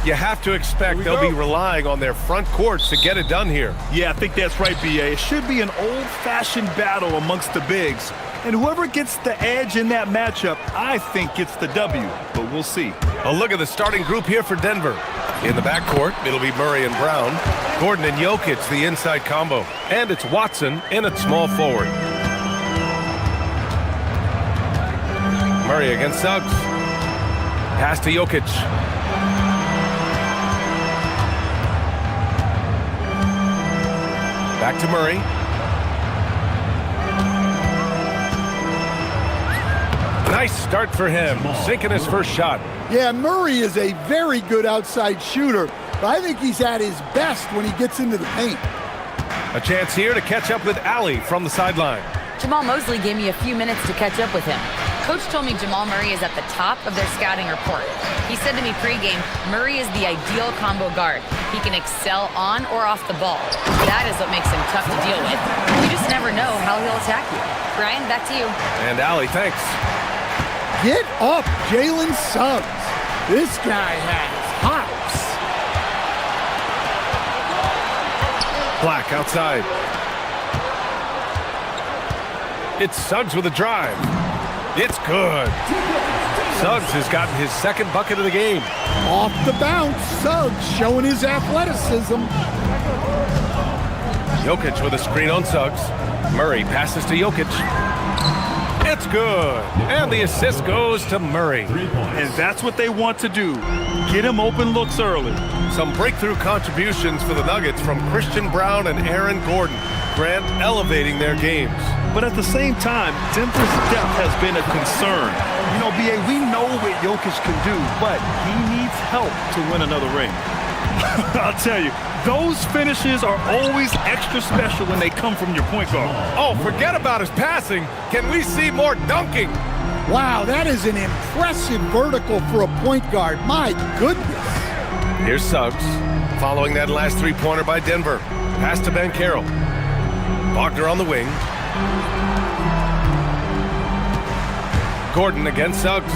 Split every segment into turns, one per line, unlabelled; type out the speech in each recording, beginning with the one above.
You have to expect they'll be relying on their front courts to get it done here.
Yeah, I think that's right, B.A. It should be an old-fashioned battle amongst the bigs. And whoever gets the edge in that matchup, I think gets the W. But we'll see.
A look at the starting group here for Denver. In the backcourt, it'll be Murray and Brown. Gordon and Jokic, the inside combo. And it's Watson in at small forward. Murray against Suggs. Pass to Jokic. Back to Murray. Nice start for him, sinking his first shot.
Yeah, Murray is a very good outside shooter, but I think he's at his best when he gets into the paint.
A chance here to catch up with Allie from the sideline.
Jamal Mosley gave me a few minutes to catch up with him. Coach told me Jamal Murray is at the top of their scouting report. He said to me pregame, Murray is the ideal combo guard. He can excel on or off the ball. That is what makes him tough to deal with. You just never know how he'll attack you. Brian, back to you.
And Allie, thanks.
Get up, Jalen Suggs. This guy has hops.
Black outside. It's Suggs with a drive. It's good. Suggs has gotten his second bucket of the game.
Off the bounce, Suggs showing his athleticism.
Jokic with a screen on Suggs. Murray passes to Jokic. It's good. And the assist goes to Murray.
And that's what they want to do. Get him open looks early.
Some breakthrough contributions for the Nuggets from Christian Brown and Aaron Gordon. Grant elevating their games.
But at the same time, Denver's depth has been a concern. You know, B.A., we know what Jokic can do, but he needs help to win another ring. I'll tell you, those finishes are always extra special when they come from your point guard.
Oh, forget about his passing. Can we see more dunking?
Wow, that is an impressive vertical for a point guard. My goodness.
Here's Suggs, following that last three-pointer by Denver. Pass to Banchero. Wagner on the wing. Gordon against Suggs.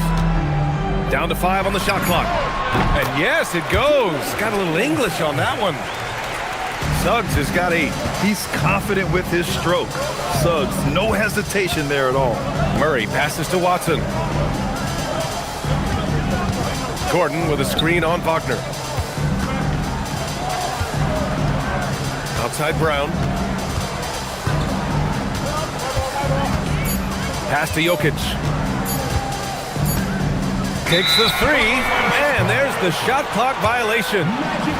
Down to 5 on the shot clock. And yes, it goes. Got a little English on that one. Suggs has got 8.
He's confident with his stroke. Suggs, no hesitation there at all.
Murray passes to Watson. Gordon with a screen on Wagner. Outside Brown. Pass to Jokic. Takes the 3, and there's the shot clock violation.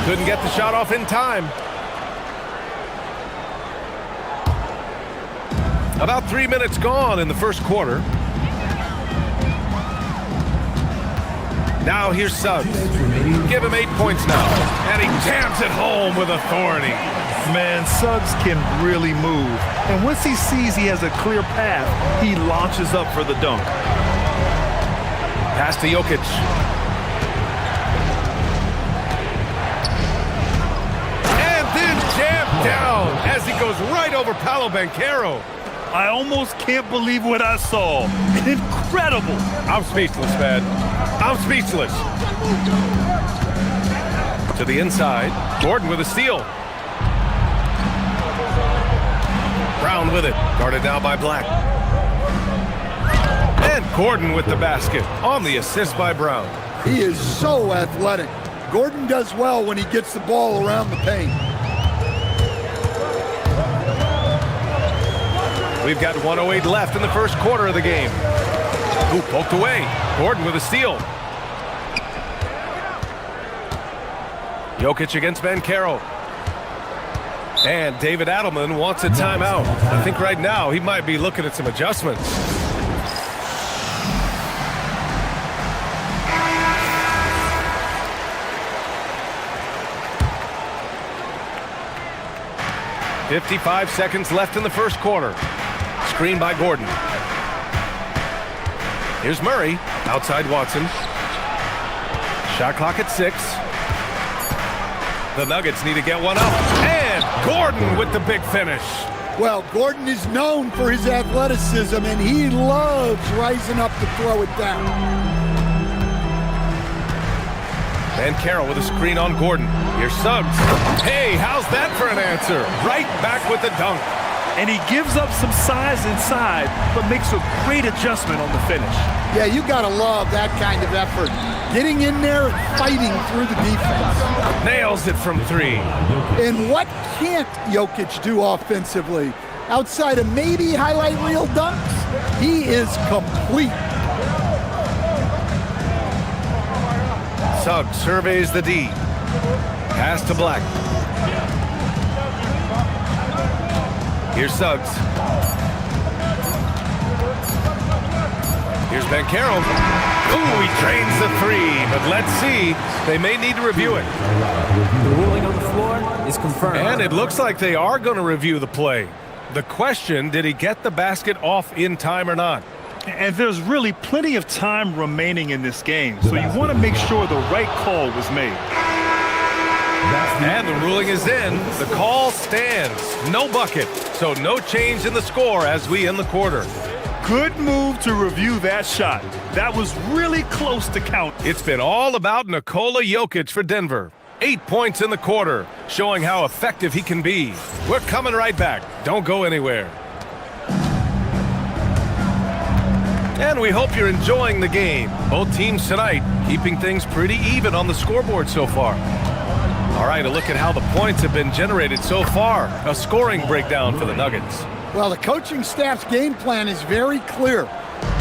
Couldn't get the shot off in time. About 3 minutes gone in the first quarter. Now here's Suggs. Give him 8 points now, and he jams it home with authority.
Man, Suggs can really move. And once he sees he has a clear path, he launches up for the dunk.
Pass to Jokic. And then jammed down as he goes right over Paolo Banchero.
I almost can't believe what I saw. Incredible.
I'm speechless, man. I'm speechless. To the inside. Gordon with a steal. Brown with it. Guarded now by Black. And Gordon with the basket on the assist by Brown.
He is so athletic. Gordon does well when he gets the ball around the paint.
We've got 1:08 left in the first quarter of the game. Ooh, poked away. Gordon with a steal. Jokic against Banchero. And David Adelman wants a timeout. I think right now he might be looking at some adjustments. .55 seconds left in the first quarter. Screen by Gordon. Here's Murray, outside Watson. Shot clock at 6. The Nuggets need to get one up. And Gordon with the big finish.
Well, Gordon is known for his athleticism, and he loves rising up to throw it down.
Bankero with a screen on Gordon. Here's Suggs. Hey, how's that for an answer? Right back with the dunk.
And he gives up some size inside, but makes a great adjustment on the finish.
Yeah, you gotta love that kind of effort. Getting in there and fighting through the defense.
Nails it from three.
And what can't Jokic do offensively? Outside of maybe highlight reel dunks, he is complete.
Suggs surveys the D. Pass to Black. Here's Suggs. Here's Bankero. Ooh, he drains the three, but let's see. They may need to review it.
The ruling on the floor is confirmed.
And it looks like they are going to review the play. The question, did he get the basket off in time or not?
And there's really plenty of time remaining in this game, so you want to make sure the right call was made.
And the ruling is in. The call stands. No bucket, so no change in the score as we end the quarter.
Good move to review that shot. That was really close to count.
It's been all about Nikola Jokic for Denver. 8 points in the quarter, showing how effective he can be. We're coming right back. Don't go anywhere. And we hope you're enjoying the game. Both teams tonight keeping things pretty even on the scoreboard so far. All right, a look at how the points have been generated so far. A scoring breakdown for the Nuggets.
Well, the coaching staff's game plan is very clear.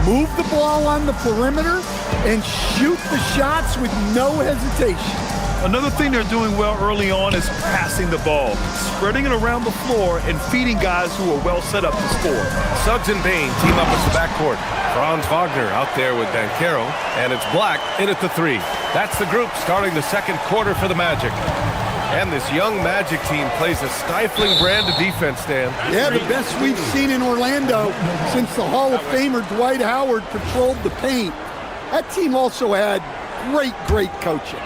Move the ball on the perimeter and shoot the shots with no hesitation.
Another thing they're doing well early on is passing the ball, spreading it around the floor and feeding guys who are well set up to score.
Suggs and Bain team up as the backcourt. Franz Wagner out there with Bankero, and it's Black in at the three. That's the group starting the second quarter for the Magic. And this young Magic team plays a stifling brand of defense, Dan.
Yeah, the best we've seen in Orlando since the Hall of Famer Dwight Howard patrolled the paint. That team also had great coaching.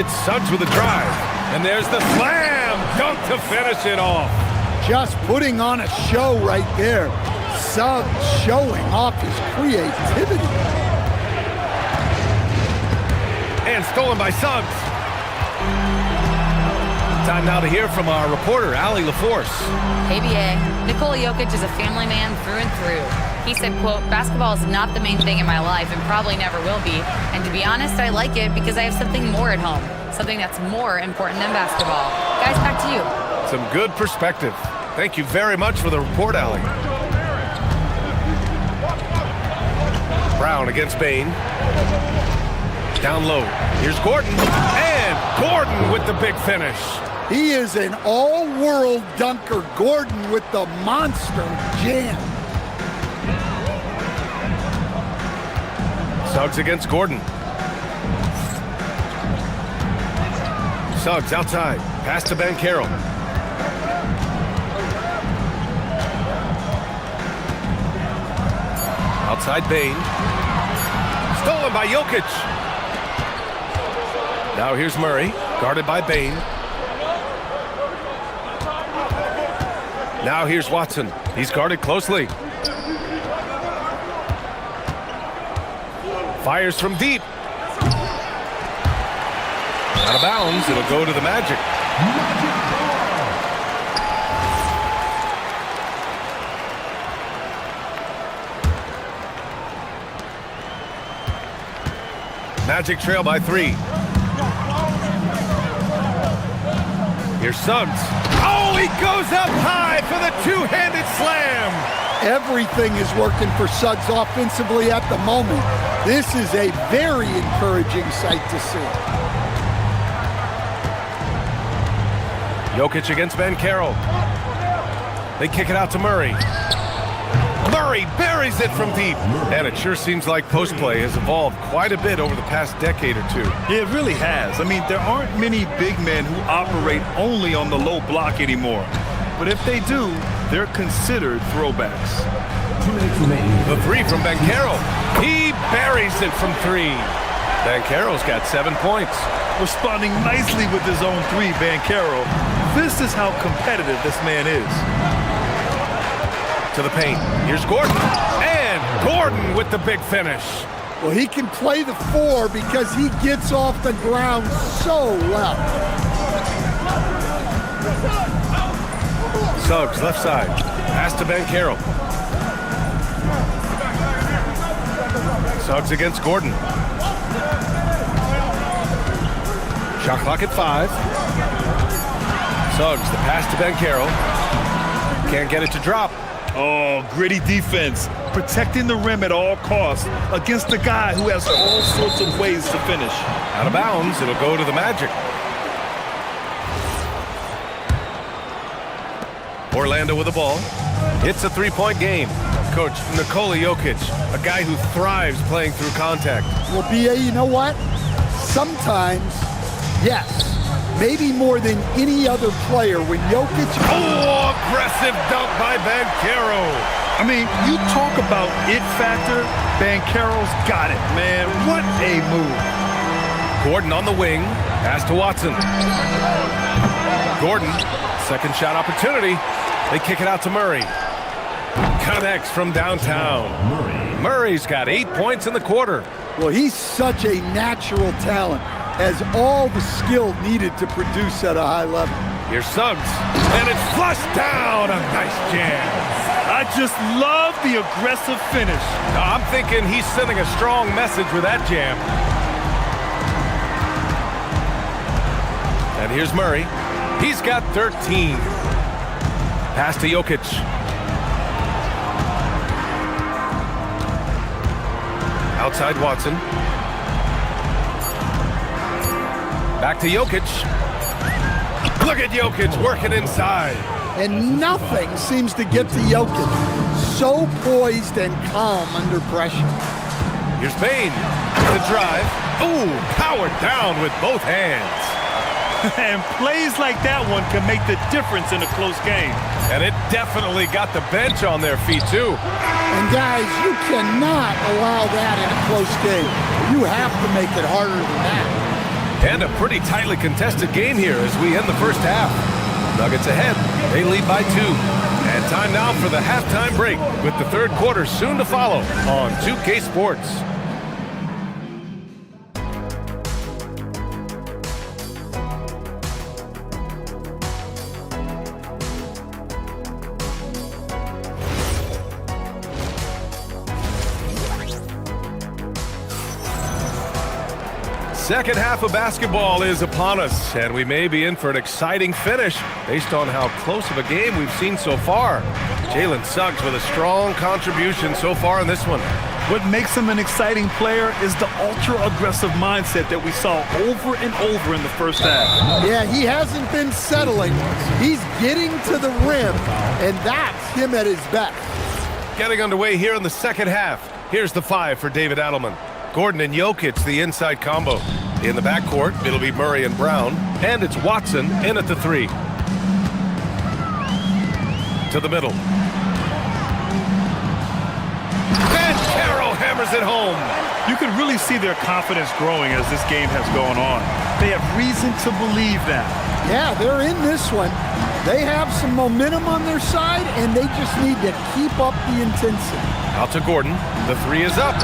It's Suggs with a drive. And there's the slam dunk to finish it off.
Just putting on a show right there. Suggs showing off his creativity.
And stolen by Suggs. Time now to hear from our reporter, Allie LaForce.
Hey, BA. Nikola Jokic is a family man through and through. He said, quote, "Basketball is not the main thing in my life and probably never will be. And to be honest, I like it because I have something more at home. Something that's more important than basketball." Guys, back to you.
Some good perspective. Thank you very much for the report, Allie. Brown against Bain. Down low. Here's Gordon. And Gordon with the big finish.
He is an all-world dunker. Gordon with the monster jam.
Suggs against Gordon. Suggs outside. Pass to Bankero. Outside Bain. Stolen by Jokic. Now here's Murray, guarded by Bain. Now here's Watson. He's guarded closely. Fires from deep. Out of bounds, it'll go to the Magic. Magic trail by 3. Here's Suggs. Oh, he goes up high for the two-handed slam.
Everything is working for Suggs offensively at the moment. This is a very encouraging sight to see.
Jokic against Bankero. They kick it out to Murray. Murray buries it from deep. And it sure seems like post play has evolved quite a bit over the past decade or two.
Yeah, it really has. I mean, there aren't many big men who operate only on the low block anymore. But if they do, they're considered throwbacks.
The three from Bankero. He buries it from 3. Bankero's got 7 points.
Responding nicely with his own 3, Bankero. This is how competitive this man is.
To the paint. Here's Gordon. And Gordon with the big finish.
Well, he can play the 4 because he gets off the ground so well.
Suggs, left side. Pass to Bankero. Suggs against Gordon. Shot clock at 5. Suggs, the pass to Bankero. Can't get it to drop.
Oh, gritty defense. Protecting the rim at all costs against a guy who has all sorts of ways to finish.
Out of bounds, it'll go to the Magic. Orlando with the ball. It's a three-point game. Coach Nikola Jokic, a guy who thrives playing through contact.
Well, B.A., you know what? Sometimes, yes, maybe more than any other player when Jokic...
Oh, aggressive dunk by Bankero.
I mean, you talk about it factor, Bankero's got it, man. What a move.
Gordon on the wing. Pass to Watson. Gordon, second shot opportunity. They kick it out to Murray. Connects from downtown. Murray's got 8 points in the quarter.
Well, he's such a natural talent, has all the skill needed to produce at a high level.
Here's Suggs, and it's flushed down. A nice jam.
I just love the aggressive finish.
Now, I'm thinking he's sending a strong message with that jam. And here's Murray. He's got 13. Pass to Jokic. Outside Watson. Back to Jokic. Look at Jokic working inside.
And nothing seems to get to Jokic. So poised and calm under pressure.
Here's Payne. The drive. Ooh, powered down with both hands.
And plays like that one can make the difference in a close game.
And it definitely got the bench on their feet, too.
And guys, you cannot allow that in a close game. You have to make it harder than that.
And a pretty tightly contested game here as we end the first half. Nuggets ahead. They lead by 2. And time now for the halftime break with the third quarter soon to follow on 2K Sports. Second half of basketball is upon us, and we may be in for an exciting finish based on how close of a game we've seen so far. Jalen Suggs with a strong contribution so far in this one.
What makes him an exciting player is the ultra-aggressive mindset that we saw over and over in the first half.
Yeah, he hasn't been settling. He's getting to the rim, and that's him at his best.
Getting underway here in the second half. Here's the 5 for David Adelman. Gordon and Jokic, the inside combo. In the backcourt, it'll be Murray and Brown. And it's Watson in at the 3. To the middle. And Carroll hammers it home.
You can really see their confidence growing as this game has gone on. They have reason to believe that.
Yeah, they're in this one. They have some momentum on their side, and they just need to keep up the intensity.
Out to Gordon. The 3 is up.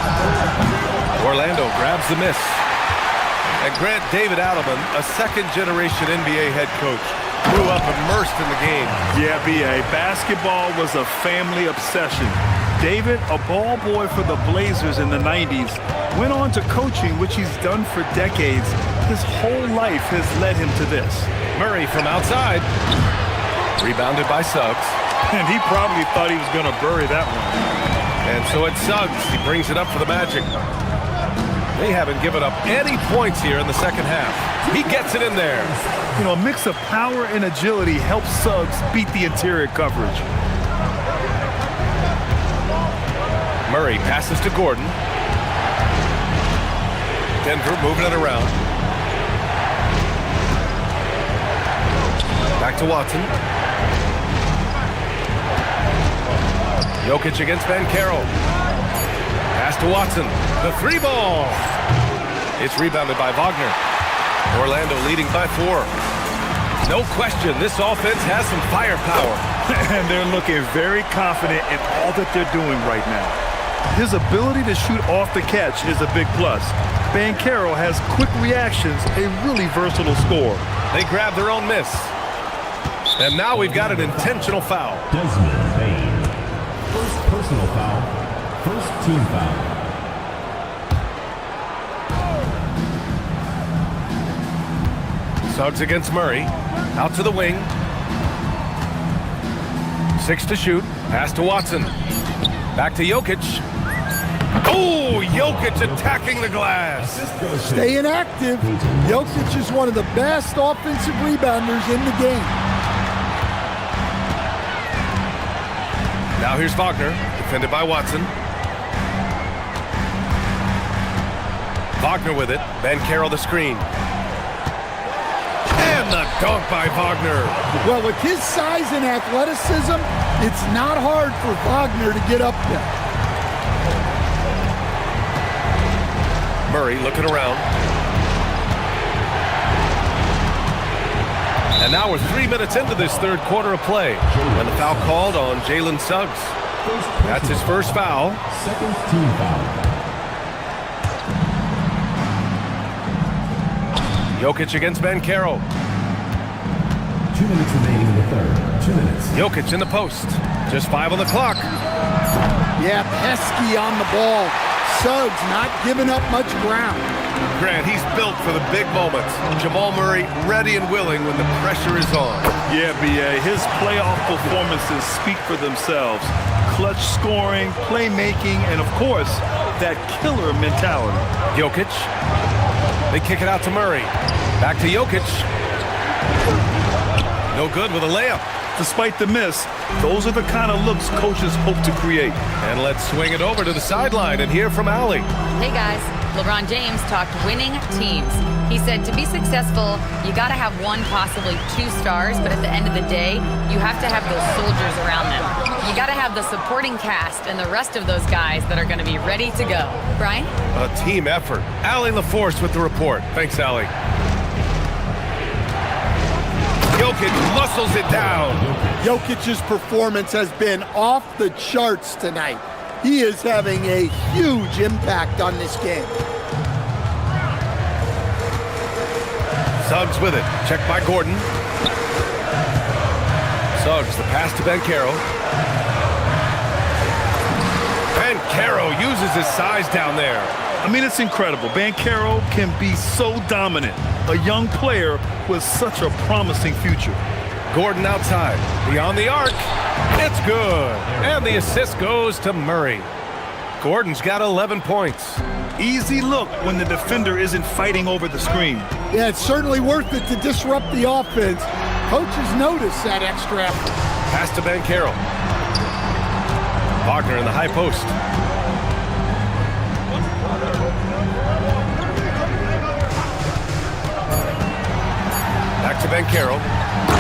Orlando grabs the miss. And Grant David Adelman, a second-generation NBA head coach, grew up immersed in the game.
Yeah, B.A., basketball was a family obsession. David, a ball boy for the Blazers in the 90s, went on to coaching, which he's done for decades. His whole life has led him to this.
Murray from outside. Rebounded by Suggs.
And he probably thought he was going to bury that one.
And so it's Suggs. He brings it up for the Magic. They haven't given up any points here in the second half. He gets it in there.
You know, a mix of power and agility helps Suggs beat the interior coverage.
Murray passes to Gordon. Denver moving it around. Back to Watson. Jokic against Bankero. Pass to Watson. The 3 ball. It's rebounded by Wagner. Orlando leading by 4. No question, this offense has some firepower.
And they're looking very confident in all that they're doing right now. His ability to shoot off the catch is a big plus. Banchero has quick reactions, a really versatile scorer.
They grab their own miss. And now we've got an intentional foul.
Desmond Bain. First personal foul. First team foul.
Suggs against Murray. Out to the wing. 6 to shoot. Pass to Watson. Back to Jokic. Oh, Jokic attacking the glass.
Staying active. Jokic is one of the best offensive rebounders in the game.
Now here's Wagner, defended by Watson. Wagner with it. Banchero the screen. And the dunk by Wagner.
Well, with his size and athleticism, it's not hard for Wagner to get up there.
Murray looking around. And now we're 3 minutes into this third quarter of play. And the foul called on Jalen Suggs. That's his first foul.
Second team foul.
Jokic against Banchero.
2 minutes remaining in the third. 2 minutes.
Jokic in the post. Just 5 on the clock.
Yeah, pesky on the ball. Suggs not giving up much ground.
Grant, he's built for the big moments. Jamal Murray ready and willing when the pressure is on.
Yeah, B.A., his playoff performances speak for themselves. Clutch scoring, playmaking, and of course, that killer mentality.
Jokic. They kick it out to Murray. Back to Jokic. No good with a layup.
Despite the miss, those are the kind of looks coaches hope to create.
And let's swing it over to the sideline and hear from Allie.
Hey guys, LeBron James talked winning teams. He said to be successful, you got to have one, possibly 2 stars, but at the end of the day, you have to have those soldiers around them. You got to have the supporting cast and the rest of those guys that are going to be ready to go. Brian?
A team effort. Allie LaForce with the report. Thanks, Allie. Jokic muscles it down.
Jokic's performance has been off the charts tonight. He is having a huge impact on this game.
Suggs with it. Checked by Gordon. Suggs, the pass to Banchero. Banchero uses his size down there.
I mean, it's incredible. Banchero can be so dominant. A young player with such a promising future.
Gordon outside. Beyond the arc. It's good. And the assist goes to Murray. Gordon's got 11 points.
Easy look when the defender isn't fighting over the screen.
Yeah, it's certainly worth it to disrupt the offense. Coaches notice that extra effort.
Pass to Banchero. Wagner in the high post. Back to Banchero.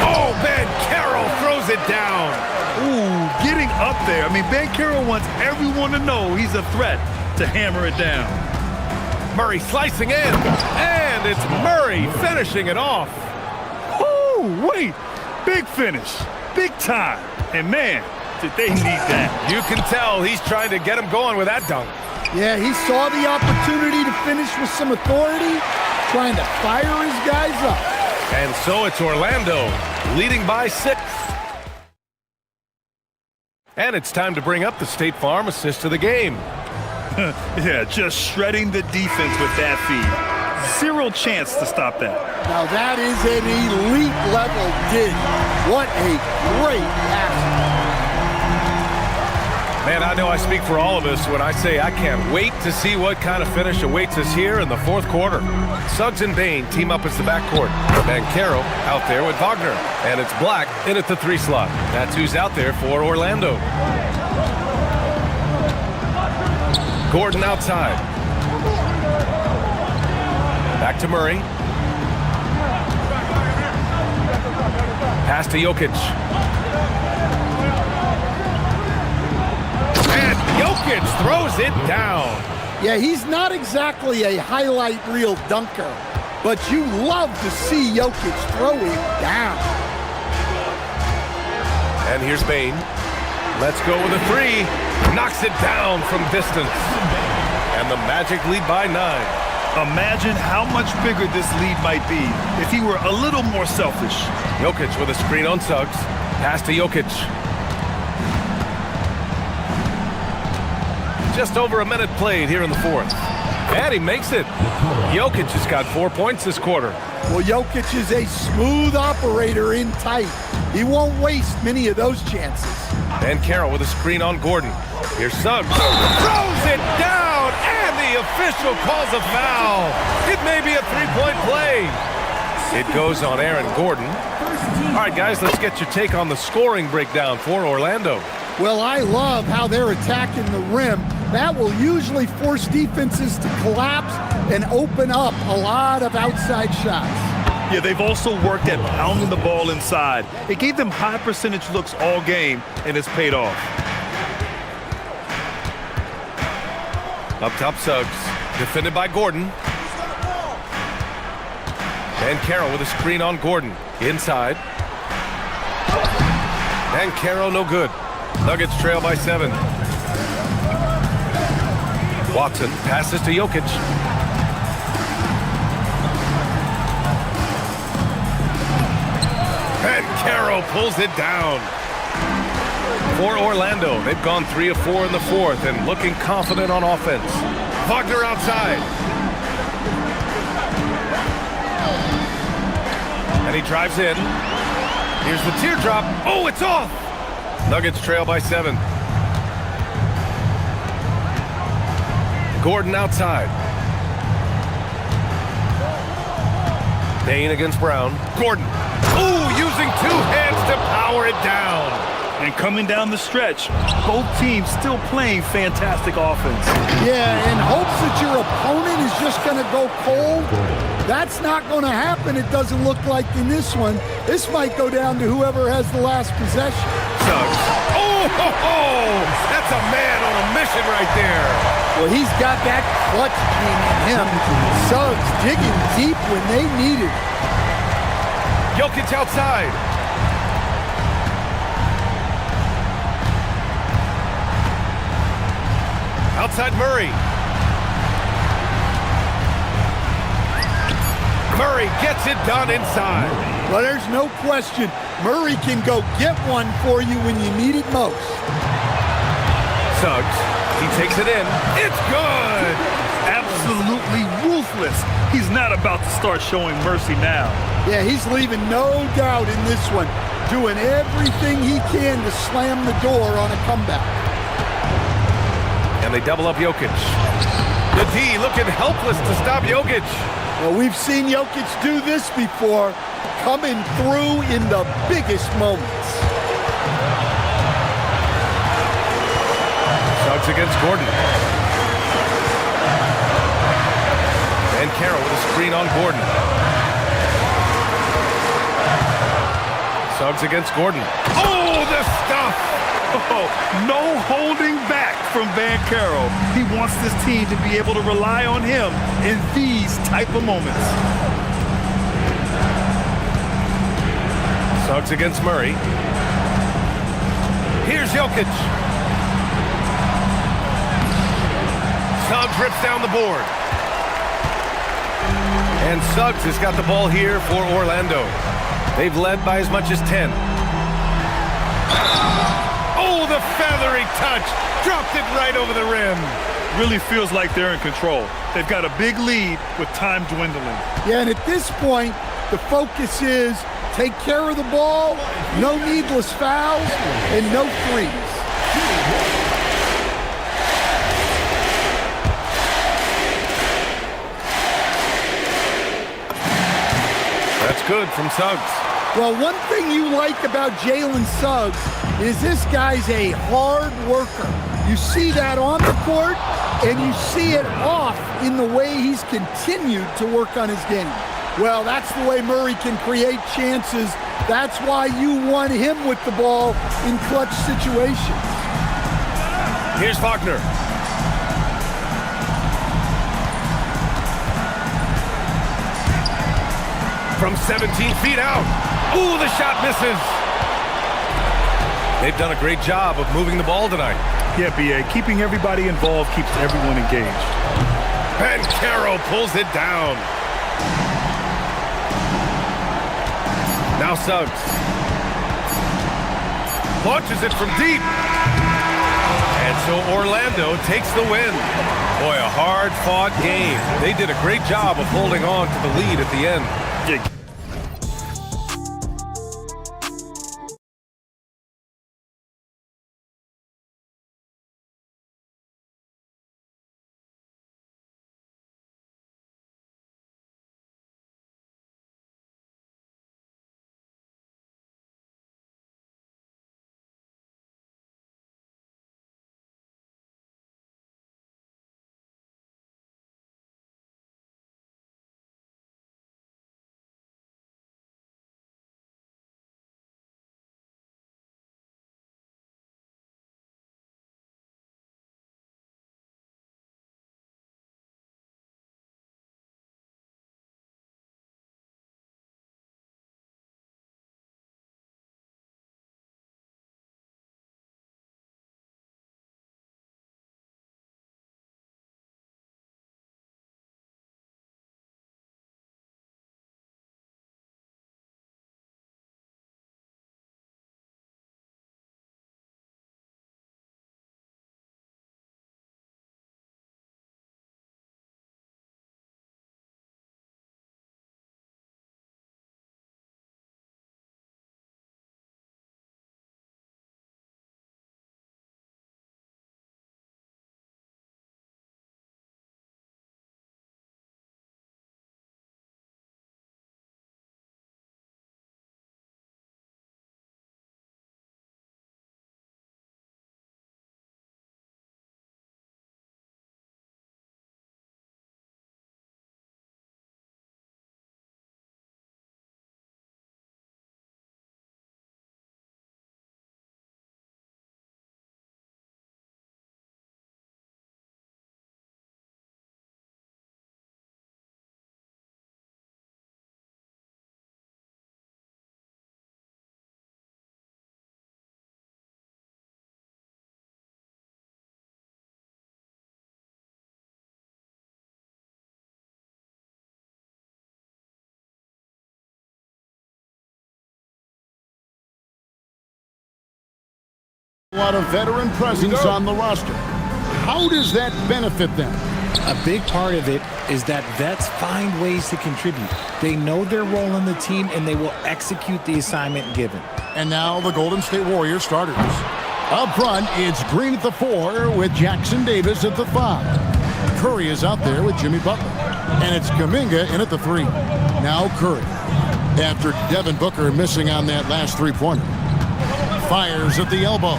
Oh, Banchero throws it down.
Ooh, getting up there. I mean, Banchero wants everyone to know he's a threat to hammer it down.
Murray slicing in. And it's Murray finishing it off.
Ooh, wait. Big finish. Big time. And man, did they need that.
You can tell he's trying to get him going with that dunk.
Yeah, he saw the opportunity to finish with some authority, trying to fire his guys up.
And so it's Orlando, leading by 6. And it's time to bring up the State Farm assist of the game.
Yeah, just shredding the defense with that feed. Zero chance to stop that.
Now that is an elite level dig. What a great pass.
Man, I know I speak for all of us when I say I can't wait to see what kind of finish awaits us here in the fourth quarter. Suggs and Bain team up as the backcourt. Banchero out there with Wagner. And it's Black in at the 3 slot. That's who's out there for Orlando. Gordon outside. Back to Murray. Pass to Jokic. And Jokic throws it down.
Yeah, he's not exactly a highlight reel dunker, but you love to see Jokic throw it down.
And here's Bain. Let's go with a 3. Knocks it down from distance. And the Magic lead by 9.
Imagine how much bigger this lead might be if he were a little more selfish.
Jokic with a screen on Suggs. Pass to Jokic. Just over a minute played here in the fourth. And he makes it. Jokic has got 4 points this quarter.
Well, Jokic is a smooth operator in tight. He won't waste many of those chances.
And Carroll with a screen on Gordon. Here's Suggs. Throws it down, and the official calls a foul. It may be a three-point play. It goes on Aaron Gordon. All right, guys, let's get your take on the scoring breakdown for Orlando.
Well, I love how they're attacking the rim. That will usually force defenses to collapse and open up a lot of outside shots.
Yeah, they've also worked at pounding the ball inside. It gave them high percentage looks all game, and it's paid off.
Up top, Suggs. Defended by Gordon. And Carroll with a screen on Gordon. Inside. And Carroll no good. Nuggets trail by 7. Watson passes to Jokic. And Carroll pulls it down. For Orlando, they've gone 3 of 4 in the fourth and looking confident on offense. Wagner outside. And he drives in. Here's the teardrop. Oh, it's off! Nuggets trail by 7. Gordon outside. Payne against Brown. Gordon. Ooh, using 2 hands to power it down.
And coming down the stretch, both teams still playing fantastic offense.
Yeah, in hopes that your opponent is just going to go cold. That's not going to happen, it doesn't look like in this one. This might go down to whoever has the last possession.
Suggs. Oh, ho, ho! That's a man on a mission right there.
Well, he's got that clutch gene in him. Suggs digging deep when they need it.
Jokic outside. Outside Murray. Murray gets it done inside.
Well, there's no question. Murray can go get one for you when you need it most.
Suggs. He takes it in. It's good.
Absolutely ruthless. He's not about to start showing mercy now.
Yeah, he's leaving no doubt in this one. Doing everything he can to slam the door on a comeback.
And they double up Jokic. The D looking helpless to stop Jokic.
Well, we've seen Jokic do this before, coming through in the biggest moments.
Suggs against Gordon. And Carroll with a screen on Gordon. Suggs against Gordon. Oh, the stuff!
Oh, no holding back from Van Carroll. He wants this team to be able to rely on him in these type of moments.
Suggs against Murray. Here's Jokic. Suggs rips down the board. And Suggs has got the ball here for Orlando. They've led by as much as 10. Oh, the feathery touch. Dropped it right over the rim.
Really feels like they're in control. They've got a big lead with time dwindling.
Yeah, and at this point, the focus is take care of the ball, no needless fouls, and no threes.
That's good from Suggs.
Well, one thing you like about Jalen Suggs is this guy's a hard worker. You see that on the court, and you see it off in the way he's continued to work on his game. Well, that's the way Murray can create chances. That's why you want him with the ball in clutch situations.
Here's Wagner. From 17 feet out. Ooh, the shot misses. They've done a great job of moving the ball tonight.
Yeah, B.A., keeping everybody involved keeps everyone engaged.
And Carroll pulls it down. Now Suggs. Launches it from deep. And so Orlando takes the win. Boy, a hard-fought game. They did a great job of holding on to the lead at the end.
Yeah.
A lot of veteran presence on the roster. How does that benefit them?
A big part of it is that vets find ways to contribute. They know their role in the team, and they will execute the assignment given.
And now the Golden State Warriors starters. Up front, it's Green at the 4 with Jackson Davis at the 5. Curry is out there with Jimmy Butler. And it's Kuminga in at the 3. Now Curry. After Devin Booker missing on that last three-pointer. Fires at the elbow.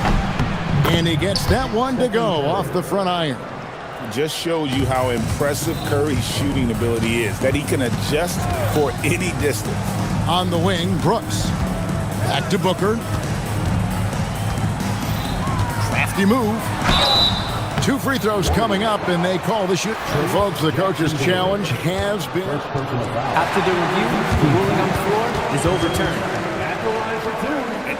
And he gets that one to go off the front iron.
Just shows you how impressive Curry's shooting ability is, that he can adjust for any distance.
On the wing, Brooks. Back to Booker. Crafty move. 2 free throws coming up, and they call the shoot. Folks, the coach's challenge has been...
After the review, the ruling on the floor is overturned.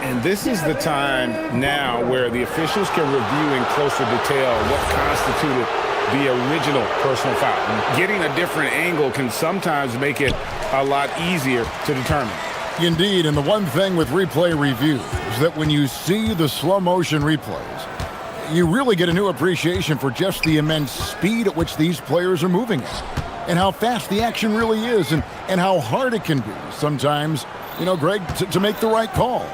And this is the time now where the officials can review in closer detail what constituted the original personal foul. Getting a different angle can sometimes make it a lot easier to determine.
Indeed, and the one thing with replay review is that when you see the slow motion replays, you really get a new appreciation for just the immense speed at which these players are moving and how fast the action really is and how hard it can be sometimes, you know, Greg, to make the right call.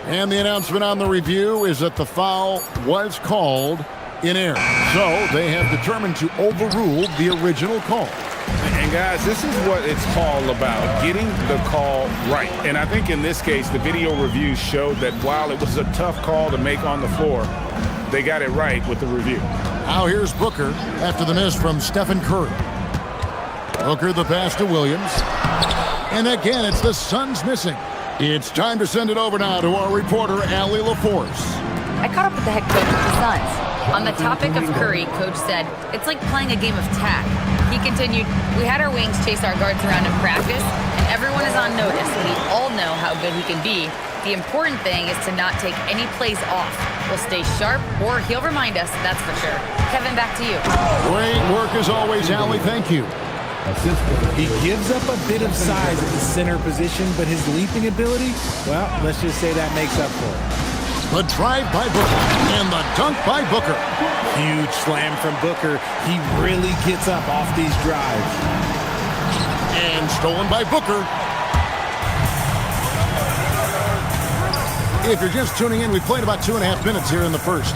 And the announcement on the review is that the foul was called in error. So they have determined to overrule the original call.
And guys, this is what it's all about, getting the call right. And I think in this case, the video review showed that while it was a tough call to make on the floor, they got it right with the review.
Now here's Booker after the miss from Stephen Curry. Booker the pass to Williams. And again, it's the Suns missing. It's time to send it over now to our reporter, Allie LaForce.
I caught up with the head coach of the Suns. On the topic of Curry, Coach said, it's like playing a game of tag. He continued, we had our wings chase our guards around in practice, and everyone is on notice, and we all know how good he can be. The important thing is to not take any plays off. We'll stay sharp, or he'll remind us, that's for sure. Kevin, back to you.
Great work as always, Allie. Thank you.
He gives up a bit of size at the center position, but his leaping ability, well, let's just say that makes up for it.
The drive by Booker and the dunk by Booker.
Huge slam from Booker. He really gets up off these drives.
And stolen by Booker. If you're just tuning in, we played about 2.5 minutes here in the first.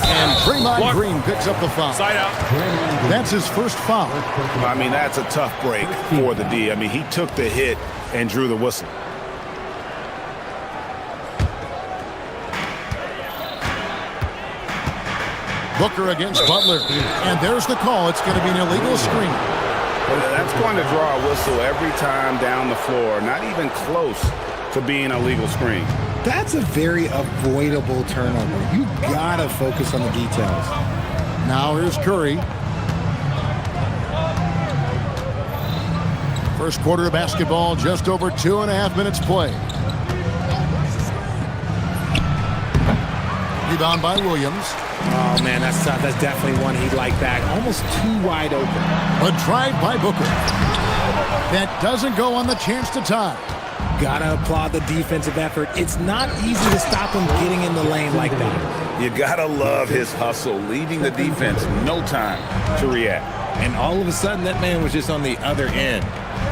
And Draymond Green picks up the foul.
Side out.
That's his first foul.
I mean, that's a tough break for the D. I mean, he took the hit and drew the whistle.
Booker against Butler. And there's the call. It's going to be an illegal screen.
Well, that's going to draw a whistle every time down the floor. Not even close to being a legal screen.
That's a very avoidable turnover. You gotta focus on the details.
Now here's Curry. First quarter of basketball, just over 2.5 minutes played. Rebound by Williams.
Oh, man, that's tough. That's definitely one he'd like back. Almost too wide open.
A drive by Booker. That doesn't go on the chance to tie.
Gotta applaud the defensive effort. It's not easy to stop him getting in the lane like that.
You gotta love his hustle, leaving the defense no time to react.
And all of a sudden, that man was just on the other end.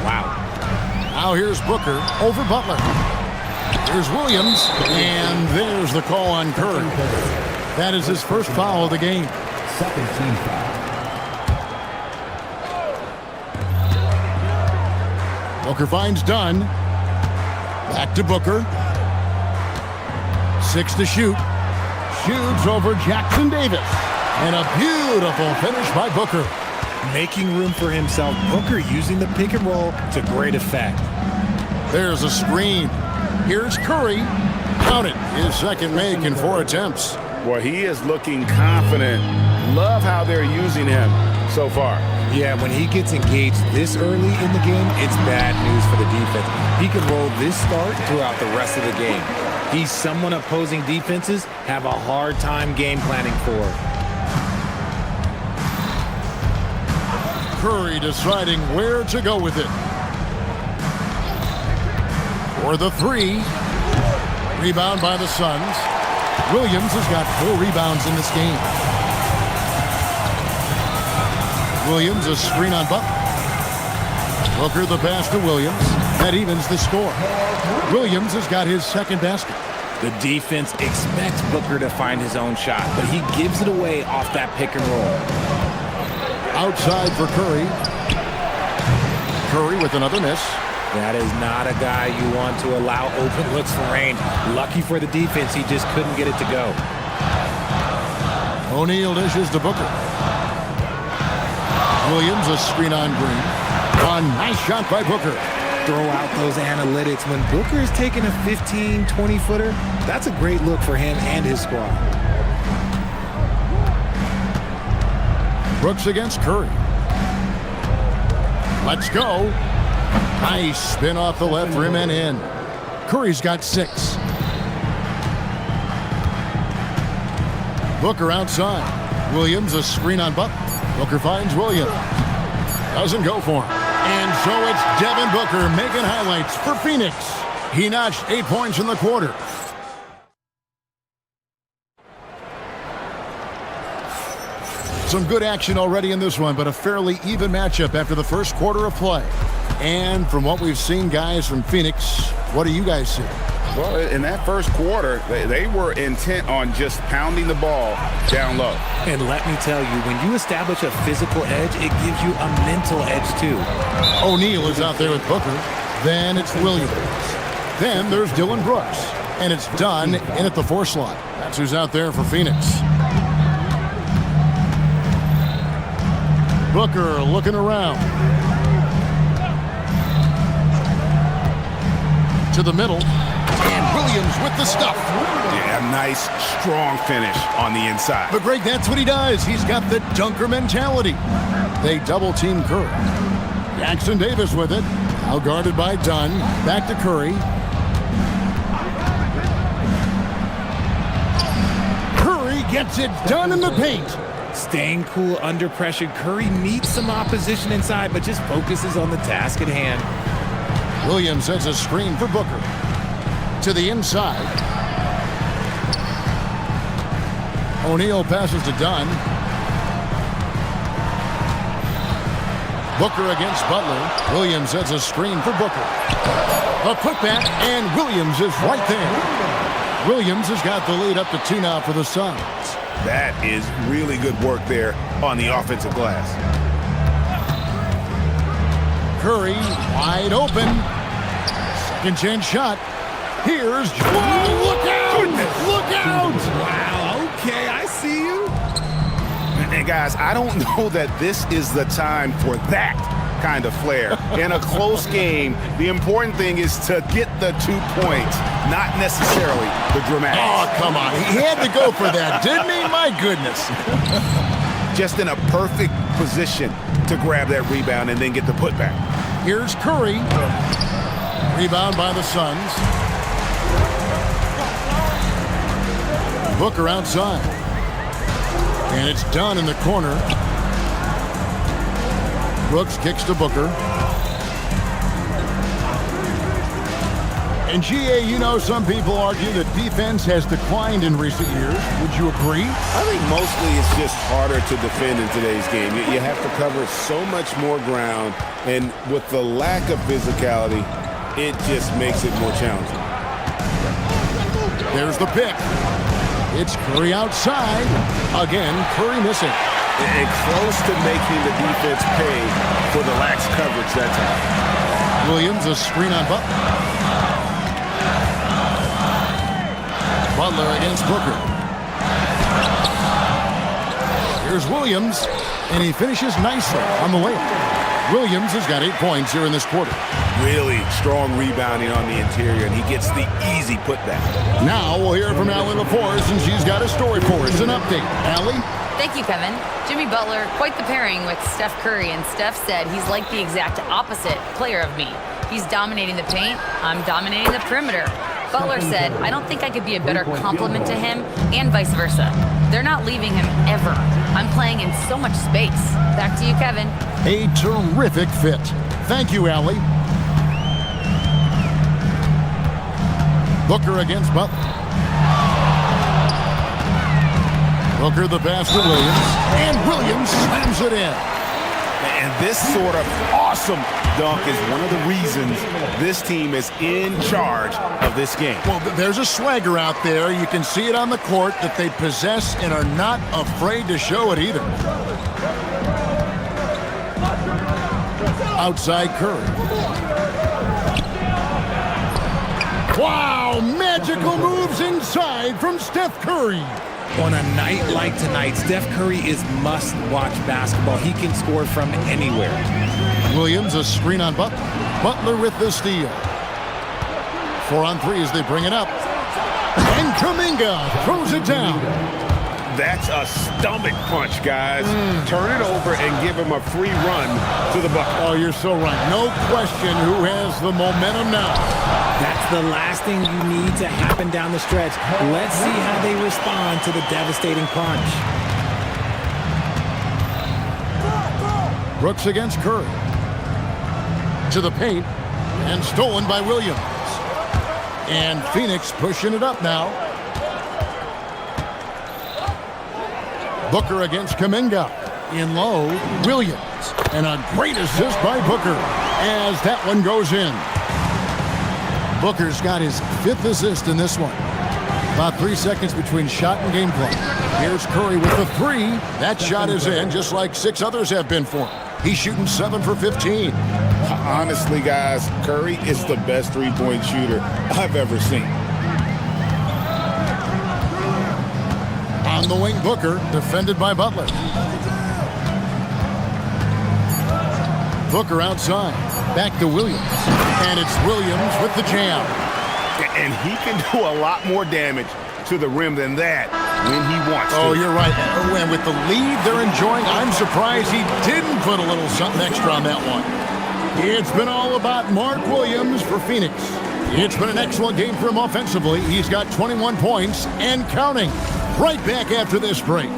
Wow.
Now here's Booker over Butler. Here's Williams, and there's the call on Curry. That is his first foul of the game.
Second team foul.
Booker finds Dunn. Back to Booker. 6 to shoot. Shoots over Jackson Davis. And a beautiful finish by Booker.
Making room for himself. Booker using the pick and roll to great effect.
There's a screen. Here's Curry. Count it. His second make in 4 attempts.
Well, he is looking confident. Love how they're using him so far.
Yeah, when he gets engaged this early in the game, it's bad news for the defense. He can roll this start throughout the rest of the game. He's someone opposing defenses have a hard time game planning for.
Curry deciding where to go with it. For the 3. Rebound by the Suns. Williams has got 4 rebounds in this game. Williams, a screen on Butler. Booker the pass to Williams. That evens the score. Williams has got his second basket.
The defense expects Booker to find his own shot, but he gives it away off that pick and roll.
Outside for Curry. Curry with another miss.
That is not a guy you want to allow open looks for rain. Lucky for the defense, he just couldn't get it to go.
O'Neal dishes to Booker. Williams, a screen on Green. A nice shot by Booker.
Throw out those analytics. When Booker is taking a 15, 20-footer, that's a great look for him and his squad.
Brooks against Curry. Let's go. Nice spin off the left rim and in. Curry's got 6. Booker outside. Williams, a screen on Butler. Booker finds Williams. Doesn't go for him. And so it's Devin Booker making highlights for Phoenix. He notched 8 points in the quarter. Some good action already in this one, but a fairly even matchup after the first quarter of play. And from what we've seen, guys, from Phoenix, what do you guys see?
Well, in that first quarter, they were intent on just pounding the ball down low.
And let me tell you, when you establish a physical edge, it gives you a mental edge too.
O'Neal is out there with Booker. Then it's Williams. Then there's Dylan Brooks. And it's Dunn in at the 4 slot. That's who's out there for Phoenix. Booker looking around. To the middle. And Williams with the stuff.
Yeah, nice, strong finish on the inside.
But Greg, that's what he does. He's got the dunker mentality. They double-team Curry. Jackson Davis with it. Now guarded by Dunn. Back to Curry. gets it done in the paint.
Staying cool under pressure, Curry meets some opposition inside, but just focuses on the task at hand.
Williams sets a screen for Booker. To the inside. O'Neal passes to Dunn. Booker against Butler. Williams sets a screen for Booker. A putback, and Williams is right there. Williams has got the lead up to 2 now for the Suns.
That is really good work there on the offensive glass.
Curry wide open. Second chance shot. Here's... Whoa, look out!
Goodness.
Look out!
Wow, okay, I see you.
And guys, I don't know that this is the time for that kind of flair. In a close game, the important thing is to get the 2 points, not necessarily the dramatics.
Oh, come on. He had to go for that, didn't he? My goodness.
Just in a perfect position to grab that rebound and then get the putback.
Here's Curry. Rebound by the Suns. Booker outside. And it's done in the corner. Brooks kicks to Booker. And GA, you know, some people argue that defense has declined in recent years. Would you agree?
I think mostly it's just harder to defend in today's game. You have to cover so much more ground, and with the lack of physicality, it just makes it more challenging.
There's the pick. It's Curry outside. Again, Curry missing.
And close to making the defense pay for the lax coverage that time.
Williams, a screen on Butler. Butler against Booker. Here's Williams, and he finishes nicely on the layup. Williams has got 8 points here in this quarter.
Really strong rebounding on the interior, and he gets the easy putback.
Now we'll hear from Allie LaForce, and she's got a story for us. An update. Allie?
Thank you, Kevin. Jimmy Butler, quite the pairing with Steph Curry, and Steph said he's like the exact opposite player of me. He's dominating the paint, I'm dominating the perimeter. Butler said, I don't think I could be a better complement to him, and vice versa. They're not leaving him ever. I'm playing in so much space. Back to you, Kevin.
A terrific fit. Thank you, Allie. Booker against Butler. Booker the pass to Williams, and Williams slams it in.
And this sort of awesome dunk is one of the reasons this team is in charge of this game.
Well, there's a swagger out there. You can see it on the court that they possess and are not afraid to show it either. Outside Curry. Wow, magical moves inside from Steph Curry.
On a night like tonight, Steph Curry is must-watch basketball. He can score from anywhere.
Williams, a screen on Butler. Butler with the steal. 4 on 3 as they bring it up. And Kuminga throws it down.
That's a stomach punch, guys. Turn it over and give him a free run to the bucket.
Oh, you're so right. No question who has the momentum now.
That's the last thing you need to happen down the stretch. Let's see how they respond to the devastating punch.
Brooks against Curry. To the paint. And stolen by Williams. And Phoenix pushing it up now. Booker against Kuminga. In low, Williams. And a great assist by Booker as that one goes in. Booker's got his 5th assist in this one. About 3 seconds between shot and gameplay. Here's Curry with the 3. That shot is in, just like 6 others have been for him. He's shooting 7 for 15.
Honestly, guys, Curry is the best three-point shooter I've ever seen.
On the wing, Booker, defended by Butler. Booker outside. Back to Williams. And it's Williams with the jam.
And he can do a lot more damage to the rim than that when he wants to.
Oh, you're right. And with the lead they're enjoying, I'm surprised he didn't put a little something extra on that one. It's been all about Mark Williams for Phoenix. It's been an excellent game for him offensively. He's got 21 points and counting. right back after this break.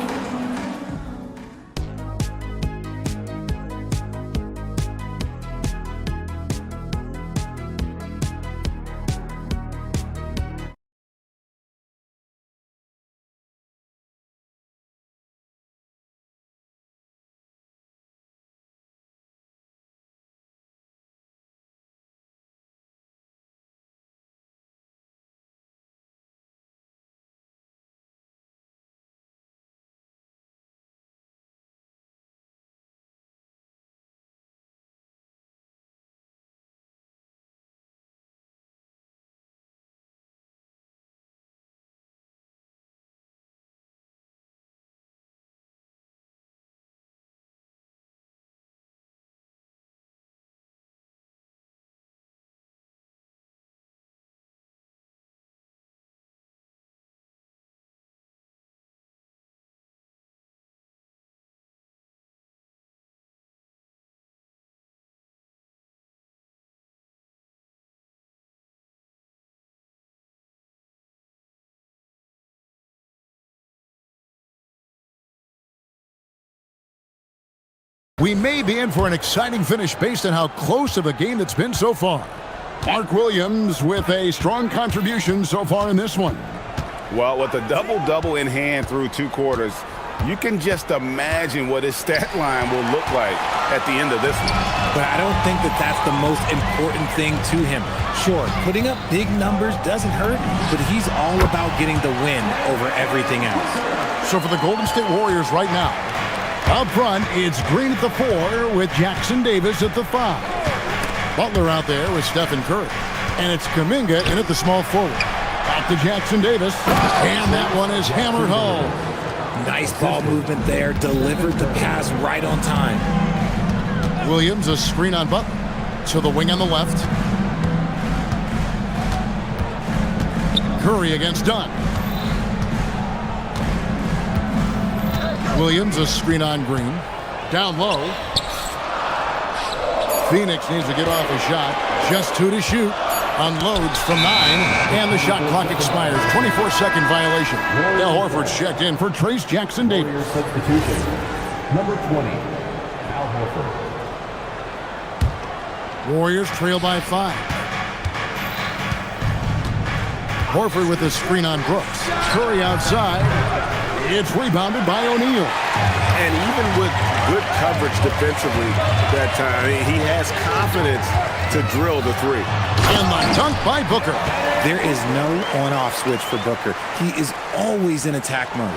We may be in for an exciting finish based on how close of a game it's been so far. Mark Williams with a strong contribution so far in this one.
Well, with a double-double in hand through 2 quarters, you can just imagine what his stat line will look like at the end of this one.
But I don't think that that's the most important thing to him. Sure, putting up big numbers doesn't hurt, but he's all about getting the win over everything else.
So for the Golden State Warriors right now, up front, it's Green at the 4 with Jackson Davis at the 5. Butler out there with Stephen Curry. And it's Kuminga in at the small forward. Back to Jackson Davis. And that one is hammered home.
Nice ball movement there. Delivered the pass right on time.
Williams, a screen on Butler. To the wing on the left. Curry against Dunn. Williams, a screen on Green. Down low. Phoenix needs to get off a shot. Just 2 to shoot. Unloads from 9. And the shot clock expires. 24-second violation. Al Horford's checked in for Trace Jackson Davis.
Substitution. Number 20, Al Horford.
Warriors trail by 5. Horford with a screen on Brooks. Curry outside. It's rebounded by O'Neal.
And even with good coverage defensively that time, he has confidence to drill the 3.
And the dunk by Booker.
There is no on-off switch for Booker. He is always in attack mode.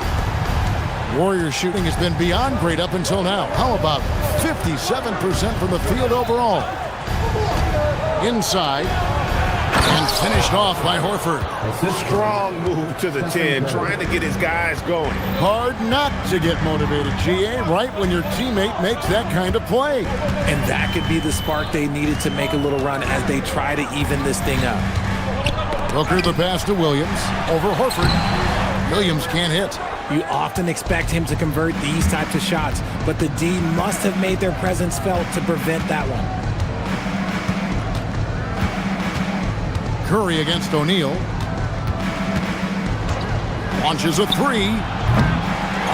Warriors shooting has been beyond great up until now. How about 57% from the field overall? Inside. And finished off by Horford.
Strong move to the 10, trying to get his guys going.
Hard not to get motivated, GA, right when your teammate makes that kind of play.
And that could be the spark they needed to make a little run as they try to even this thing up.
Booker the pass to Williams. Over Horford. Williams can't hit.
You often expect him to convert these types of shots, but the D must have made their presence felt to prevent that one.
Curry against O'Neal. Launches a 3.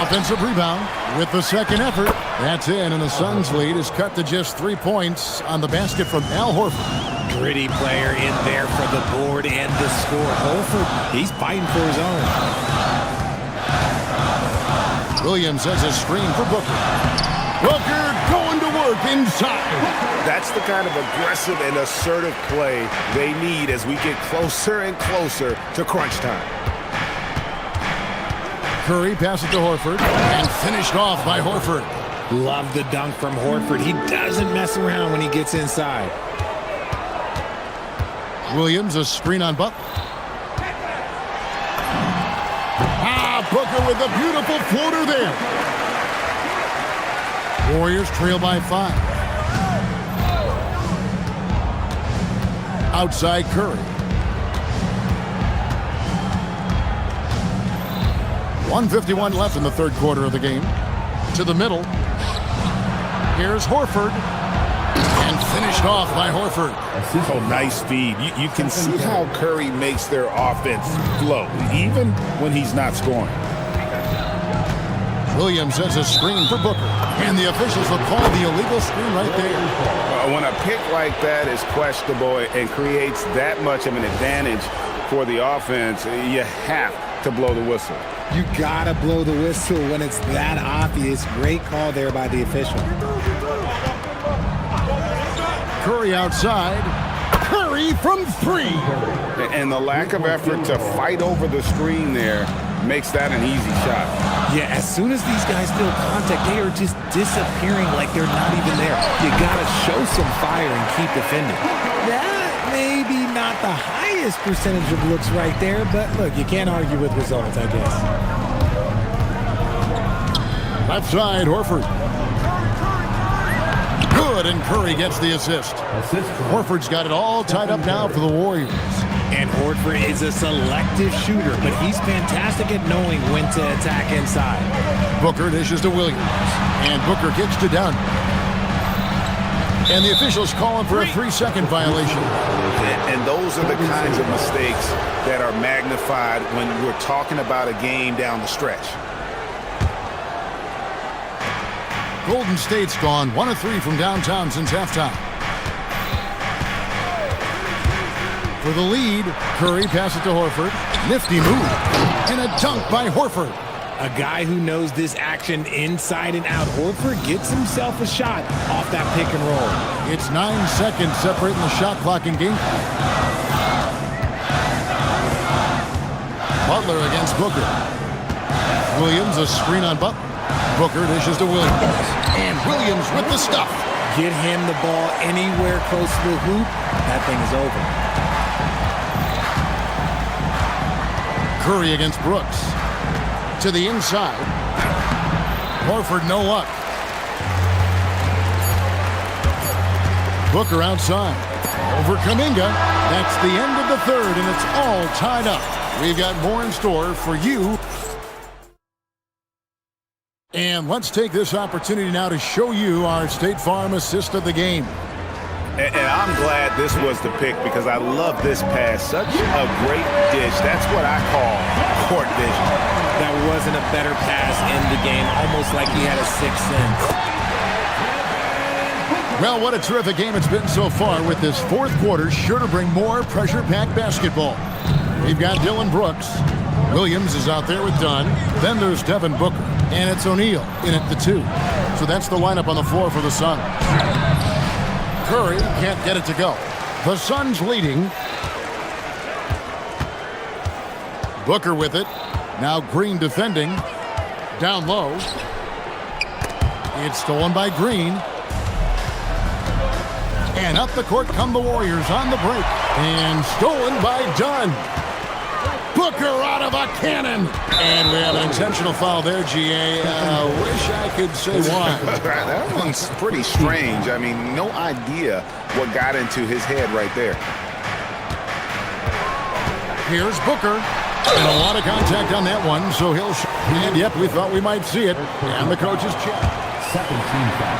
Offensive rebound with the second effort. That's in, and the Suns' lead is cut to just 3 points on the basket from Al Horford.
Gritty player in there for the board and the score. Horford, he's fighting for his own.
Williams has a screen for Booker. Booker going to work inside.
That's the kind of aggressive and assertive play they need as we get closer and closer to crunch time.
Curry passes to Horford and finished off by Horford.
Love the dunk from Horford. He doesn't mess around when he gets inside.
Williams, a screen on Butler. Booker with a beautiful floater there. Warriors trail by 5. Outside Curry. 1:51 left in the 3rd quarter of the game. To the middle. Here's Horford. And finished off by Horford.
Oh, nice speed. You can see how Curry makes their offense flow, even when he's not scoring.
Williams sets a screen for Booker. And the officials will call the illegal screen right there.
When a pick like that is questionable and creates that much of an advantage for the offense, you have to blow the whistle.
You gotta blow the whistle when it's that obvious. Great call there by the official.
Curry outside. Curry from three.
And the lack of effort to fight over the screen there makes that an easy shot.
Yeah, as soon as these guys feel contact, they are just disappearing like they're not even there. You gotta show some fire and keep defending. That may be not the highest percentage of looks right there, but look, you can't argue with results, I guess.
Left side, Horford. Good, and Curry gets the assist. Horford's got it all tied up now for the Warriors.
And Horford is a selective shooter, but he's fantastic at knowing when to attack inside.
Booker dishes to Williams, and Booker kicks to Dunn. And the officials calling for a 3-second violation.
And those are the kinds of mistakes that are magnified when we're talking about a game down the stretch.
Golden State's gone 1 of 3 from downtown since halftime. For the lead, Curry passes to Horford. Nifty move. And a dunk by Horford.
A guy who knows this action inside and out. Horford gets himself a shot off that pick and roll.
It's 9 seconds separating the shot clock and game clock. Butler against Booker. Williams, a screen on Butler. Booker dishes to Williams. And Williams with the stuff.
Get him the ball anywhere close to the hoop. That thing is over.
Curry against Brooks. To the inside. Horford no luck. Booker outside. Over Kuminga. That's the end of the third, and it's all tied up. We've got more in store for you. And let's take this opportunity now to show you our State Farm assist of the game.
And I'm glad this was the pick because I love this pass. Such a great dish. That's what I call court vision.
That wasn't a better pass in the game, almost like he had a sixth sense.
Well, what a terrific game it's been so far, with this fourth quarter sure to bring more pressure-packed basketball. We've got Dylan Brooks. Williams is out there with Dunn. Then there's Devin Booker. And it's O'Neal in at the 2. So that's the lineup on the floor for the Suns. Curry can't get it to go. The Suns leading. Booker with it. Now Green defending. Down low. It's stolen by Green. And up the court come the Warriors on the break. And stolen by Dunn. Booker out of a cannon. And we have an intentional foul there, GA. Wish I could say why.
That one's pretty strange. I mean, no idea what got into his head right there.
Here's Booker. And a lot of contact on that one, so he'll... And yep, we thought we might see it. And the coaches check.
Second team foul.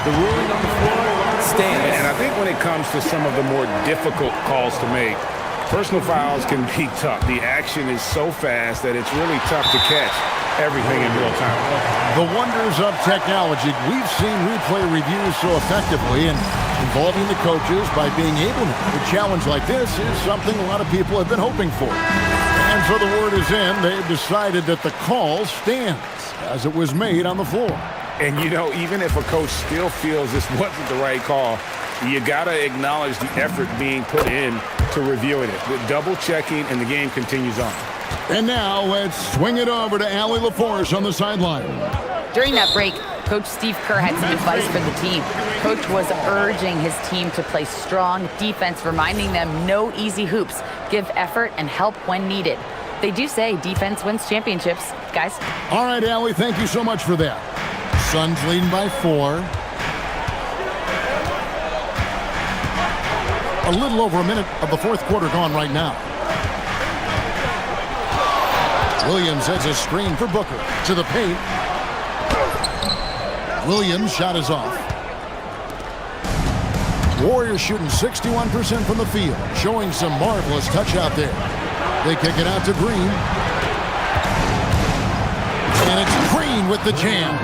The ruling on the floor stands.
And I think when it comes to some of the more difficult calls to make, personal fouls can be tough. The action is so fast that it's really tough to catch everything in real time.
The wonders of technology. We've seen replay reviews so effectively, and involving the coaches by being able to. A challenge like this is something a lot of people have been hoping for. And so the word is in. They've decided that the call stands as it was made on the floor.
And, you know, even if a coach still feels this wasn't the right call, you got to acknowledge the effort being put in to reviewing it. With double checking, and the game continues on.
And now let's swing it over to Allie LaForce on the sideline.
During that break, Coach Steve Kerr had some advice for the team. Coach was urging his team to play strong defense, reminding them no easy hoops, give effort, and help when needed. They do say defense wins championships, guys.
All right, Allie, thank you so much for that. Suns leading by 4. A little over a minute of the fourth quarter gone right now. Williams has a screen for Booker. To the paint. Williams' shot is off. Warriors shooting 61% from the field, showing some marvelous touch out there. They kick it out to Green. And it's Green with the jam.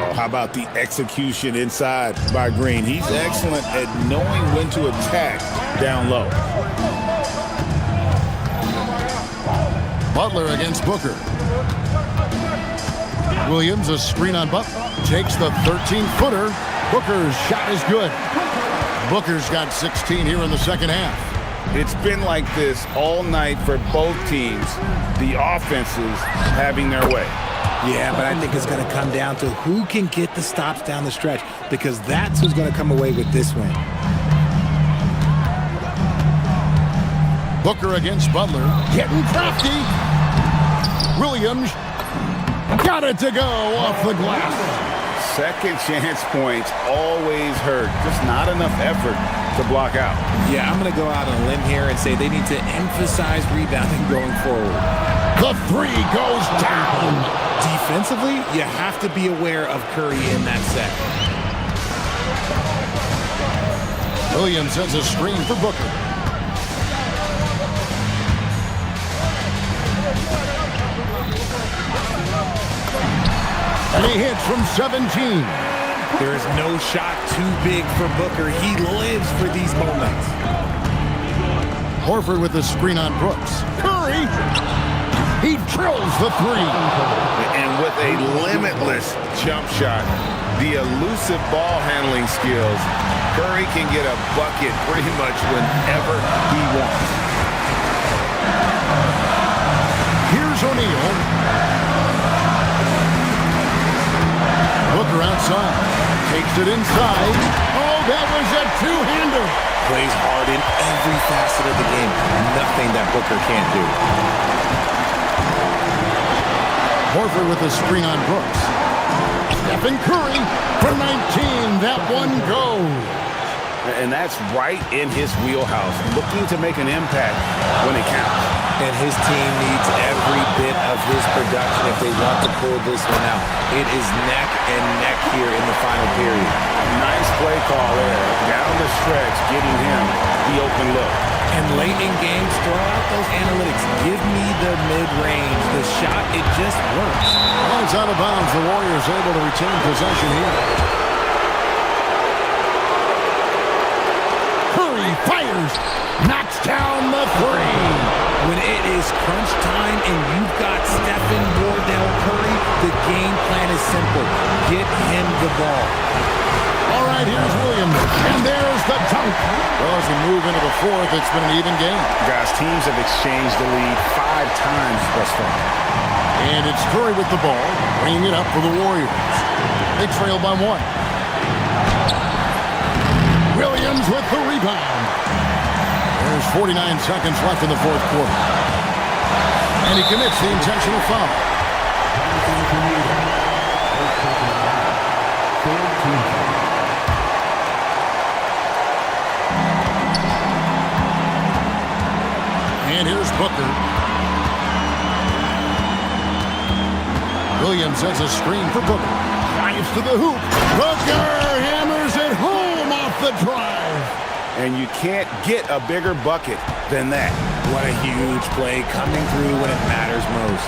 Oh, how about the execution inside by Green? He's excellent at knowing when to attack down low.
Butler against Booker. Williams, a screen on Butler. Takes the 13-footer. Booker's shot is good. Booker's got 16 here in the second half.
It's been like this all night for both teams. The offenses having their way.
Yeah, but I think it's going to come down to who can get the stops down the stretch, because that's who's going to come away with this win.
Booker against Butler. Getting crafty. Williams got it to go off the glass.
Second chance points always hurt. Just not enough effort to block out.
Yeah, I'm going to go out on a limb here and say they need to emphasize rebounding going forward.
The three goes down.
Defensively, you have to be aware of Curry in that set.
Williams sends a screen for Booker. And he hits from 17.
There is no shot too big for Booker. He lives for these moments.
Horford with the screen on Brooks. Curry, he drills the three.
And with a limitless jump shot, the elusive ball handling skills, Curry can get a bucket pretty much whenever he wants.
Here's O'Neal. Booker outside. Takes it inside. Oh, that was a two-hander.
Plays hard in every facet of the game. Nothing that Booker can't do.
Horford with a screen on Brooks. Stephen Curry for 19. That one goes.
And that's right in his wheelhouse, looking to make an impact when it counts.
And his team needs every bit of his production if they want to pull this one out. It is neck and neck here in the final period.
Nice play call there. Down the stretch, getting him the open look.
And late in games, throw out those analytics. Give me the mid-range. The shot, it just works.
Well, it's out of bounds. The Warriors able to retain possession here. Curry fires. Knocks down the three.
When it is crunch time and you've got Stephen Wardell Curry, the game plan is simple. Get him the ball.
All right, here's Williams. And there's the dunk. Well, as we move into the fourth, it's been an even game.
Guys, teams have exchanged the lead 5 times thus far.
And it's Curry with the ball, bringing it up for the Warriors. They trail by 1. Williams with the rebound. There's 49 seconds left in the fourth quarter. And he commits the intentional foul. And here's Booker. Williams sets a screen for Booker. Drives to the hoop. Booker hammers it home off the drive.
And you can't get a bigger bucket than that.
What a huge play coming through when it matters most.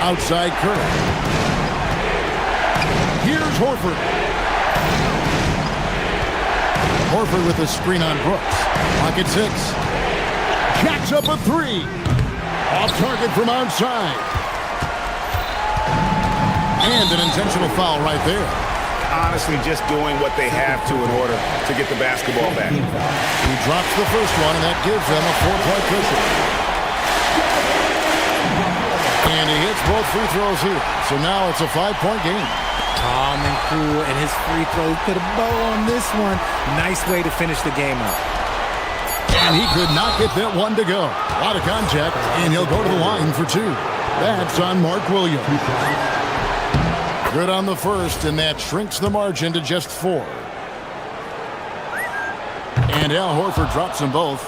Outside Curry. Here's Horford. Horford with a screen on Brooks. Pocket 6. Jacks up a 3. Off target from outside. And an intentional foul right there.
Honestly, just doing what they have to in order to get the basketball back.
He drops the first one, and that gives them a 4-point cushion. And he hits both free throws here. So now it's a 5-point game.
Calm and cool, and his free throws put a bow on this one. Nice way to finish the game up.
And he could not get that one to go. A lot of contact, and he'll go to the line for 2. That's on Mark Williams. Good on the first, and that shrinks the margin to just 4. And Al Horford drops them both.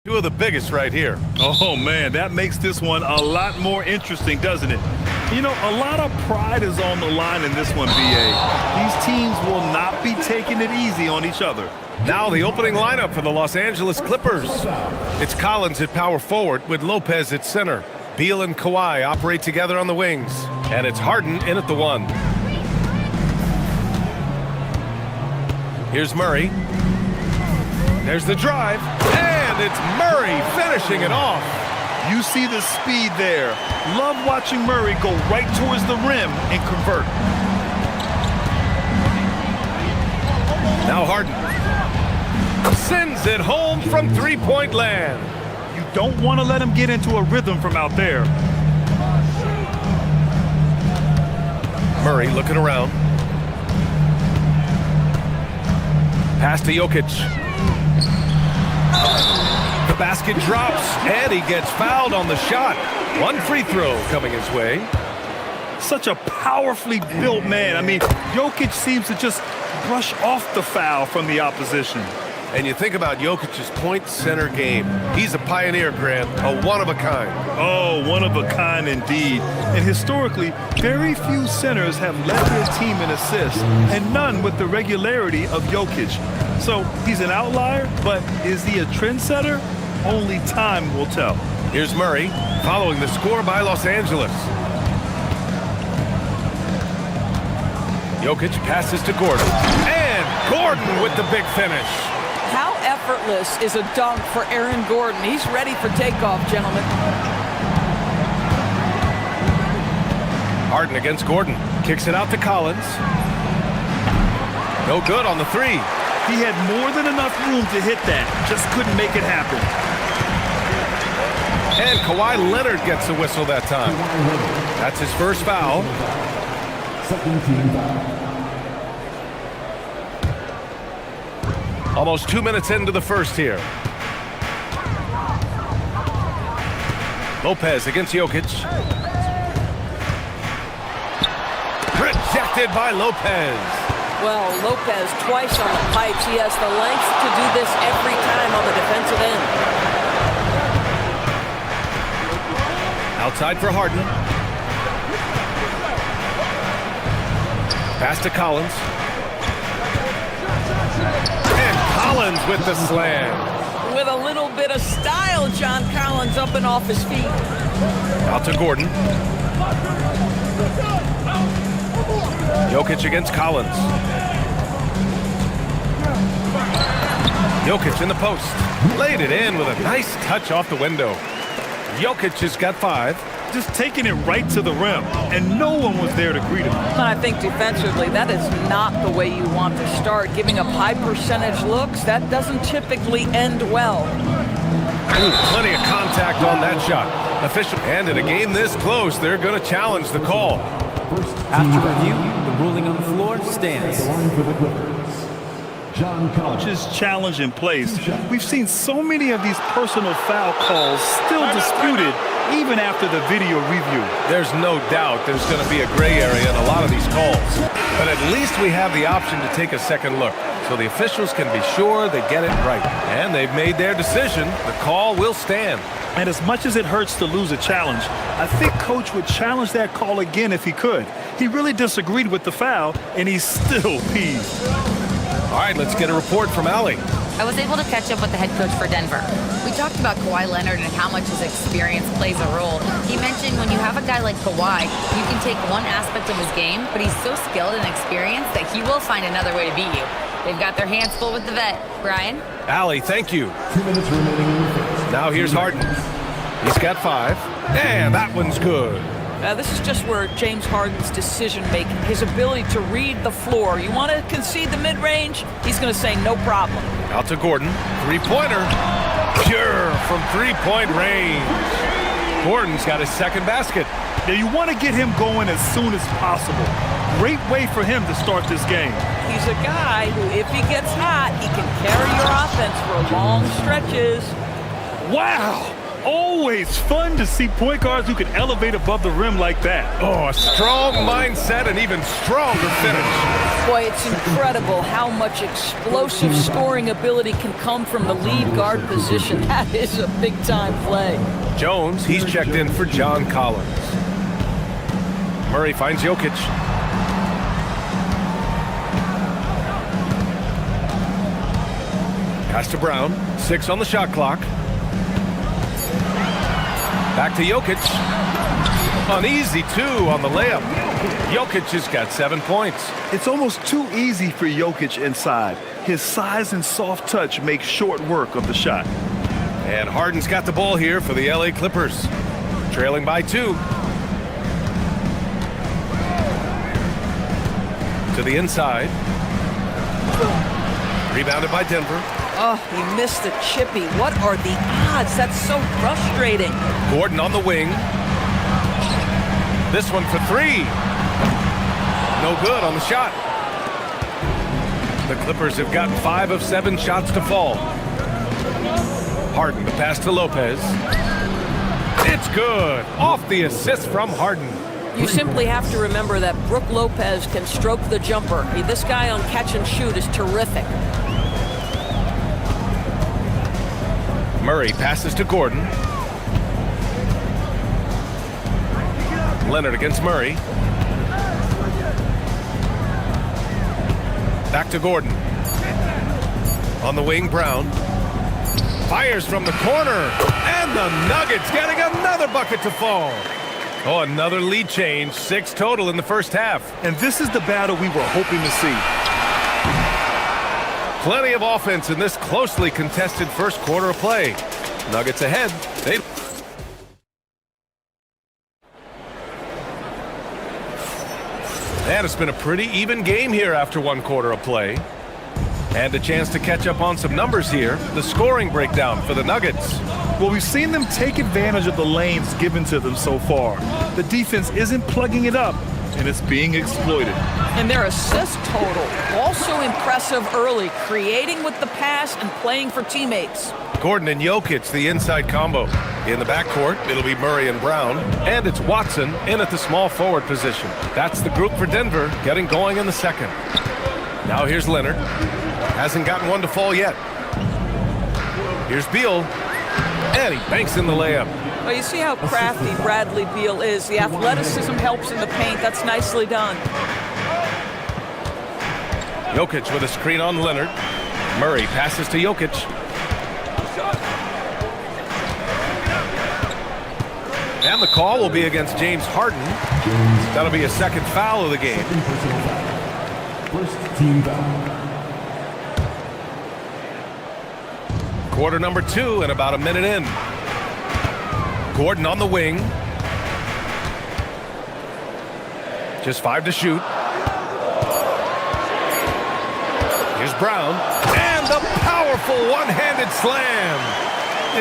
Two of the biggest right here.
Oh, man, that makes this one a lot more interesting, doesn't it? You know, a lot of pride is on the line in this one, B.A. These teams will not be taking it easy on each other.
Now the opening lineup for the Los Angeles Clippers. It's Collins at power forward with Lopez at center. Beal and Kawhi operate together on the wings. And it's Harden in at the 1. Here's Murray. There's the drive. And it's Murray finishing it off.
You see the speed there. Love watching Murray go right towards the rim and convert.
Now Harden sends it home from three-point land.
You don't want to let him get into a rhythm from out there.
Murray looking around. Pass to Jokic. The basket drops, and he gets fouled on the shot. One free throw coming his way.
Such a powerfully built man. I mean, Jokic seems to just brush off the foul from the opposition.
And you think about Jokic's point center game. He's a pioneer, Grant, a one-of-a-kind.
Oh, one-of-a-kind indeed. And historically, very few centers have led their team in assists, and none with the regularity of Jokic. So he's an outlier, but is he a trendsetter? Only time will tell.
Here's Murray, following the score by Los Angeles. Jokic passes to Gordon. And Gordon with the big finish.
How effortless is a dunk for Aaron Gordon? He's ready for takeoff, gentlemen.
Harden against Gordon. Kicks it out to Collins. No good on the 3.
He had more than enough room to hit that. Just couldn't make it happen.
And Kawhi Leonard gets a whistle that time. That's his first foul.
Second team foul.
Almost 2 minutes into the first here. Lopez against Jokic. Rejected by Lopez.
Well, Lopez twice on the pipes. He has the length to do this every time on the defensive end.
Outside for Harden. Pass to Collins. And Collins with the slam.
With a little bit of style, John Collins up and off his feet.
Out to Gordon. Jokic against Collins. Jokic in the post. Laid it in with a nice touch off the window. Jokic has got 5.
Just taking it right to the rim, and no one was there to greet him.
And I think defensively, that is not the way you want to start. Giving up high percentage looks, that doesn't typically end well.
Ooh, plenty of contact on that shot. Official, and in a game this close, they're going to challenge the call.
After review, the ruling on the floor stands.
Coach's challenge in place. We've seen so many of these personal foul calls still disputed even after the video review.
There's no doubt there's going to be a gray area in a lot of these calls. But at least we have the option to take a second look, so the officials can be sure they get it right. And they've made their decision. The call will stand.
And as much as it hurts to lose a challenge, I think Coach would challenge that call again if he could. He really disagreed with the foul, and he's still peeved.
All right, let's get a report from Allie.
I was able to catch up with the head coach for Denver. We talked about Kawhi Leonard and how much his experience plays a role. He mentioned when you have a guy like Kawhi, you can take one aspect of his game, but he's so skilled and experienced that he will find another way to beat you. They've got their hands full with the vet. Brian?
Allie, thank you.
2 minutes remaining in the first.
Now here's Harden. He's got 5. And that one's good.
This is just where James Harden's decision-making, his ability to read the floor. You want to concede the mid-range? He's going to say no problem.
Out to Gordon. Three-pointer. Pure from three-point range. Gordon's got his second basket.
Now you want to get him going as soon as possible. Great way for him to start this game.
He's a guy who, if he gets hot, he can carry your offense for long stretches.
Wow! Always fun to see point guards who can elevate above the rim like that.
Oh, a strong mindset and even stronger finish.
Boy, it's incredible how much explosive scoring ability can come from the lead guard position. That is a big-time play.
Jones, he's checked in for John Collins. Murray finds Jokic. Pass to Brown. 6 on the shot clock. Back to Jokic. An easy 2 on the layup. Jokic has got 7 points.
It's almost too easy for Jokic inside. His size and soft touch make short work of the shot.
And Harden's got the ball here for the LA Clippers. Trailing by 2. To the inside. Rebounded by Denver.
Oh, he missed the chippy. What are the odds? That's so frustrating.
Gordon on the wing. This one for 3. No good on the shot. The Clippers have gotten 5 of 7 shots to fall. Harden, the pass to Lopez. It's good. Off the assist from Harden.
You simply have to remember that Brook Lopez can stroke the jumper. This guy on catch and shoot is terrific.
Murray passes to Gordon. Leonard against Murray. Back to Gordon. On the wing, Brown. Fires from the corner. And the Nuggets getting another bucket to fall. Oh, another lead change. 6 total in the first half.
And this is the battle we were hoping to see.
Plenty of offense in this closely contested first quarter of play. Nuggets ahead. And it's been a pretty even game here after 1 quarter of play. And a chance to catch up on some numbers here. The scoring breakdown for the Nuggets.
Well, we've seen them take advantage of the lanes given to them so far. The defense isn't plugging it up, and it's being exploited.
And their assist total, also impressive early, creating with the pass and playing for teammates.
Gordon and Jokic, the inside combo. In the backcourt, it'll be Murray and Brown. And it's Watson in at the small forward position. That's the group for Denver, getting going in the second. Now here's Leonard. Hasn't gotten one to fall yet. Here's Beal. And he banks in the layup.
Well, you see how crafty Bradley Beal is. The athleticism helps in the paint. That's nicely done.
Jokic with a screen on Leonard. Murray passes to Jokic. And the call will be against James Harden. That'll be a second foul of the game.
First team foul.
Quarter number 2 and about a minute in. Gordon on the wing. Just 5 to shoot. Here's Brown. And the powerful one-handed slam.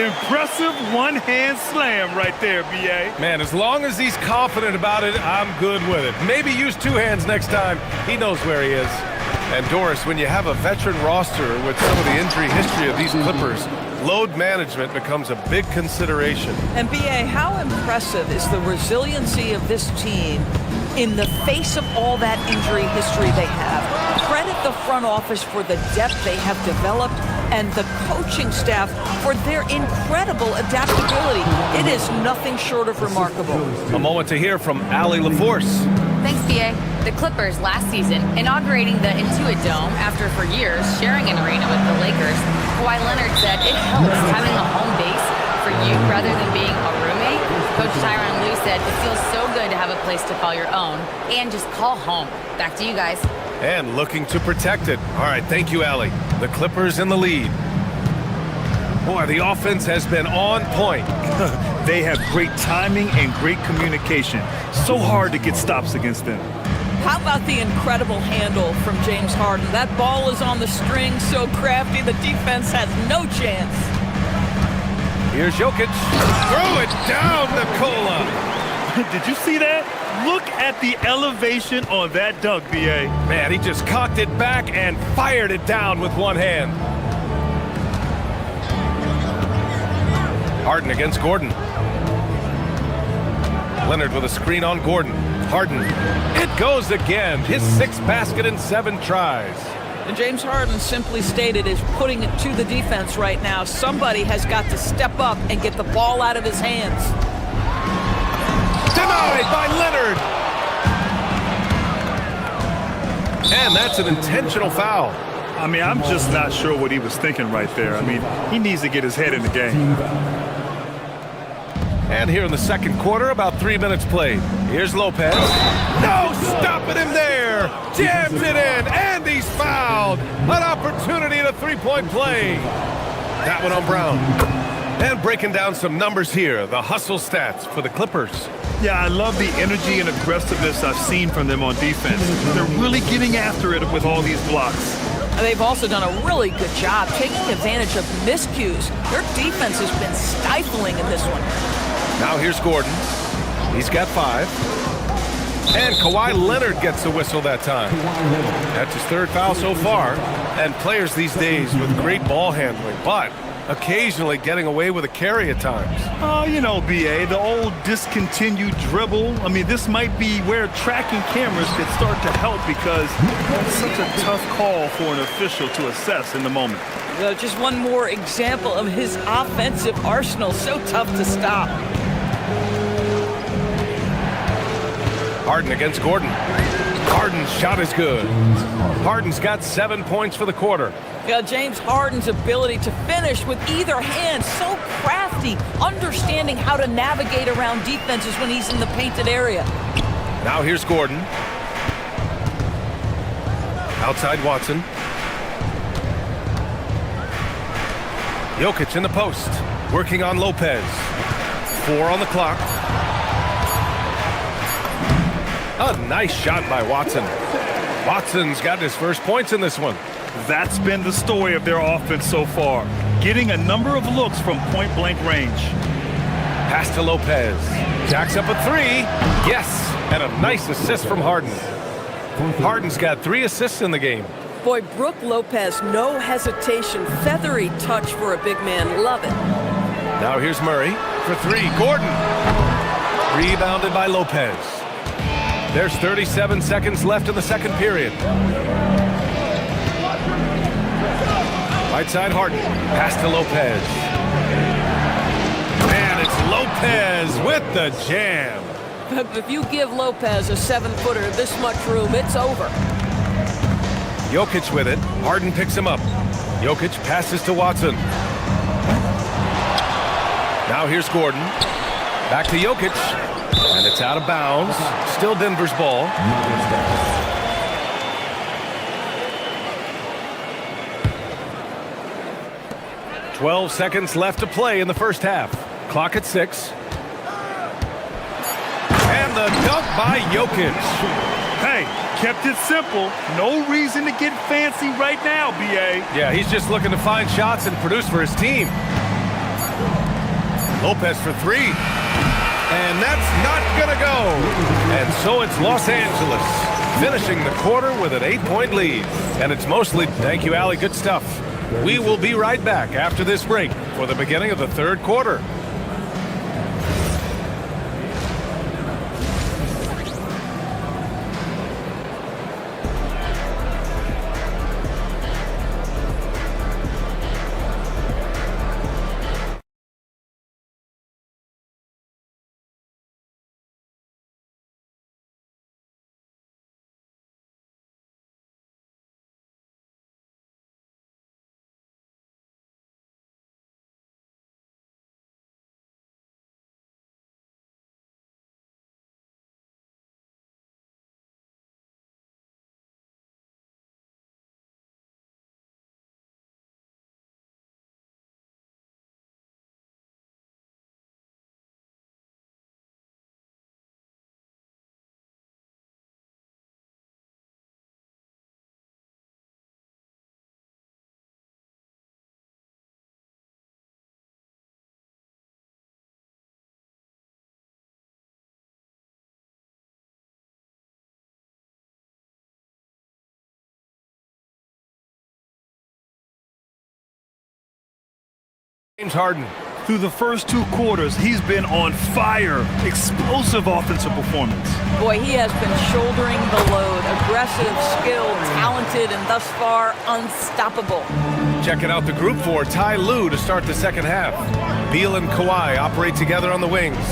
Impressive one-hand slam right there, B.A.
Man, as long as he's confident about it, I'm good with it. Maybe use 2 hands next time. He knows where he is. And Doris, when you have a veteran roster with some of the injury history of these Clippers, load management becomes a big consideration.
And B.A., how impressive is the resiliency of this team in the face of all that injury history they have? Credit the front office for the depth they have developed and the coaching staff for their incredible adaptability. It is nothing short of remarkable.
A moment to hear from Allie LaForce.
Thanks, PA. The Clippers last season inaugurating the Intuit Dome after for years sharing an arena with the Lakers. Kawhi Leonard said it helps having a home base for you rather than being a roommate. Coach Tyronn Lue said it feels so good to have a place to call your own and just call home. Back to you guys.
And looking to protect it. All right, thank you, Allie. The Clippers in the lead. Boy, the offense has been on point.
They have great timing and great communication. So hard to get stops against them.
How about the incredible handle from James Harden? That ball is on the string, so crafty, the defense has no chance.
Here's Jokic. Throw it down, Nikola.
Did you see that? Look at the elevation on that dunk, B.A.
Man, he just cocked it back and fired it down with one hand. Harden against Gordon. Leonard with a screen on Gordon. Harden. It goes again. His 6th basket in 7 tries.
And James Harden simply stated is putting it to the defense right now. Somebody has got to step up and get the ball out of his hands.
Denied by Leonard. And that's an intentional foul.
I mean, I'm just not sure what he was thinking right there. I mean, he needs to get his head in the game.
And here in the second quarter, about 3 minutes played. Here's Lopez. No, stopping him there. Jams it in, and he's fouled. An opportunity at a three-point play. That one on Brown. And breaking down some numbers here, the hustle stats for the Clippers.
Yeah, I love the energy and aggressiveness I've seen from them on defense. They're really getting after it with all these blocks.
And they've also done a really good job taking advantage of miscues. Their defense has been stifling in this one.
Now here's Gordon. He's got 5. And Kawhi Leonard gets the whistle that time. That's his 3rd foul so far. And players these days with great ball handling, but occasionally getting away with a carry at times.
Oh, you know, BA, the old discontinued dribble. I mean, this might be where tracking cameras could start to help because it's such a tough call for an official to assess in the moment.
Just one more example of his offensive arsenal. So tough to stop.
Harden against Gordon. Harden's shot is good. Harden's got 7 points for the quarter.
Yeah, James Harden's ability to finish with either hand, so crafty, understanding how to navigate around defenses when he's in the painted area.
Now here's Gordon. Outside Watson. Jokic in the post, working on Lopez. 4 on the clock. A nice shot by Watson. Watson's got his first points in this one.
That's been the story of their offense so far, getting a number of looks from point-blank range.
Pass to Lopez. Jacks up a 3. Yes, and a nice assist from Harden. Harden's got 3 assists in the game.
Boy, Brook Lopez, no hesitation, feathery touch for a big man. Love it.
Now here's Murray for 3. Gordon. Rebounded by Lopez. There's 37 seconds left in the second period. Right side Harden. Pass to Lopez. And it's Lopez with the jam.
If you give Lopez a 7-footer this much room, it's over.
Jokic with it. Harden picks him up. Jokic passes to Watson. Now here's Gordon. Back to Jokic. And it's out of bounds. Still Denver's ball. "12 seconds left to play in the first half. Clock at 6. And the dunk by Jokic.
Hey, kept it simple. No reason to get fancy right now, BA.
Yeah, he's just looking to find shots and produce for his team. Lopez for 3. And that's not gonna go. And so it's Los Angeles finishing the quarter with an 8-point lead. And it's mostly, thank you, Allie, good stuff. We will be right back after this break for the beginning of the third quarter. James Harden
Through the first 2 quarters, he's been on fire. Explosive offensive performance.
Boy, he has been shouldering the load. Aggressive, skilled, talented, and thus far, unstoppable.
Checking out the group for Ty Lue to start the second half. Beal and Kawhi operate together on the wings.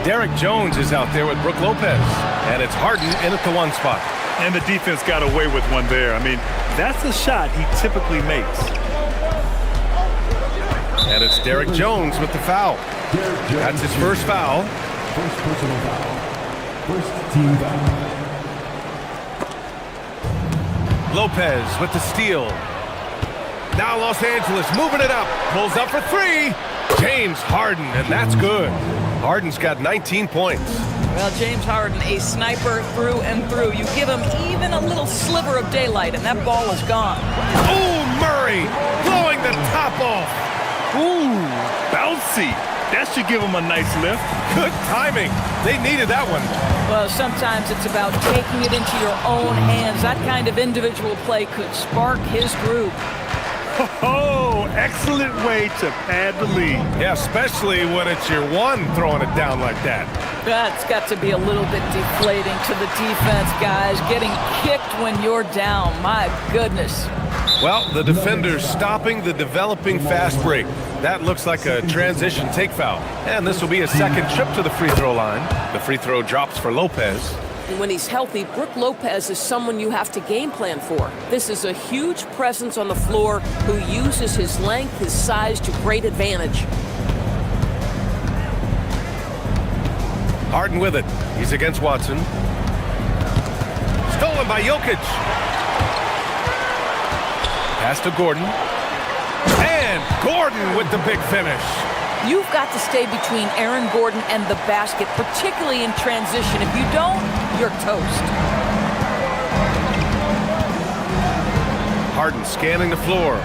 Derek Jones is out there with Brook Lopez. And it's Harden in at the 1 spot.
And the defense got away with one there. I mean, that's a shot he typically makes.
And it's Derek Jones with the foul. That's his first foul.
First personal foul. First team foul.
Lopez with the steal. Now Los Angeles moving it up. Pulls up for 3. James Harden, and that's good. Harden's got 19 points.
Well, James Harden, a sniper through and through. You give him even a little sliver of daylight, and that ball is gone.
Oh, Murray blowing the top off.
Ooh, bouncy. That should give him a nice lift.
Good timing. They needed that one.
Well, sometimes it's about taking it into your own hands. That kind of individual play could spark his group.
Oh, excellent way to pad the lead.
Yeah, especially when it's your one throwing it down like that.
That's got to be a little bit deflating to the defense, guys. Getting kicked when you're down. My goodness.
Well, the defender's stopping the developing fast break. That looks like a transition take foul. And this will be a second trip to the free throw line. The free throw drops for Lopez.
And when he's healthy, Brook Lopez is someone you have to game plan for. This is a huge presence on the floor who uses his length, his size to great advantage.
Harden with it. He's against Watson. Stolen by Jokic. Pass to Gordon. And Gordon with the big finish.
You've got to stay between Aaron Gordon and the basket, particularly in transition. If you don't, you're toast.
Harden scanning the floor.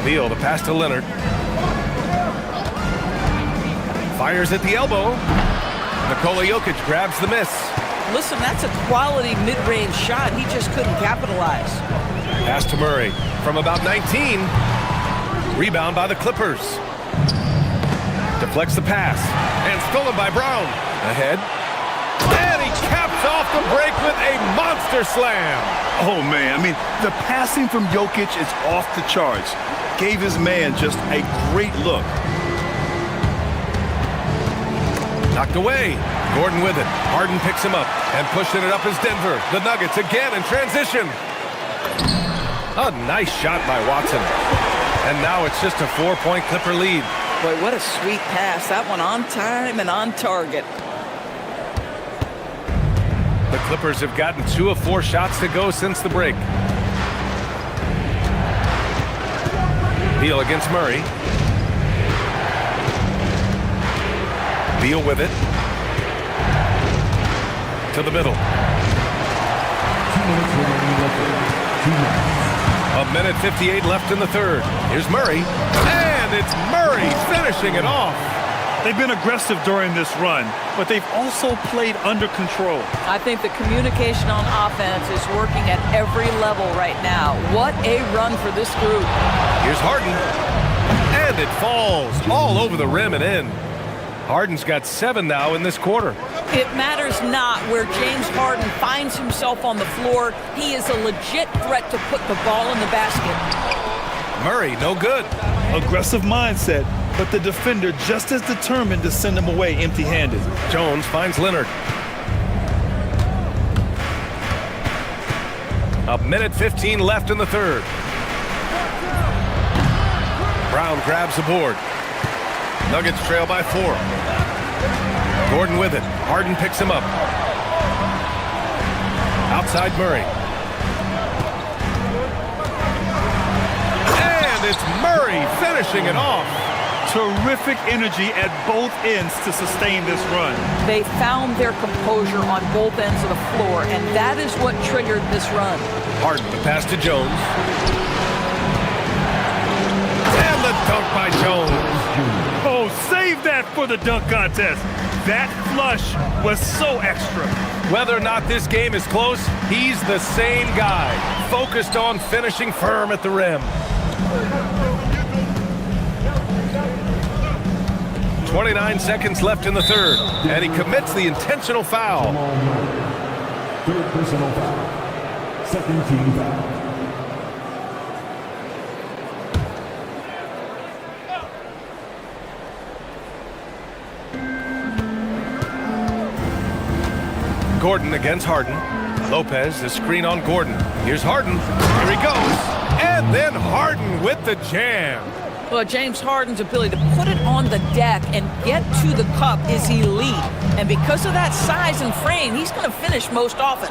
Beal, the pass to Leonard. Fires at the elbow. Nikola Jokic grabs the miss.
Listen, that's a quality mid-range shot. He just couldn't capitalize.
Pass to Murray from about 19. Rebound by the Clippers. Deflects the pass. And stolen by Brown. Ahead. And he caps off the break with a monster slam.
Oh, man. I mean, the passing from Jokic is off the charts. Gave his man just a great look.
Knocked away. Gordon with it. Harden picks him up. And pushing it up is Denver. The Nuggets again in transition. A nice shot by Watson. And now it's just a 4-point Clipper lead.
Boy, what a sweet pass. That one on time and on target.
The Clippers have gotten 2 of 4 shots to go since the break. Beal against Murray. Beal with it. To the middle.
2 minutes remaining left. 2 minutes.
A minute 58 left in the third. Here's Murray. And it's Murray finishing it off.
They've been aggressive during this run, but they've also played under control.
I think the communication on offense is working at every level right now. What a run for this group.
Here's Harden. And it falls all over the rim and in. Harden's got 7 now in this quarter.
It matters not where James Harden finds himself on the floor. He is a legit threat to put the ball in the basket.
Murray, no good.
Aggressive mindset, but the defender just as determined to send him away empty-handed.
Jones finds Leonard. A minute 15 left in the third. Brown grabs the board. Nuggets trail by 4. Gordon with it. Harden picks him up. Outside Murray. And it's Murray finishing it off.
Terrific energy at both ends to sustain this run.
They found their composure on both ends of the floor, and that is what triggered this run.
Harden, the pass to Jones. And the dunk by Jones.
Oh, save that for the dunk contest. That flush was so extra.
Whether or not this game is close, he's the same guy, focused on finishing firm at the rim. 29 seconds left in the third, and he commits the intentional foul.
Third personal foul. Second team foul.
Gordon against Harden. Lopez, the screen on Gordon. Here's Harden. Here he goes. And then Harden with the jam.
Well, James Harden's ability to put it on the deck and get to the cup is elite. And because of that size and frame, he's going to finish most often.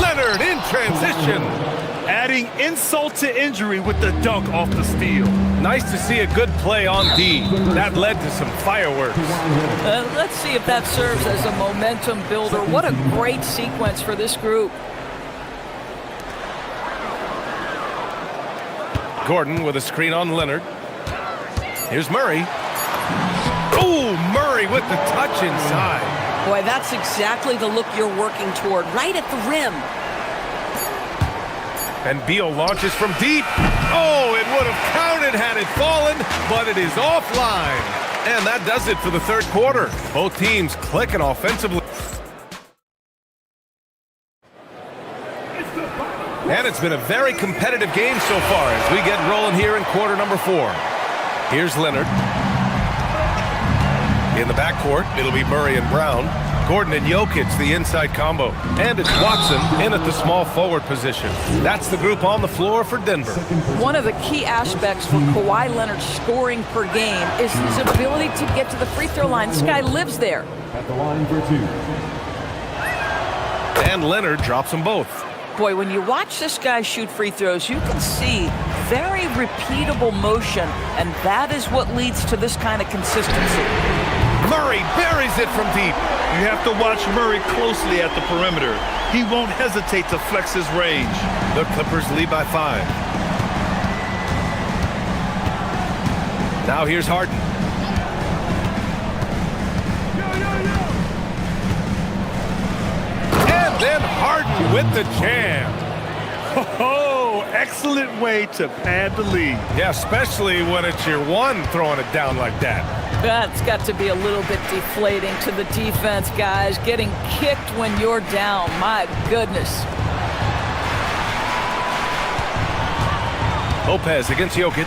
Leonard in transition.
Adding insult to injury with the dunk off the steal.
Nice to see a good play on D. That led to some fireworks.
Let's see if that serves as a momentum builder. What a great sequence for this group.
Gordon with a screen on Leonard. Here's Murray. Oh, Murray with the touch inside.
Boy, that's exactly the look you're working toward, right at the rim.
And Beal launches from deep. Oh, it would have counted had it fallen, but it is offline. And that does it for the third quarter. Both teams clicking offensively. And it's been a very competitive game so far as we get rolling here in quarter number 4. Here's Leonard. In the backcourt, it'll be Murray and Brown. Gordon and Jokic, the inside combo. And it's Watson in at the small forward position. That's the group on the floor for Denver.
One of the key aspects for Kawhi Leonard's scoring per game is his ability to get to the free throw line. This guy lives there.
At the line for 2.
And Leonard drops them both.
Boy, when you watch this guy shoot free throws, you can see very repeatable motion, and that is what leads to this kind of consistency.
Murray buries it from deep.
You have to watch Murray closely at the perimeter. He won't hesitate to flex his range.
The Clippers lead by 5. Now here's Harden. And then Harden with the jam.
Oh, excellent way to pad the lead.
Yeah, especially when it's your one throwing it down like that.
That's got to be a little bit deflating to the defense, guys. Getting kicked when you're down. My goodness.
Lopez against Jokic.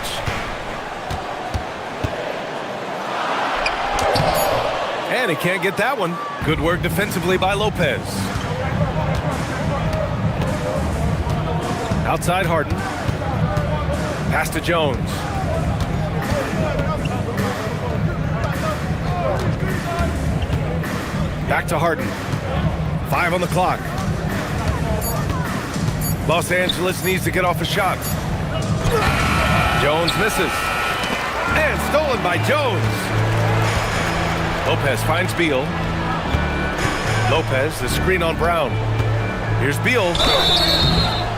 And he can't get that one. Good work defensively by Lopez. Outside Harden. Pass to Jones. Back to Harden. 5 on the clock. Los Angeles needs to get off a shot. Jones misses. And stolen by Jones. Lopez finds Beal. Lopez, the screen on Brown. Here's Beal.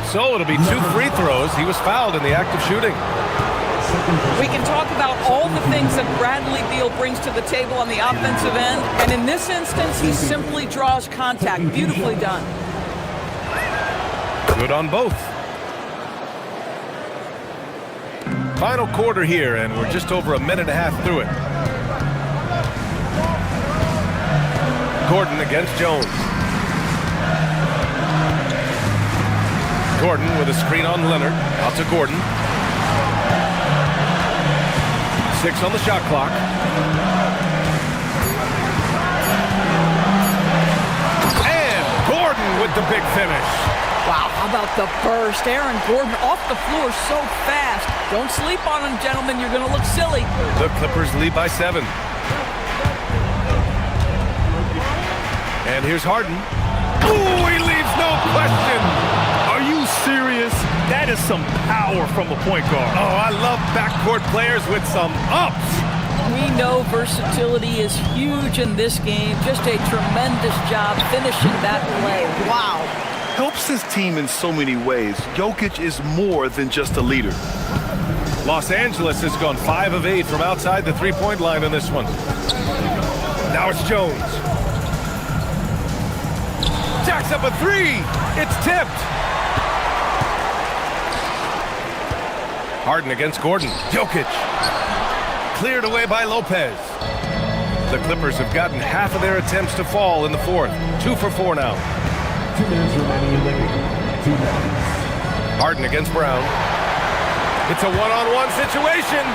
So it'll be 2 free throws. He was fouled in the act of shooting.
We can talk about all the things that Bradley Beal brings to the table on the offensive end, and in this instance, he simply draws contact. Beautifully done.
Good on both. Final quarter here, and we're just over a minute and a half through it. Gordon against Jones. Gordon with a screen on Leonard. Out to Gordon. 6 on the shot clock. And Gordon with the big finish.
Wow, how about the burst? Aaron Gordon off the floor so fast. Don't sleep on him, gentlemen. You're going to look silly.
The Clippers lead by 7. And here's Harden. Ooh, he leaves no question.
Are you serious? That is some power from a point guard.
Oh, I love backcourt players with some ups.
We know versatility is huge in this game. Just a tremendous job finishing that play. Wow.
Helps his team in so many ways. Jokic is more than just a leader.
Los Angeles has gone 5 of 8 from outside the three-point line in this one. Now it's Jones. Jacks up a 3. It's tipped. Harden against Gordon. Jokic. Cleared away by Lopez. The Clippers have gotten half of their attempts to fall in the fourth. 2 for 4 now.
2 minutes remaining in the game. 2 minutes.
Harden against Brown. It's a one-on-one situation.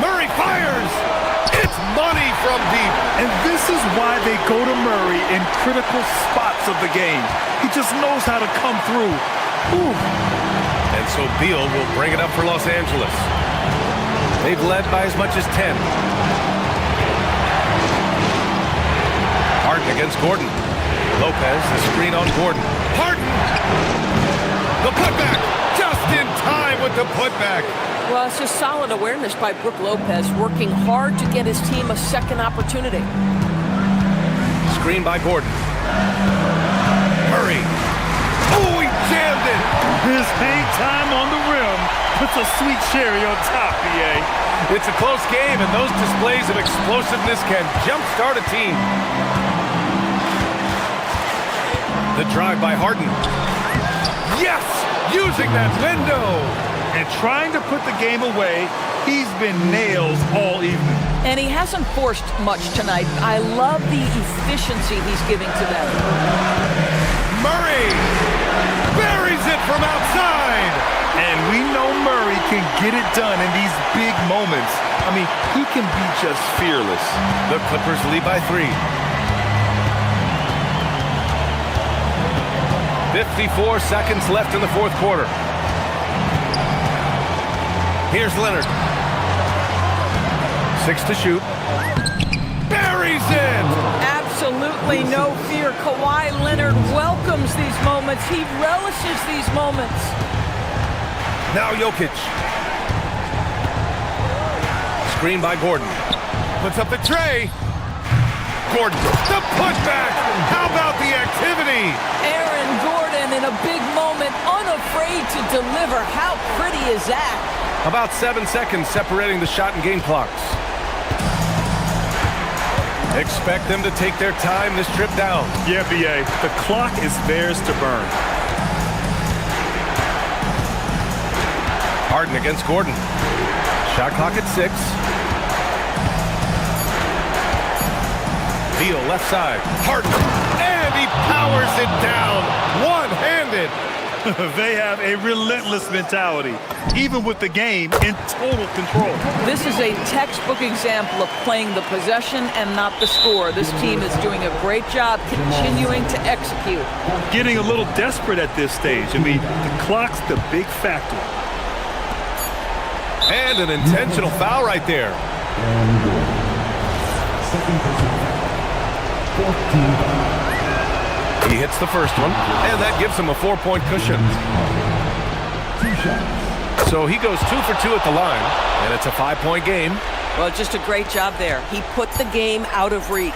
Murray fires. It's money from deep.
And this is why they go to Murray in critical spots of the game. He just knows how to come through. Ooh.
And so Beal will bring it up for Los Angeles. They've led by as much as 10. Harden against Gordon. Lopez, the screen on Gordon. Harden! The putback! Just in time with the putback.
Well, it's just solid awareness by Brook Lopez, working hard to get his team a second opportunity.
Screen by Gordon. Murray. Oh, he jammed it!
His hang time on the rim puts a sweet cherry on top, BA.
It's a close game, and those displays of explosiveness can jumpstart a team. The drive by Harden. Yes! Using that window!
And trying to put the game away, he's been nails all evening.
And he hasn't forced much tonight. I love the efficiency he's giving to them.
Murray buries it from outside.
And we know Murray can get it done in these big moments. I mean, he can be just fearless.
The Clippers lead by 3. 54 seconds left in the fourth quarter. Here's Leonard. 6 to shoot. Buries it!
Absolutely no fear. Kawhi Leonard welcomes these moments. He relishes these moments.
Now Jokic. Screen by Gordon. Puts up the tray. Gordon, the putback! How about the activity?
Aaron Gordon in a big moment, unafraid to deliver. How pretty is that?
About 7 seconds separating the shot and game clocks. Expect them to take their time this trip down.
Yeah, BA, the clock is theirs to burn.
Harden against Gordon. Shot clock at 6. Beal left side. Harden. And he powers it down. One-handed.
They have a relentless mentality, even with the game in total control.
This is a textbook example of playing the possession and not the score. This team is doing a great job continuing to execute.
Getting a little desperate at this stage. I mean, the clock's the big factor.
And an intentional foul right there.
Second personal foul. 14 foul.
He hits the first one, and that gives him a 4-point cushion.
2 shots.
So he goes 2 for 2 at the line, and it's a 5-point game.
Well, just a great job there. He put the game out of reach.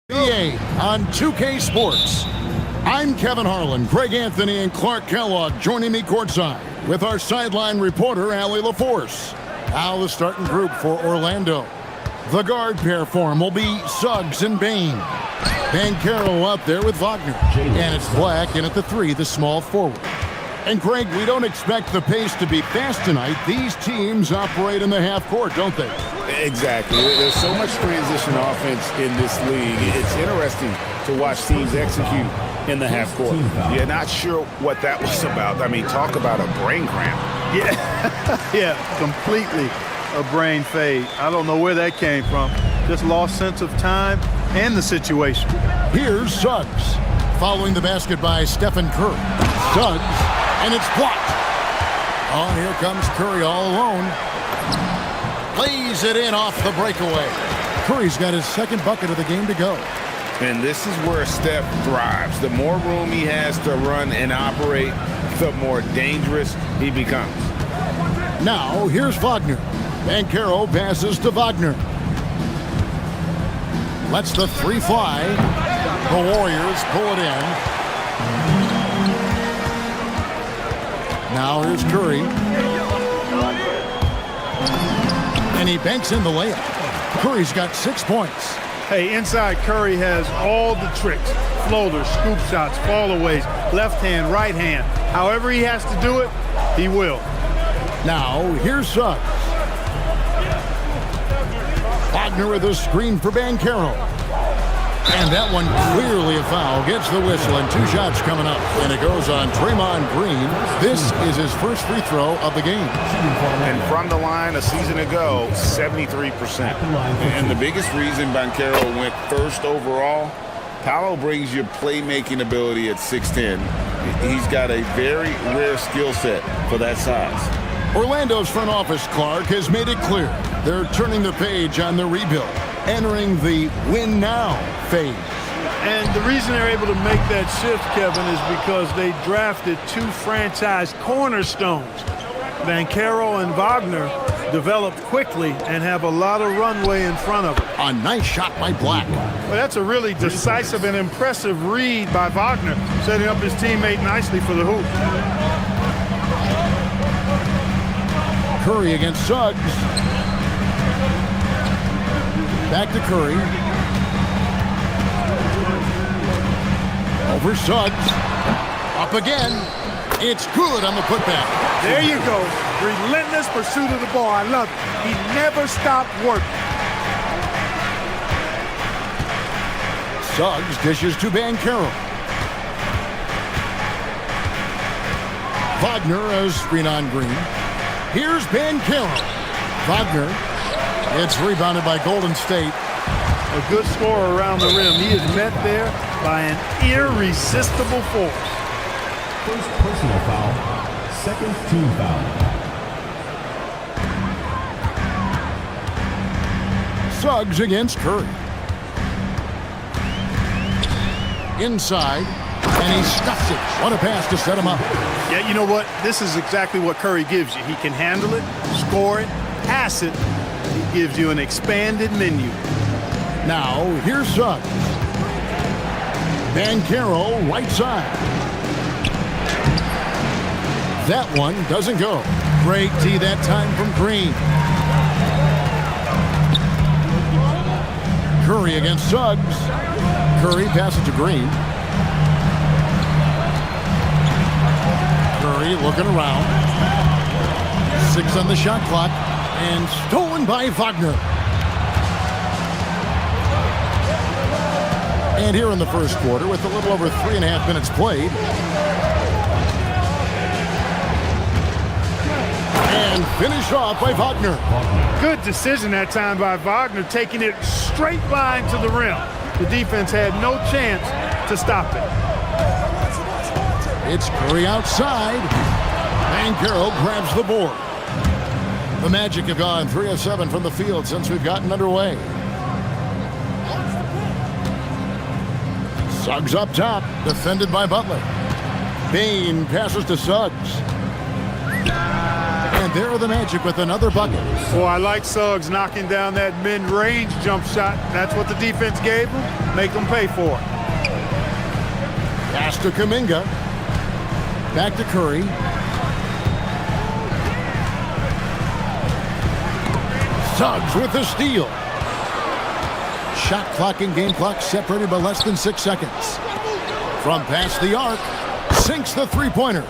NBA on 2K Sports. I'm Kevin Harlan, Greg Anthony, and Clark Kellogg joining me courtside with our sideline reporter, Allie LaForce. Now the starting group for Orlando. The guard pair for him will be Suggs and Bain. Banchero up there with Wagner. And it's Black in at the 3, the small forward. And Greg, we don't expect the pace to be fast tonight. These teams operate in the half court, don't they?
Exactly. There's so much transition offense in this league. It's interesting to watch teams execute in the half court.
Yeah, not sure what that was about. I mean, talk about a brain cramp. Yeah, completely a brain fade. I don't know where that came from. Just lost sense of time and the situation.
Here's Suggs. Following the basket by Stephen Curry. Suggs, and it's blocked. Oh, here comes Curry all alone. Lays it in off the breakaway. Curry's got his second bucket of the game to go.
And this is where Steph thrives. The more room he has to run and operate, the more dangerous he becomes.
Now, here's Wagner. Banchero passes to Wagner. Lets the 3 fly. The Warriors pull it in. Now here's Curry. And he banks in the layup. Curry's got 6 points.
Hey, inside Curry has all the tricks. Floaters, scoop shots, fallaways, left hand, right hand. However he has to do it, he will.
Now, here's Suggs. Wagner with a screen for Banchero. And that one clearly a foul. Gets the whistle and 2 shots coming up. And it goes on Draymond Green. This is his first free throw of the game.
And from the line a season ago, 73%. And the biggest reason Banchero went first overall, Paolo brings you playmaking ability at 6'10". He's got a very rare skill set for that size.
Orlando's front office, Clark, has made it clear they're turning the page on the rebuild, entering the win now phase.
And the reason they're able to make that shift, Kevin, is because they drafted 2 franchise cornerstones. Banchero and Wagner developed quickly and have a lot of runway in front of them.
A nice shot by Black.
Well, that's a really decisive and impressive read by Wagner, setting up his teammate nicely for the hoop.
Curry against Suggs. Back to Curry. Over Suggs. Up again. It's good on the putback.
There you go. Relentless pursuit of the ball. I love it. He never stopped working.
Suggs dishes to Banchero. Wagner as screen on Green. Here's Banchero. Wagner. It's rebounded by Golden State.
A good scorer around the rim. He is met there by an irresistible force.
First personal foul, second team foul.
Suggs against Curry. Inside, and he stuffs it. What a pass to set him up.
Yeah, you know what? This is exactly what Curry gives you. He can handle it, score it, pass it. He gives you an expanded menu.
Now, here's Suggs. Banchero, right side. That one doesn't go. Great tee that time from Green. Curry against Suggs. Curry passes to Green. Curry looking around. 6 on the shot clock. And stolen by Wagner. And here in the first quarter, with a little over 3.5 minutes played. And finished off by Wagner.
Good decision that time by Wagner, taking it straight line to the rim. The defense had no chance to stop it.
It's Curry outside. Banchero grabs the board. The Magic have gone 3 of 7 from the field since we've gotten underway. Suggs up top, defended by Butler. Bain passes to Suggs. And there are the Magic with another bucket.
Well, I like Suggs knocking down that mid-range jump shot. That's what the defense gave him. Make them pay for it.
Pass to Kuminga. Back to Curry. Suggs with the steal. Shot clock and game clock separated by less than 6 seconds. From past the arc, sinks the three-pointer.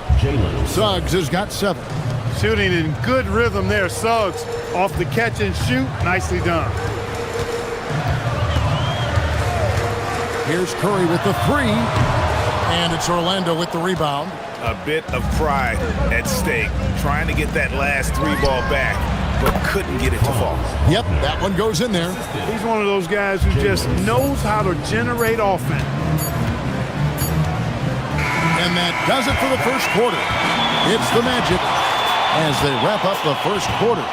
Suggs has got 7.
Shooting in good rhythm there, Suggs. Off the catch and shoot, nicely done.
Here's Curry with the 3. And it's Orlando with the rebound.
A bit of pride at stake, trying to get that last 3 ball back, but couldn't get it to fall.
Yep, that one goes in there.
He's one of those guys who just knows how to generate offense.
And that does it for the first quarter. It's the Magic as they wrap up the first quarter.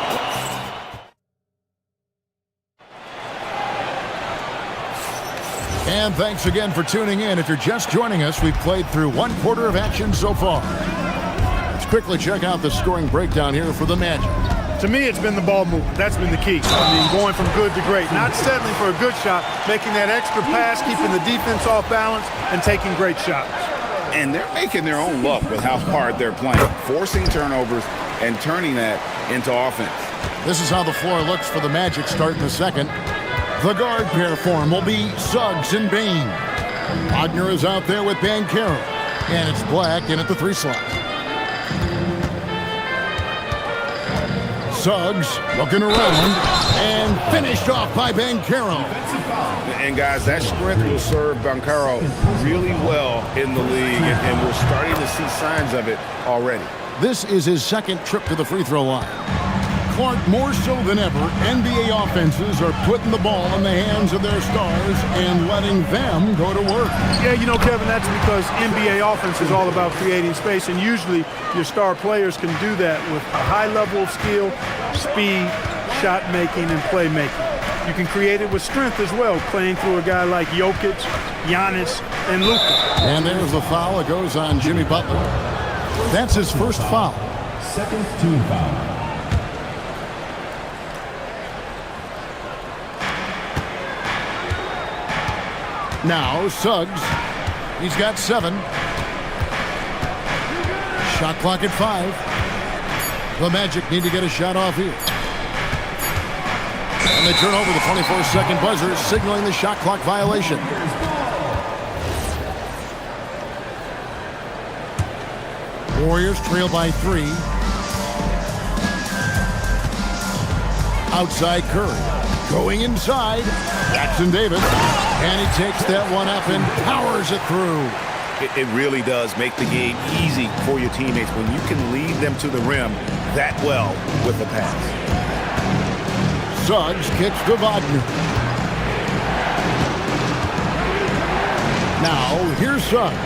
And thanks again for tuning in. If you're just joining us, we've played through 1 quarter of action so far. Let's quickly check out the scoring breakdown here for the Magic.
To me, it's been the ball movement. That's been the key. I mean, going from good to great. Not settling for a good shot, making that extra pass, keeping the defense off balance, and taking great shots.
And they're making their own luck with how hard they're playing, forcing turnovers and turning that into offense.
This is how the floor looks for the Magic starting the second. The guard pair form will be Suggs and Bain. Wagner is out there with Banchero. And it's Black in at the 3 slot. Suggs looking around and finished off by Banchero.
And guys, that strength will serve Banchero really well in the league, and we're starting to see signs of it already.
This is his second trip to the free throw line. Clark, more so than ever, NBA offenses are putting the ball in the hands of their stars and letting them go to work.
Yeah, you know, Kevin, that's because NBA offense is all about creating space, and usually your star players can do that with a high level of skill, speed, shot making, and playmaking. You can create it with strength as well, playing through a guy like Jokic, Giannis, and Luka.
And there's the foul. It goes on Jimmy Butler. That's his first foul.
Second team foul.
Now Suggs, he's got 7. Shot clock at 5. The Magic need to get a shot off here. And they turn over the 24-second buzzer, signaling the shot clock violation. Warriors trail by 3. Outside Curry. Going inside. Jackson Davis. And he takes that one up and powers it through.
It really does make the game easy for your teammates when you can lead them to the rim that well with the pass.
Suggs kicks to Wagner. Now, here's Suggs.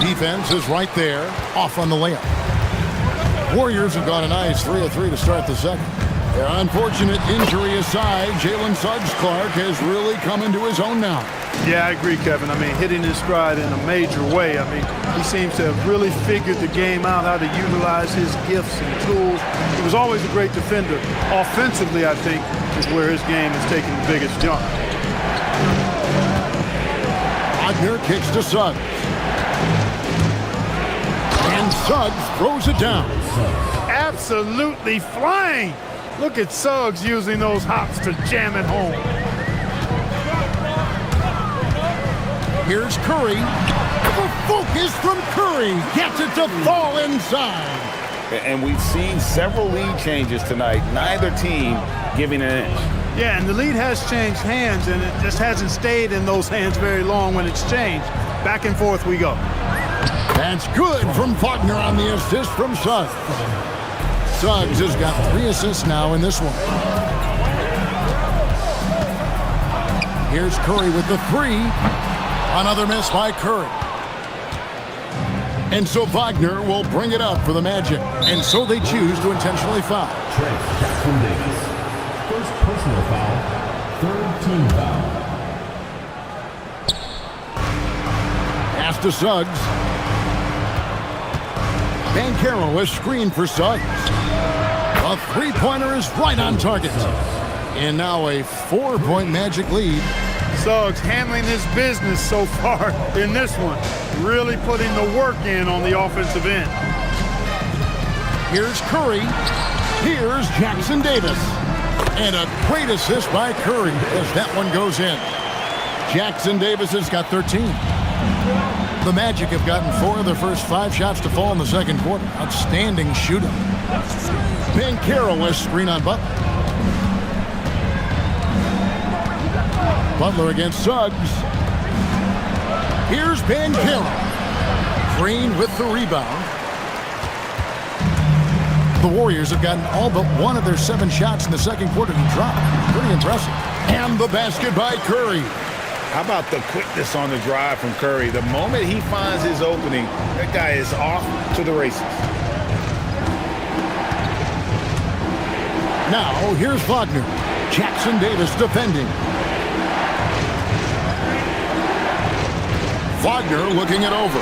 Defense is right there, off on the layup. Warriors have got a nice 3 of 3 to start the second. Their unfortunate injury aside, Jalen Suggs-Clark has really come into his own now.
Yeah, I agree, Kevin. I mean, hitting his stride in a major way. I mean, he seems to have really figured the game out, how to utilize his gifts and tools. He was always a great defender. Offensively, I think, is where his game is taking the biggest jump.
Wagner kicks to Suggs. And Suggs throws it down.
Absolutely flying. Look at Suggs using those hops to jam it home.
Here's Curry. The focus from Curry gets it to fall inside.
And we've seen several lead changes tonight. Neither team giving an inch.
Yeah, and the lead has changed hands, and it just hasn't stayed in those hands very long when it's changed. Back and forth we go.
That's good from Wagner on the assist from Suggs. Suggs has got 3 assists now in this one. Here's Curry with the 3. Another miss by Curry. And so Wagner will bring it up for the Magic. And so they choose to intentionally foul.
Jackson Davis. First personal foul. Third team foul.
Pass to Suggs. Banchero is screened for Suggs. A three-pointer is right on target. And now a 4-point Magic lead.
Suggs handling his business so far in this one. Really putting the work in on the offensive end.
Here's Curry. Here's Jackson Davis. And a great assist by Curry as that one goes in. Jackson Davis has got 13. The Magic have gotten 4 of their first 5 shots to fall in the second quarter. Outstanding shooting. Bankero has screen on Butler. Butler against Suggs. Here's Bankero. Green with the rebound. The Warriors have gotten all but 1 of their 7 shots in the second quarter to drop. Pretty impressive. And the basket by Curry.
How about the quickness on the drive from Curry? The moment he finds his opening, that guy is off to the races.
Now, here's Wagner. Jackson Davis defending. Wagner looking it over.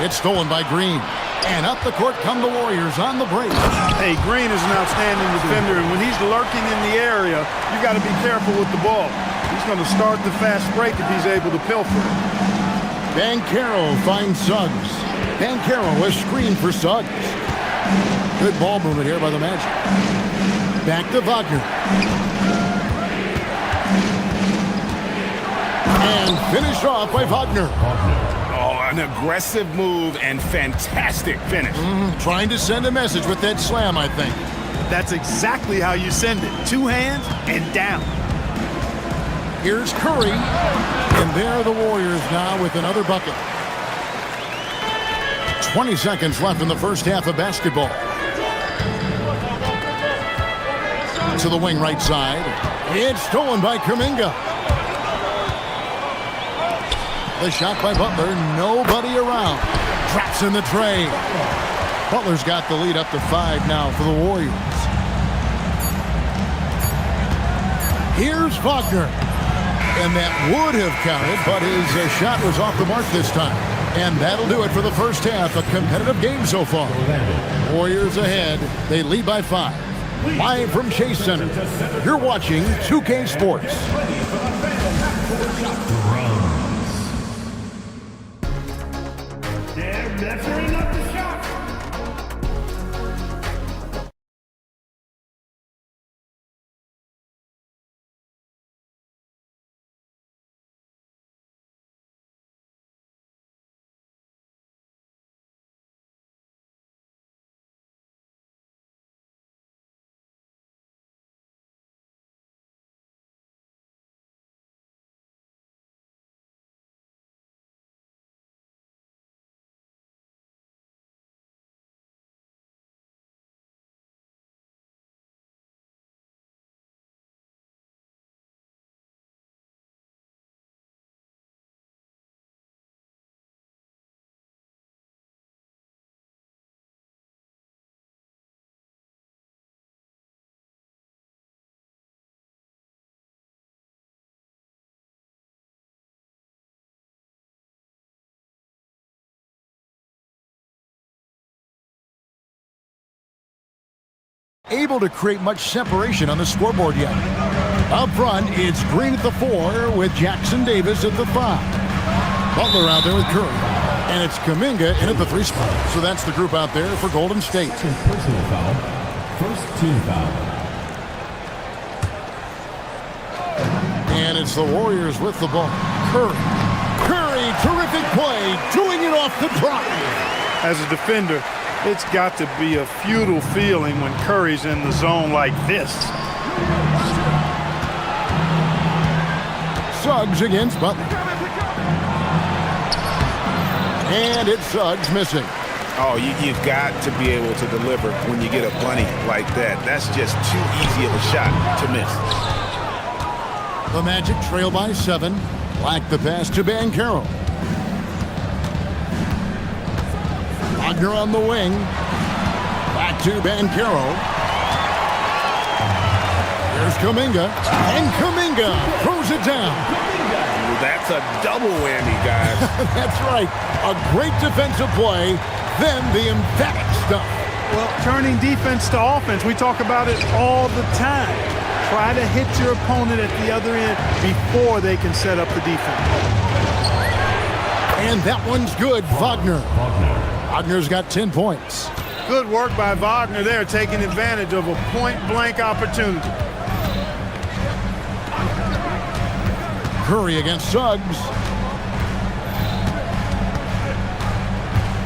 It's stolen by Green. And up the court come the Warriors on the break.
Hey, Green is an outstanding defender, and when he's lurking in the area, you got to be careful with the ball. He's going to start the fast break if he's able to pilfer it.
Bankero finds Suggs. Bankero is screened for Suggs. Good ball movement here by the Magic. Back to Wagner. And finished off by Wagner.
Oh, an aggressive move and fantastic finish.
Trying to send a message with that slam, I think.
That's exactly how you send it. 2 hands and down.
Here's Curry. And there are the Warriors now with another bucket. 20 seconds left in the first half of basketball. To the wing right side. It's stolen by Kuminga. The shot by Butler, nobody around. Drops in the tray. Butler's got the lead up to 5 now for the Warriors. Here's Wagner. And that would have counted, but his shot was off the mark this time. And that'll do it for the first half. A competitive game so far. Warriors ahead. They lead by 5. Live from Chase Center. You're watching 2K Sports. Able to create much separation on the scoreboard yet. Up front, it's Green at the 4 with Jackson Davis at the 5. Butler out there with Curry. And it's Kuminga in at the 3 spot. So that's the group out there for Golden State.
Personal foul. First team foul.
And it's the Warriors with the ball. Curry. Curry, terrific play, doing it off the drive.
As a defender, it's got to be a futile feeling when Curry's in the zone like this.
Suggs against Butler. And it's Suggs missing.
Oh, you've got to be able to deliver when you get a bunny like that. That's just too easy of a shot to miss.
The Magic trail by 7. Like the pass to Bankero. Wagner on the wing. Back to Bankero. Here's Kuminga. And Kuminga throws it down.
That's a double whammy, guys.
That's right. A great defensive play. Then the emphatic stuff.
Well, turning defense to offense, we talk about it all the time. Try to hit your opponent at the other end before they can set up the defense.
And that one's good, Wagner. Wagner's got 10 points.
Good work by Wagner there, taking advantage of a point-blank opportunity.
Curry against Suggs.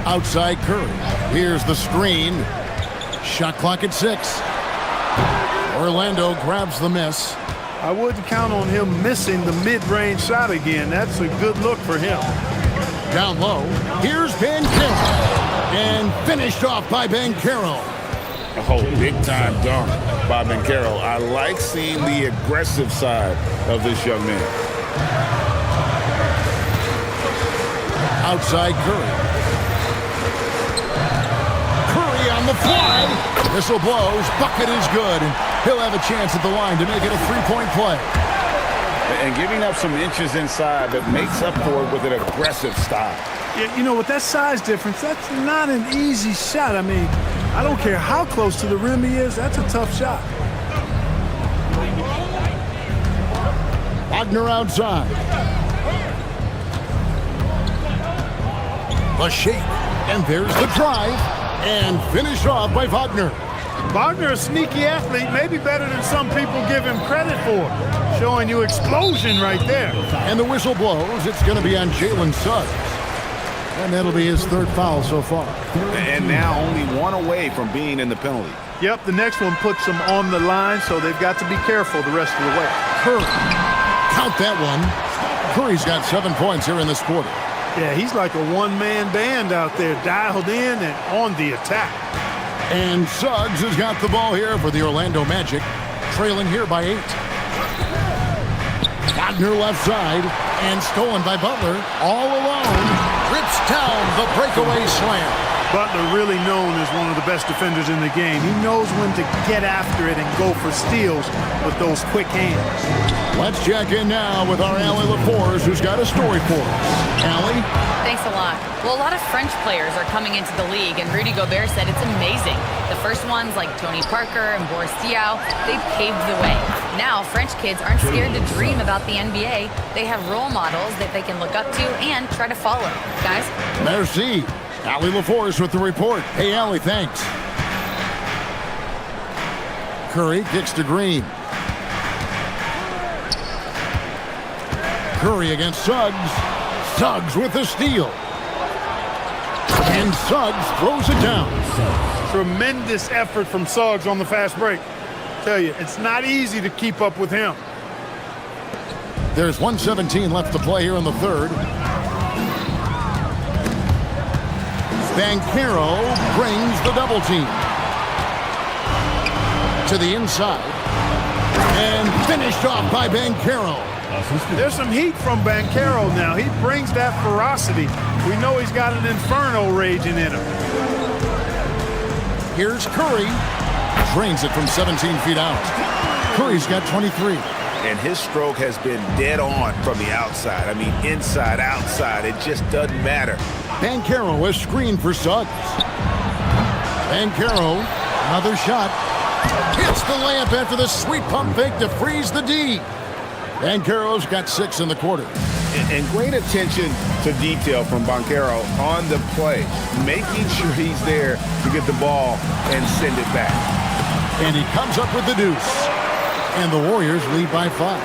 Outside Curry. Here's the screen. Shot clock at 6. Orlando grabs the miss.
I wouldn't count on him missing the mid-range shot again. That's a good look for him.
Down low. Here's Banchero. And finished off by Banchero.
Oh, big-time dunk by Banchero. I like seeing the aggressive side of this young man.
Outside Curry. Curry on the fly. Whistle blows. Bucket is good. And he'll have a chance at the line to make it a three-point play.
And giving up some inches inside, but makes up for it with an aggressive style.
Yeah, you know, with that size difference, that's not an easy shot. I mean, I don't care how close to the rim he is. That's a tough shot.
Wagner outside. The shake. And there's the drive. And finished off by Wagner.
Wagner, a sneaky athlete, maybe better than some people give him credit for. Showing you explosion right there.
And the whistle blows. It's going to be on Jalen Suggs. And that'll be his third foul so far.
And now only one away from being in the penalty.
Yep, the next one puts them on the line, so they've got to be careful the rest of the way.
Curry. Count that one. Curry's got 7 points here in this quarter.
Yeah, he's like a one-man band out there, dialed in and on the attack.
And Suggs has got the ball here for the Orlando Magic, trailing here by 8. Wagner left side, and stolen by Butler, all alone. Rips down the breakaway slam.
Butler really known as one of the best defenders in the game. He knows when to get after it and go for steals with those quick hands.
Let's check in now with our Allie LaForce, who's got a story for us. Allie?
Thanks a lot. Well, a lot of French players are coming into the league, and Rudy Gobert said it's amazing. The first ones, like Tony Parker and Boris Diaw, they paved the way. Now, French kids aren't scared to dream about the NBA. They have role models that they can look up to and try to follow. Guys?
Merci. Allie LaForce with the report. Hey, Allie, thanks. Curry kicks to Green. Curry against Suggs. Suggs with the steal. And Suggs throws it down.
Tremendous effort from Suggs on the fast break. Tell you, it's not easy to keep up with him.
There's 1:17 left to play here in the third. Banchero brings the double team to the inside. And finished off by Banchero.
There's some heat from Banchero now. He brings that ferocity. We know he's got an inferno raging in him.
Here's Curry. Drains it from 17 feet out. Curry's got 23.
And his stroke has been dead on from the outside. I mean, inside, outside, it just doesn't matter.
Banchero is screened for Suggs. Banchero, another shot. Hits the layup after the sweet pump fake to freeze the D. Banchero's got 6 in the quarter.
And great attention to detail from Banchero on the play, making sure he's there to get the ball and send it back.
And he comes up with the deuce. And the Warriors lead by 5.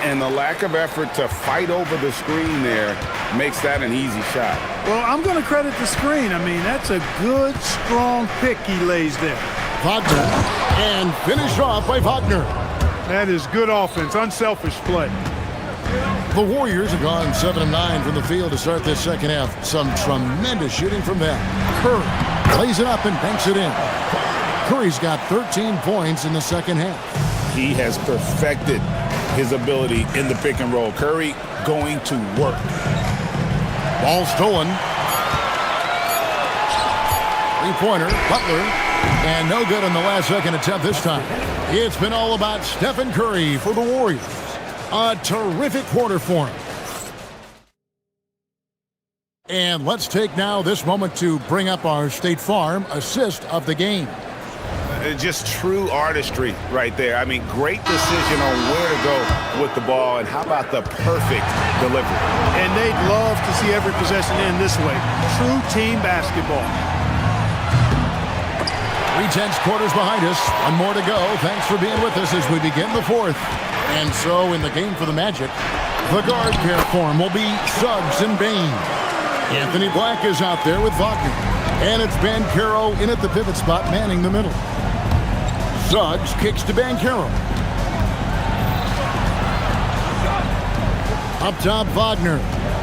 And the lack of effort to fight over the screen there makes that an easy shot.
Well, I'm going to credit the screen. I mean, that's a good, strong pick he lays there.
Wagner. And finished off by Wagner.
That is good offense, unselfish play.
The Warriors have gone 7 of 9 from the field to start this second half. Some tremendous shooting from them. Curry lays it up and banks it in. Curry's got 13 points in the second half.
He has perfected his ability in the pick and roll. Curry going to work.
Ball stolen. Three-pointer, Butler, and no good on the last second attempt this time. It's been all about Stephen Curry for the Warriors. A terrific quarter for him. And let's take now this moment to bring up our State Farm assist of the game.
Just true artistry right there. I mean, great decision on where to go with the ball, and how about the perfect delivery?
And they'd love to see every possession end this way. True team basketball.
3/10 quarters behind us. One more to go. Thanks for being with us as we begin the fourth. And so in the game for the Magic, the guard pair form will be Suggs and Bain. Anthony Black is out there with Wagner. And it's Banchero in at the pivot spot, manning the middle. Suggs kicks to Banchero. Up top, Wagner.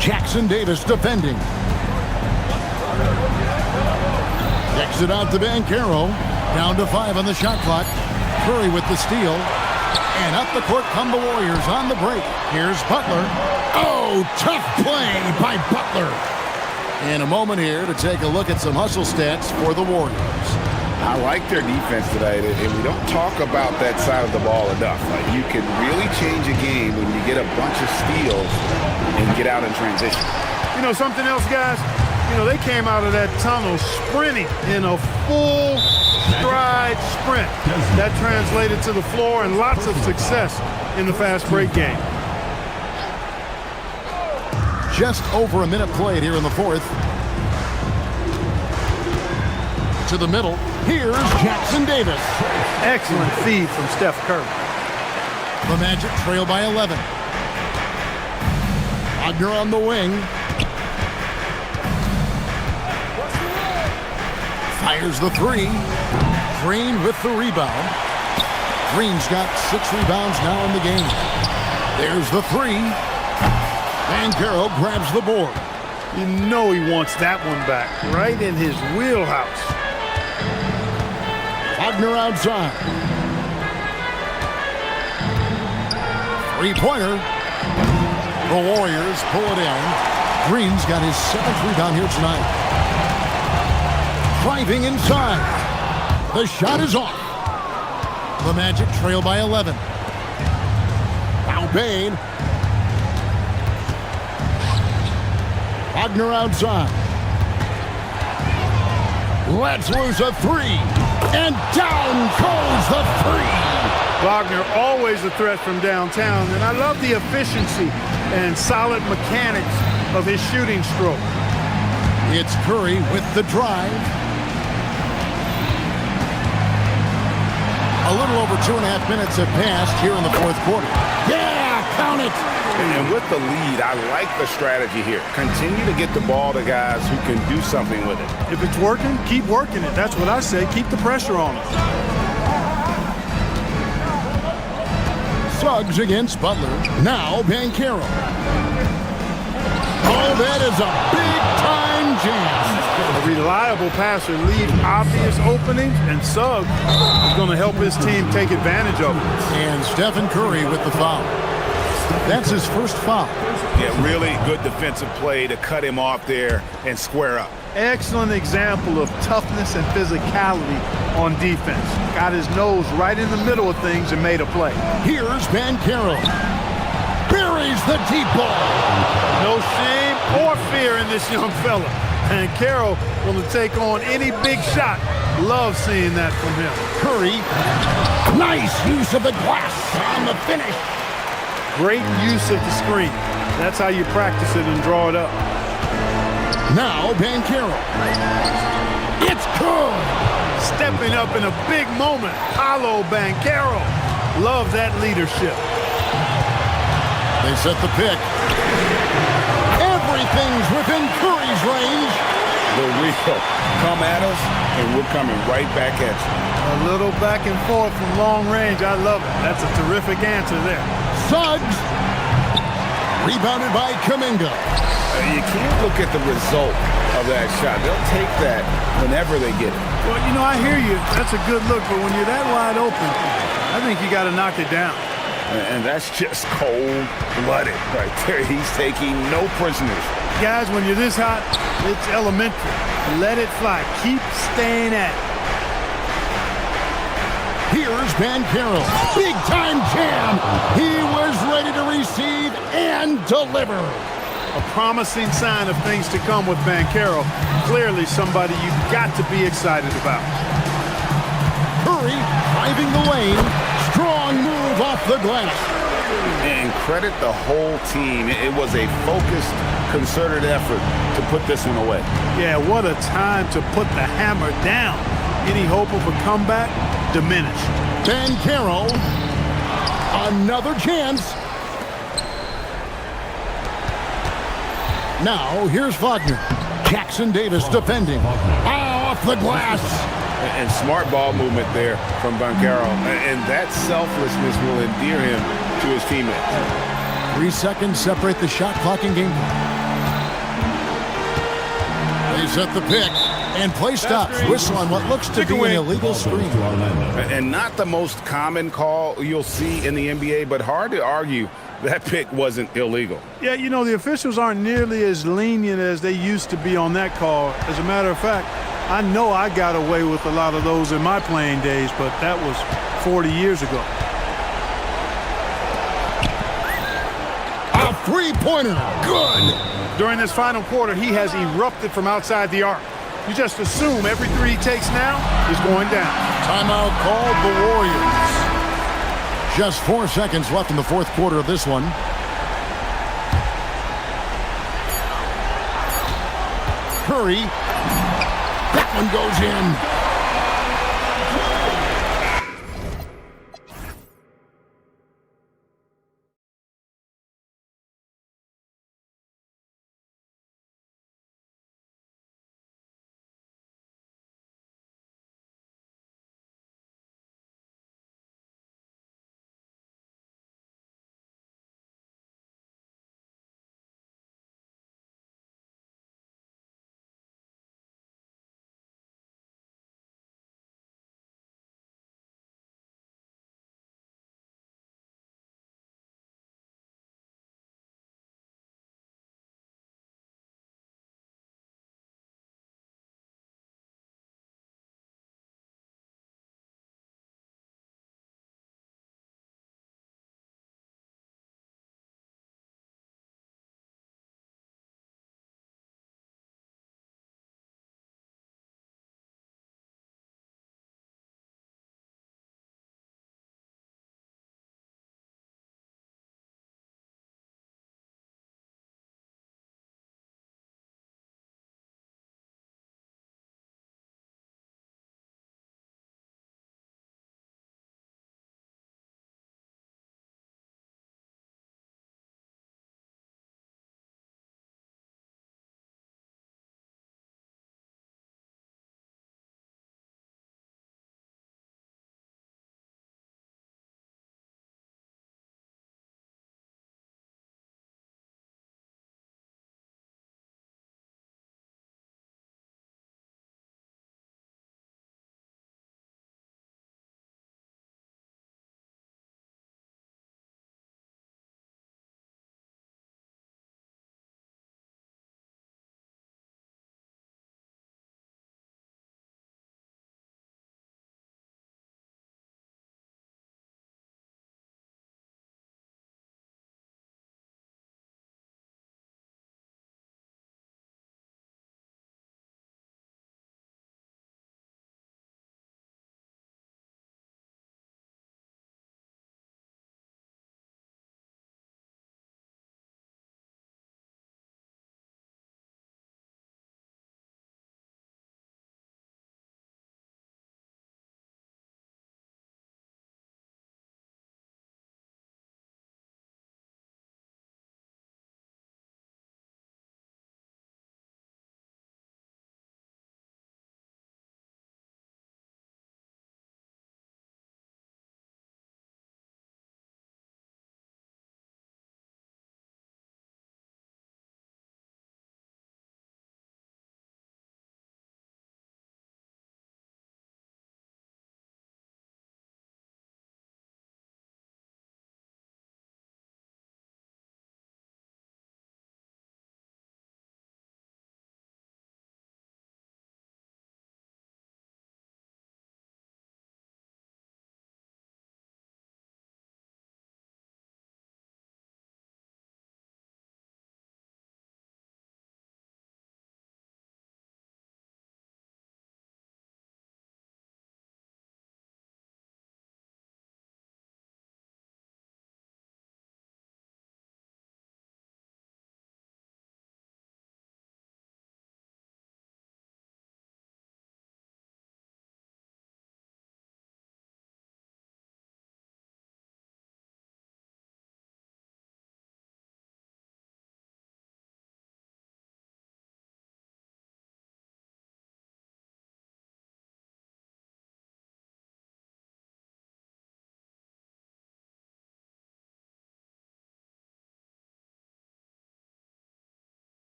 Jackson Davis defending. Kicks it out to Banchero. Down to 5 on the shot clock. Curry with the steal. And up the court come the Warriors on the break. Here's Butler. Oh, tough play by Butler. In a moment here to take a look at some hustle stats for the Warriors.
I like their defense today, and we don't talk about that side of the ball enough. Like, you can really change a game when you get a bunch of steals and get out in transition.
You know something else, guys? You know, they came out of that tunnel sprinting in a full stride sprint. That translated to the floor and lots of success in the fast break game.
Just over a minute played here in the fourth. To the middle. Here's Jackson Davis.
Excellent feed from Steph Curry.
The Magic trail by 11. Wagner on the wing. Fires the three. Green with the rebound. Green's got 6 rebounds now in the game. There's the three. Banchero grabs the board.
You know he wants that one back, right in his wheelhouse.
Wagner outside. Three-pointer. The Warriors pull it in. Green's got his 7th rebound here tonight. Driving inside. The shot is off. The Magic trail by 11. Now Bain. Wagner outside. Let's lose a three. And down goes the three.
Wagner always a threat from downtown, and I love the efficiency and solid mechanics of his shooting stroke.
It's Curry with the drive. A little over 2.5 minutes have passed here in the fourth quarter. Yeah, count it.
And with the lead, I like the strategy here. Continue to get the ball to guys who can do something with it.
If it's working, keep working it. That's what I say. Keep the pressure on it.
Suggs against Butler. Now Banchero. Oh, that is a big-time jam.
A reliable passer leaves obvious openings, and Suggs is going to help his team take advantage of it.
And Stephen Curry with the foul. That's his first foul.
Yeah, really good defensive play to cut him off there and square up.
Excellent example of toughness and physicality on defense. Got his nose right in the middle of things and made a play.
Here's Banchero. Buries the deep ball.
No shame or fear in this young fella. Banchero will take on any big shot. Love seeing that from him.
Curry. Nice use of the glass on the finish.
Great use of the screen. That's how you practice it and draw it up.
Now Banchero. It's good.
Stepping up in a big moment. Hollow Banchero. Love that leadership.
They set the pick. Everything's within Curry's range.
The wheel. Come at us, and we're coming right back at you.
A little back and forth from long range. I love it. That's a terrific answer there.
Suggs. Rebounded by Kuminga.
You can't look at the result of that shot. They'll take that whenever they get it.
Well, you know, I hear you. That's a good look, but when you're that wide open, I think you got to knock it down.
And that's just cold-blooded right there. He's taking no prisoners.
Guys, when you're this hot, it's elementary. Let it fly. Keep staying at it.
Here's Banchero. Big-time jam. He was ready to receive and deliver.
A promising sign of things to come with Banchero. Clearly somebody you've got to be excited about.
Curry driving the lane. Strong move off the glass.
And credit the whole team. It was a focused, concerted effort to put this one away.
Yeah, what a time to put the hammer down. Any hope of a comeback? Diminished.
Banchero. Another chance. Now, here's Wagner. Jackson Davis defending. Off the glass.
And smart ball movement there from Banchero. And that selflessness will endear him to his teammates.
3 seconds separate the shot clock and game clock. They set the pick. And play stops. Whistle on what looks to be an illegal screen.
And not the most common call you'll see in the NBA, but hard to argue that pick wasn't illegal.
Yeah, you know, the officials aren't nearly as lenient as they used to be on that call. As a matter of fact, I know I got away with a lot of those in my playing days, but that was 40 years ago.
A three-pointer. Good.
During this final quarter, he has erupted from outside the arc. You just assume every three he takes now is going down.
Timeout called the Warriors. Just 4 seconds left in the fourth quarter of this one. Curry. That one goes in.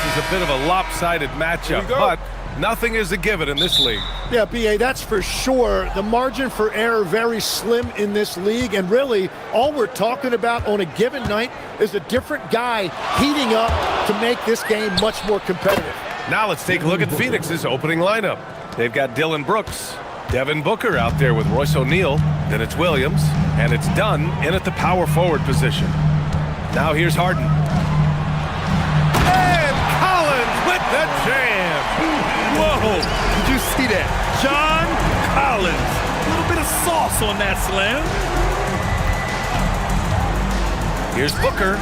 this is a bit of a lopsided matchup, but nothing is a given in this league.
Yeah, B.A., that's for sure. The margin for error very slim in this league, and really all we're talking about on a given night is a different guy heating up to make this game much more competitive.
Now let's take a look at Phoenix's opening lineup. They've got Dylan Brooks, Devin Booker out there with Royce O'Neal, then it's Williams, and it's Dunn in at the power forward position. Now here's Harden. And Collins with the jam!
Whoa! Did you see that? John Collins. A little bit of sauce on that slam.
Here's Booker.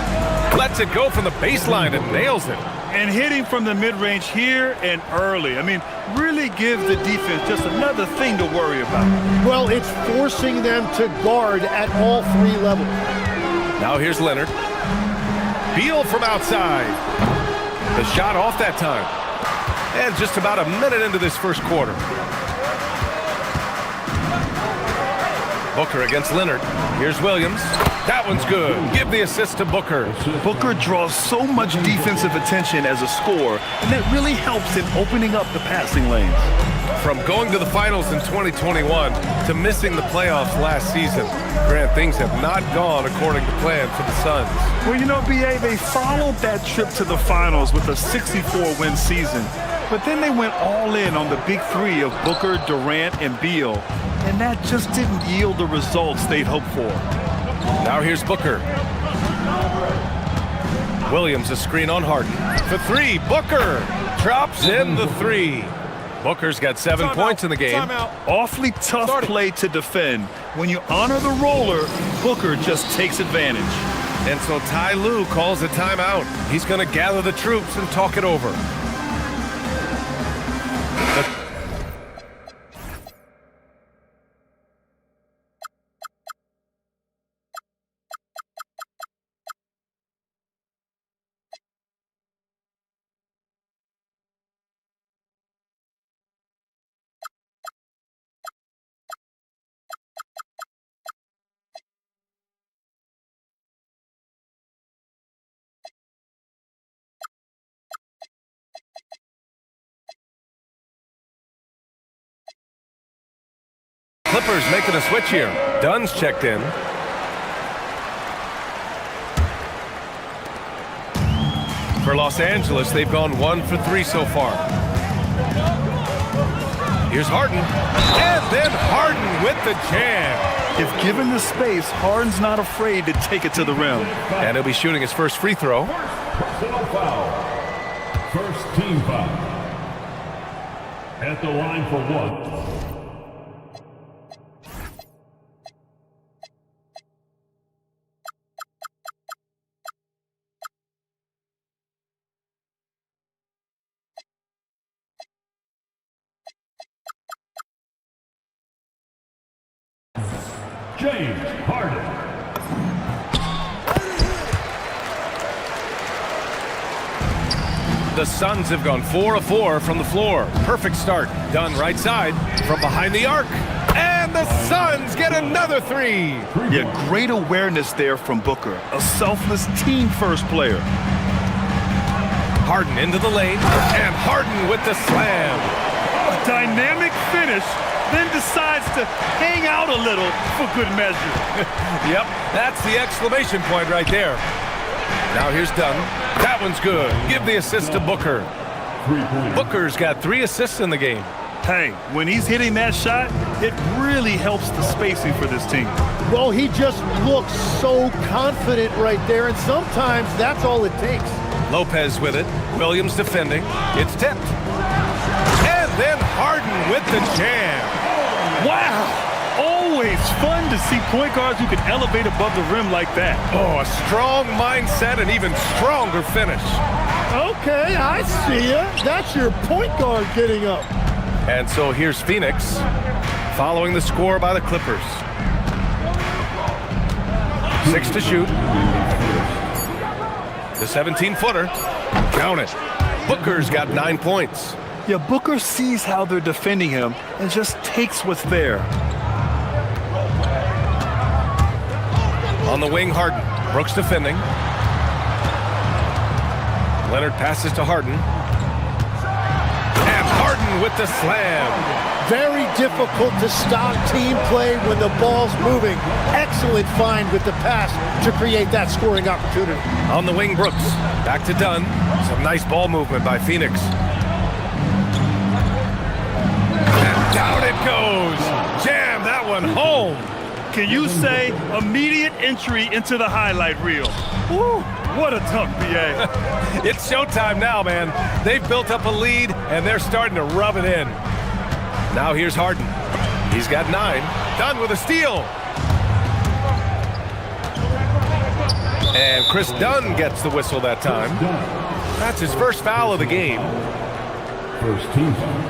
Lets it go from the baseline and nails it.
And hitting from the mid-range here and early. I mean, really gives the defense just another thing to worry about.
Well, it's forcing them to guard at all three levels.
Now here's Leonard. Beal from outside. The shot off that time. And just about a minute into this first quarter. Booker against Leonard. Here's Williams. That one's good. Give the assist to Booker.
Booker draws so much defensive attention as a scorer, and that really helps in opening up the passing lanes.
From going to the finals in 2021 to missing the playoffs last season, Grant, things have not gone according to plan for the Suns.
Well, you know, B.A., they followed that trip to the finals with a 64-win season, but then they went all in on the big three of Booker, Durant, and Beal, and that just didn't yield the results they'd hoped for.
Now here's Booker. Williams a screen on Harden. For three, Booker drops in the three. Booker's got 7 points in the game.
Awfully tough play to defend. When you honor the roller, Booker just takes advantage.
And so Ty Lue calls a timeout. He's going to gather the troops and talk it over. Clippers making a switch here. Dunn's checked in. For Los Angeles, they've gone 1 for 3 so far. Here's Harden. And then Harden with the jam.
If given the space, Harden's not afraid to take it to the rim.
And he'll be shooting his first free throw.
Personal foul. First team foul. At the line for one. James Harden.
The Suns have gone 4 of 4 from the floor. Perfect start. Done right side from behind the arc. And the Suns get another three.
Yeah, great awareness there from Booker. A selfless team-first player.
Harden into the lane. And Harden with the slam.
A dynamic finish. Then decides to hang out a little for good measure.
Yep, that's the exclamation point right there. Now here's Dunn. That one's good. Give the assist to Booker. Booker's got 3 assists in the game.
Hey, when he's hitting that shot, it really helps the spacing for this team.
Well, he just looks so confident right there, and sometimes that's all it takes.
Lopez with it. Williams defending. It's tipped. And then Harden with the jam.
Wow! Always fun to see point guards who can elevate above the rim like that.
Oh, a strong mindset and even stronger finish.
Okay, I see ya. That's your point guard getting up.
And so here's Phoenix following the score by the Clippers. 6 to shoot. The 17-footer. Count it. Booker's got 9 points.
Yeah, Booker sees how they're defending him and just takes what's there. On
the wing, Harden. Brooks defending. Leonard passes to Harden. And Harden with the slam.
Very difficult to stop team play when the ball's moving. Excellent find with the pass to create that scoring opportunity.
On the wing, Brooks. Back to Dunn. Some nice ball movement by Phoenix. And down it goes. Jam that one home.
Can you say immediate entry into the highlight reel? Woo, what a dunk, B.A.
It's showtime now, man. They've built up a lead, and they're starting to rub it in. Now here's Harden. He's got 9. Dunn with a steal. And Chris Dunn gets the whistle that time. That's his first foul of the game.
First team foul.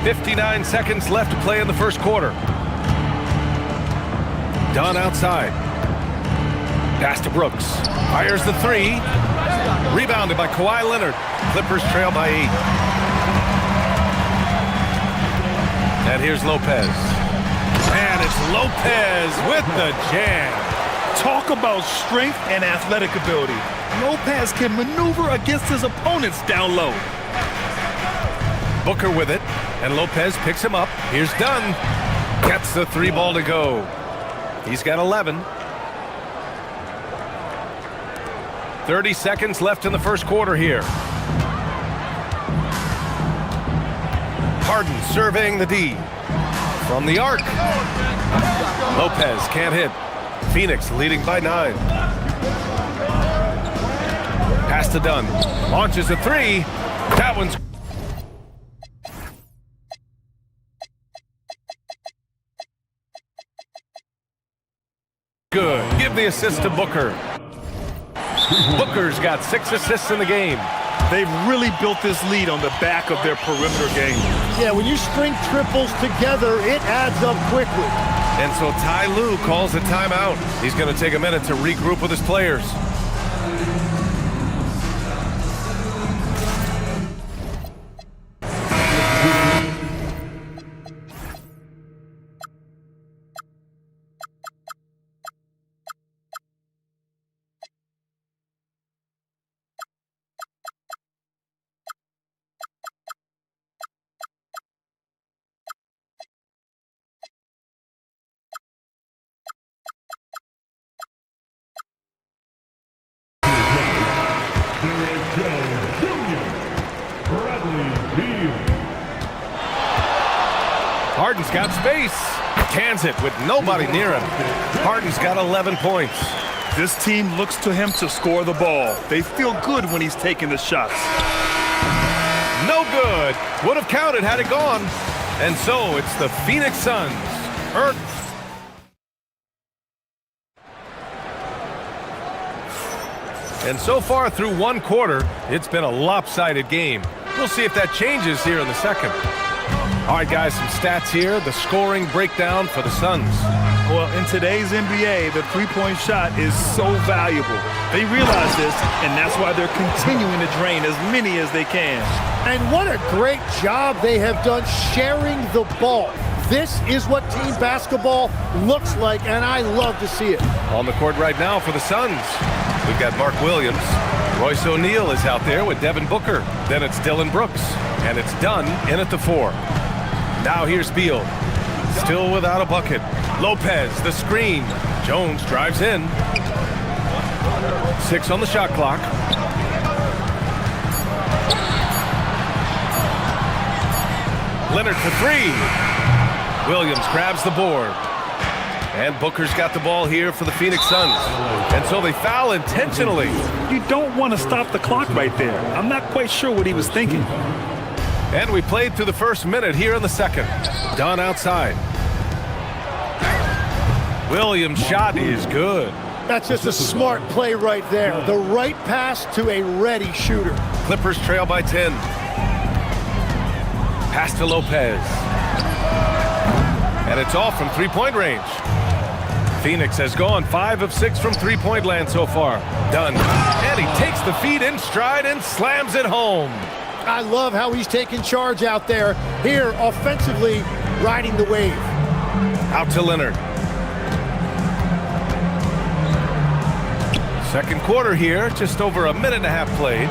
59 seconds left to play in the first quarter. Dunn outside. Pass to Brooks. Fires the 3. Rebounded by Kawhi Leonard. Clippers trail by 8. And here's Lopez. And it's Lopez with the jam.
Talk about strength and athletic ability. Lopez can maneuver against his opponents down low.
Booker with it, and Lopez picks him up. Here's Dunn. Gets the 3 ball to go. He's got 11. 30 seconds left in the first quarter here. Harden surveying the D. From the arc. Lopez can't hit. Phoenix leading by 9. Pass to Dunn. Launches a 3. That one's good. Give the assist to Booker. Booker's got 6 assists in the game.
They've really built this lead on the back of their perimeter game.
Yeah, when you string triples together, it adds up quickly.
And so Ty Lue calls a timeout. He's going to take a minute to regroup with his players. Harden's got space. Cans it with nobody near him. Harden's got 11 points.
This team looks to him to score the ball. They feel good when he's taking the shots.
No good. Would have counted had it gone. And so it's the Phoenix Suns. And so far through one quarter, it's been a lopsided game. We'll see if that changes here in the second. All right, guys, some stats here. The scoring breakdown for the Suns.
Well, in today's NBA, the three-point shot is so valuable. They realize this, and that's why they're continuing to drain as many as they can.
And what a great job they have done sharing the ball. This is what team basketball looks like, and I love to see it.
On the court right now for the Suns, we've got Mark Williams. Royce O'Neal is out there with Devin Booker. Then it's Dylan Brooks, and it's Dunn in at the 4. Now here's Beal, still without a bucket. Lopez, the screen. Jones drives in. 6 on the shot clock. Leonard for 3. Williams grabs the board. And Booker's got the ball here for the Phoenix Suns. And so they foul intentionally.
You don't want to stop the clock right there. I'm not quite sure what he was thinking.
And we played through the first minute here in the second. Dunn outside. Williams' shot is good.
That's just a smart play right there. The right pass to a ready shooter.
Clippers trail by 10. Pass to Lopez. And it's off from three-point range. Phoenix has gone 5 of 6 from three-point land so far. Dunn. And he takes the feed in stride and slams it home.
I love how he's taking charge out there. Here, offensively, riding the wave.
Out to Leonard. Second quarter here, just over a minute and a half played.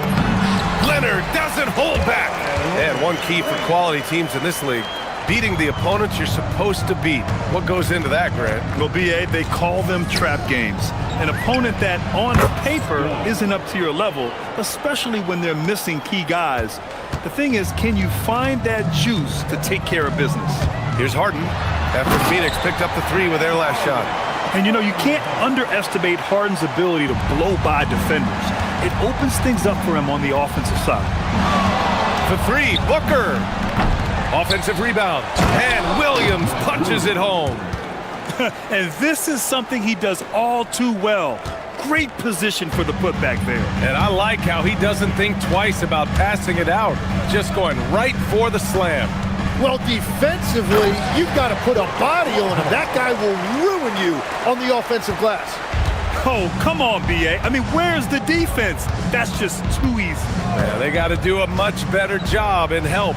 Leonard doesn't hold back. And one key for quality teams in this league, beating the opponents you're supposed to beat. What goes into that, Grant?
Well, BA, they call them trap games. An opponent that on paper isn't up to your level, especially when they're missing key guys. The thing is, can you find that juice to take care of business?
Here's Harden after Phoenix picked up the three with their last shot.
And you know, you can't underestimate Harden's ability to blow by defenders. It opens things up for him on the offensive side.
For three, Booker. Offensive rebound. And Williams punches it home.
And this is something he does all too well. Great position for the putback there.
And I like how he doesn't think twice about passing it out. Just going right for the slam.
Well, defensively, you've got to put a body on him. That guy will ruin you on the offensive glass.
Oh, come on, BA. I mean, where's the defense? That's just too easy.
Yeah, they got to do a much better job in help.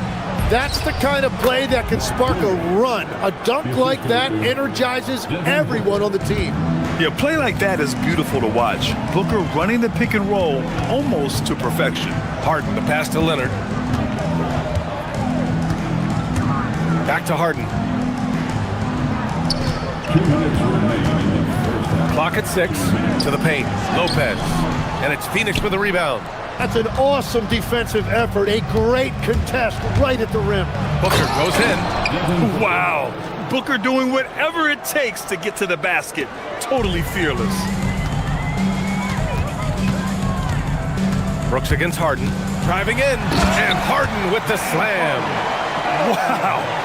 That's the kind of play that can spark a run. A dunk like that energizes everyone on the team.
Yeah, play like that is beautiful to watch. Booker running the pick and roll almost to perfection.
Harden, the pass to Leonard. Back to Harden.
2 minutes remaining in the first half.
Clock at 6 to the paint. Lopez. And it's Phoenix with the rebound.
That's an awesome defensive effort. A great contest right at the rim.
Booker goes in.
Wow. Booker doing whatever it takes to get to the basket. Totally fearless.
Brooks against Harden. Driving in. And Harden with the slam.
Wow.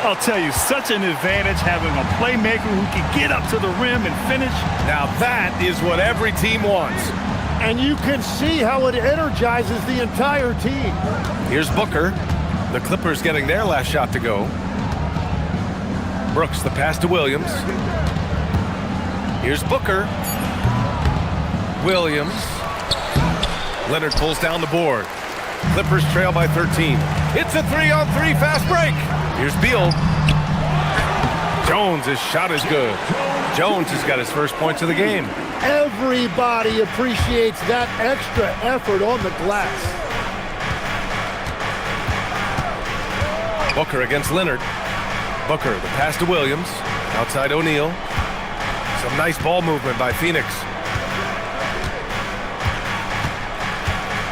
I'll tell you, such an advantage having a playmaker who can get up to the rim and finish.
Now that is what every team wants.
And you can see how it energizes the entire team.
Here's Booker. The Clippers getting their last shot to go. Brooks, the pass to Williams. Here's Booker. Williams. Leonard pulls down the board. Clippers trail by 13. It's a 3-on-3 fast break. Here's Beal. Jones, his shot is good. Jones has got his first points of the game.
Everybody appreciates that extra effort on the glass.
Booker against Leonard. Booker, the pass to Williams. Outside O'Neal. Some nice ball movement by Phoenix.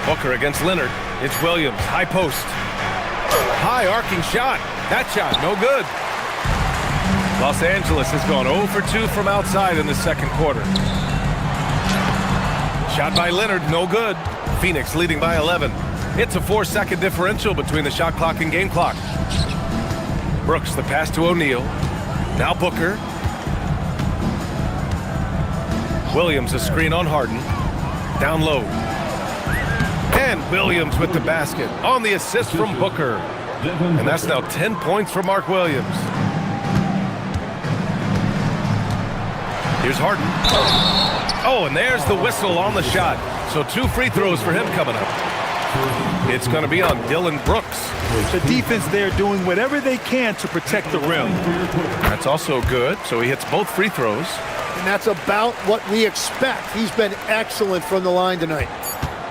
Booker against Leonard. It's Williams, high post. High arcing shot. That shot, no good. Los Angeles has gone 0 for 2 from outside in the second quarter. Shot by Leonard, no good. Phoenix leading by 11. It's a 4-second differential between the shot clock and game clock. Brooks, the pass to O'Neal. Now Booker. Williams, a screen on Harden. Down low. And Williams with the basket on the assist from Booker. And that's now 10 points for Mark Williams. Here's Harden. Oh, and there's the whistle on the shot. So 2 free throws for him coming up. It's going to be on Dylan Brooks.
The defense there doing whatever they can to protect the rim.
That's also good. So he hits both free throws.
And that's about what we expect. He's been excellent from the line tonight.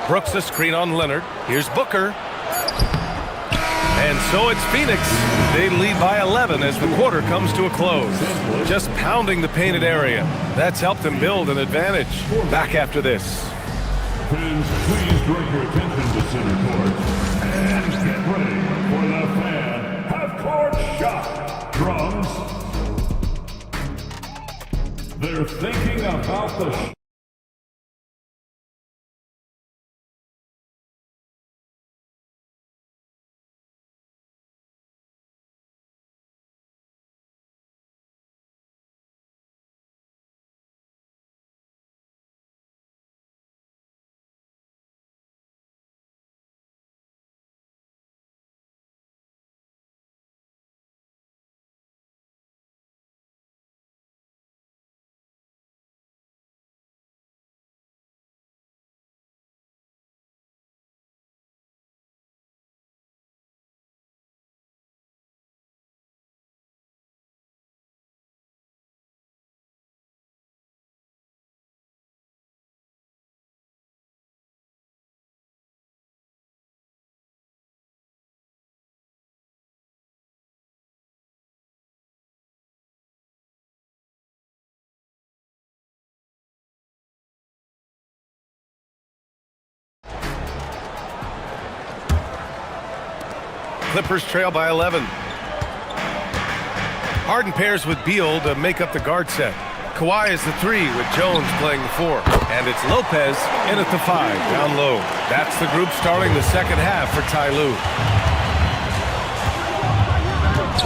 Brooks, a screen on Leonard. Here's Booker. And so it's Phoenix. They lead by 11 as the quarter comes to a close. Just pounding the painted area. That's helped them build an advantage. Back after this.
Fans, please direct your attention to center court. And get ready for the fan half-court shot. Drums. They're thinking about the
Clippers trail by 11. Harden pairs with Beal to make up the guard set. Kawhi is the 3 with Jones playing the 4. And it's Lopez in at the 5, down low. That's the group starting the second half for Ty Lue.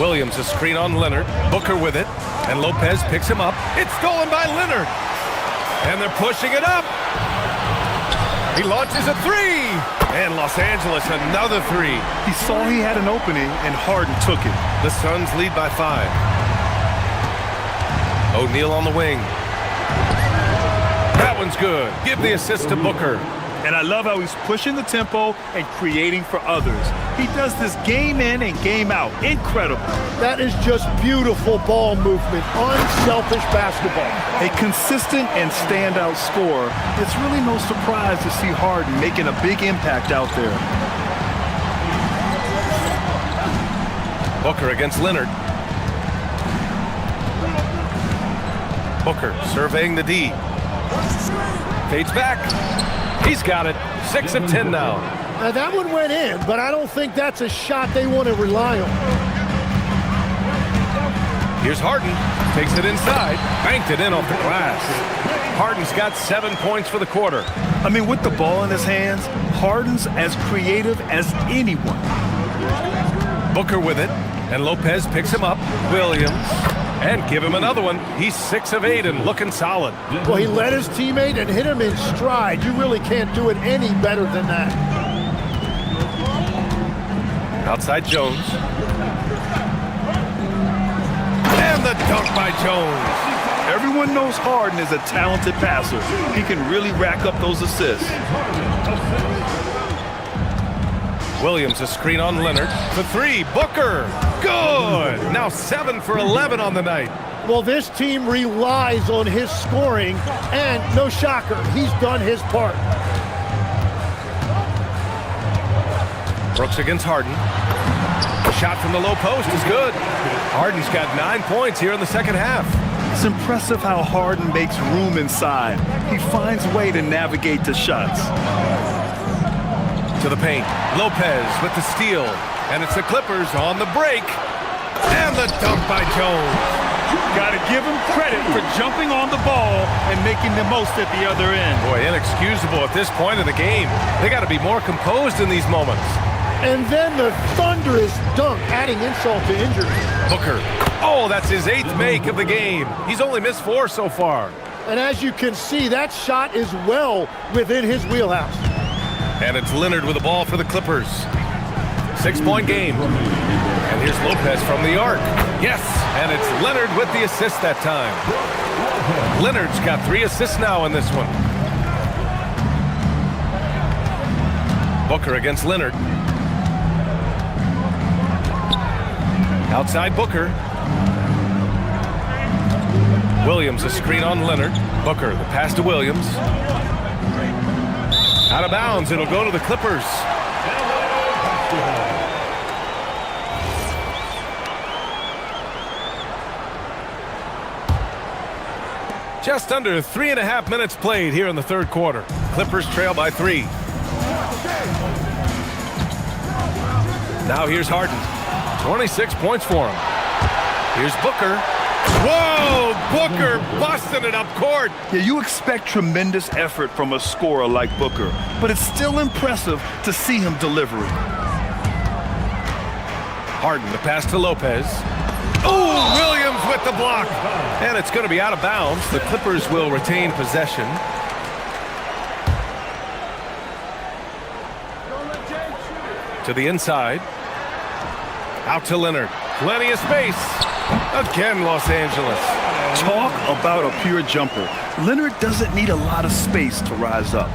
Williams a screen on Leonard. Booker with it. And Lopez picks him up. It's stolen by Leonard. And they're pushing it up. He launches a 3. And Los Angeles another 3.
He saw he had an opening, and Harden took it.
The Suns lead by 5. O'Neal on the wing. That one's good. Give the assist to Booker.
And I love how he's pushing the tempo and creating for others. He does this game in and game out. Incredible.
That is just beautiful ball movement, unselfish basketball.
A consistent and standout scorer. It's really no surprise to see Harden making a big impact out there.
Booker against Leonard. Booker surveying the D. Fades back. He's got it. 6 of 10 now.
Now that one went in, but I don't think that's a shot they want to rely on.
Here's Harden. Takes it inside. Banked it in off the glass. Harden's got 7 points for the quarter.
I mean, with the ball in his hands, Harden's as creative as anyone.
Booker with it. And Lopez picks him up. Williams. And give him another one. He's 6 of 8 and looking solid.
Well, he led his teammate and hit him in stride. You really can't do it any better than that.
Outside Jones. And the dunk by Jones.
Everyone knows Harden is a talented passer. He can really rack up those assists.
Williams a screen on Leonard. For 3. Booker. Good. Now 7 for 11 on the night.
Well, this team relies on his scoring, and no shocker, he's done his part.
Brooks against Harden. The shot from the low post is good. Harden's got 9 points here in the second half.
It's impressive how Harden makes room inside. He finds a way to navigate the shots.
To the paint. Lopez with the steal. And it's the Clippers on the break. And the dunk by Jones.
Got to give him credit for jumping on the ball and making the most at the other end.
Boy, inexcusable at this point of the game. They got to be more composed in these moments.
And then the thunderous dunk, adding insult to injury.
Booker. Oh, that's his 8th make of the game. He's only missed 4 so far.
And as you can see, that shot is well within his wheelhouse.
And it's Leonard with the ball for the Clippers. 6-point game. And here's Lopez from the arc. Yes, and it's Leonard with the assist that time. Leonard's got 3 assists now in this one. Booker against Leonard. Outside Booker. Williams a screen on Leonard. Booker, the pass to Williams. Out of bounds, it'll go to the Clippers. Just under 3.5 minutes played here in the third quarter. Clippers trail by 3. Now here's Harden. 26 points for him. Here's Booker. Whoa! Booker busting it up court.
Yeah, you expect tremendous effort from a scorer like Booker, but it's still impressive to see him delivering.
Harden, the pass to Lopez. Oh, Williams with the block. And it's going to be out of bounds. The Clippers will retain possession. To the inside. Out to Leonard. Plenty of space. Again, Los Angeles.
Talk about a pure jumper. Leonard doesn't need a lot of space to rise up.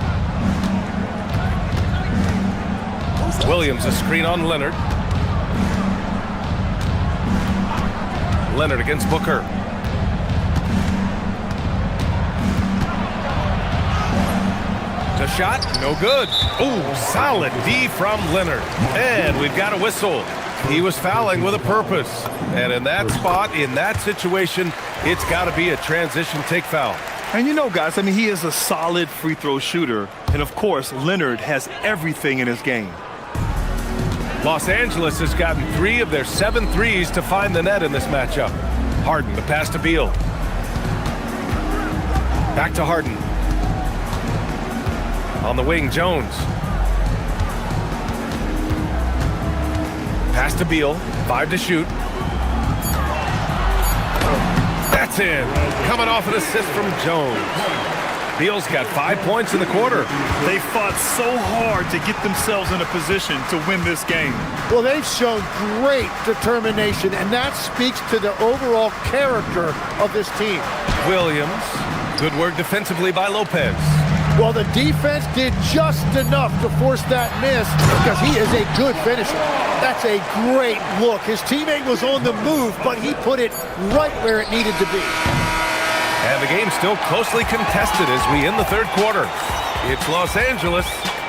Williams a screen on Leonard. Leonard against Booker. The shot, no good. Ooh, solid D from Leonard. And we've got a whistle. He was fouling with a purpose. And in that spot, in that situation, it's got to be a transition take foul.
And you know, guys, I mean, he is a solid free throw shooter. And of course, Leonard has everything in his game.
Los Angeles has gotten 3 of their 7 threes to find the net in this matchup. Harden, the pass to Beal. Back to Harden. On the wing, Jones. Pass to Beal. 5 to shoot. That's in. Coming off an assist from Jones. Beal's got 5 points in the quarter.
They fought so hard to get themselves in a position to win this game.
Well, they've shown great determination, and that speaks to the overall character of this team.
Williams. Good work defensively by Lopez.
Well, the defense did just enough to force that miss because he is a good finisher. That's a great look. His teammate was on the move, but he put it right where it needed to be.
And the game's still closely contested as we end the third quarter. It's Los Angeles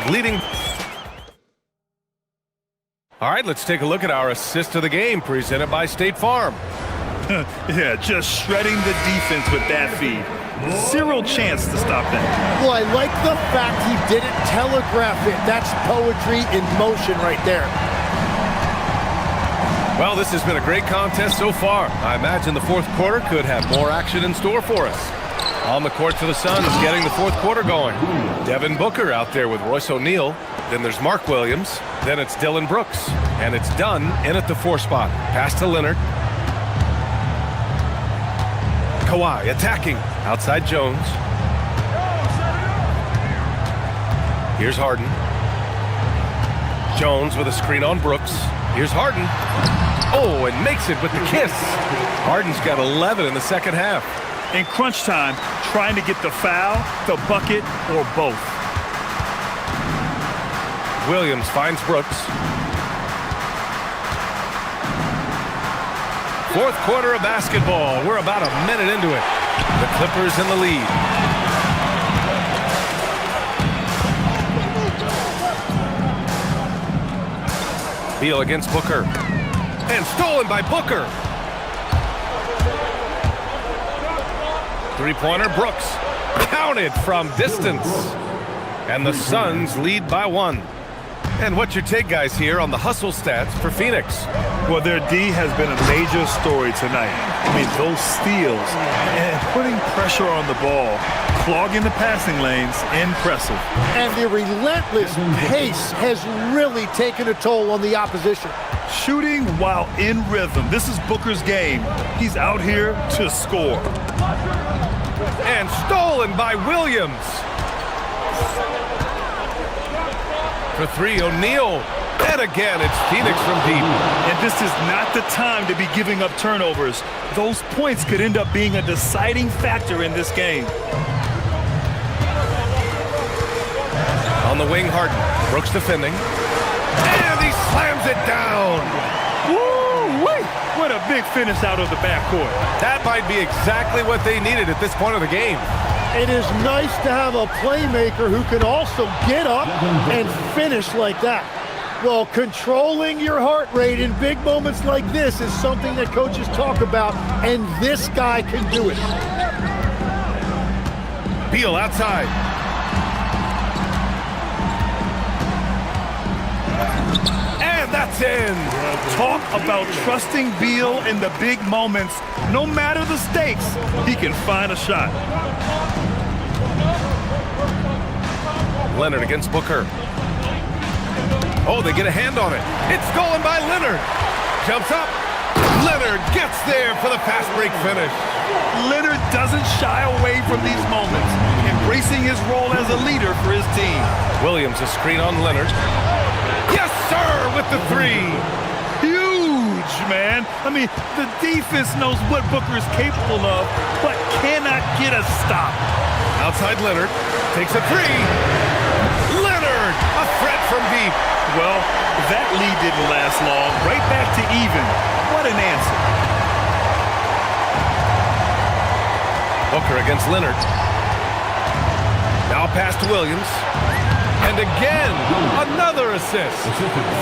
leading. All right, let's take a look at our assist of the game presented by State Farm.
Yeah, just shredding the defense with that feed. Zero chance to stop that.
Well, I like the fact he didn't telegraph it. That's poetry in motion right there.
Well, this has been a great contest so far. I imagine the fourth quarter could have more action in store for us. On the court for the Suns, getting the fourth quarter going. Devin Booker out there with Royce O'Neal. Then there's Mark Williams. Then it's Dylan Brooks. And it's Dunn in at the 4 spot. Pass to Leonard. Kawhi attacking. Outside Jones. Here's Harden. Jones with a screen on Brooks. Here's Harden. Oh, and makes it with the kiss. Harden's got 11 in the second half.
In crunch time, trying to get the foul, the bucket, or both.
Williams finds Brooks. Fourth quarter of basketball. We're about a minute into it. The Clippers in the lead. Beal against Booker. And stolen by Booker. Three-pointer, Brooks. Counted from distance. And the Suns lead by 1. And what's your take, guys, here on the hustle stats for Phoenix?
Well, their D has been a major story tonight. I mean, those steals and putting pressure on the ball, clogging the passing lanes, impressive.
And the relentless pace has really taken a toll on the opposition.
Shooting while in rhythm. This is Booker's game. He's out here to score.
And stolen by Williams. For 3, O'Neal. And again, it's Phoenix from deep.
And this is not the time to be giving up turnovers. Those points could end up being a deciding factor in this game.
On the wing, Harden. Brooks defending. And he slams it down.
Woo-wee! What a big finish out of the backcourt.
That might be exactly what they needed at this point of the game.
It is nice to have a playmaker who can also get up and finish like that. Well, controlling your heart rate in big moments like this is something that coaches talk about, and this guy can do it.
Beal outside. And that's in.
Talk about trusting Beal in the big moments. No matter the stakes, he can find a shot.
Leonard against Booker. Oh, they get a hand on it. It's stolen by Leonard. Jumps up. Leonard gets there for the fast break finish.
Leonard doesn't shy away from these moments, embracing his role as a leader for his team.
Williams, a screen on Leonard. Yes, sir, with the 3.
Huge, man. I mean, the defense knows what Booker is capable of, but cannot get a stop.
Outside Leonard. Takes a 3. Leonard, a threat from deep.
Well, that lead didn't last long. Right back to even. What an answer.
Booker against Leonard. Now pass to Williams. And again, another assist.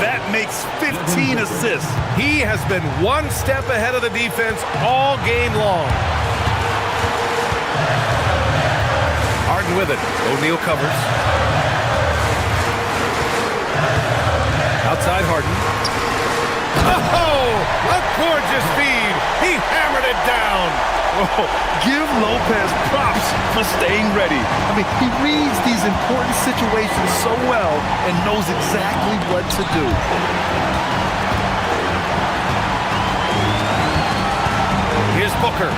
That makes 15 assists.
He has been one step ahead of the defense all game long. Harden with it. O'Neal covers. Outside Harden. Oh, a gorgeous feed. He hammered it down.
Oh, give Lopez props for staying ready. I mean, he reads these important situations so well and knows exactly what to do.
Here's Booker.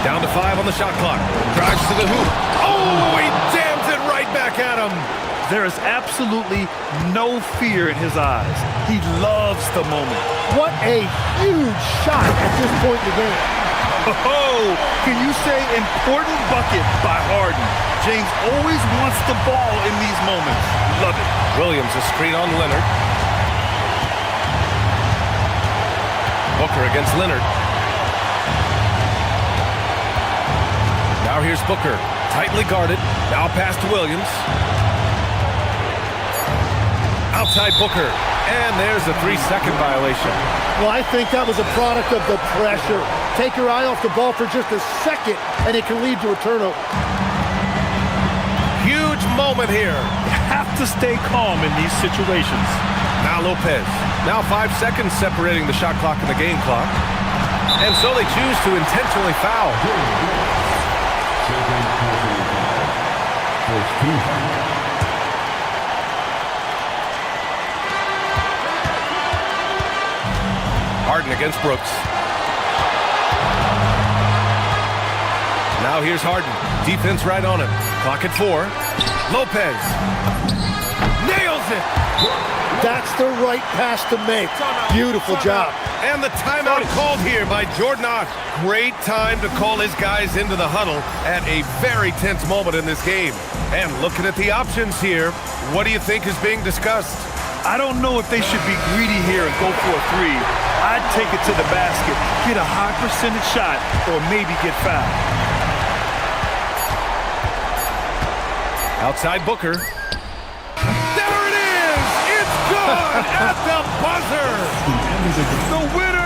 Down to 5 on the shot clock. Drives to the hoop. Oh, he jams it right back at him.
There is absolutely no fear in his eyes. He loves the moment.
What a huge shot at this point in the game.
Oh, can you say important bucket by Harden? James always wants the ball in these moments. Love it.
Williams, a screen on Leonard. Booker against Leonard. Now here's Booker, tightly guarded. Now pass to Williams. Outside Booker, and there's a 3-second violation.
Well, I think that was a product of the pressure. Take your eye off the ball for just a second, and it can lead to a turnover.
Huge moment here.
You have to stay calm in these situations.
Now Lopez. Now 5 seconds separating the shot clock and the game clock. And so they choose to intentionally foul. Harden against Brooks. Now here's Harden. Defense right on him. Clock at 4. Lopez. Nails it.
That's the right pass to make. Beautiful job.
And the timeout called here by Jordan Ott. Great time to call his guys into the huddle at a very tense moment in this game. And looking at the options here, what do you think is being discussed?
I don't know if they should be greedy here and go for a 3. I'd take it to the basket, get a high percentage shot, or maybe get fouled.
Outside Booker. There it is! It's good at the buzzer!
The winner!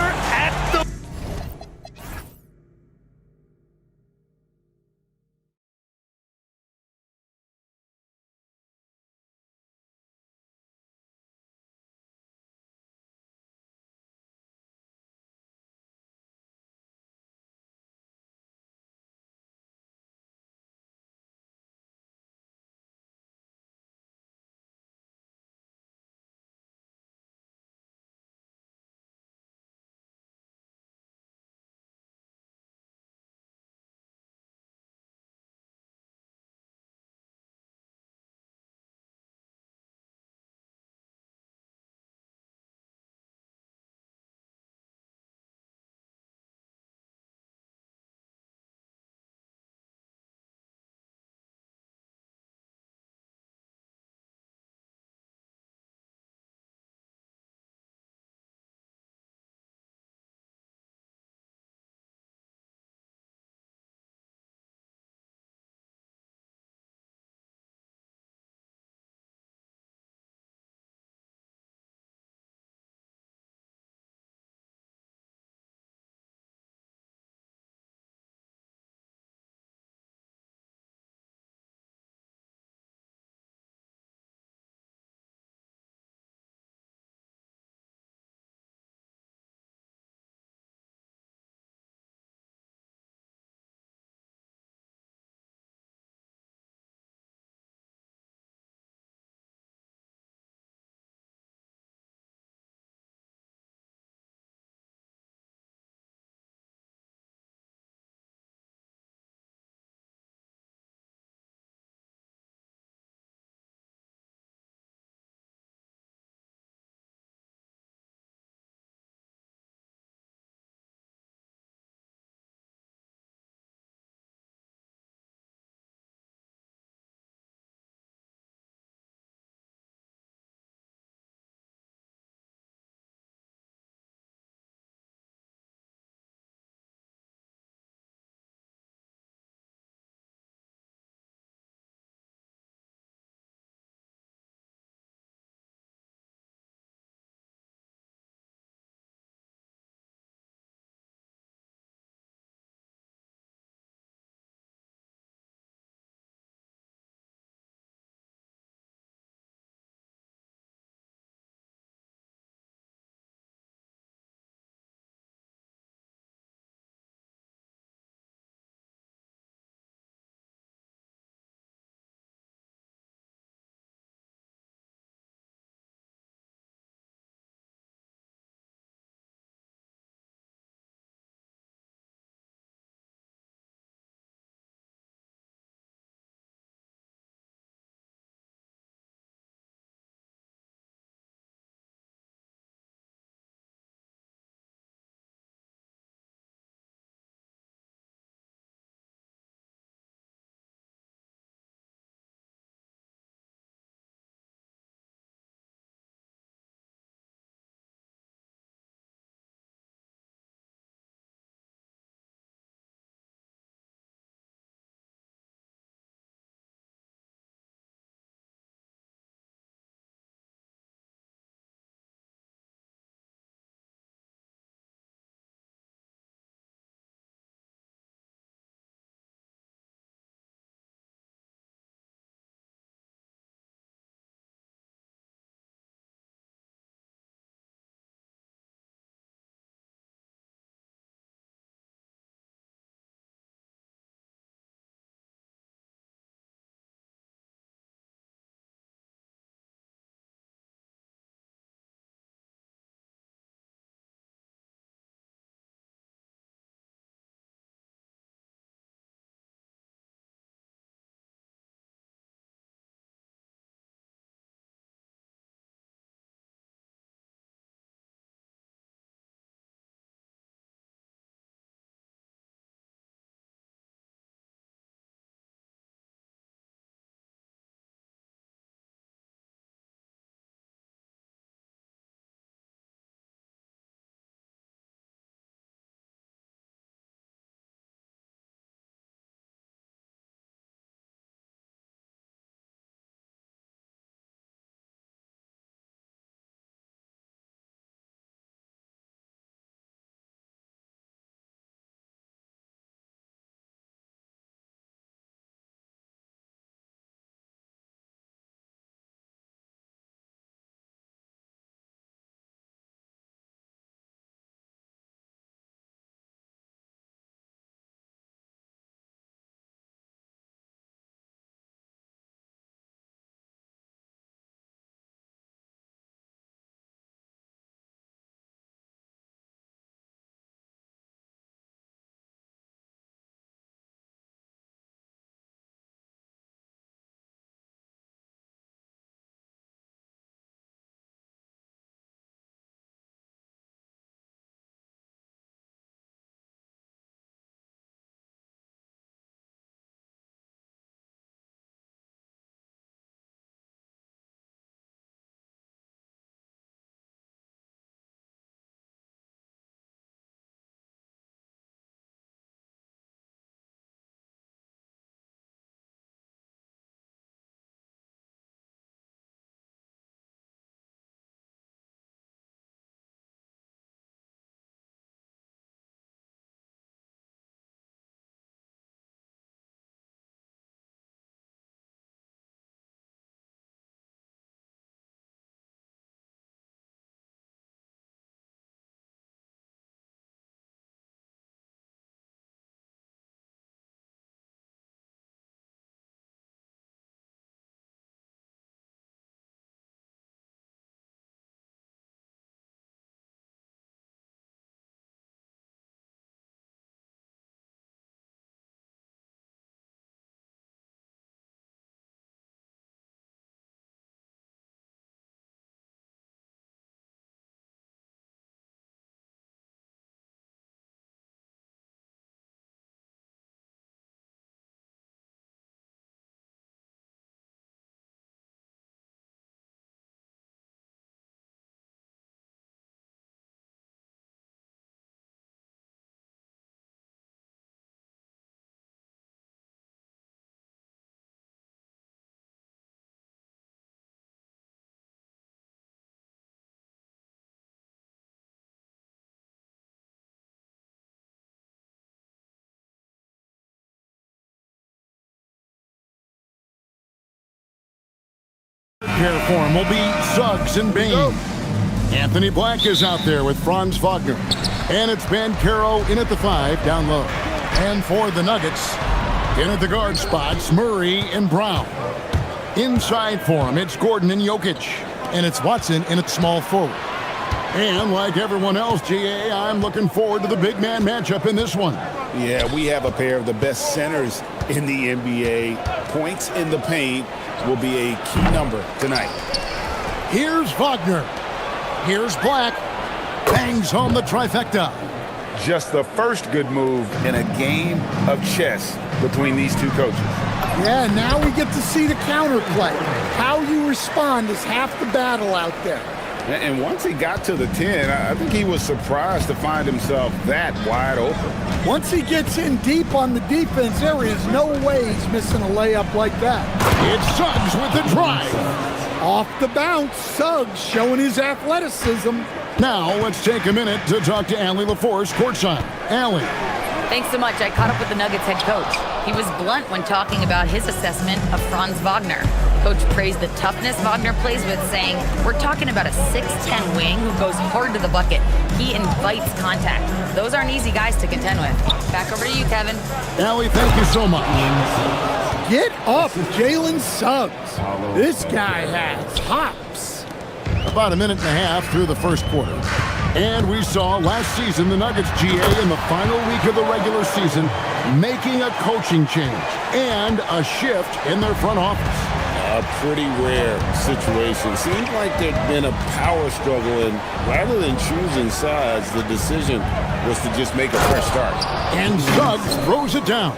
Care for him will be Suggs and Bain. Anthony Black is out there with Franz Wagner. And it's Bancaro in at the 5 down low. And for the Nuggets, in at the guard spots, Murray and Brown. Inside for him, it's Gordon and Jokic. And it's Watson in at small forward. And like everyone else, GA, I'm looking forward to the big man matchup in this one.
Yeah, we have a pair of the best centers in the NBA. Points in the paint will be a key number tonight.
Here's Wagner. Here's Black. Bangs home the trifecta.
Just the first good move in a game of chess between these two coaches.
Yeah, now we get to see the counterplay. How you respond is half the battle out there.
And once he got to the 10, I think he was surprised to find himself that wide open.
Once he gets in deep on the defense, there is no way he's missing a layup like that.
It's Suggs with the drive.
Off the bounce, Suggs showing his athleticism.
Now let's take a minute to talk to Allie LaForce courtside. Allie.
Thanks so much. I caught up with the Nuggets head coach. He was blunt when talking about his assessment of Franz Wagner. Coach praised the toughness Wagner plays with, saying, we're talking about a 6'10 wing who goes hard to the bucket. He invites contact. Those aren't easy guys to contend with. Back over to you, Kevin.
Allie, thank you so much.
Get up, Jalen Suggs. This guy has hops.
About a minute and a half through the first quarter. And we saw last season the Nuggets GA in the final week of the regular season making a coaching change and a shift in their front office.
A pretty rare situation. Seems like there'd been a power struggle, and rather than choosing sides, the decision was to just make a fresh start.
And Suggs throws it down.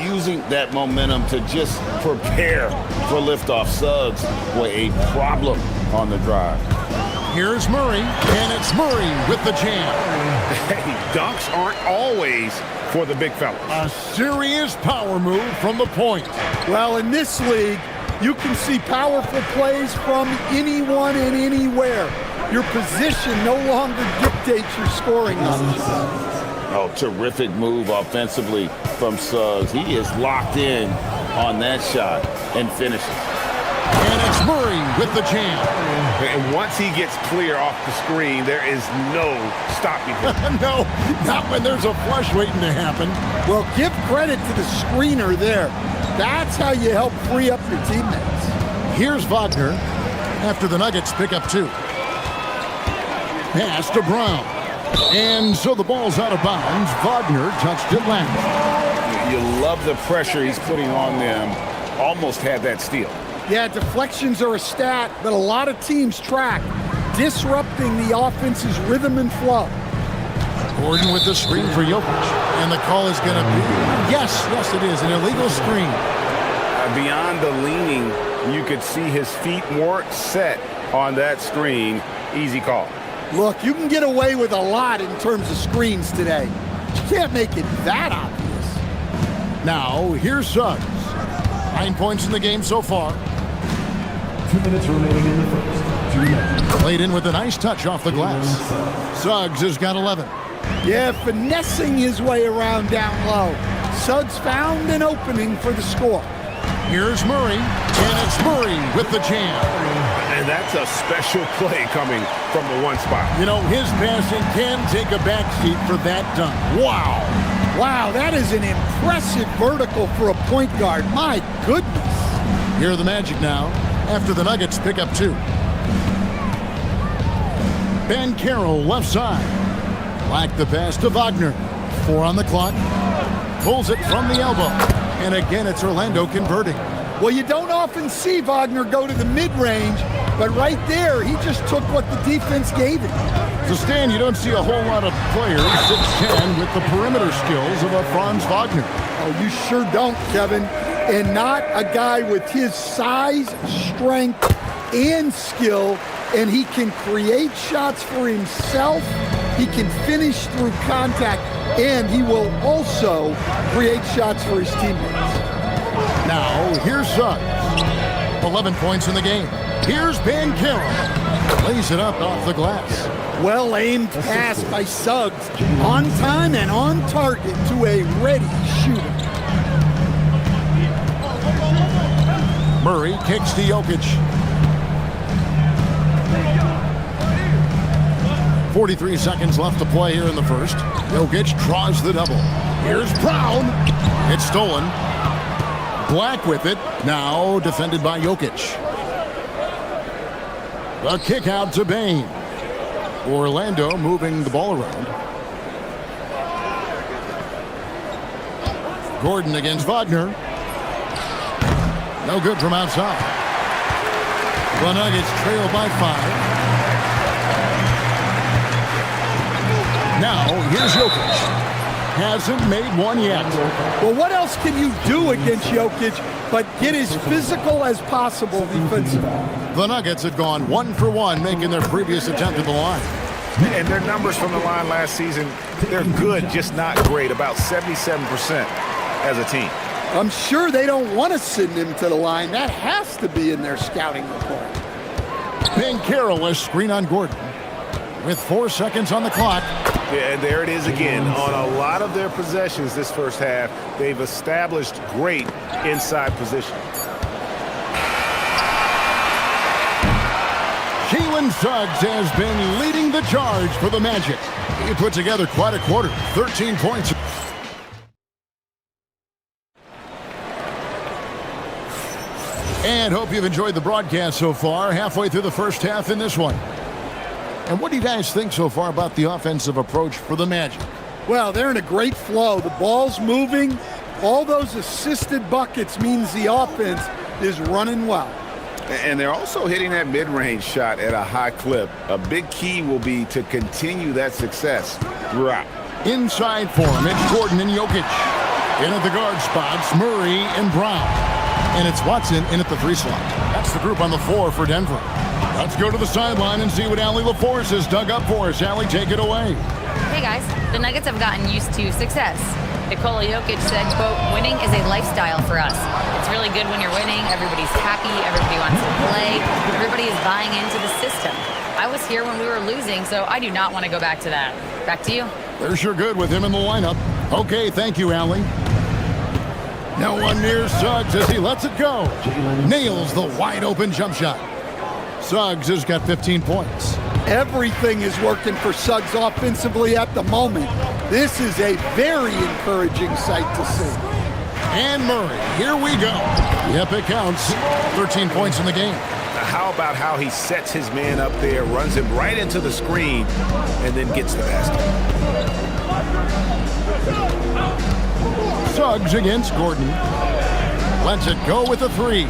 Using that momentum to just prepare for liftoff. Suggs with a problem on the drive.
Here's Murray, and it's Murray with the jam.
Hey, dunks aren't always for the big fellas.
A serious power move from the point.
Well, in this league, you can see powerful plays from anyone and anywhere. Your position no longer dictates your scoring numbers.
Oh, terrific move offensively from Suggs. He is locked in on that shot and finishes.
And it's Murray with the jam.
And once he gets clear off the screen, there is no stopping him.
No, not when there's a flush waiting to happen.
Well, give credit to the screener there. That's how you help free up your teammates.
Here's Wagner after the Nuggets pick up 2. Pass to Brown. And so the ball's out of bounds. Wagner touched it last.
You love the pressure he's putting on them. Almost had that steal.
Yeah, deflections are a stat that a lot of teams track, disrupting the offense's rhythm and flow.
Gordon with the screen for Jokic. And the call is going to be, yes, it is, an illegal screen.
Beyond the leaning, you could see his feet weren't set on that screen. Easy call.
Look, you can get away with a lot in terms of screens today. You can't make it that obvious.
Now, here's Suggs. 9 points in the game so far.
2 minutes remaining in the first. 2 minutes.
Played in with a nice touch off the glass. Suggs has got 11.
Yeah, finessing his way around down low. Suggs found an opening for the score.
Here's Murray, and it's Murray with the jam.
And that's a special play coming from the one spot.
You know, his passing can take a backseat for that dunk. Wow.
Wow, that is an impressive vertical for a point guard. My goodness.
Here are the Magic now, after the Nuggets pick up 2. Bancaro left side. Like the pass to Wagner. 4 on the clock. Pulls it from the elbow. And again, it's Orlando converting.
Well, you don't often see Wagner go to the mid-range, but right there, he just took what the defense gave him.
So, Stan, you don't see a whole lot of players 6'10" with the perimeter skills of a Franz Wagner.
Oh, you sure don't, Kevin. And not a guy with his size, strength, and skill. And he can create shots for himself. He can finish through contact. And he will also create shots for his teammates.
Now, here's Suggs. 11 points in the game. Here's Bancaro. Lays it up off the glass.
Well-aimed pass by Suggs. On time and on target to a ready shooter.
Murray kicks to Jokic. 43 seconds left to play here in the first. Jokic draws the double. Here's Brown. It's stolen. Black with it. Now defended by Jokic. A kick out to Bain. Orlando moving the ball around. Gordon against Wagner. No good from outside. The Nuggets trail by 5. Now, here's Jokic. Hasn't made one yet.
Well, what else can you do against Jokic but get as physical as possible defensively?
The Nuggets had gone 1 for 1, making their previous attempt at the line.
And their numbers from the line last season, they're good, just not great, about 77% as a team.
I'm sure they don't want to send him to the line. That has to be in their scouting report.
Carroll, a screen on Gordon. With 4 seconds on the clock.
Yeah, and there it is again. On a lot of their possessions this first half, they've established great inside position.
Jalen Suggs has been leading the charge for the Magic. He put together quite a quarter, 13 points. And hope you've enjoyed the broadcast so far, halfway through the first half in this one. And what do you guys think so far about the offensive approach for the Magic?
Well, they're in a great flow. The ball's moving. All those assisted buckets means the offense is running well.
And they're also hitting that mid-range shot at a high clip. A big key will be to continue that success throughout.
Inside for him, it's Gordon and Jokic. In at the guard spots, Murray and Brown. And it's Watson in at the 3 slot. That's the group on the 4 for Denver. Let's go to the sideline and see what Allie LaForce has dug up for us. Allie, take it away.
Hey guys, the Nuggets have gotten used to success. Nikola Jokic said, quote, winning is a lifestyle for us. It's really good when you're winning. Everybody's happy. Everybody wants to play. Everybody is buying into the system. I was here when we were losing, so I do not want to go back to that. Back to you.
They're sure good with him in the lineup. Okay, thank you, Allie. No one near Suggs as he lets it go. Nails the wide-open jump shot. Suggs has got 15 points.
Everything is working for Suggs offensively at the moment. This is a very encouraging sight to see.
And Murray, here we go. Yep, it counts. 13 points in the game.
How about how he sets his man up there, runs him right into the screen, and then gets the basket.
Suggs against Gordon. Lets it go with a 3.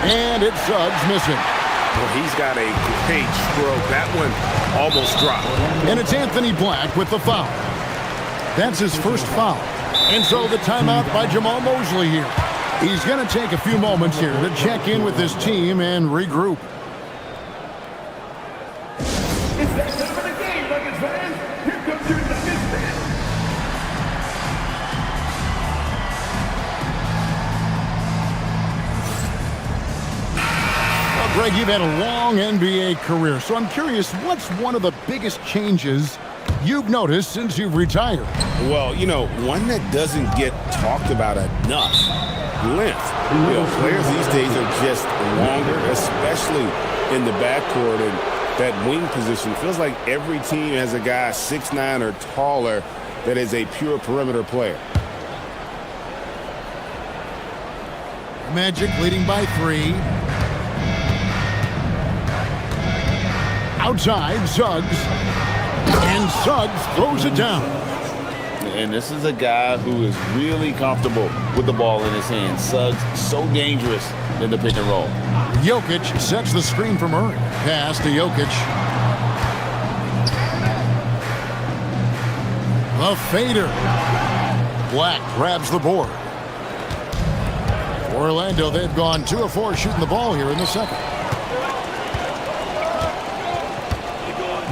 And it's Suggs missing.
Well, he's got a great stroke. That one almost dropped.
And it's Anthony Black with the foul. That's his first foul. And so the timeout by Jamal Mosley here. He's going to take a few moments here to check in with his team and regroup.
It's that time of the game, Nuggets fans. Here comes your Nuggets fan.
Well, Greg, you've had a long NBA career, so I'm curious, what's one of the biggest changes you've noticed since you've retired?
Well, you know, one that doesn't get talked about enough. Length. You know, players these days are just longer, especially in the backcourt and that wing position. It feels like every team has a guy 6'9" or taller that is a pure perimeter player.
Magic leading by 3. Outside, Suggs. And Suggs throws it down.
And this is a guy who is really comfortable with the ball in his hands. Suggs, so dangerous in the pick and roll.
Jokic sets the screen for Murray. Pass to Jokic. The fader. Black grabs the board. Orlando, they've gone 2 of 4 shooting the ball here in the second.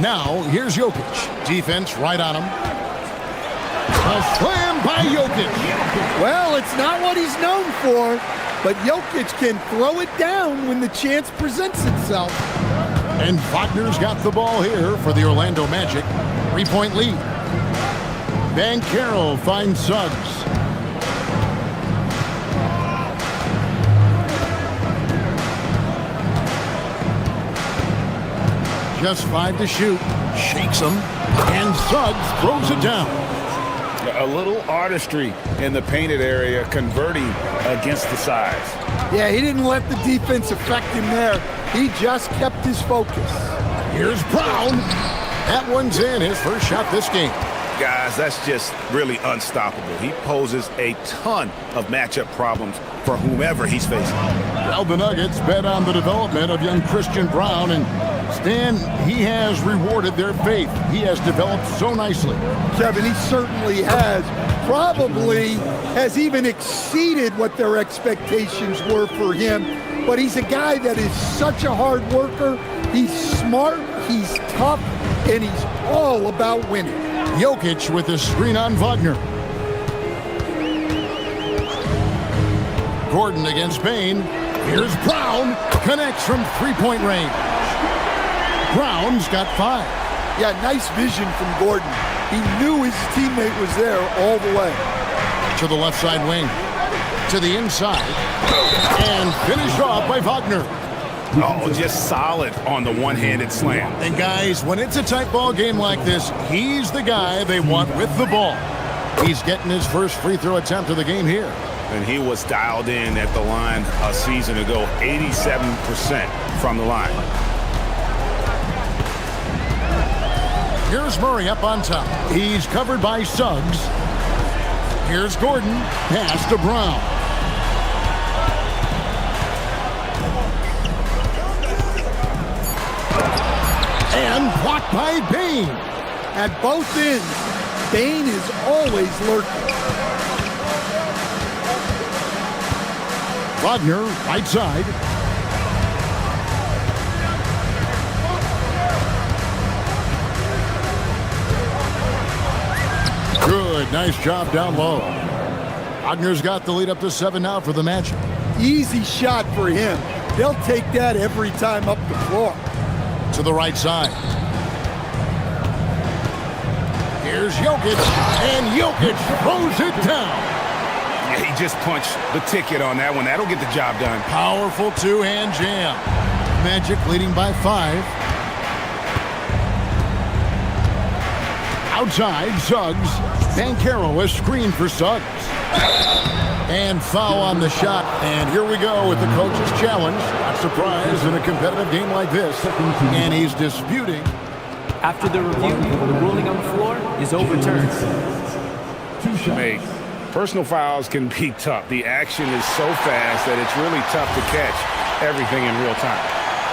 Now, here's Jokic. Defense right on him. A slam by Jokic.
Well, it's not what he's known for, but Jokic can throw it down when the chance presents itself.
And Wagner's got the ball here for the Orlando Magic. 3-point lead. Carroll finds Suggs. Just 5 to shoot. Shakes him. And Suggs throws it down.
A little artistry in the painted area, converting against the size.
Yeah, he didn't let the defense affect him there. He just kept his focus.
Here's Brown. That one's in, his first shot this game.
Guys, that's just really unstoppable. He poses a ton of matchup problems for whomever he's facing.
Well, the Nuggets bet on the development of young Christian Brown, and Stan, he has rewarded their faith. He has developed so nicely.
Kevin, he certainly has. Probably has even exceeded what their expectations were for him. But he's a guy that is such a hard worker. He's smart, he's tough, and he's all about winning.
Jokic with a screen on Wagner. Gordon against Bain. Here's Brown. Connects from three-point range. Brown's got 5.
Yeah, nice vision from Gordon. He knew his teammate was there all the way.
To the left side wing. To the inside. And finished off by Wagner.
Oh, just solid on the one-handed slam.
And guys, when it's a tight ball game like this, he's the guy they want with the ball. He's getting his first free throw attempt of the game here.
And he was dialed in at the line a season ago, 87% from the line.
Here's Murray up on top. He's covered by Suggs. Here's Gordon. Pass to Brown. And blocked by Bain.
At both ends, Bain is always lurking.
Wagner, right side. Good, nice job down low. Wagner's got the lead up to 7 now for the match.
Easy shot for him. They'll take that every time up the floor.
To the right side. Here's Jokic, and Jokic throws it down.
Yeah, he just punched the ticket on that one. That'll get the job done.
Powerful two-hand jam. Magic leading by 5. Outside, Suggs. Banchero, a screen for Suggs. And foul on the shot. And here we go with the coach's challenge. Not surprised in a competitive game like this. And he's disputing.
After the review, the ruling on the floor is overturned.
Hey, personal fouls can be tough. The action is so fast that it's really tough to catch everything in real time.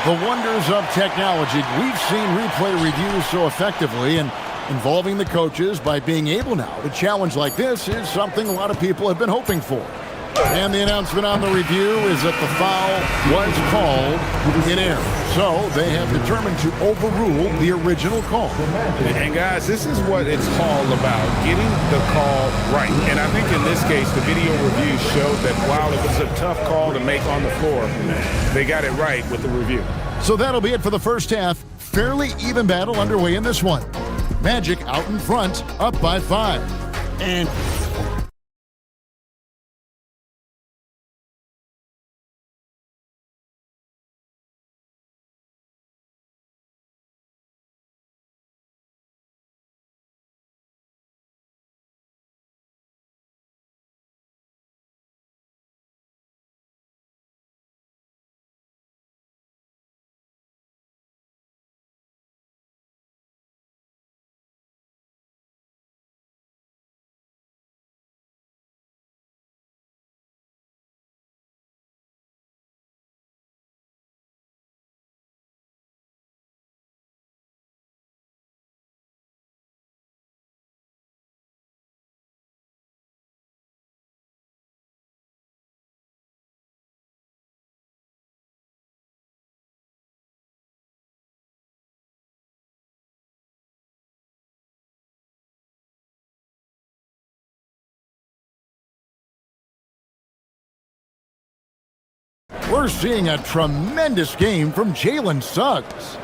The wonders of technology. We've seen replay reviews so effectively, and involving the coaches by being able now to challenge like this is something a lot of people have been hoping for. And the announcement on the review is that the foul was called in error. So they have determined to overrule the original call.
And guys, this is what it's all about, getting the call right. And I think in this case, the video review showed that while it was a tough call to make on the floor, they got it right with the review.
So that'll be it for the first half. Fairly even battle underway in this one. Magic out in front, up by 5. And we're seeing a tremendous game from Jalen Suggs.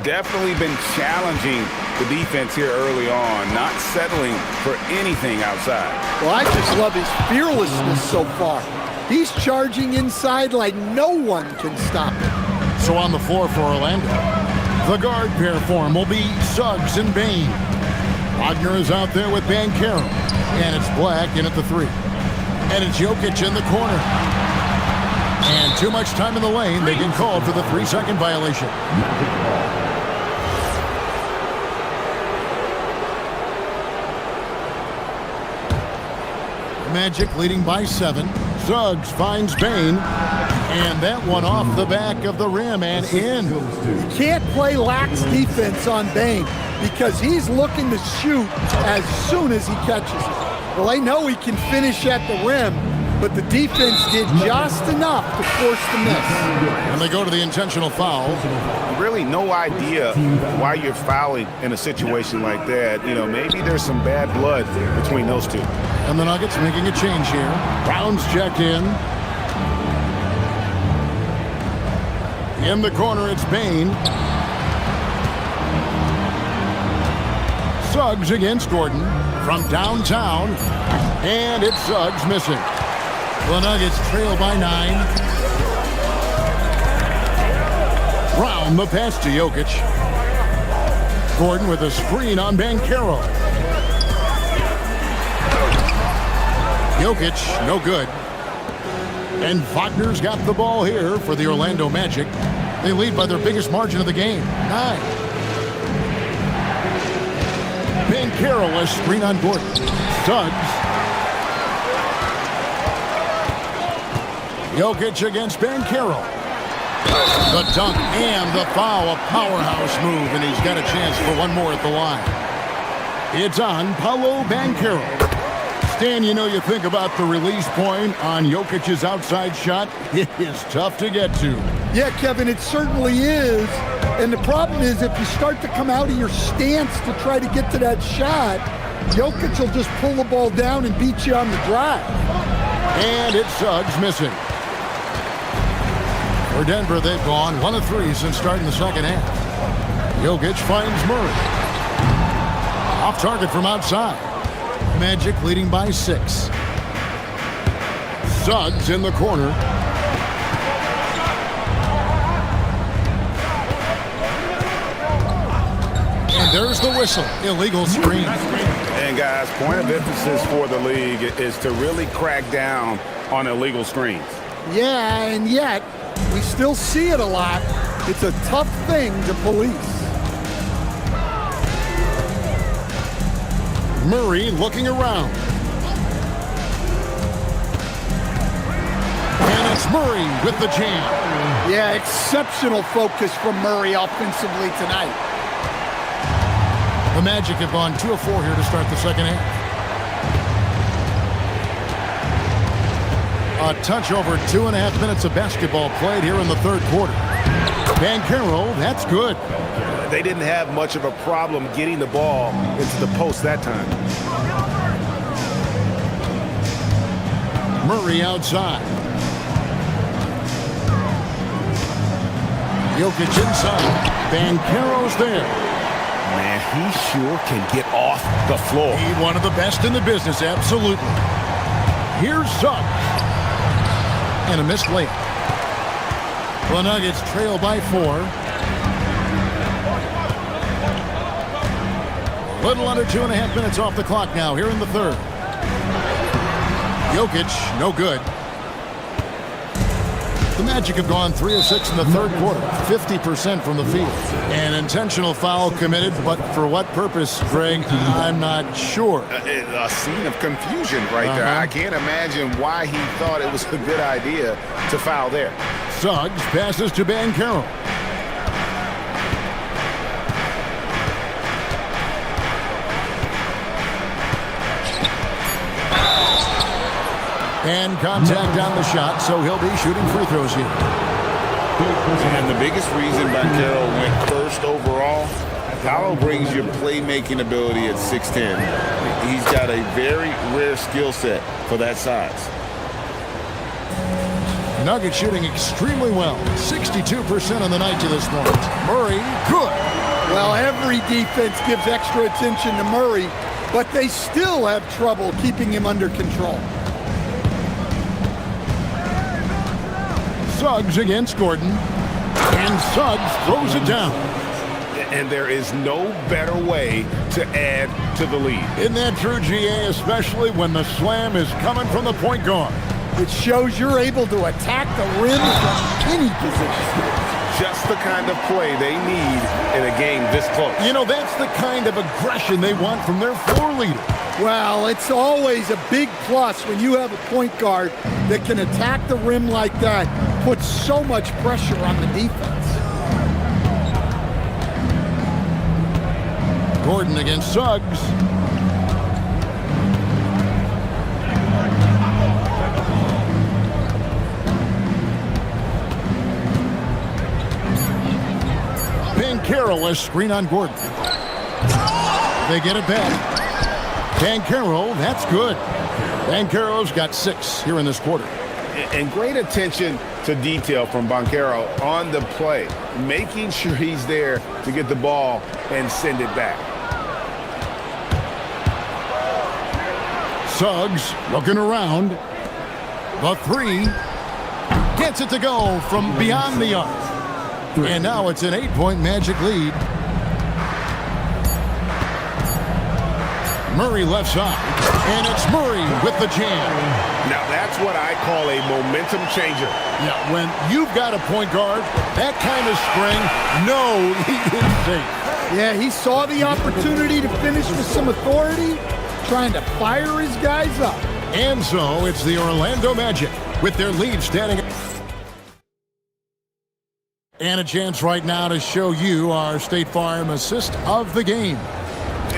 Definitely been challenging the defense here early on, not settling for anything outside.
Well, I just love his fearlessness so far. He's charging inside like no one can stop him.
So on the floor for Orlando. The guard pair form will be Suggs and Bain. Wagner is out there with Bankero. And it's Black in at the 3. And it's Jokic in the corner. And too much time in the lane. They get called for the 3-second violation. Magic leading by 7. Suggs finds Bain. And that one off the back of the rim and in.
You can't play lax defense on Bain because he's looking to shoot as soon as he catches it. Well, they know he can finish at the rim, but the defense did just enough to force the miss.
And they go to the intentional foul.
Really no idea why you're fouling in a situation like that. You know, maybe there's some bad blood between those two.
And the Nuggets making a change here. Brown's checked in. In the corner, it's Bain. Suggs against Gordon from downtown. And it's Suggs missing. The Nuggets trail by 9. Brown the pass to Jokic. Gordon with a screen on Bankero. Jokic, no good. And Wagner's got the ball here for the Orlando Magic. They lead by their biggest margin of the game, 9. Bankero a screen on Gordon. Suggs. Jokic against Bankero. The dunk and the foul, a powerhouse move, and he's got a chance for one more at the line. It's on Paolo Bankero. Stan, you know, you think about the release point on Jokic's outside shot. It is tough to get to.
Yeah, Kevin, it certainly is. And the problem is if you start to come out of your stance to try to get to that shot, Jokic will just pull the ball down and beat you on the drive.
And it's Suggs missing. For Denver, they've gone 1 of 3 since starting the second half. Jokic finds Murray. Off target from outside. Magic leading by 6. Suggs in the corner. And there's the whistle. Illegal screen.
And guys, point of emphasis for the league is to really crack down on illegal screens.
Yeah, and yet we still see it a lot. It's a tough thing to police.
Murray looking around. And it's Murray with the jam.
Yeah, exceptional focus from Murray offensively tonight.
The Magic have gone 2 of 4 here to start the second half. A touch over 2.5 minutes of basketball played here in the third quarter. Bankero, that's good.
They didn't have much of a problem getting the ball into the post that time.
Murray outside. Jokic inside. Bankero's there.
Man, he sure can get off the floor.
He one of the best in the business, absolutely. Here's Suggs. And a missed layup. The Nuggets trail by 4. Little under 2.5 minutes off the clock now here in the third. Jokic, no good. The Magic have gone 3 of 6 in the third quarter, 50% from the field. An intentional foul committed, but for what purpose, Greg, I'm not sure.
A scene of confusion right there. I can't imagine why he thought it was a good idea to foul there.
Suggs passes to Bankero. And contact on the shot, so he'll be shooting free throws here.
And the biggest reason Bankero went first overall, Paolo brings your playmaking ability at 6'10". He's got a very rare skill set for that size.
Nuggets shooting extremely well, 62% on the night to this point. Murray, good.
Well, every defense gives extra attention to Murray, but they still have trouble keeping him under control.
Suggs against Gordon, and Suggs throws it down.
And there is no better way to add to the lead.
Isn't that true, GA, especially when the slam is coming from the point guard?
It shows you're able to attack the rim from any position.
Just the kind of play they need in a game this close.
You know, that's the kind of aggression they want from their floor leader.
Well, it's always a big plus when you have a point guard that can attack the rim like that, put so much pressure on the defense.
Gordon against Suggs. Carroll, a screen on Gordon. They get it back. Dan Carroll, that's good. Dan Carroll's got 6 here in this quarter.
And great attention to detail from Banchero on the play, making sure he's there to get the ball and send it back.
Suggs looking around. The 3 gets it to go from beyond the arc. And now it's an 8-point Magic lead. Murray left side. And it's Murray with the jam.
Now that's what I call a momentum changer.
Yeah, when you've got a point guard, that kind of spring, no, he is safe.
Yeah, he saw the opportunity to finish with some authority, trying to fire his guys up.
And so it's the Orlando Magic with their lead standing. And a chance right now to show you our State Farm assist of the game.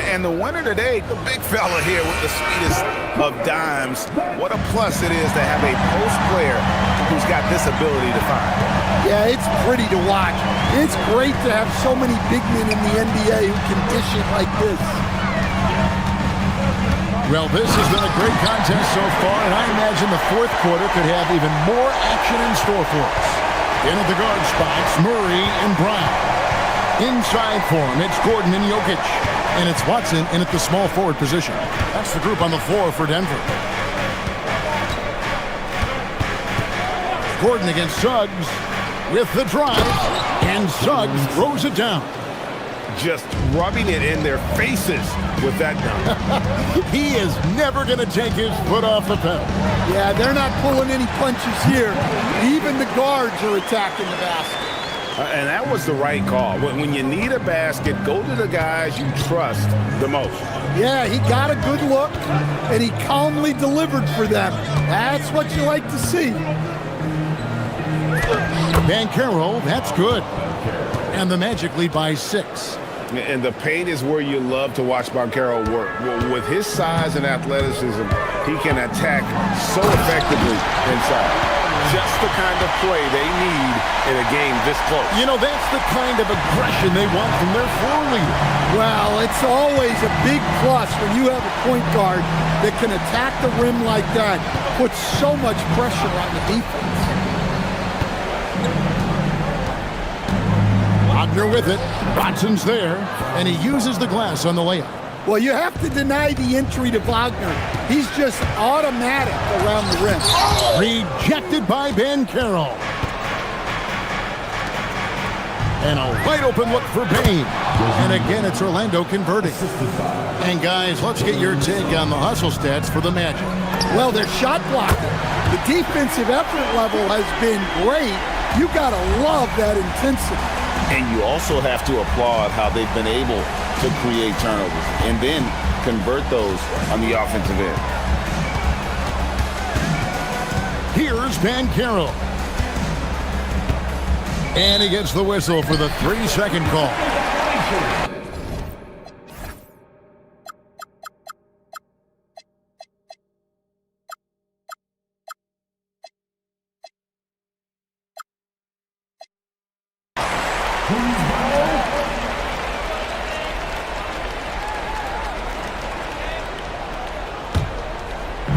And the winner today, the big fella here with the sweetest of dimes. What a plus it is to have a post player who's got this ability to find.
Yeah, it's pretty to watch. It's great to have so many big men in the NBA who can dish it like this.
Well, this has been a great contest so far, and I imagine the fourth quarter could have even more action in store for us. In at the guard spots, Murray and Brown. Inside for him, it's Gordon and Jokic. And it's Watson in at the small forward position. That's the group on the floor for Denver. Gordon against Suggs with the drive. And Suggs throws it down.
Just rubbing it in their faces with that dunk.
He is never going to take his foot off the pedal.
Yeah, they're not pulling any punches here. Even the guards are attacking the basket.
And that was the right call. When you need a basket, go to the guys you trust the most.
Yeah, he got a good look, and he calmly delivered for them. That's what you like to see.
Banchero, that's good. And the Magic lead by 6.
And the paint is where you love to watch Banchero work. With his size and athleticism, he can attack so effectively inside. Just the kind of play they need in a game this close.
You know, that's the kind of aggression they want from their floor leader.
Well, it's always a big plus when you have a point guard that can attack the rim like that, put so much pressure on the defense.
Wagner with it. Watson's there, and he uses the glass on the layup.
Well, you have to deny the entry to Wagner. He's just automatic around the rim.
Rejected by Banchero. And a wide open look for Bain. And again, it's Orlando converting. And guys, let's get your take on the hustle stats for the Magic.
Well, they're shot blocking. The defensive effort level has been great. You gotta love that intensity.
And you also have to applaud how they've been able to create turnovers and then convert those on the offensive end.
Here's Banchero. And he gets the whistle for the 3-second call.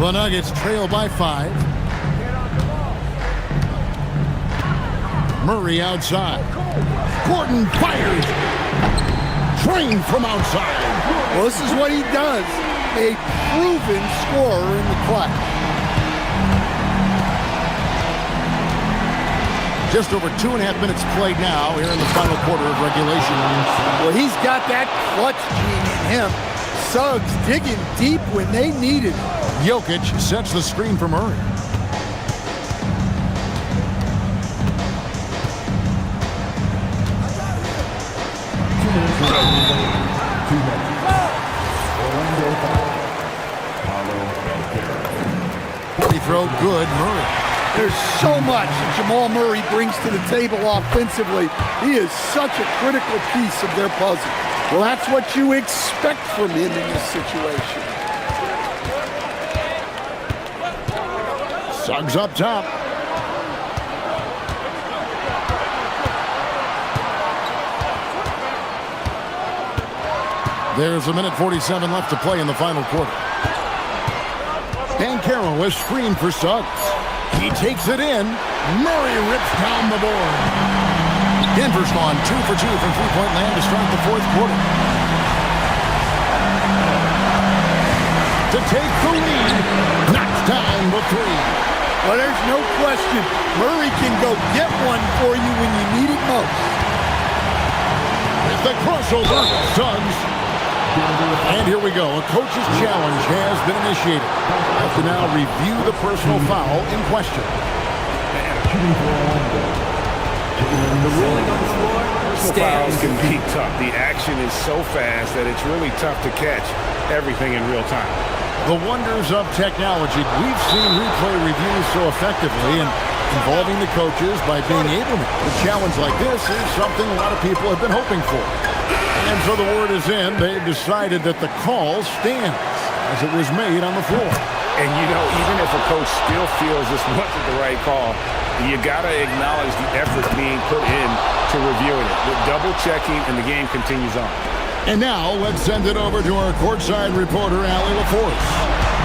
The Nuggets trail by 5. Murray outside. Gordon fires. Trained from outside.
Well, this is what he does. A proven scorer in the clutch.
Just over 2.5 minutes played now here in the final quarter of regulation.
Well, he's got that clutch gene in him. Suggs digging deep when they needed it.
Jokic sets the screen for Murray. He throw good, Murray.
There's so much that Jamal Murray brings to the table offensively. He is such a critical piece of their puzzle. Well, that's what you expect from him in this situation.
Suggs up top. There's 1:47 left to play in the final quarter. Banchero is screened for Suggs. He takes it in. Murray rips down the board. Denver's gone 2 for 2 from three-point land to start the fourth quarter. To take the lead, knocks down the three.
Well, there's no question. Murray can go get one for you when you need it most.
With the crossover, Suggs. And here we go. A coach's challenge has been initiated. I have to now review the personal foul in question.
The ruling on the floor
Fouls
stands.
can be tough. The action is so fast that it's really tough to catch everything in real time.
The wonders of technology. We've seen replay reviews so effectively and involving the coaches by being able to. A challenge like this is something a lot of people have been hoping for. And so the word is in. They've decided that the call stands as it was made on the floor.
And, you know, even if a coach still feels this wasn't the right call, you got to acknowledge the effort being put in to reviewing it. With double-checking, and the game continues on.
And now let's send it over to our courtside reporter, Allie LaForce.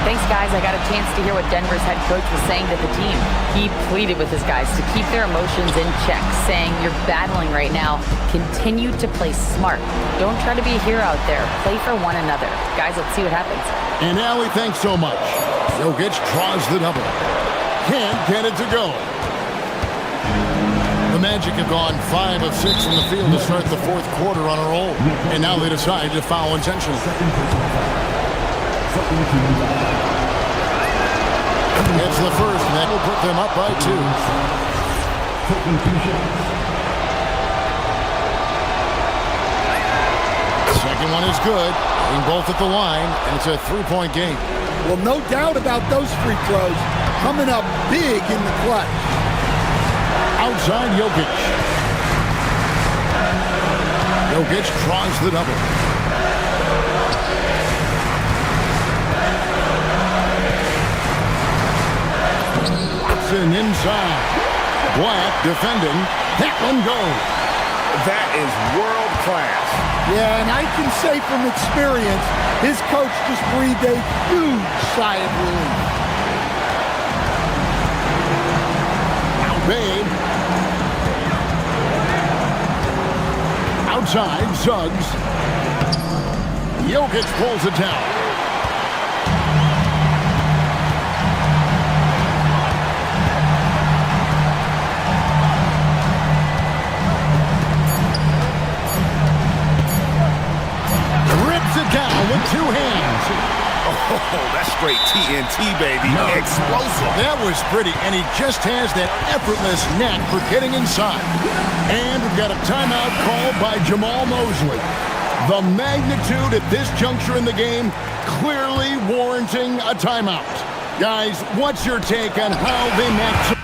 Thanks, guys. I got a chance to hear what Denver's head coach was saying to the team. He pleaded with his guys to keep their emotions in check, saying, "You're battling right now. Continue to play smart. Don't try to be a hero out there. Play for one another." Guys, let's see what happens.
And Allie, thanks so much. Jokic draws the double. Can't get it to go. The Magic have gone 5 of 6 from the field to start the fourth quarter on a roll. And now they decide to foul intentionally. It's the first, and that will put them up by 2. The second one is good. Being both at the line, and it's a 3-point game.
Well, no doubt about those free throws coming up big in the clutch.
Outside Jokic. Jokic draws the double. Watson inside. Black defending. That one goes.
That is world class.
Yeah, and I can say from experience, his coach just breathed a huge sigh of relief.
Now Babe. Outside, Suggs. Jokic pulls it down. Rips it down with 2 hands.
Oh, that's straight TNT, baby. Explosive.
That was pretty, and he just has that effortless knack for getting inside. And we've got a timeout called by Jamal Mosley. The magnitude at this juncture in the game clearly warranting a timeout. Guys, what's your take on how they match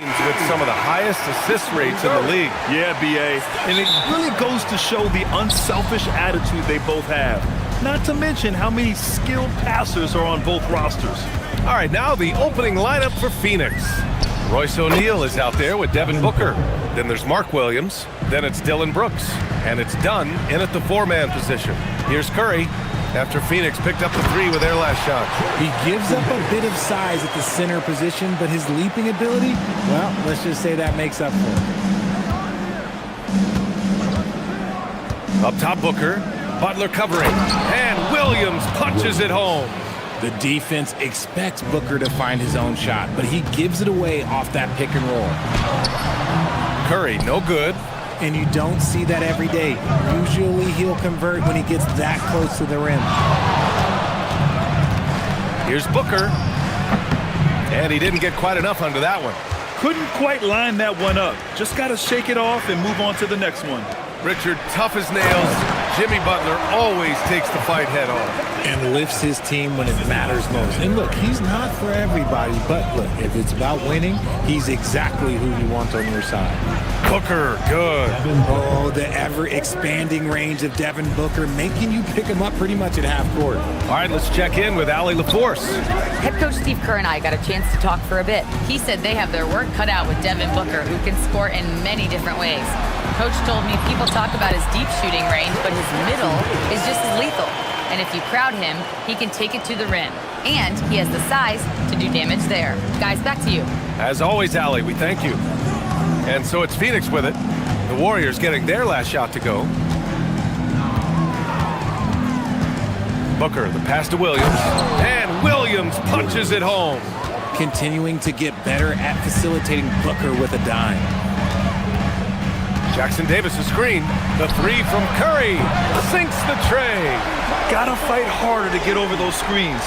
Williams with some of the highest assist rates in the league.
Yeah, B.A. And it really goes to show the unselfish attitude they both have. Not to mention how many skilled passers are on both rosters.
All right, now the opening lineup for Phoenix. Royce O'Neal is out there with Devin Booker. Then there's Mark Williams. Then it's Dylan Brooks. And it's Dunn in at the four-man position. Here's Curry after Phoenix picked up the three with their last shot.
He gives up a bit of size at the center position, but his leaping ability, well, let's just say that makes up for it.
Up top, Booker. Butler covering. And Williams punches it home.
The defense expects Booker to find his own shot, but he gives it away off that pick and roll.
Curry, no good.
And you don't see that every day. Usually he'll convert when he gets that close to the rim.
Here's Booker. And he didn't get quite enough under that one.
Couldn't quite line that one up. Just got to shake it off and move on to the next one.
Richard, tough as nails. Jimmy Butler always takes the fight head on.
And lifts his team when it matters most. And look, he's not for everybody, but look, if it's about winning, he's exactly who you want on your side.
Booker, good.
Oh, the ever-expanding range of Devin Booker, making you pick him up pretty much at half court.
All right, let's check in with Allie LaForce.
Head coach Steve Kerr and I got a chance to talk for a bit. He said they have their work cut out with Devin Booker, who can score in many different ways. Coach told me people talk about his deep shooting range, but his middle is just as lethal. And if you crowd him, he can take it to the rim. And he has the size to do damage there. Guys, back to you.
As always, Allie, we thank you. And so it's Phoenix with it. The Warriors getting their last shot to go. Booker, the pass to Williams. And Williams punches it home.
Continuing to get better at facilitating Booker with a dime.
Jackson Davis' screen. The three from Curry. Sinks the tray.
Gotta fight harder to get over those screens.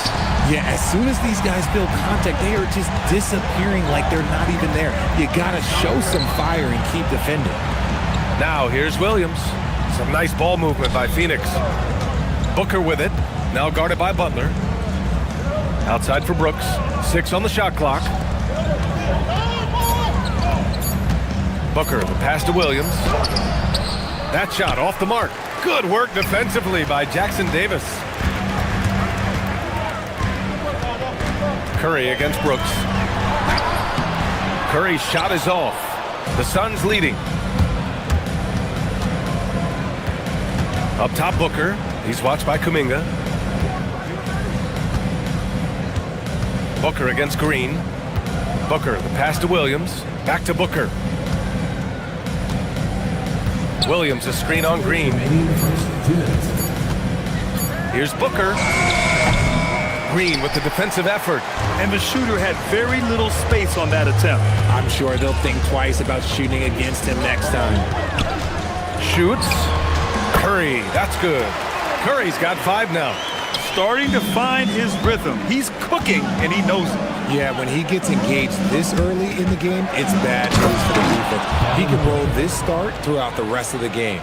Yeah, as soon as these guys build contact, they are just disappearing like they're not even there. You gotta show some fire and keep defending.
Now here's Williams. Some nice ball movement by Phoenix. Booker with it. Now guarded by Butler. Outside for Brooks. 6 on the shot clock. Booker, the pass to Williams. That shot off the mark. Good work defensively by Jackson Davis. Curry against Brooks. Curry's shot is off. The Suns leading. Up top, Booker. He's watched by Kuminga. Booker against Green. Booker, the pass to Williams. Back to Booker. Williams, a screen on Green. Here's Booker. Green with the defensive effort.
And the shooter had very little space on that attempt.
I'm sure they'll think twice about shooting against him next time.
Shoots. Curry, that's good. Curry's got 5 now.
Starting to find his rhythm. He's cooking, and he knows it.
Yeah, when he gets engaged this early in the game, it's bad news for the defense. He can roll this start throughout the rest of the game.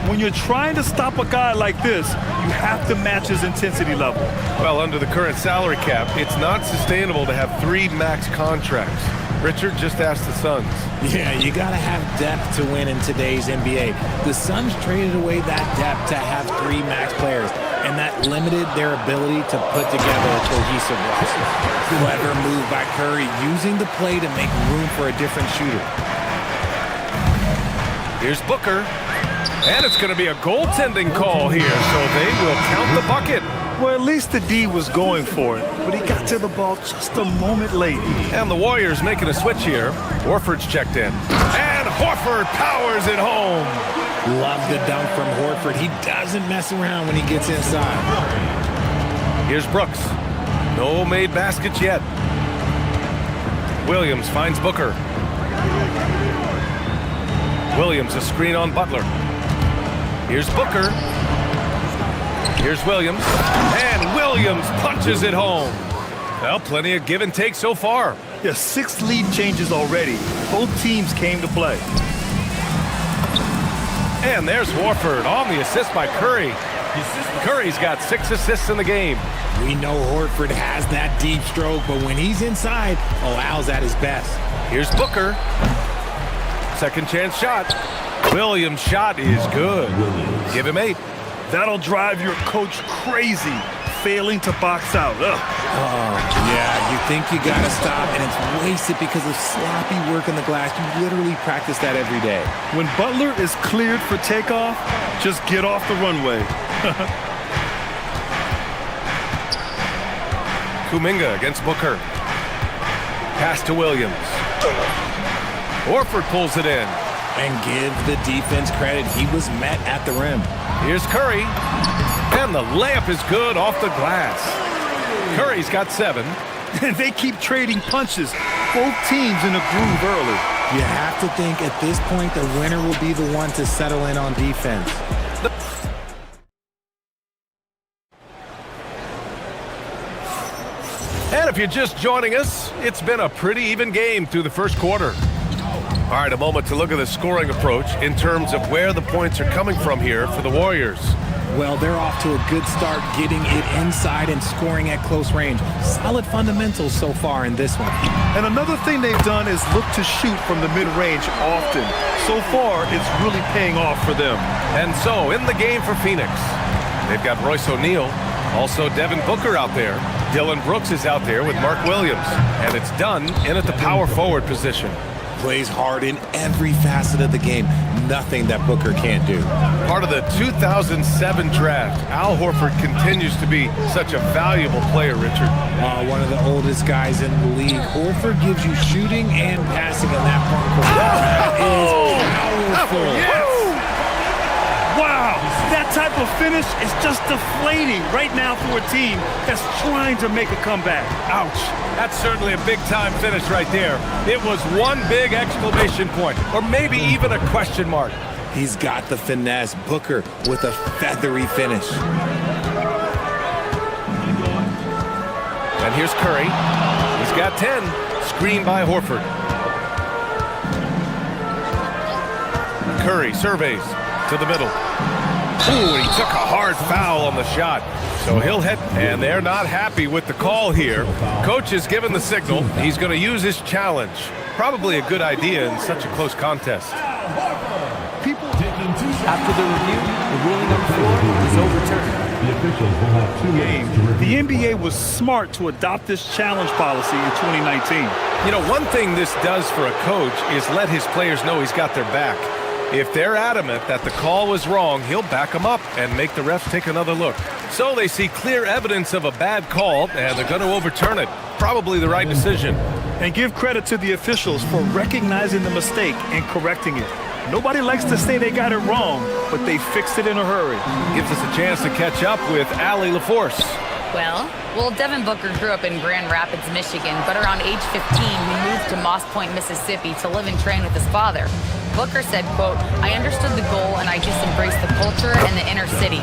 When you're trying to stop a guy like this, you have to match his intensity level.
Well, under the current salary cap, it's not sustainable to have 3 max contracts. Richard just asked the Suns.
Yeah, you got to have depth to win in today's NBA. The Suns traded away that depth to have 3 max players, and that limited their ability to put together a cohesive roster. Clever move by Curry, using the play to make room for a different shooter.
Here's Booker. And it's going to be a goaltending call here, so they will count the bucket.
Well, at least the D was going for it, but he got to the ball just a moment late.
And the Warriors making a switch here. Horford's checked in. And Horford powers it home.
Love the dunk from Horford. He doesn't mess around when he gets inside.
Here's Brooks. No made baskets yet. Williams finds Booker. Williams, a screen on Butler. Here's Booker. Here's Williams. And Williams punches it home. Well, plenty of give and take so far.
Yeah, 6 lead changes already. Both teams came to play.
And there's Horford on the assist by Curry. Curry's got 6 assists in the game.
We know Horford has that deep stroke, but when he's inside, Al's at his best.
Here's Booker. Second chance shot. Williams' shot is good. Give him 8.
That'll drive your coach crazy, failing to box out. Ugh.
Oh, yeah, you think you got to stop, and it's wasted because of sloppy work in the glass. You literally practice that every day.
When Butler is cleared for takeoff, just get off the runway.
Kuminga against Booker. Pass to Williams. Horford pulls it in.
And give the defense credit. He was met at the rim.
Here's Curry. And the layup is good off the glass. Curry's got 7.
And they keep trading punches. Both teams in a groove early.
You have to think at this point the winner will be the one to settle in on defense.
And if you're just joining us, it's been a pretty even game through the first quarter. All right, a moment to look at the scoring approach in terms of where the points are coming from here for the Warriors.
Well, they're off to a good start getting it inside and scoring at close range. Solid fundamentals so far in this one.
And another thing they've done is look to shoot from the mid-range often. So far, it's really paying off for them.
And so, in the game for Phoenix, they've got Royce O'Neal, also Devin Booker out there. Dylan Brooks is out there with Mark Williams. And it's done in at the power forward position.
Plays hard in every facet of the game. Nothing that Booker can't do.
Part of the 2007 draft, Al Horford continues to be such a valuable player, Richard.
One of the oldest guys in the league. Horford gives you shooting and passing in that front court. That is powerful.
Yes.
Wow, that type of finish is just deflating right now for a team that's trying to make a comeback.
Ouch. That's certainly a big-time finish right there. It was one big exclamation point, or maybe even a question mark.
He's got the finesse. Booker with a feathery finish.
And here's Curry. He's got 10. Screen by Horford. Curry surveys to the middle. Ooh, he took a hard foul on the shot. So he'll head, and they're not happy with the call here. Coach has given the signal. He's going to use his challenge. Probably a good idea in such a close contest.
After the review, the ruling on the floor is overturned.
The officials will have 2 games to review.
The NBA was smart to adopt this challenge policy in 2019.
You know, one thing this does for a coach is let his players know he's got their back. If they're adamant that the call was wrong, he'll back them up and make the refs take another look. So they see clear evidence of a bad call, and they're going to overturn it. Probably the right decision.
And give credit to the officials for recognizing the mistake and correcting it. Nobody likes to say they got it wrong, but they fixed it in a hurry.
Gives us a chance to catch up with Allie LaForce.
Well, Devin Booker grew up in Grand Rapids, Michigan, but around age 15, he moved to Moss Point, Mississippi to live and train with his father. Booker said, quote, "I understood the goal and I just embraced the culture and the inner city.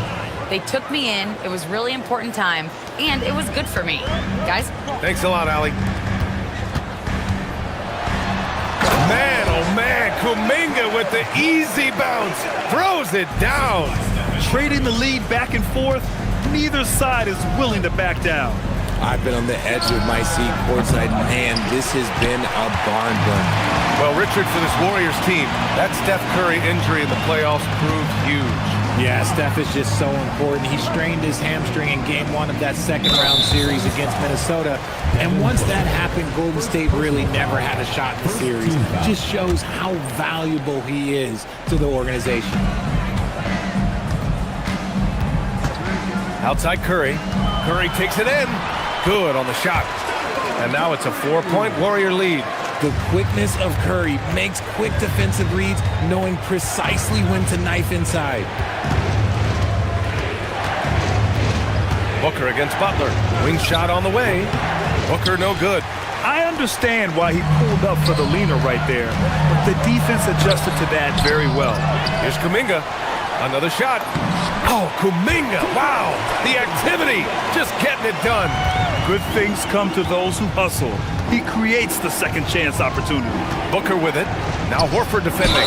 They took me in, it was really important time, and it was good for me." Guys?
Thanks a lot, Allie. Man, oh man, Kuminga with the easy bounce, throws it down.
Trading the lead back and forth, neither side is willing to back down.
I've been on the edge of my seat courtside. Man, this has been a barn burner.
Well, Richard, for this Warriors team, that Steph Curry injury in the playoffs proved huge.
Yeah, Steph is just so important. He strained his hamstring in Game 1 of that second-round series against Minnesota. And once that happened, Golden State really never had a shot in the series. Just shows how valuable he is to the organization.
Outside Curry. Curry takes it in. Good on the shot. And now it's a 4-point Warrior lead.
The quickness of Curry makes quick defensive reads, knowing precisely when to knife inside.
Booker against Butler. Wing shot on the way. Booker no good.
I understand why he pulled up for the leaner right there, but the defense adjusted to that very well.
Here's Kuminga. Another shot. Oh, Kuminga, wow, the activity, just getting it done.
Good things come to those who hustle. He creates the second chance opportunity.
Booker with it. Now Horford defending.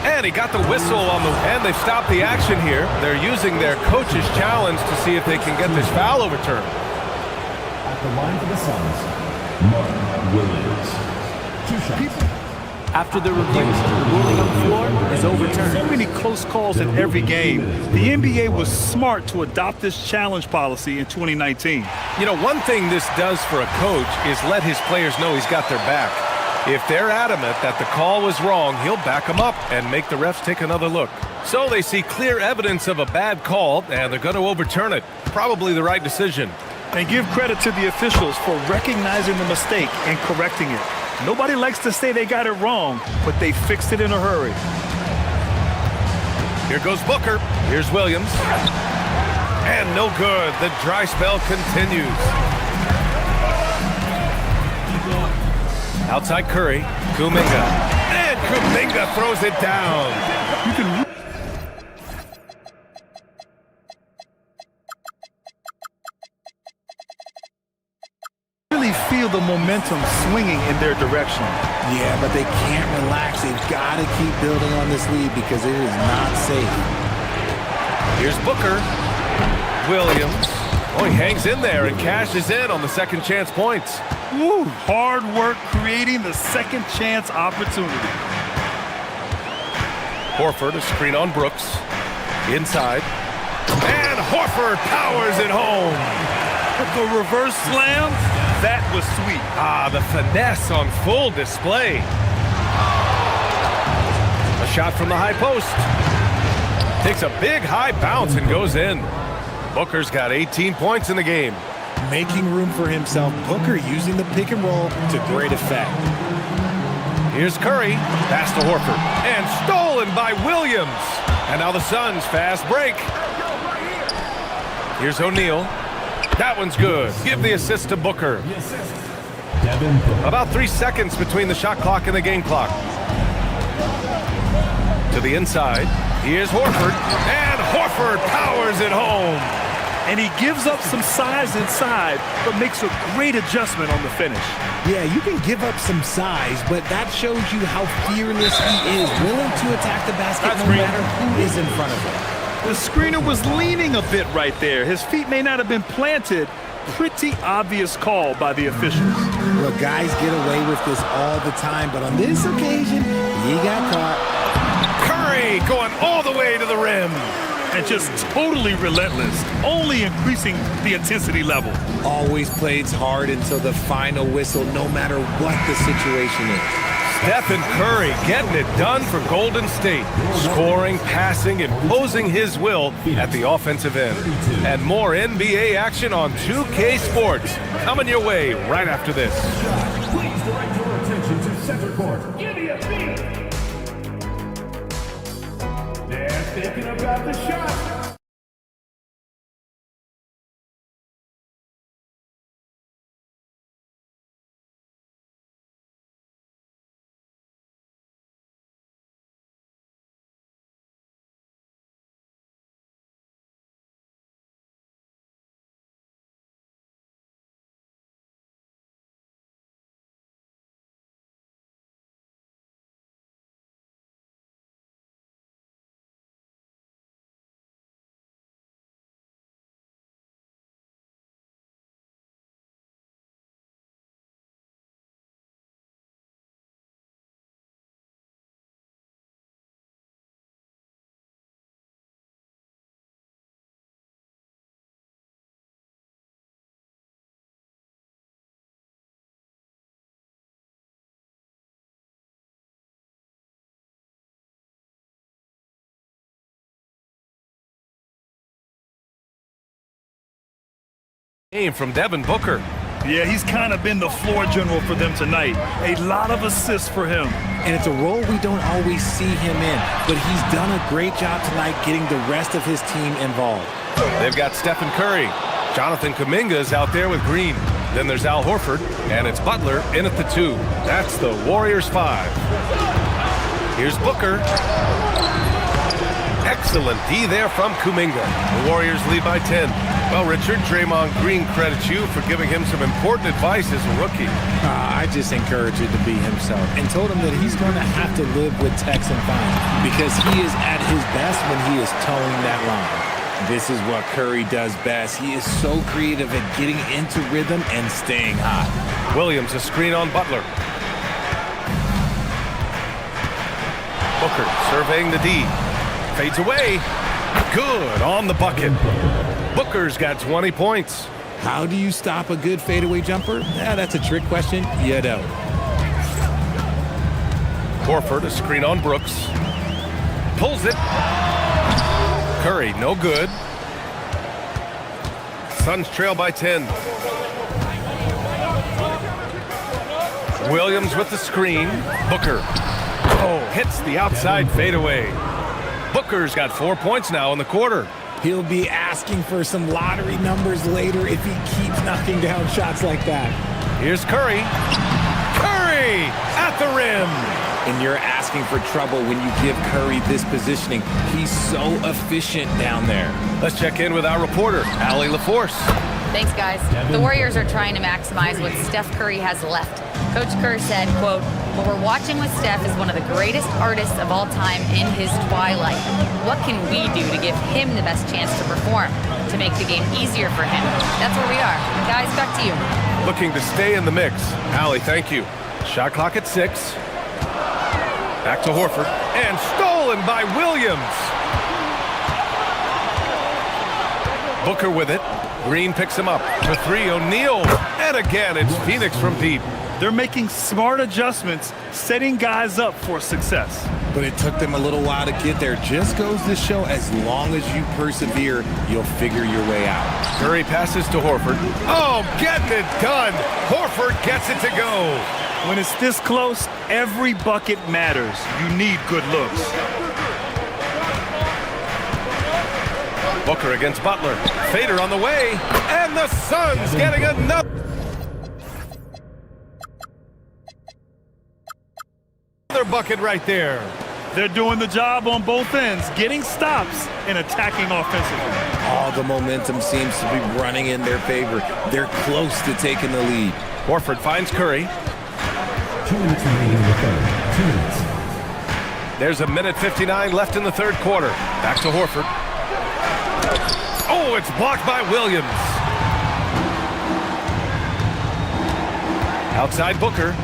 And he got the whistle on the... And they've stopped the action here. They're using their coach's challenge to see if they can get this foul overturned.
At the line for the Suns, Mark Williams. 2 shots.
After the review, the ruling on the floor is overturned.
So many close calls in every game. The NBA was smart to adopt this challenge policy in 2019.
You know, one thing this does for a coach is let his players know he's got their back. If they're adamant that the call was wrong, he'll back them up and make the refs take another look. So they see clear evidence of a bad call, and they're going to overturn it. Probably the right decision.
And give credit to the officials for recognizing the mistake and correcting it. Nobody likes to say they got it wrong, but they fixed it in a hurry.
Here goes Booker. Here's Williams. And no good. The dry spell continues. Outside Curry. Kuminga. And Kuminga throws it down.
You can really feel the momentum swinging in their direction.
Yeah, but they can't relax. They've got to keep building on this lead because it is not safe.
Here's Booker. Williams. Oh, he hangs in there and cashes in on the second chance points.
Woo, hard work creating the second chance opportunity.
Horford, a screen on Brooks. Inside. And Horford powers it home.
The reverse slam, that was sweet.
Ah, the finesse on full display. A shot from the high post. Takes a big high bounce and goes in. Booker's got 18 points in the game.
Making room for himself, Booker using the pick and roll to great effect.
Here's Curry, pass to Horford, and stolen by Williams. And now the Suns fast break. Here's O'Neal. That one's good. Give the assist to Booker. About 3 seconds between the shot clock and the game clock. To the inside. Here's Horford, and Horford powers it home.
And he gives up some size inside, but makes a great adjustment on the finish.
Yeah, you can give up some size, but that shows you how fearless he is, willing to attack the basket no matter who is in front of him.
The screener was leaning a bit right there. His feet may not have been planted. Pretty obvious call by the officials.
Look, guys get away with this all the time, but on this occasion, he got caught.
Curry going all the way to the rim.
And just totally relentless, only increasing the intensity level.
Always plays hard until the final whistle, no matter what the situation is.
Stephen Curry getting it done for Golden State. Scoring, passing, imposing his will at the offensive end. And more NBA action on 2K Sports. Coming your way right after this.
Please direct your attention to center court. Give me a beat. They're thinking about the shot.
From Devin Booker.
Yeah, he's kind of been the floor general for them tonight. A lot of assists for him.
And it's a role we don't always see him in, but he's done a great job tonight getting the rest of his team involved.
They've got Stephen Curry. Jonathan Kuminga is out there with Green. Then there's Al Horford, and it's Butler in at the 2. That's the Warriors 5. Here's Booker. Excellent D there from Kuminga. The Warriors lead by 10. Well, Richard, Draymond Green credits you for giving him some important advice as a rookie.
I just encouraged him to be himself and told him that he's going to have to live with Tex and Fine because he is at his best when he is towing that line. This is what Curry does best. He is so creative at getting into rhythm and staying hot.
Williams, a screen on Butler. Booker surveying the D. Fades away. Good on the bucket. Booker's got 20 points.
How do you stop a good fadeaway jumper? That's a trick question. You don't.
Horford, a screen on Brooks. Pulls it. Curry, no good. Suns trail by 10. Williams with the screen. Booker. Oh, hits the outside fadeaway. Booker's got 4 points now in the quarter.
He'll be asking for some lottery numbers later if he keeps knocking down shots like that.
Here's Curry. Curry at the rim.
And you're asking for trouble when you give Curry this positioning. He's so efficient down there.
Let's check in with our reporter, Allie LaForce.
Thanks, guys. The Warriors are trying to maximize what Steph Curry has left. Coach Kerr said, quote, "What we're watching with Steph is one of the greatest artists of all time in his twilight. What can we do to give him the best chance to perform, to make the game easier for him?" That's where we are. Guys, back to you.
Looking to stay in the mix. Allie, thank you. Shot clock at 6. Back to Horford. And stolen by Williams. Booker with it. Green picks him up. For 3, O'Neal. And again, it's Phoenix from deep.
They're making smart adjustments, setting guys up for success.
But it took them a little while to get there. Just goes to show as long as you persevere, you'll figure your way out.
Curry passes to Horford. Oh, getting it done. Horford gets it to go.
When it's this close, every bucket matters. You need good looks.
Booker against Butler. Fader on the way. And the Suns getting another bucket right there.
They're doing the job on both ends, getting stops and attacking offensively.
All the momentum seems to be running in their favor. They're close to taking the lead.
Horford finds Curry.
2 minutes remaining in the third. 2 minutes.
There's a minute 59 left in the third quarter. Back to Horford. Oh, it's blocked by Williams. Outside Booker.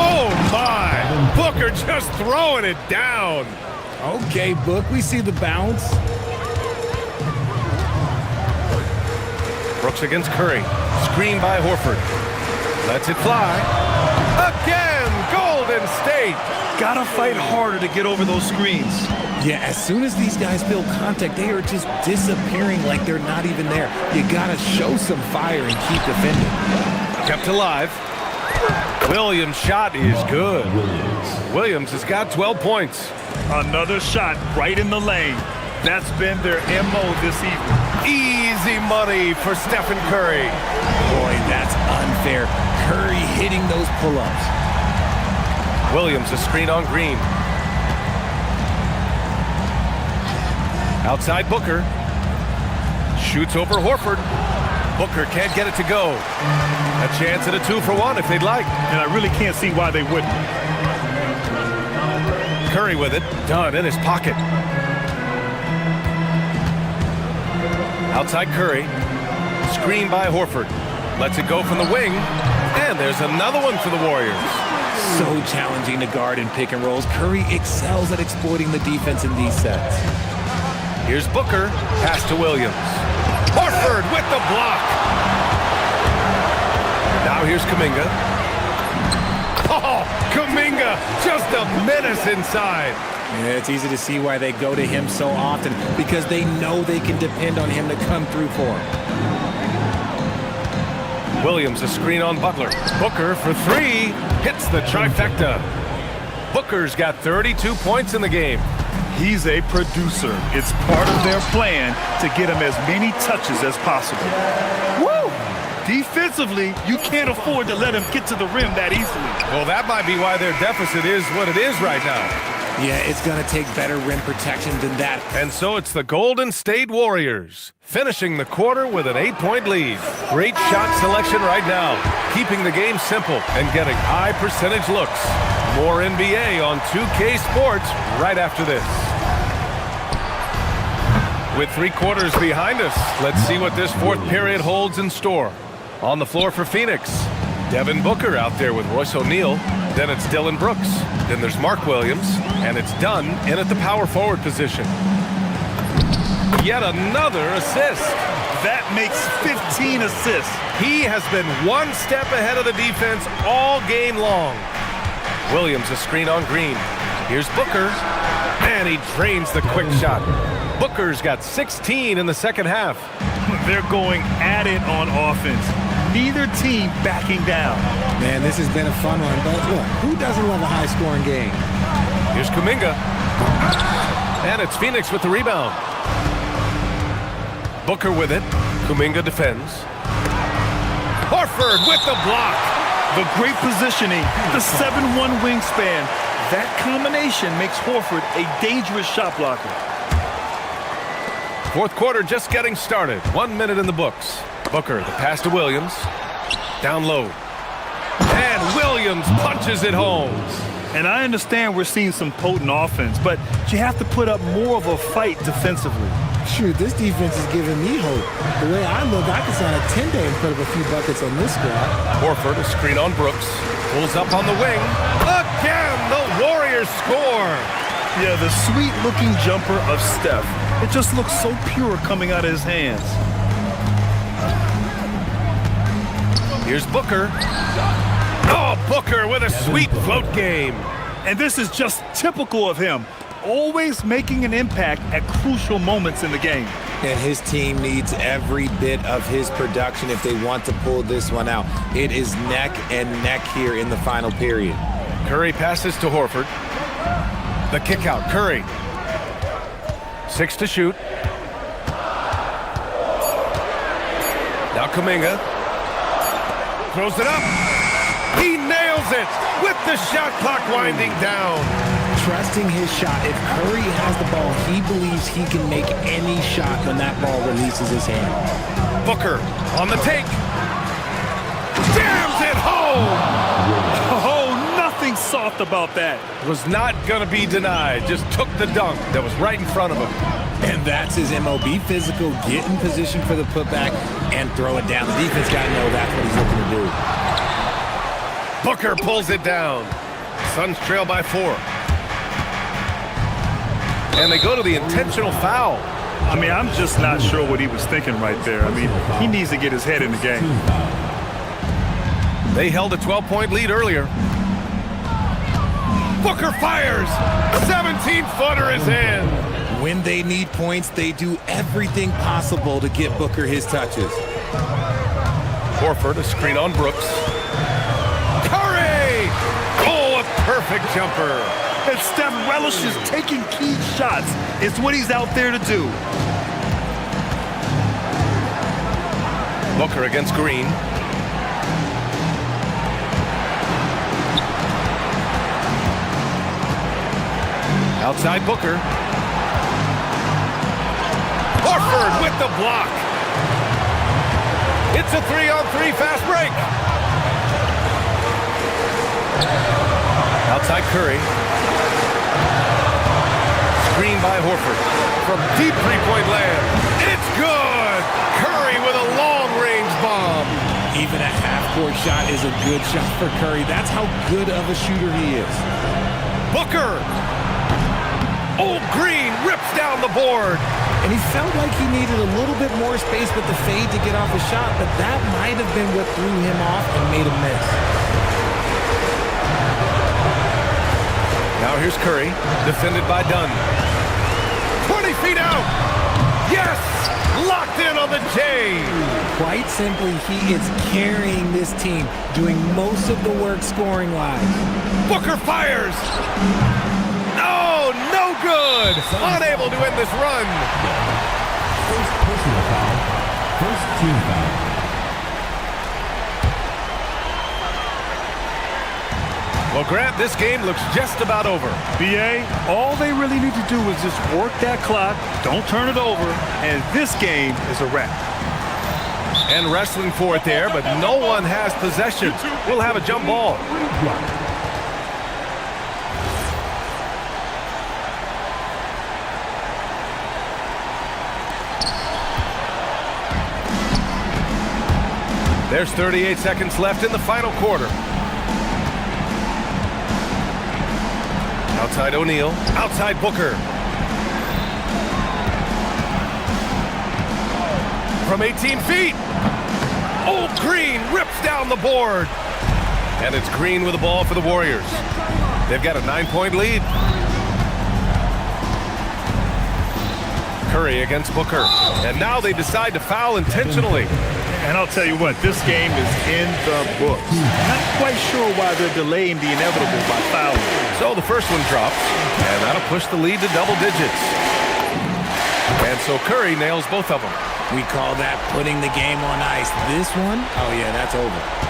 Oh, my. Booker just throwing it down.
Okay, Book, we see the bounce.
Brooks against Curry. Screen by Horford. Lets it fly. Again, Golden State.
Gotta fight harder to get over those screens.
Yeah, as soon as these guys feel contact, they are just disappearing like they're not even there. You gotta show some fire and keep defending.
Kept alive. Williams' shot is good. Williams has got 12 points.
Another shot right in the lane. That's been their MO this evening.
Easy money for Stephen Curry.
Boy, that's unfair. Curry hitting those pull-ups.
Williams, a screen on Green. Outside Booker. Shoots over Horford. Booker can't get it to go. A chance at a 2-for-1 if they'd like.
And I really can't see why they wouldn't.
Curry with it. Done in his pocket. Outside Curry. Screen by Horford. Lets it go from the wing. And there's another one for the Warriors.
So challenging to guard in pick and rolls. Curry excels at exploiting the defense in these sets.
Here's Booker. Pass to Williams. Horford with the block. Now here's Kuminga. Oh, Kuminga just a menace inside.
Yeah, it's easy to see why they go to him so often, because they know they can depend on him to come through for them.
Williams, a screen on Butler. Booker for 3. Hits the trifecta. Booker's got 32 points in the game.
He's a producer. It's part of their plan to get him as many touches as possible.
Woo!
Defensively, you can't afford to let him get to the rim that easily.
Well, that might be why their deficit is what it is right now.
Yeah, it's going to take better rim protection than that.
And so it's the Golden State Warriors finishing the quarter with an 8-point lead. Great shot selection right now, keeping the game simple and getting high percentage looks. More NBA on 2K Sports right after this. With 3 quarters behind us, let's see what this fourth period holds in store. On the floor for Phoenix, Devin Booker out there with Royce O'Neal. Then it's Dylan Brooks. Then there's Mark Williams. And it's Dunn in at the power forward position. Yet another assist.
That makes 15 assists.
He has been one step ahead of the defense all game long. Williams a screen on Green. Here's Booker. And he drains the quick shot. Booker's got 16 in the second half.
They're going at it on offense. Neither team backing down.
Man, this has been a fun one, but look, who doesn't love a high-scoring game?
Here's Kuminga. And it's Phoenix with the rebound. Booker with it. Kuminga defends. Horford with the block.
The great positioning, the 7'1" wingspan. That combination makes Horford a dangerous shot blocker.
Fourth quarter just getting started. 1 minute in the books. Booker, the pass to Williams. Down low. And Williams punches it home.
And I understand we're seeing some potent offense, but you have to put up more of a fight defensively.
Shoot, this defense is giving me hope. The way I look, I can sign a 10-day and put up a few buckets on this squad.
Horford, a screen on Brooks. Pulls up on the wing. Again, the Warriors score.
Yeah, the sweet-looking jumper of Steph. It just looks so pure coming out of his hands.
Here's Booker. Oh, Booker with a sweet float game.
And this is just typical of him. Always making an impact at crucial moments in the game.
And his team needs every bit of his production if they want to pull this one out. It is neck and neck here in the final period.
Curry passes to Horford. The kick out, Curry. 6 to shoot. Now Kuminga. Throws it up. He nails it with the shot clock winding down.
Trusting his shot. If Curry has the ball, he believes he can make any shot when that ball releases his hand.
Booker on the take. Jams it home.
Oh, nothing soft about that.
Was not going to be denied. Just took the dunk that was right in front of him.
And that's his MO. Be physical, get in position for the putback, and throw it down. The defense got to know that's what he's looking to do.
Booker pulls it down. Suns trail by 4. And they go to the intentional foul.
I mean, I'm just not sure what he was thinking right there. I mean, he needs to get his head in the game.
They held a 12-point lead earlier. Booker fires. 17-footer is in.
When they need points, they do everything possible to get Booker his touches.
Horford, a screen on Brooks. Curry! Oh, a perfect jumper.
And Steph relishes taking key shots. It's what he's out there to do.
Booker against Green. Outside Booker. Horford with the block. It's a 3-on-3 fast break. Outside Curry. Screen by Horford. From deep three-point land. It's good! Curry with a long-range bomb.
Even a half-court shot is a good shot for Curry. That's how good of a shooter he is.
Booker! Old Green rips down the board.
And he felt like he needed a little bit more space with the fade to get off a shot, but that might have been what threw him off and made him miss.
Now here's Curry, defended by Dunn. 20 feet out! Yes! Locked in on the J!
Quite simply, he is carrying this team, doing most of the work scoring-wise.
Booker fires! No, no good! Unable to end this run.
First personal foul. First team foul.
Well, Grant, this game looks just about over.
BA, all they really need to do is just work that clock, don't turn it over, and this game is a wrap.
And wrestling for it there, but no one has possession. We'll have a jump ball. There's 38 seconds left in the final quarter. Outside O'Neal, outside Booker. From 18 feet. Oh, Green rips down the board. And it's Green with the ball for the Warriors. They've got a 9-point lead. Curry against Booker. And now they decide to foul intentionally.
And I'll tell you what, this game is in the books. Not quite sure why they're delaying the inevitable by fouling.
So the first one drops, and that'll push the lead to double digits. And so Curry nails both of them.
We call that putting the game on ice. This one, oh yeah, that's over.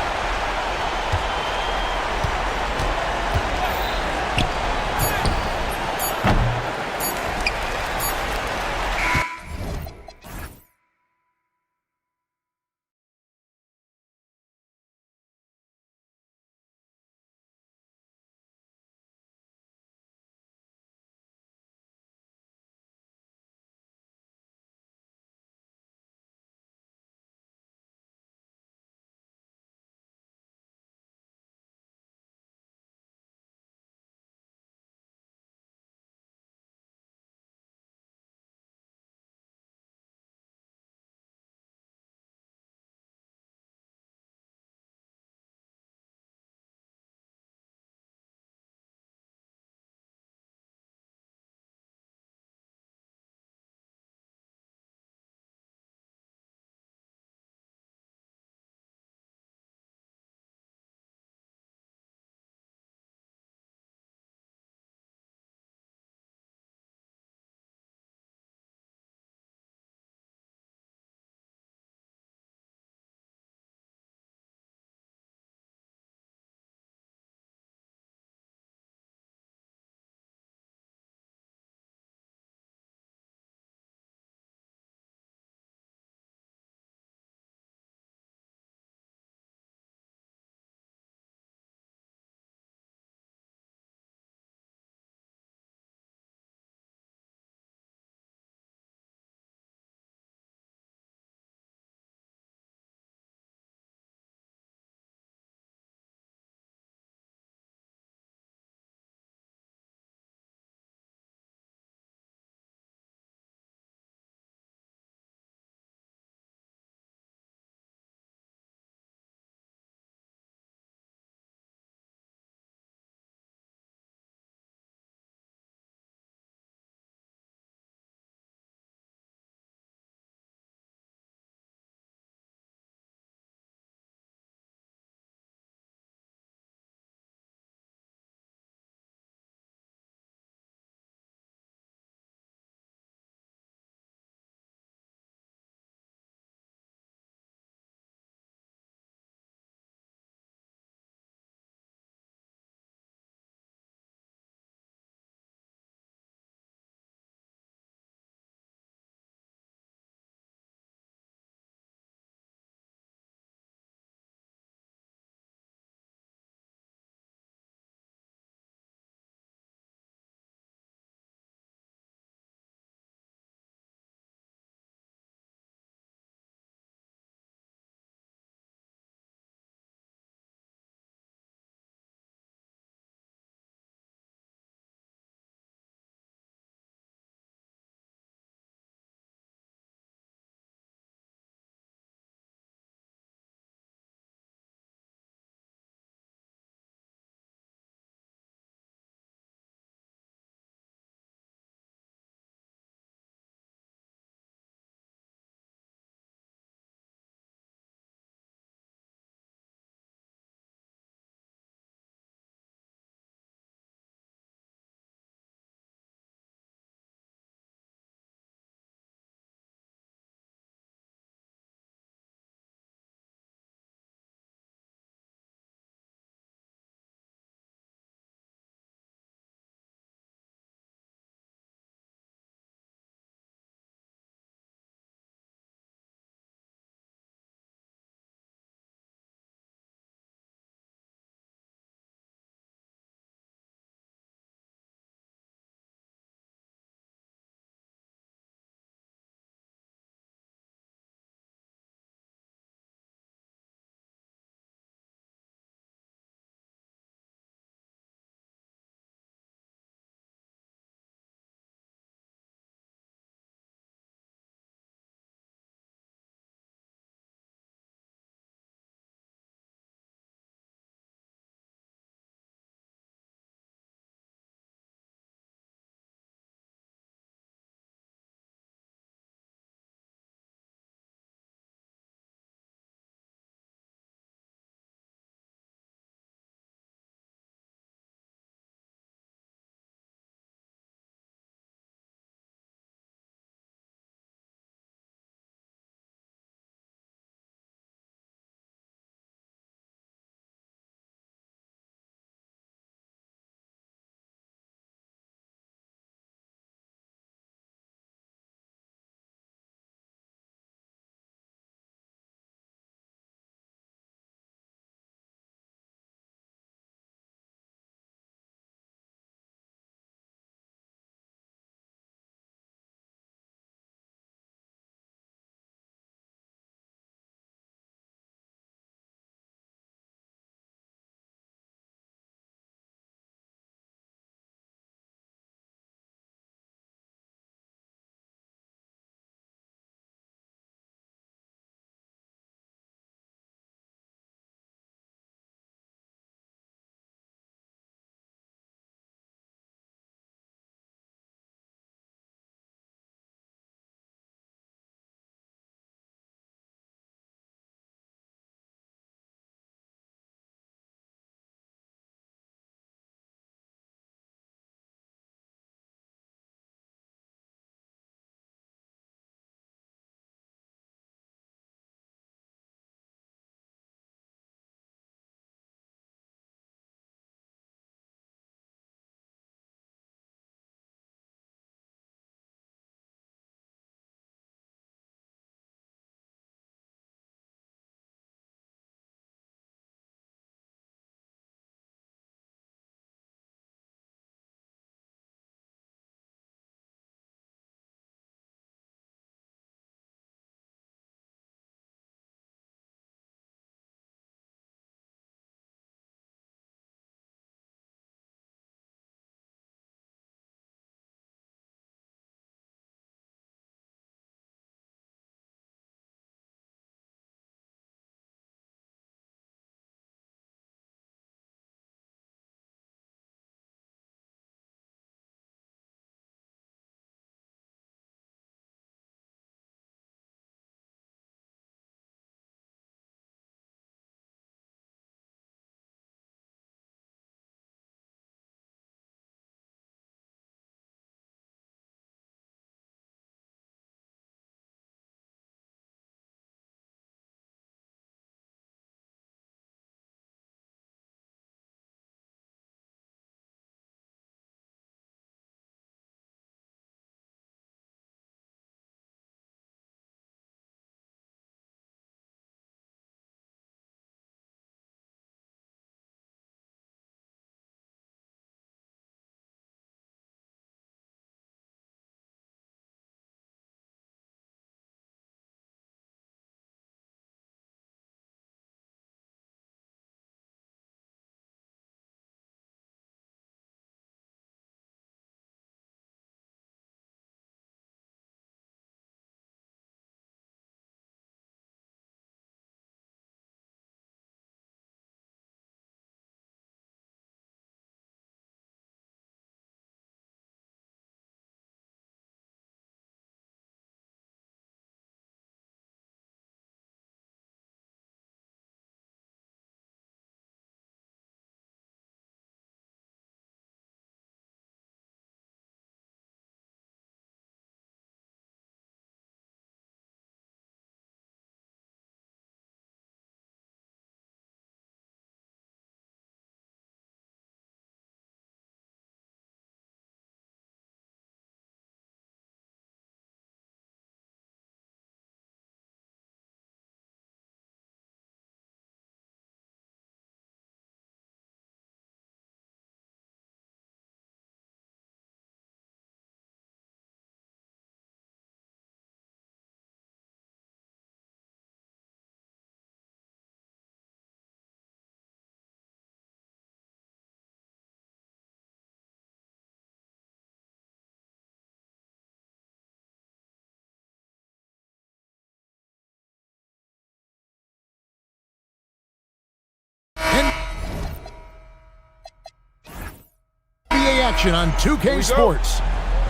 action on 2K Sports.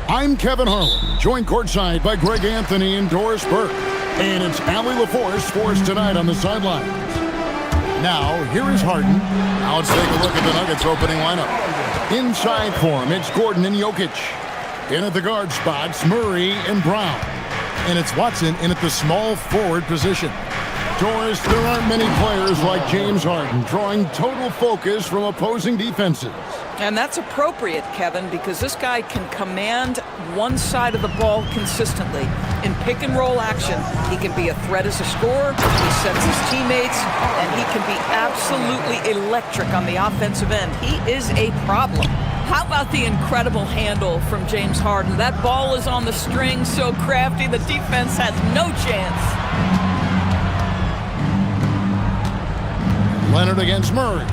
I'm Kevin Harlan, joined courtside by Greg Anthony and Doris Burke. And it's Allie LaForce for us tonight on the sidelines. Now, here is Harden. Now let's take a look at the Nuggets opening lineup. Inside form, it's Gordon and Jokic. In at the guard spots, Murray and Brown. And it's Watson in at the small forward position. Doris, there aren't many players like James Harden drawing total focus from opposing defenses.
And that's appropriate, Kevin, because this guy can command one side of the ball consistently. In pick and roll action, he can be a threat as a scorer, he sets his teammates, and he can be absolutely electric on the offensive end. He is a problem. How about the incredible handle from James Harden? That ball is on the string, so crafty, the defense has no chance.
Leonard against Murray.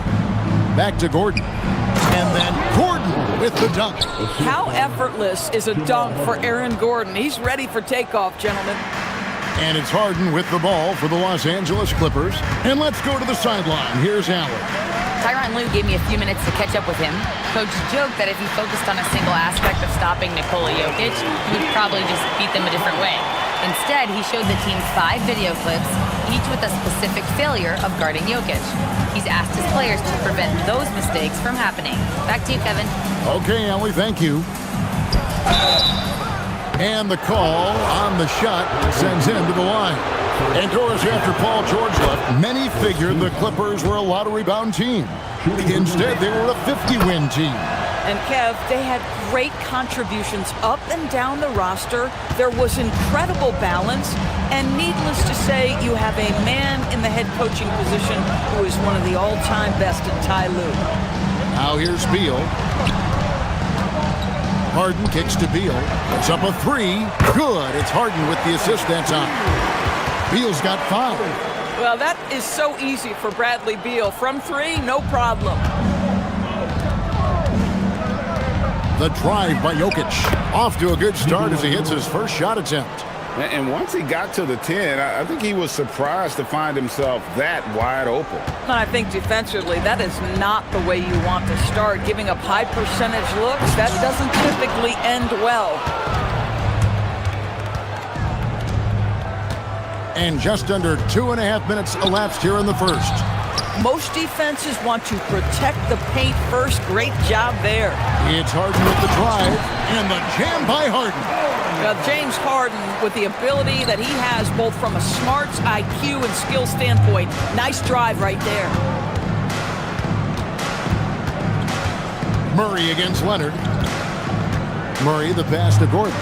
Back to Gordon. And then Gordon with the dunk.
How effortless is a dunk for Aaron Gordon? He's ready for takeoff, gentlemen.
And it's Harden with the ball for the Los Angeles Clippers. And let's go to the sideline. Here's Allen.
Tyronn Lue gave me a few minutes to catch up with him. Coach joked that if he focused on a single aspect of stopping Nikola Jokic, he would probably just beat them a different way. Instead, he showed the team 5 video clips, each with a specific failure of guarding Jokic. He's asked his players to prevent those mistakes from happening. Back to you, Kevin.
Okay, Allie, thank you. And the call on the shot sends him to the line. And Doris, after Paul George left, many figured the Clippers were a lottery rebound team. Instead, they were a 50-win team.
And Kev, they had great contributions up and down the roster. There was incredible balance. And needless to say, you have a man in the head coaching position who is one of the all-time best in Ty Lue.
Now here's Beal. Harden kicks to Beal. It's up a 3. Good. It's Harden with the assist that time. Beal's got 5.
Well, that is so easy for Bradley Beal. From 3, no problem.
The drive by Jokic. Off to a good start as he hits his first shot attempt.
And once he got to the 10, I think he was surprised to find himself that wide open.
And I think defensively, that is not the way you want to start. Giving up high percentage looks, that doesn't typically end well.
And just under 2.5 minutes elapsed here in the first.
Most defenses want to protect the paint first. Great job there.
It's Harden with the drive and the jam by Harden.
James Harden, with the ability that he has both from a smarts, IQ, and skill standpoint. Nice drive right there.
Murray against Leonard. Murray the pass to Gordon.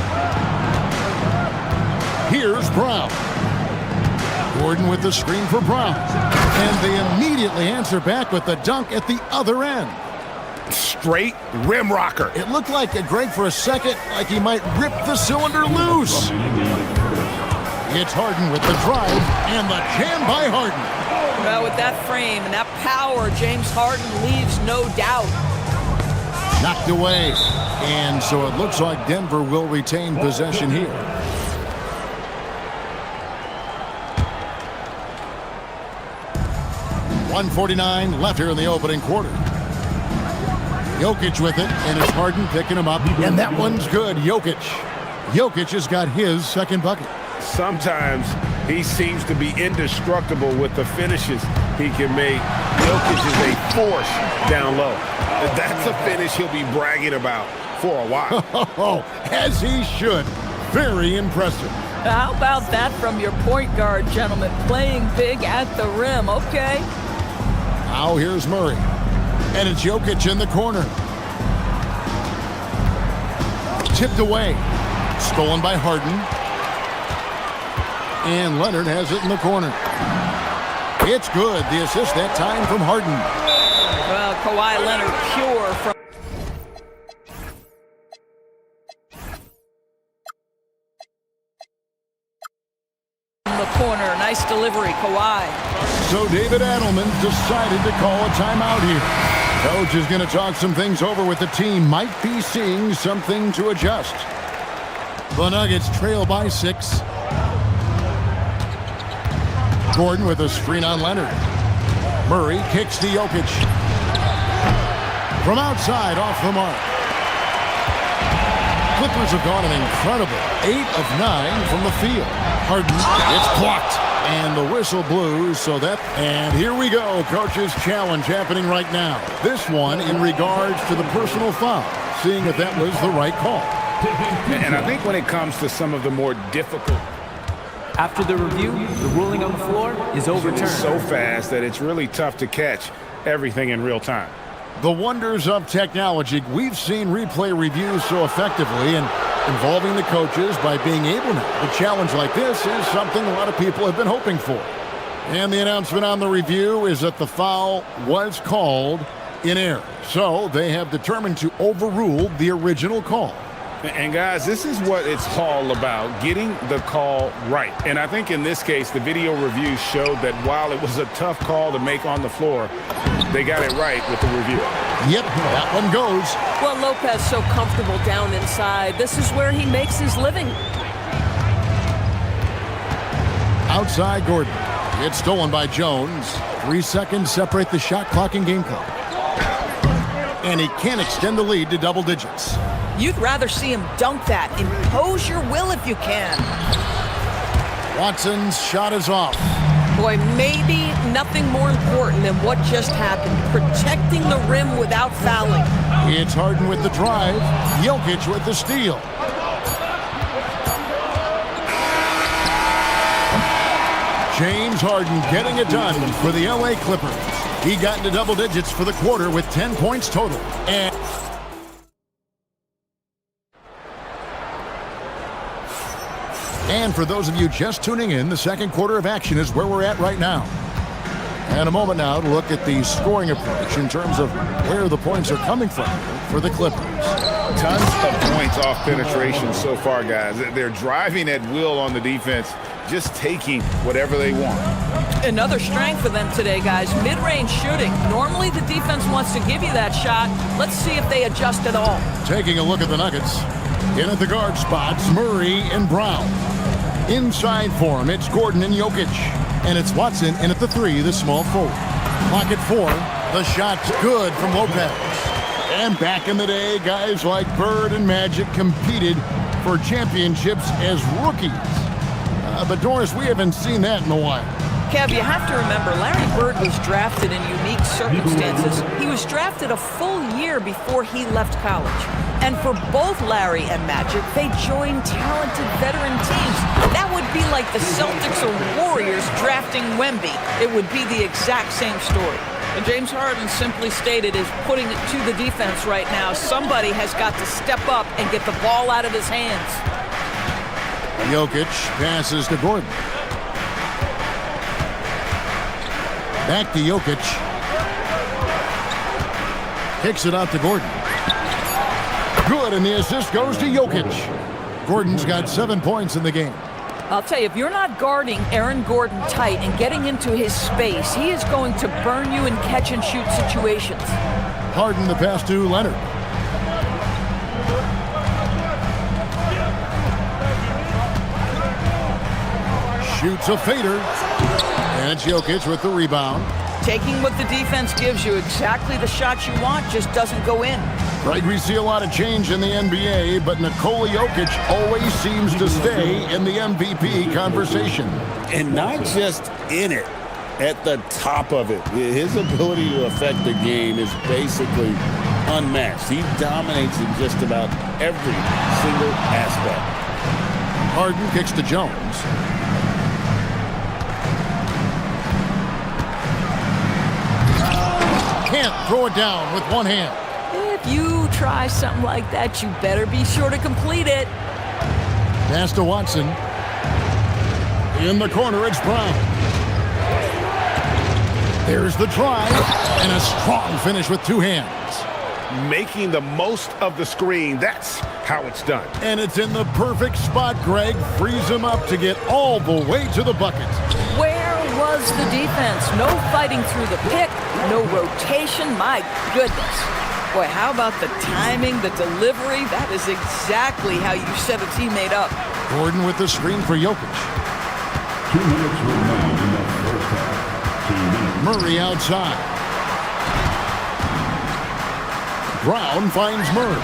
Here's Brown. Gordon with the screen for Brown. And they immediately answer back with the dunk at the other end.
Straight rim rocker.
It looked like Greg for a second, like he might rip the cylinder loose. It's Harden with the drive and the jam by Harden.
Well, with that frame and that power, James Harden leaves no doubt.
Knocked away. And so it looks like Denver will retain possession here. .149 left here in the opening quarter. Jokic with it, and it's Harden picking him up, and that one's good. Jokic has got his second bucket.
Sometimes he seems to be indestructible with the finishes he can make. Jokic is a force down low. That's a finish he'll be bragging about for a while.
As he should. Very impressive.
How about that from your point guard, gentlemen? Playing big at the rim. Okay.
Now here's Murray. And it's Jokic in the corner. Tipped away. Stolen by Harden. And Leonard has it in the corner. It's good. The assist that time from Harden.
Well, Kawhi Leonard pure from the corner. Nice delivery, Kawhi.
So David Adelman decided to call a timeout here. Coach is going to talk some things over with the team. Might be seeing something to adjust. The Nuggets trail by 6. Gordon with a screen on Leonard. Murray kicks to Jokic. From outside, off the mark. Clippers have gone an incredible 8 of 9 from the field. Harden, it's blocked. And the whistle blew, and here we go. Coach's challenge happening right now. This one in regards to the personal foul, seeing if that was the right call.
And I think when it comes to some of the more difficult,
After the review, the ruling on the floor is overturned.
so fast that it's really tough to catch everything in real time.
The wonders of technology. We've seen replay reviews so effectively and involving the coaches by being able to. A challenge like this is something a lot of people have been hoping for. And the announcement on the review is that the foul was called in error. So they have determined to overrule the original call.
And guys, this is what it's all about, getting the call right. And I think in this case, the video review showed that while it was a tough call to make on the floor, they got it right with the review.
Yep, that one goes.
Well, Lopez so comfortable down inside. This is where he makes his living.
Outside Gordon. It's stolen by Jones. 3 seconds separate the shot clock and game clock. And he can't extend the lead to double digits.
You'd rather see him dunk that. Impose your will if you can.
Watson's shot is off.
Boy, maybe nothing more important than what just happened. Protecting the rim without fouling.
It's Harden with the drive. Jokic with the steal. James Harden getting it done for the LA Clippers. He got into double digits for the quarter with 10 points total. And for those of you just tuning in, the second quarter of action is where we're at right now. And a moment now to look at the scoring approach in terms of where the points are coming from for the Clippers.
Tons of points off penetration so far, guys. They're driving at will on the defense, just taking whatever they want.
Another strength for them today, guys. Mid-range shooting. Normally the defense wants to give you that shot. Let's see if they adjust at all.
Taking a look at the Nuggets. In at the guard spots, Murray and Brown. Inside for him, it's Gordon and Jokic. And it's Watson in at the 3, the small forward. Clock at 4. The shot's good from Lopez. And back in the day, guys like Bird and Magic competed for championships as rookies. But Doris, we haven't seen that in a while.
Kev, you have to remember, Larry Bird was drafted in unique circumstances. He was drafted a full year before he left college. And for both Larry and Magic, they joined talented veteran teams. That would be like the Celtics or Warriors drafting Wemby. It would be the exact same story. And James Harden simply stated is putting it to the defense right now. Somebody has got to step up and get the ball out of his hands.
Jokic passes to Gordon. Back to Jokic. Kicks it out to Gordon. Good, and the assist goes to Jokic. Gordon's got 7 points in the game.
I'll tell you, if you're not guarding Aaron Gordon tight and getting into his space, he is going to burn you in catch-and-shoot situations.
Harden the pass to Leonard. Shoots a fader. And it's Jokic with the rebound.
Taking what the defense gives you, exactly the shot you want, just doesn't go in.
Right, we see a lot of change in the NBA, but Nikola Jokic always seems to stay in the MVP conversation.
And not just in it, at the top of it. His ability to affect the game is basically unmatched. He dominates in just about every single aspect.
Harden kicks to Jones. Can't throw it down with one hand.
If you try something like that, you better be sure to complete it.
Pass to Watson. In the corner, it's Brown. There's the drive, and a strong finish with 2 hands.
Making the most of the screen, that's how it's done.
And it's in the perfect spot, Greg. Frees him up to get all the way to the bucket.
Where was the defense? No fighting through the pick, no rotation. My goodness. Boy, how about the timing, the delivery? That is exactly how you set a teammate up.
Gordon with the screen for Jokic.
2 minutes remain in the first half. 2 minutes.
Murray outside. Brown finds Murray.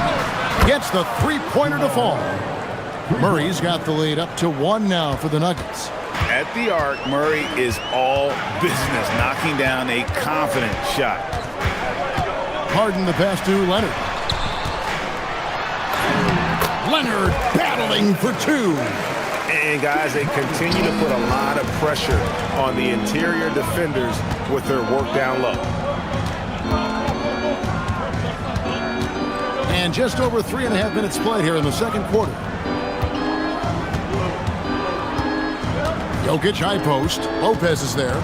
Gets the three-pointer to fall. Murray's got the lead up to 1 now for the Nuggets.
At the arc, Murray is all business, knocking down a confident shot.
Harden the pass to Leonard. Leonard battling for 2.
And guys, they continue to put a lot of pressure on the interior defenders with their work down low.
And just over 3.5 minutes played here in the second quarter. Jokic high post. Lopez is there.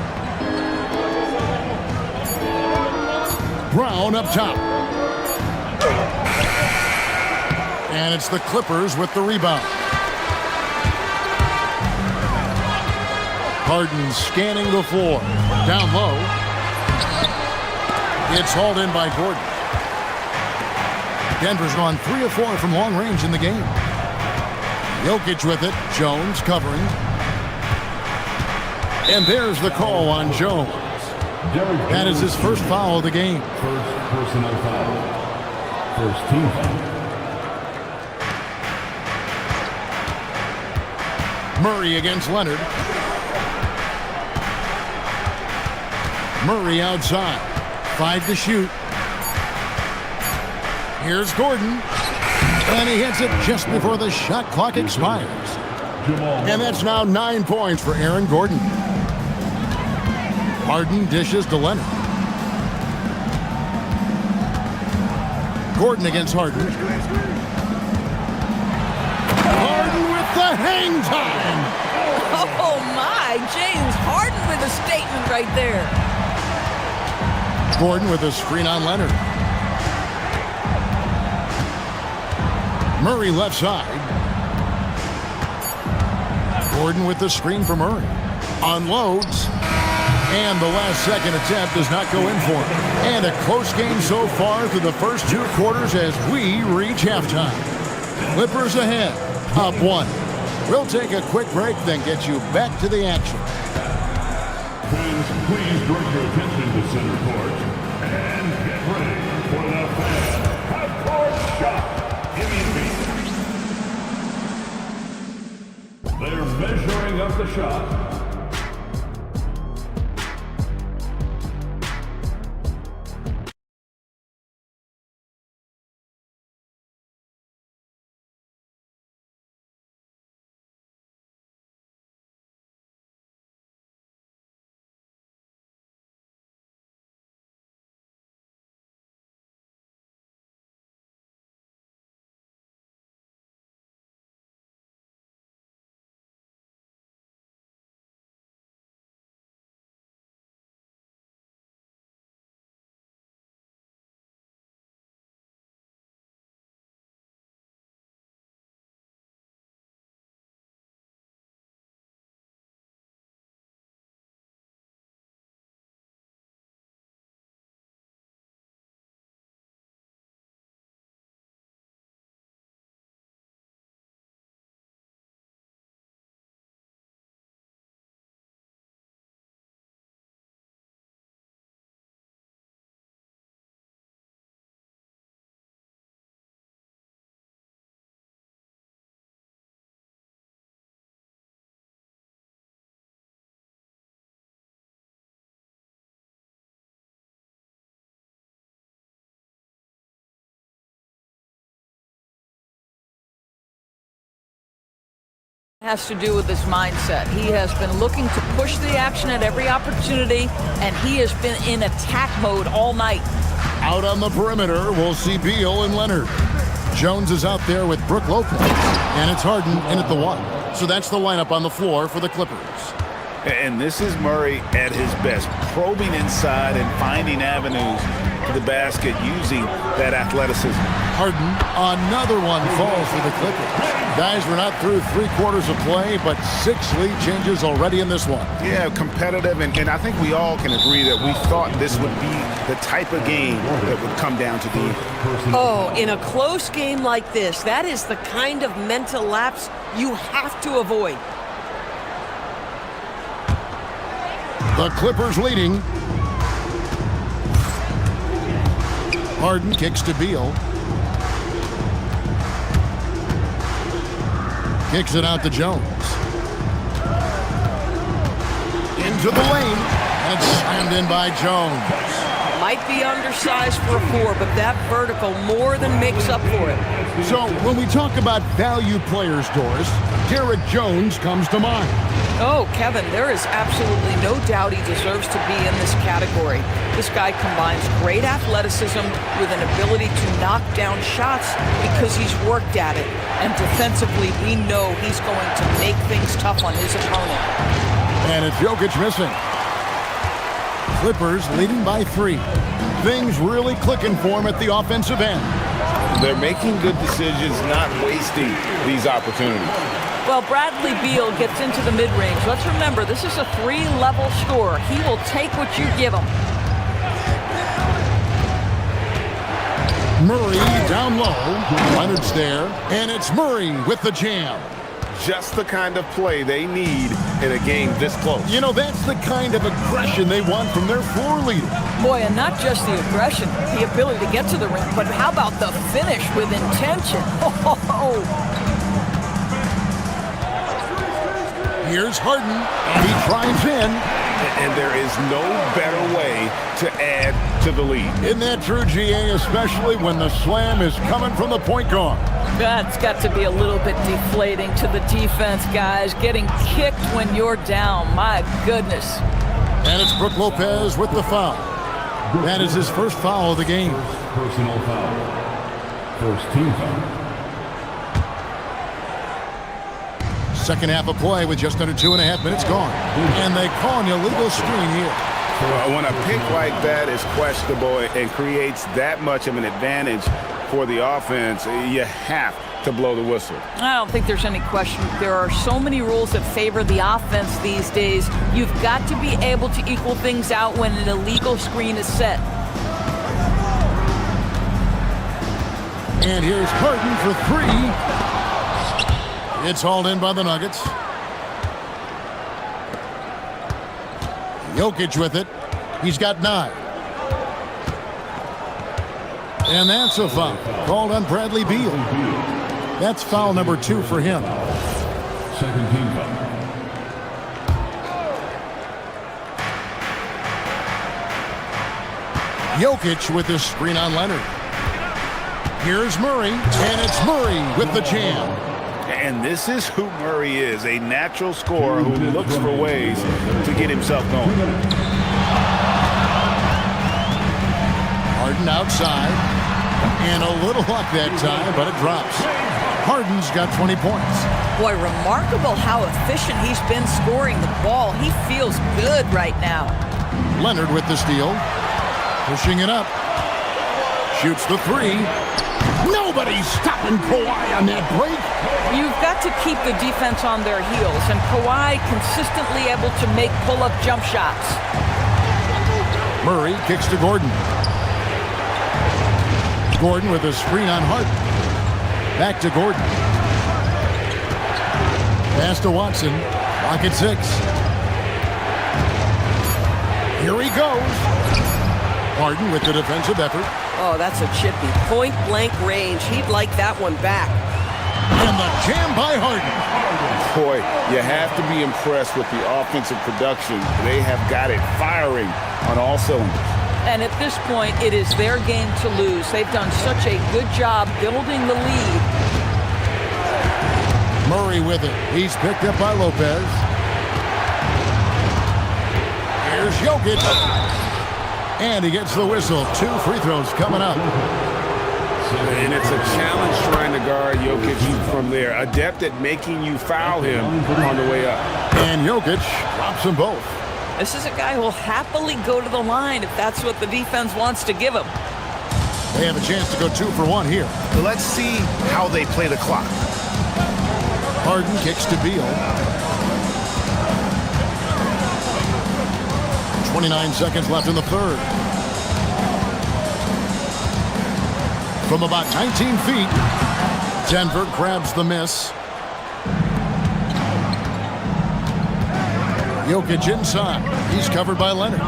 Brown up top. And it's the Clippers with the rebound. Harden scanning the floor. Down low. It's hauled in by Gordon. Denver's gone 3 of 4 from long range in the game. Jokic with it. Jones covering. And there's the call on Jones. That is his first foul of the game.
First personal foul. First team foul.
Murray against Leonard. Murray outside. 5 to shoot. Here's Gordon. And he hits it just before the shot clock expires. And that's now 9 points for Aaron Gordon. Harden dishes to Leonard. Gordon against Harden. Harden with the hang time.
Oh, my. James Harden with a statement right there.
Gordon with a screen on Leonard. Murray left side. Gordon with the screen for Murray. Unloads. And the last second attempt does not go in for him. And a close game so far through the first 2 quarters as we reach halftime. Clippers ahead, up 1. We'll take a quick break, then get you back to the action.
Fans, please direct your attention to center court and get ready for the fan half-court shot. They're measuring up the shot.
Has to do with his mindset. He has been looking to push the action at every opportunity, and he has been in attack mode all night.
Out on the perimeter, we'll see Beal and Leonard. Jones is out there with Brook Lopez, and it's Harden in at the 1. So that's the lineup on the floor for the Clippers.
And this is Murray at his best, probing inside and finding avenues to the basket using that athleticism.
Harden, another one falls for the Clippers. Guys, we're not through 3 quarters of play, but 6 lead changes already in this one.
Yeah, competitive, and I think we all can agree that we thought this would be the type of game that would come down to the end.
Oh, in a close game like this, that is the kind of mental lapse you have to avoid.
The Clippers leading. Harden kicks to Beal. Kicks it out to Jones. Into the lane, and it's slammed in by Jones.
Might be undersized for a 4, but that vertical more than makes up for it.
So when we talk about value players, Doris, Derek Jones comes to mind.
Oh, Kevin, there is absolutely no doubt he deserves to be in this category. This guy combines great athleticism with an ability to knock down shots because he's worked at it. And defensively, we know he's going to make things tough on his opponent.
And it's Jokic missing. Clippers leading by 3. Things really clicking for him at the offensive end.
They're making good decisions, not wasting these opportunities.
Well, Bradley Beal gets into the mid-range. Let's remember, this is a 3-level score. He will take what you give him.
Murray down low. Leonard's there. And it's Murray with the jam.
Just the kind of play they need in a game this close.
You know, that's the kind of aggression they want from their floor leader.
Boy, and not just the aggression, the ability to get to the rim, but how about the finish with intention?
Here's Harden, and he drives in.
And there is no better way to add to the lead.
Isn't that true, GA, especially when the slam is coming from the point guard?
That's got to be a little bit deflating to the defense, guys. Getting kicked when you're down, my goodness.
And it's Brook Lopez with the foul. That is his first foul of the game.
Personal foul. First team foul.
Second half of play with just under 2.5 minutes gone. And they call an illegal screen here.
When a pick like that is questionable and creates that much of an advantage for the offense, you have to blow the whistle.
I don't think there's any question. There are so many rules that favor the offense these days. You've got to be able to equal things out when an illegal screen is set.
And here's Harden for 3. It's hauled in by the Nuggets. Jokic with it. He's got 9. And that's a foul called on Bradley Beal. That's foul number 2 for him.
Second team foul.
Jokic with the screen on Leonard. Here's Murray, and it's Murray with the jam.
And this is who Murray is, a natural scorer who looks for ways to get himself going.
Harden outside. And a little luck that time, but it drops. Harden's got 20 points.
Boy, remarkable how efficient he's been scoring the ball. He feels good right now.
Leonard with the steal. Pushing it up. Shoots the 3. Nobody's stopping Kawhi on that break.
You've got to keep the defense on their heels, and Kawhi consistently able to make pull-up jump shots.
Murray kicks to Gordon. Gordon with a screen on Harden. Back to Gordon. Pass to Watson. Clock at 6. Here he goes. Harden with the defensive effort.
Oh, that's a chippy. Point-blank range. He'd like that one back.
And the jam by Harden.
Boy, you have to be impressed with the offensive production. They have got it firing on all cylinders.
And at this point, it is their game to lose. They've done such a good job building the lead.
Murray with it. He's picked up by Lopez. Here's Jokic. And he gets the whistle. 2 free throws coming up.
And it's a challenge trying to guard Jokic from there. Adept at making you foul him on the way up.
And Jokic drops them both.
This is a guy who will happily go to the line if that's what the defense wants to give him.
They have a chance to go 2 for 1 here.
Let's see how they play the clock.
Harden kicks to Beal. 29 seconds left in the third. From about 19 feet, Denver grabs the miss. Jokic inside. He's covered by Leonard.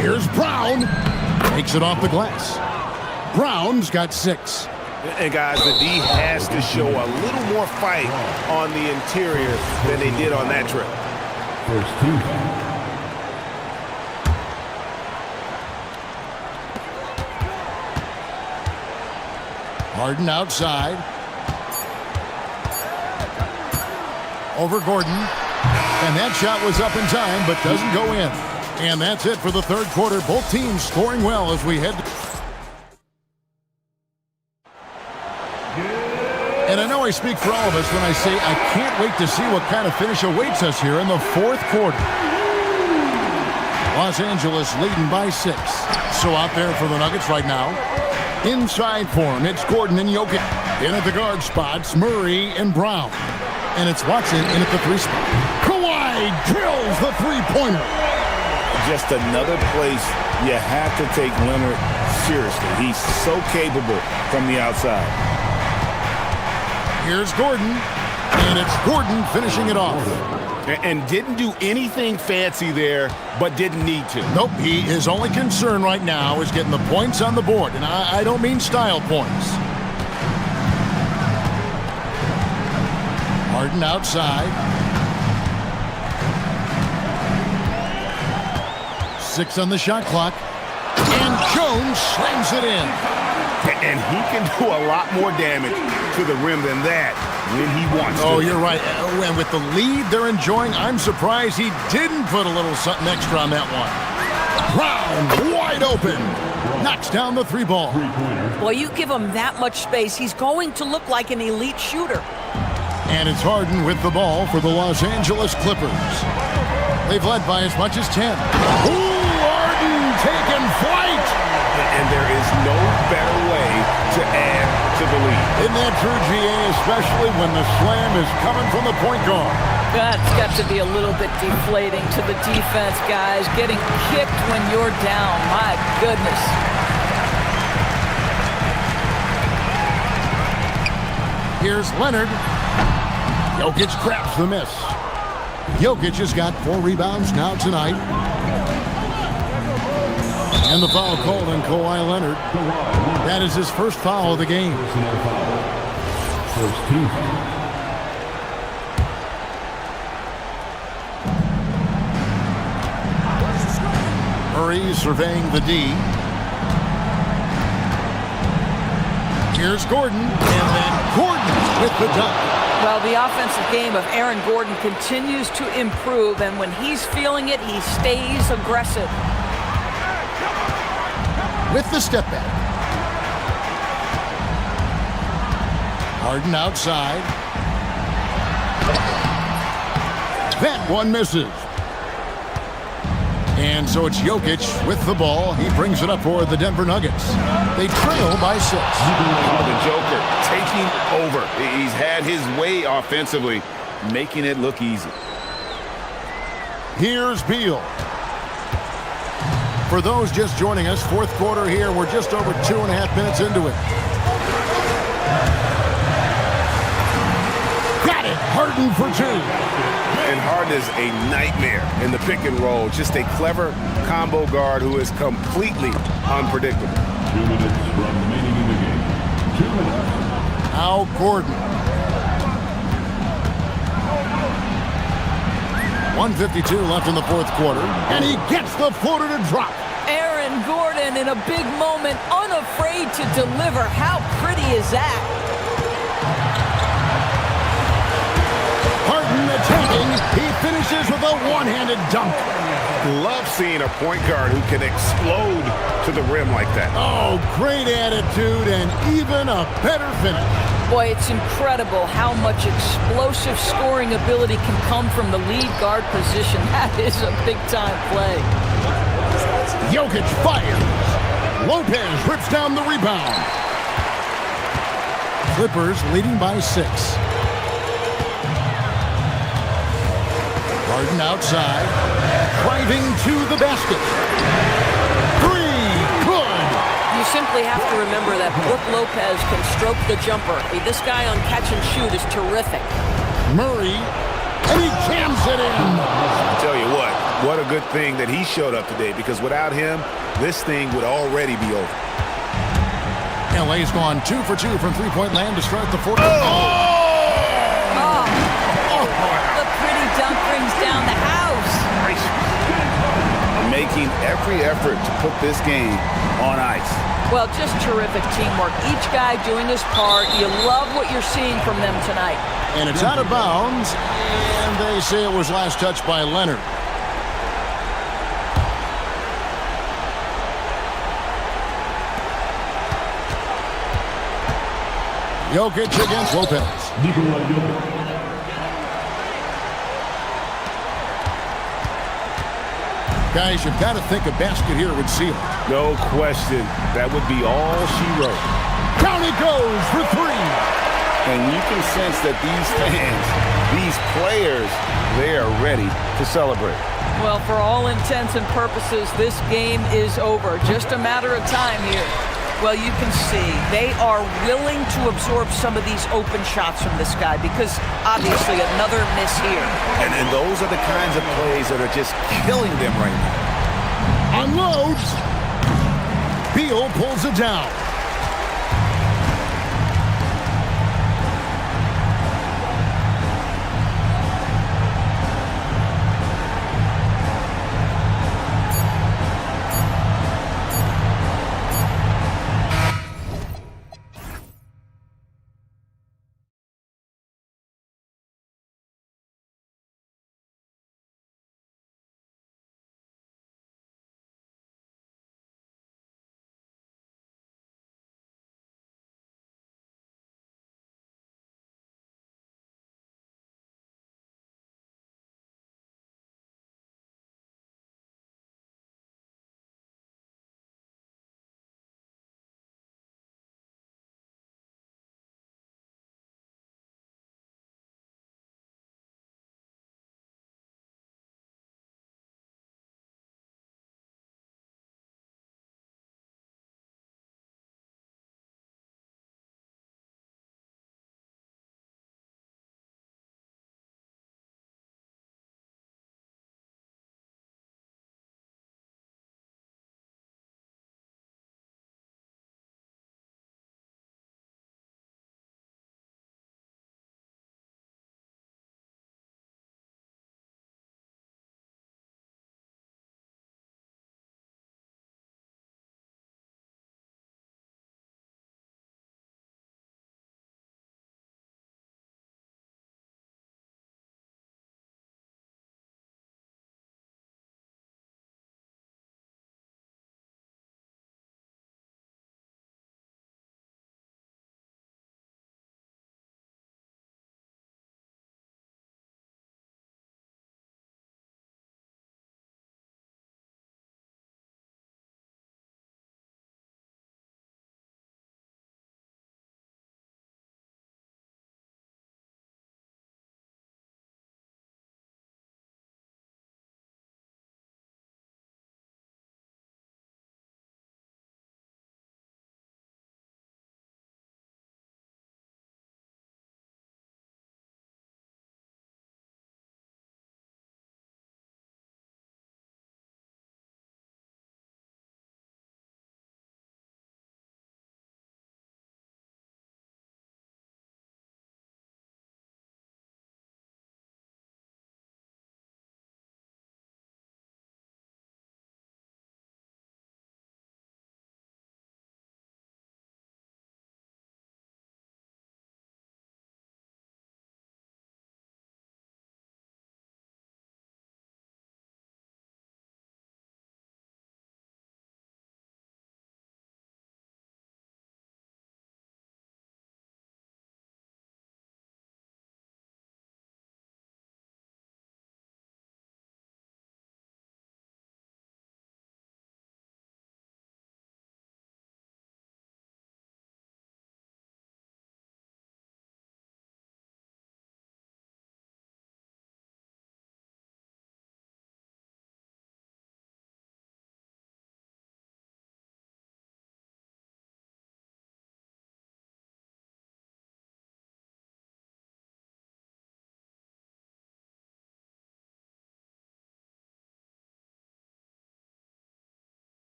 Here's Brown. Takes it off the glass. Brown's got 6.
And guys, the D has to show a little more fight on the interior than they did on that trip.
First team.
Harden outside. Over Gordon. And that shot was up in time, but doesn't go in. And that's it for the third quarter. Both teams scoring well as we head to... And I know I speak for all of us when I say I can't wait to see what kind of finish awaits us here in the fourth quarter. Los Angeles leading by 6. So out there for the Nuggets right now. Inside form, it's Gordon and Jokic. In at the guard spots, Murray and Brown. And it's Watson in at the 3 spot. Kawhi drills the three-pointer.
Just another place you have to take Leonard seriously. He's so capable from the outside.
Here's Gordon, and it's Gordon finishing it off.
And didn't do anything fancy there, but didn't need to.
Nope, his only concern right now is getting the points on the board, and I don't mean style points. Harden outside. 6 on the shot clock, and Jones slams it in.
And he can do a lot more damage to the rim than that when he wants to.
Oh, you're right. And with the lead they're enjoying, I'm surprised he didn't put a little something extra on that one. Brown wide open. Knocks down the 3 ball.
Well, you give him that much space, he's going to look like an elite shooter.
And it's Harden with the ball for the Los Angeles Clippers. They've led by as much as 10. Ooh, Harden taking flight.
And there is no better way to add to the lead.
Isn't that true, GA, especially when the slam is coming from the point guard?
That's got to be a little bit deflating to the defense, guys. Getting kicked when you're down. My goodness.
Here's Leonard. Jokic craps the miss. Jokic has got 4 rebounds now tonight. And the foul called on Kawhi Leonard. That is his first foul of the game.
First team.
Murray surveying the D. Here's Gordon, and then Gordon with the dunk.
Well, the offensive game of Aaron Gordon continues to improve, and when he's feeling it, he stays aggressive.
With the step back. Harden outside. That one misses. And so it's Jokic with the ball. He brings it up for the Denver Nuggets. They trail by 6.
Oh, the Joker taking over. He's had his way offensively, making it look easy.
Here's Beal. For those just joining us, fourth quarter here. We're just over 2.5 minutes into it. Got it. Harden for 2.
And Harden is a nightmare in the pick and roll. Just a clever combo guard who is completely unpredictable.
2 minutes remaining in the game. 2 minutes.
Now Gordon. 1:52 left in the fourth quarter. And he gets the floater to drop.
Aaron Gordon in a big moment, unafraid to deliver. How pretty is that?
Harden attacking. He finishes with a one-handed dunk.
Love seeing a point guard who can explode to the rim like that.
Oh, great attitude and even a better finish.
Boy, it's incredible how much explosive scoring ability can come from the lead guard position. That is a big-time play.
Jokic fires. Lopez rips down the rebound. Clippers leading by 6. Harden outside. Driving to the basket. 3. Good.
You simply have to remember that Brook Lopez can stroke the jumper. This guy on catch and shoot is terrific.
Murray. And he jams it in.
I tell you what a good thing that he showed up today, because without him, this thing would already be over.
LA's gone 2 for 2 from three-point land to start the fourth.
The pretty dunk brings down the house.
Making every effort to put this game on ice.
Well, just terrific teamwork. Each guy doing his part. You love what you're seeing from them tonight.
And it's out of bounds, and they say it was last touched by Leonard. Jokic against Lopez. Guys, you've got to think a basket here would seal it.
No question. That would be all she wrote.
Down it goes for three.
And you can sense that these fans, these players, they are ready to celebrate.
Well, for all intents and purposes, this game is over. Just a matter of time here. Well, you can see they are willing to absorb some of these open shots from this guy because obviously another miss here.
And those are the kinds of plays that are just killing them right now.
Unloads. Beal pulls it down.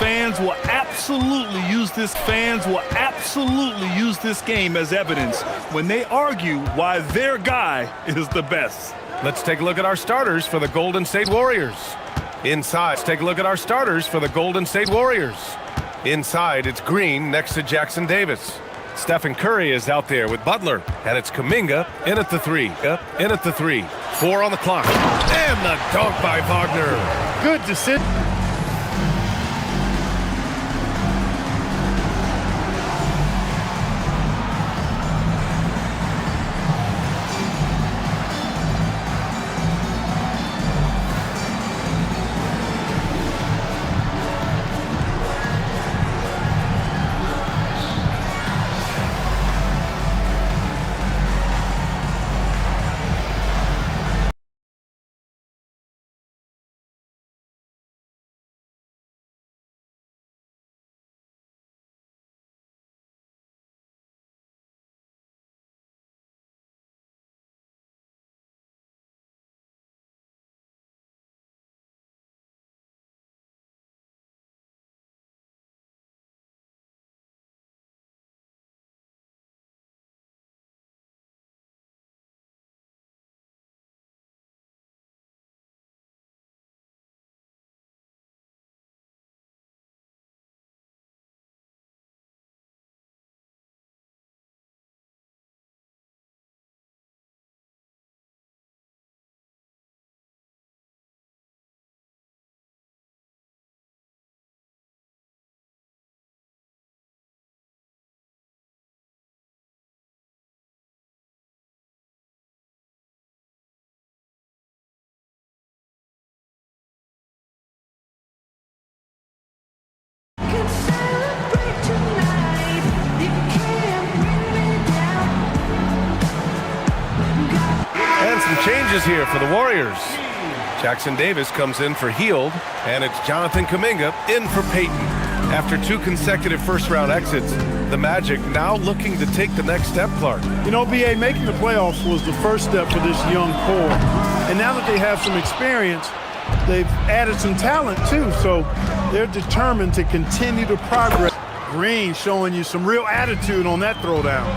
Fans will absolutely use this game as evidence when they argue why their guy is the best.
Let's take a look at our starters for the Golden State Warriors. Inside, let's take a look at our starters for the Golden State Warriors. Inside, it's Green next to Jackson Davis. Stephen Curry is out there with Butler, and it's Kuminga in at the three. 4 on the clock. And the dunk by Wagner.
Good decision.
And some changes here for the Warriors. Jackson Davis comes in for Hield, and it's Jonathan Kuminga in for Payton. After 2 consecutive first-round exits, the Magic now looking to take the next step, Clark.
You know, B.A., making the playoffs was the first step for this young core. And now that they have some experience, they've added some talent, too. So they're determined to continue to progress. Green showing you some real attitude on that throwdown.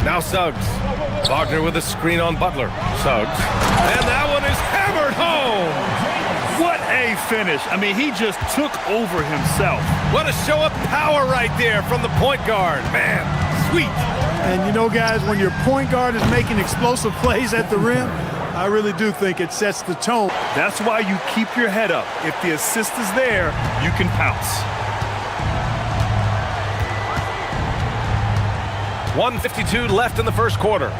Now Suggs. Wagner with a screen on Butler. Suggs. And that one is hammered home.
What a finish. I mean, he just took over himself.
What a show of power right there from the point guard. Man, sweet.
And you know, guys, when your point guard is making explosive plays at the rim, I really do think it sets the tone. That's why you keep your head up. If the assist is there, you can pounce.
1:52 left in the first quarter.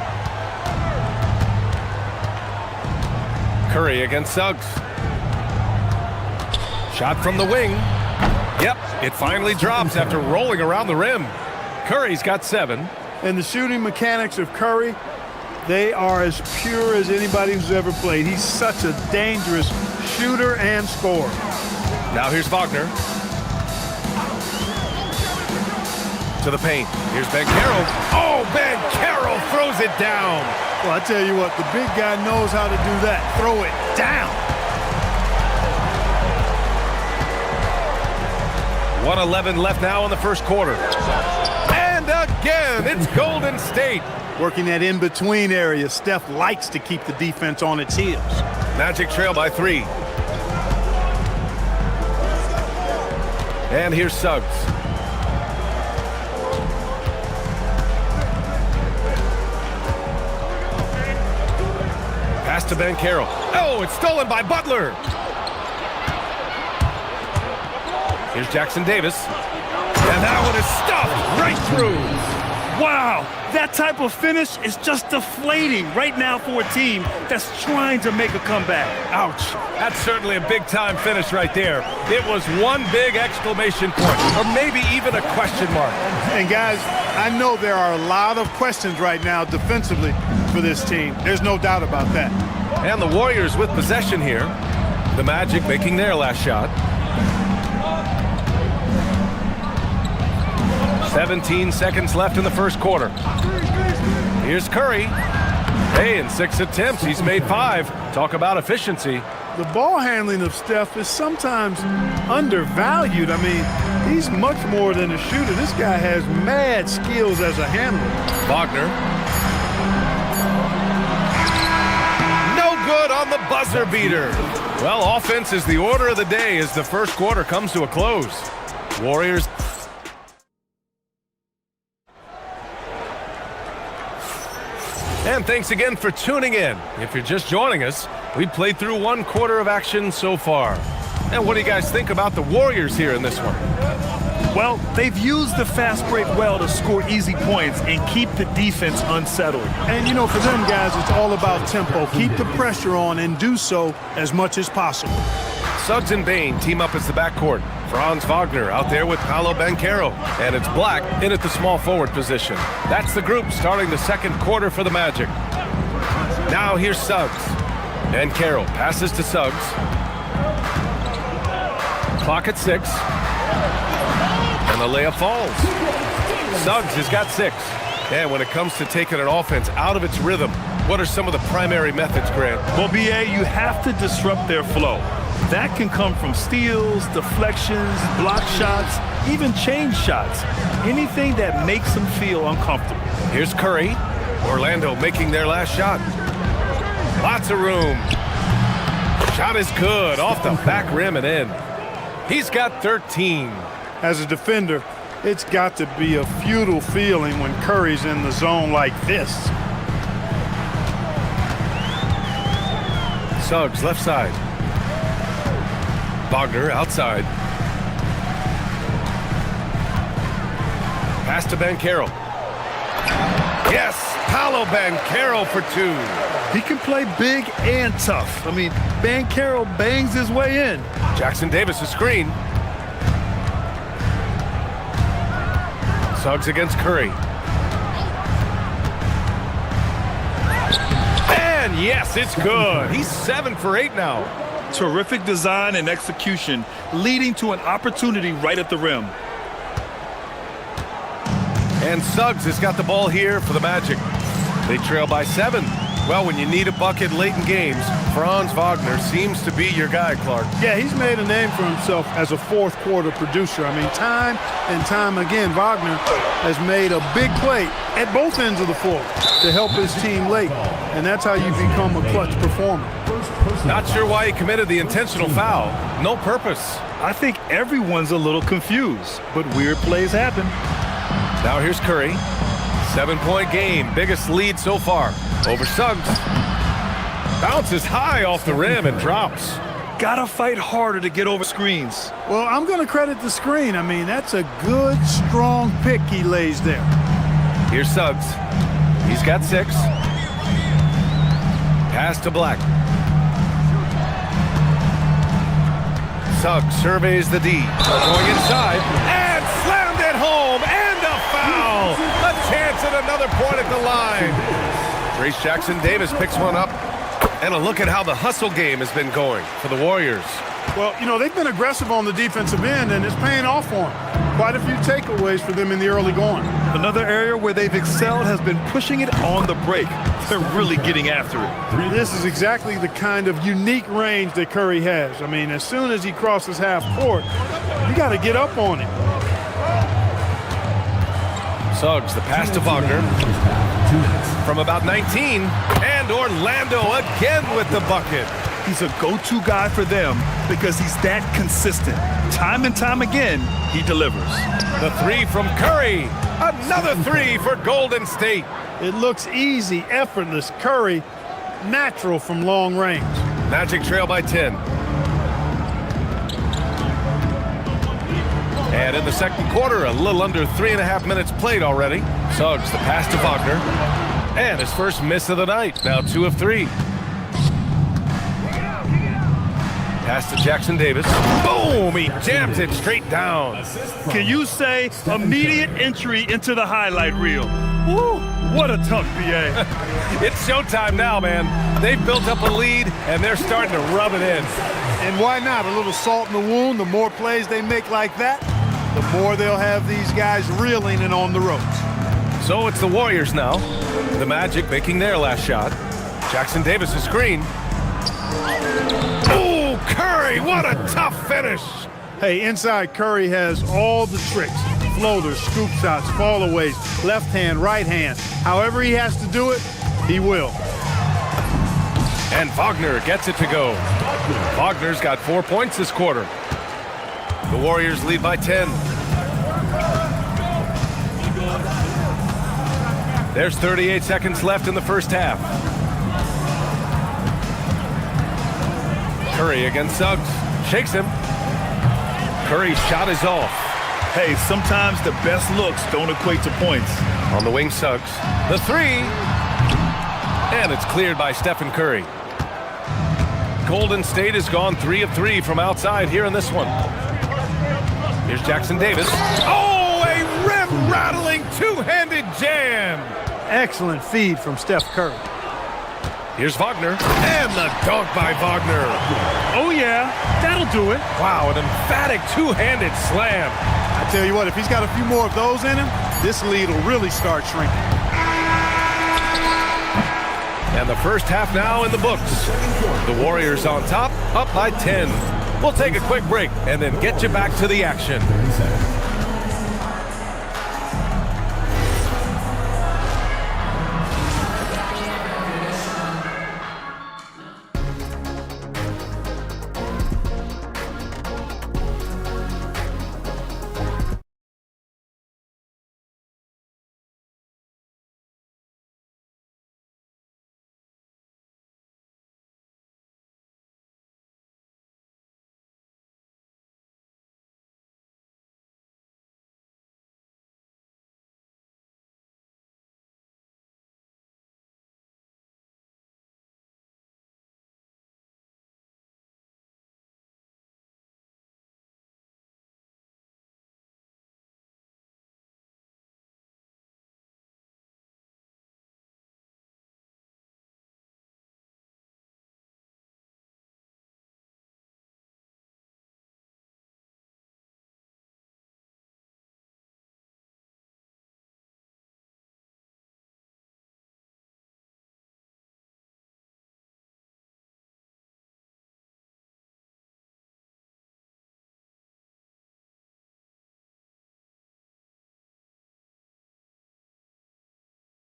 Curry against Suggs. Shot from the wing. Yep, it finally drops after rolling around the rim. Curry's got 7.
And the shooting mechanics of Curry, they are as pure as anybody who's ever played. He's such a dangerous shooter and scorer.
Now here's Wagner. To the paint. Here's Banchero. Oh, Banchero throws it down.
Well, I tell you what, the big guy knows how to do that. Throw it down.
1:11 left now in the first quarter. And again, it's Golden State.
Working that in-between area. Steph likes to keep the defense on its heels.
Magic trail by 3. And here's Suggs. Pass to Banchero. Oh, it's stolen by Butler. Here's Jackson Davis. And that one is stuffed right through.
Wow, that type of finish is just deflating right now for a team that's trying to make a comeback.
Ouch. That's certainly a big-time finish right there. It was one big exclamation point, or maybe even a question mark.
And guys, I know there are a lot of questions right now defensively for this team. There's no doubt about that.
And the Warriors with possession here. The Magic making their last shot. 17 seconds left in the first quarter. Here's Curry. Hey, in 6 attempts, he's made 5. Talk about efficiency.
The ball handling of Steph is sometimes undervalued. I mean, he's much more than a shooter. This guy has mad skills as a handler.
Wagner. No good on the buzzer beater. Well, offense is the order of the day as the first quarter comes to a close. Warriors. And thanks again for tuning in. If you're just joining us, we played through one quarter of action so far. And what do you guys think about the Warriors here in this one?
Well, they've used the fast break well to score easy points and keep the defense unsettled. And, you know, for them guys, it's all about tempo. Keep the pressure on and do so as much as possible.
Suggs and Bain team up as the backcourt. Franz Wagner out there with Paolo Banchero. And it's Black in at the small forward position. That's the group starting the second quarter for the Magic. Now here's Suggs. Banchero passes to Suggs. Clock at 6. And the layup falls. Suggs has got 6. And when it comes to taking an offense out of its rhythm, what are some of the primary methods, Grant?
Well, BA, you have to disrupt their flow. That can come from steals, deflections, block shots, even change shots. Anything that makes them feel uncomfortable.
Here's Curry. Orlando making their last shot. Lots of room. Shot is good. Off the back rim and in. He's got 13.
As a defender, it's got to be a futile feeling when Curry's in the zone like this.
Suggs, left side. Wagner, outside. Pass to Banchero. Yes, Paolo Banchero for 2.
He can play big and tough. I mean, Banchero bangs his way in.
Jackson Davis, a screen. Suggs against Curry. And yes, it's good. He's 7 for 8 now.
Terrific design and execution, leading to an opportunity right at the rim.
And Suggs has got the ball here for the Magic. They trail by 7. Well, when you need a bucket late in games, Franz Wagner seems to be your guy, Clark.
Yeah, he's made a name for himself as a fourth quarter producer. I mean, time and time again, Wagner has made a big play at both ends of the floor to help his team late. And that's how you become a clutch performer.
Not sure why he committed the intentional foul. No purpose.
I think everyone's a little confused, but weird plays happen.
Now here's Curry. 7-point game. Biggest lead so far. Over Suggs. Bounces high off the rim and drops.
Gotta fight harder to get over screens.
Well, I'm going to credit the screen. I mean, that's a good, strong pick he lays there.
Here's Suggs. He's got 6. Pass to Black. Suggs surveys the D. Going inside. And slammed it home. And a foul. A chance at another point at the line. Trace Jackson Davis picks one up. And a look at how the hustle game has been going for the Warriors.
Well, you know, they've been aggressive on the defensive end, and it's paying off for them. Quite a few takeaways for them in the early going. Another area where they've excelled has been pushing it on the break. They're really getting after it. This is exactly the kind of unique range that Curry has. I mean, as soon as he crosses half court, you got to get up on him.
Suggs, the pass to Wagner. From about 19, and Orlando again with the bucket.
He's a go-to guy for them because he's that consistent. Time and time again, he delivers.
The 3 from Curry. Another 3 for Golden State.
It looks easy, effortless. Curry, natural from long range.
Magic trail by 10. And in the second quarter, a little under 3.5 minutes played already. Suggs, the pass to Wagner. And his first miss of the night, now 2 of 3. Pass to Jackson Davis. Boom! He jams it straight down.
Can you say immediate entry into the highlight reel? Woo! What a tough BA.
It's showtime now, man. They've built up a lead, and they're starting to rub it in.
And why not? A little salt in the wound. The more plays they make like that, the more they'll have these guys reeling and on the ropes.
So it's the Warriors now. The Magic making their last shot. Jackson Davis' screen. Oh, Curry, what a tough finish.
Hey, inside Curry has all the tricks. Floaters, scoop shots, fallaways, left hand, right hand. However he has to do it, he will.
And Wagner gets it to go. Wagner's got 4 points this quarter. The Warriors lead by 10. There's 38 seconds left in the first half. Curry against Suggs. Shakes him. Curry's shot is off.
Hey, sometimes the best looks don't equate to points.
On the wing, Suggs. The three. And it's cleared by Stephen Curry. Golden State has gone 3 of 3 from outside here in this one. Here's Jackson Davis. Oh, a rim-rattling two-handed jam.
Excellent feed from Steph Curry.
Here's Wagner. And the dunk by Wagner.
Oh, yeah, that'll do it.
Wow, an emphatic two-handed slam.
I tell you what, if he's got a few more of those in him, this lead will really start shrinking.
And the first half now in the books. The Warriors on top, up by 10. We'll take a quick break and then get you back to the action.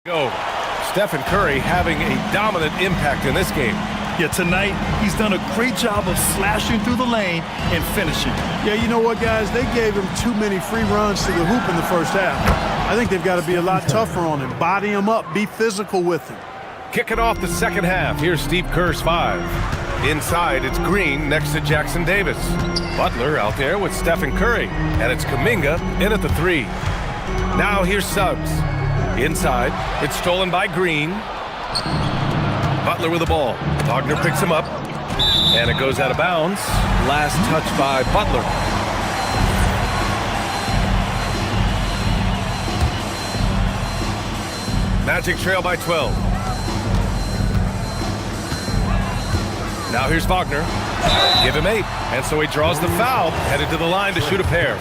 Go. Stephen Curry having a dominant impact in this game.
Yeah, tonight, he's done a great job of slashing through the lane and finishing. Yeah, you know what, guys? They gave him too many free runs to the hoop in the first half. I think they've got to be a lot tougher on him. Body him up. Be physical with him.
Kicking off the second half, here's Steve Kerr's 5. Inside, it's Green next to Jackson Davis. Butler out there with Stephen Curry. And it's Kuminga in at the 3. Now here's Suggs. Inside, it's stolen by Green. Butler with the ball. Wagner picks him up. And it goes out of bounds. Last touch by Butler. Magic trail by 12. Now here's Wagner. Give him 8. And so he draws the foul, headed to the line to shoot a pair.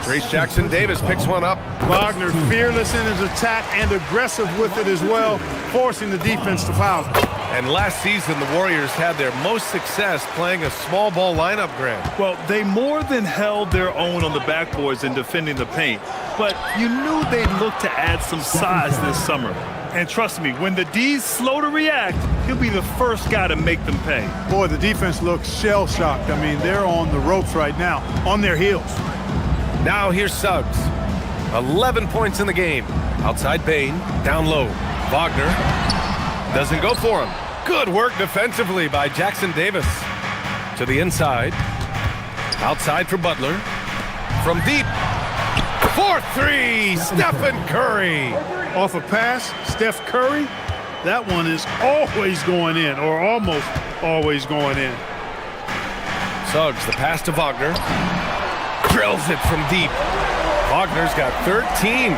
Trace Jackson Davis picks one up.
Wagner fearless in his attack and aggressive with it as well, forcing the defense to foul.
And last season, the Warriors had their most success playing a small ball lineup, Grant.
Well, they more than held their own on the backboards in defending the paint. But you knew they'd look to add some size this summer. And trust me, when the D's slow to react, he'll be the first guy to make them pay. Boy, the defense looks shell-shocked. I mean, they're on the ropes right now, on their heels.
Now here's Suggs. 11 points in the game. Outside Bain, down low. Wagner doesn't go for him. Good work defensively by Jackson Davis. To the inside. Outside for Butler. From deep. 4-3, Stephen Curry.
Off a pass, Steph Curry. That one is always going in, or almost always going in.
Suggs, the pass to Wagner. Drills it from deep. Wagner's got 13.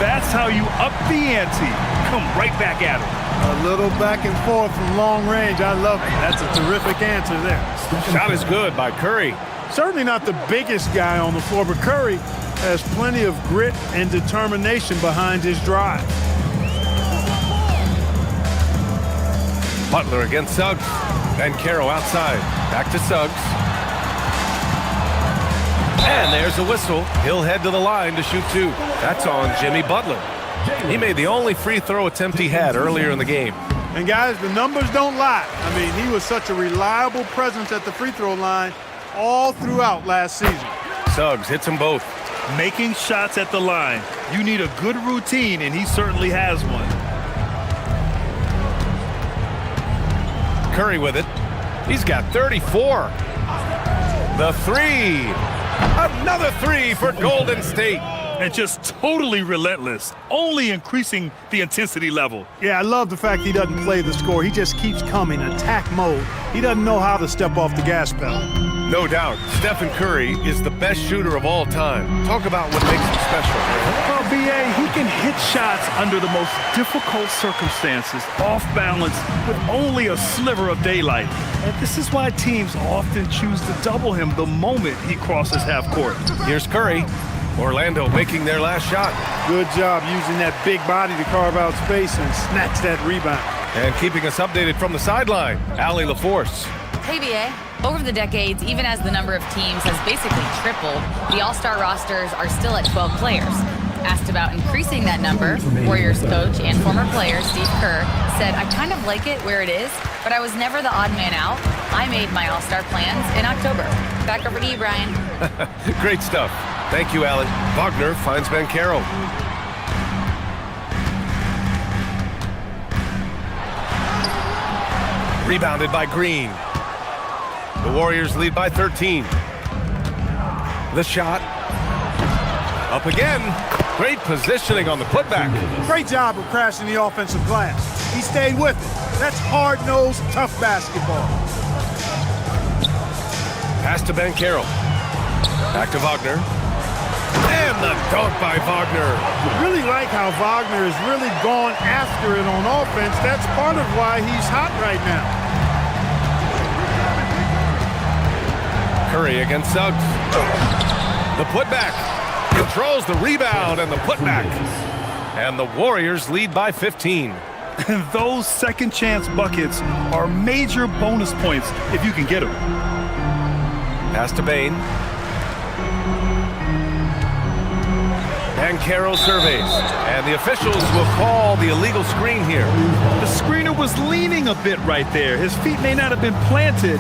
That's how you up the ante. Come right back at him. A little back and forth from long range. I love it. That's a terrific answer there.
Shot is good by Curry.
Certainly not the biggest guy on the floor, but Curry has plenty of grit and determination behind his drive.
Butler against Suggs. Bankero outside. Back to Suggs. And there's a whistle. He'll head to the line to shoot two. That's on Jimmy Butler. He made the only free throw attempt he had earlier in the game.
And guys, the numbers don't lie. I mean, he was such a reliable presence at the free throw line all throughout last season.
Suggs hits them both.
Making shots at the line. You need a good routine, and he certainly has one.
Curry with it. He's got 34. The three. Another three for Golden State.
And just totally relentless, only increasing the intensity level. Yeah, I love the fact he doesn't play the score. He just keeps coming, attack mode. He doesn't know how to step off the gas pedal.
No doubt, Stephen Curry is the best shooter of all time. Talk about what makes him special.
Well, B.A., he can hit shots under the most difficult circumstances, off balance, with only a sliver of daylight. And this is why teams often choose to double him the moment he crosses half court.
Here's Curry. Orlando making their last shot.
Good job using that big body to carve out space and snatch that rebound.
And keeping us updated from the sideline, Allie LaForce.
Hey, BA. Over the decades, even as the number of teams has basically tripled, the All-Star rosters are still at 12 players. Asked about increasing that number, Warriors coach and former player Steve Kerr said, I kind of like it where it is, but I was never the odd man out. I made my All-Star plans in October. Back over to you, Brian.
Great stuff. Thank you, Allie. Wagner finds Bankero. Rebounded by Green. The Warriors lead by 13. The shot. Up again. Great positioning on the putback.
Great job of crashing the offensive glass. He stayed with it. That's hard-nosed, tough basketball.
Pass to Bankero. Back to Wagner. And the dunk by Wagner.
I really like how Wagner has really gone after it on offense. That's part of why he's hot right now.
Curry against Suggs. The putback. Controls the rebound and the putback. And the Warriors lead by 15.
And those second chance buckets are major bonus points if you can get them.
Pass to Bain. Bankero surveys, and the officials will call the illegal screen here.
The screener was leaning a bit right there. His feet may not have been planted.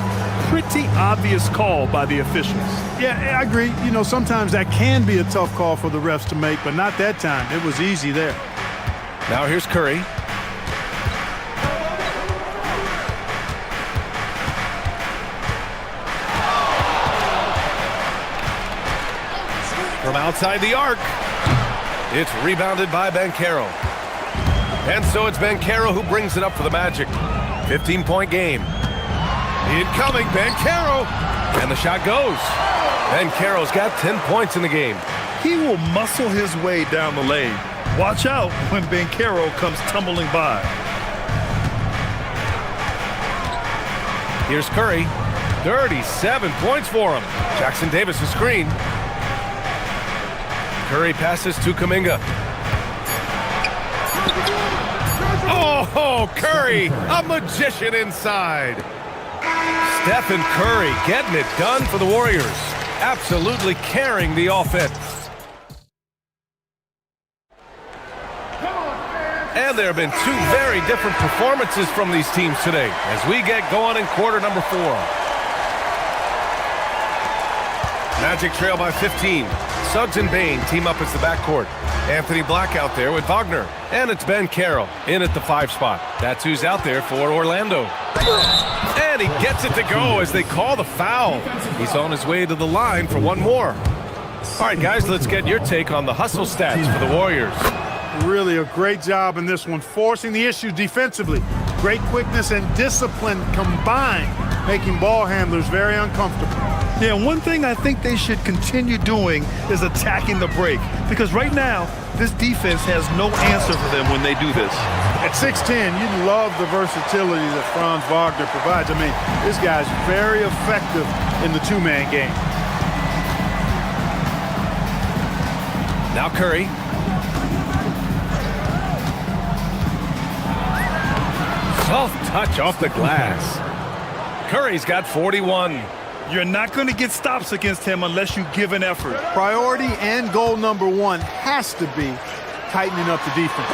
Pretty obvious call by the officials. Yeah, I agree. You know, sometimes that can be a tough call for the refs to make, but not that time. It was easy there.
Now here's Curry. From outside the arc. It's rebounded by Bankero. And so it's Bankero who brings it up for the Magic. 15-point game. Incoming, Bankero. And the shot goes. Bankero's got 10 points in the game.
He will muscle his way down the lane. Watch out when Bankero comes tumbling by.
Here's Curry. 37 points for him. Jackson Davis a screen. Curry passes to Kuminga. Oh, Curry, a magician inside. Stephen Curry getting it done for the Warriors. Absolutely carrying the offense. And there have been two very different performances from these teams today as we get going in quarter number 4. Magic trail by 15. Suggs and Bain team up as the backcourt. Anthony Black out there with Wagner. And it's Bankero in at the 5 spot. That's who's out there for Orlando. And he gets it to go as they call the foul. He's on his way to the line for one more. All right, guys, let's get your take on the hustle stats for the Warriors.
Really a great job in this one, forcing the issue defensively. Great quickness and discipline combined, making ball handlers very uncomfortable. Yeah, one thing I think they should continue doing is attacking the break, because right now, this defense has no answer for them when they do this. At 6'10", you love the versatility that Franz Wagner provides. I mean, this guy's very effective in the two-man game.
Now Curry. Soft touch off the glass. Curry's got 41.
You're not going to get stops against him unless you give an effort.
Priority and goal number one has to be tightening up the defense.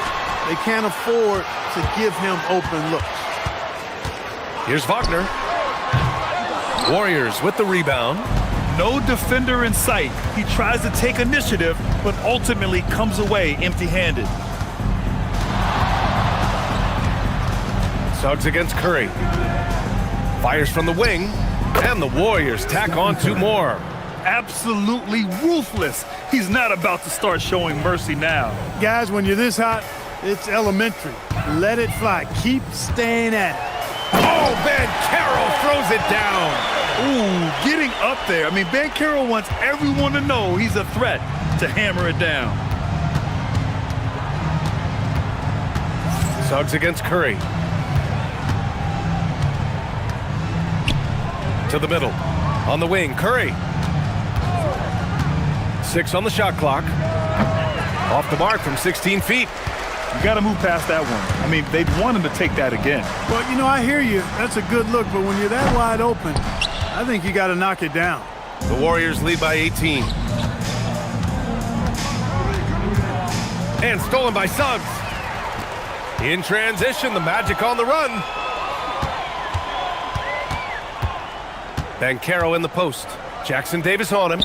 They can't afford to give him open looks.
Here's Wagner. Warriors with the rebound.
No defender in sight. He tries to take initiative, but ultimately comes away empty-handed.
Suggs against Curry. Fires from the wing, and the Warriors tack on 2 more.
Absolutely ruthless. He's not about to start showing mercy now.
Guys, when you're this hot, it's elementary. Let it fly. Keep staying at it.
Oh, Banchero throws it down.
Ooh, getting up there. I mean, Banchero wants everyone to know he's a threat to hammer it down.
Suggs against Curry. To the middle. On the wing, Curry. 6 on the shot clock. Off the mark from 16 feet.
You got to move past that one. I mean, they'd want him to take that again.
Well, you know, I hear you. That's a good look, but when you're that wide open, I think you got to knock it down.
The Warriors lead by 18. And stolen by Suggs. In transition, the Magic on the run. Banchero in the post. Jackson Davis on him.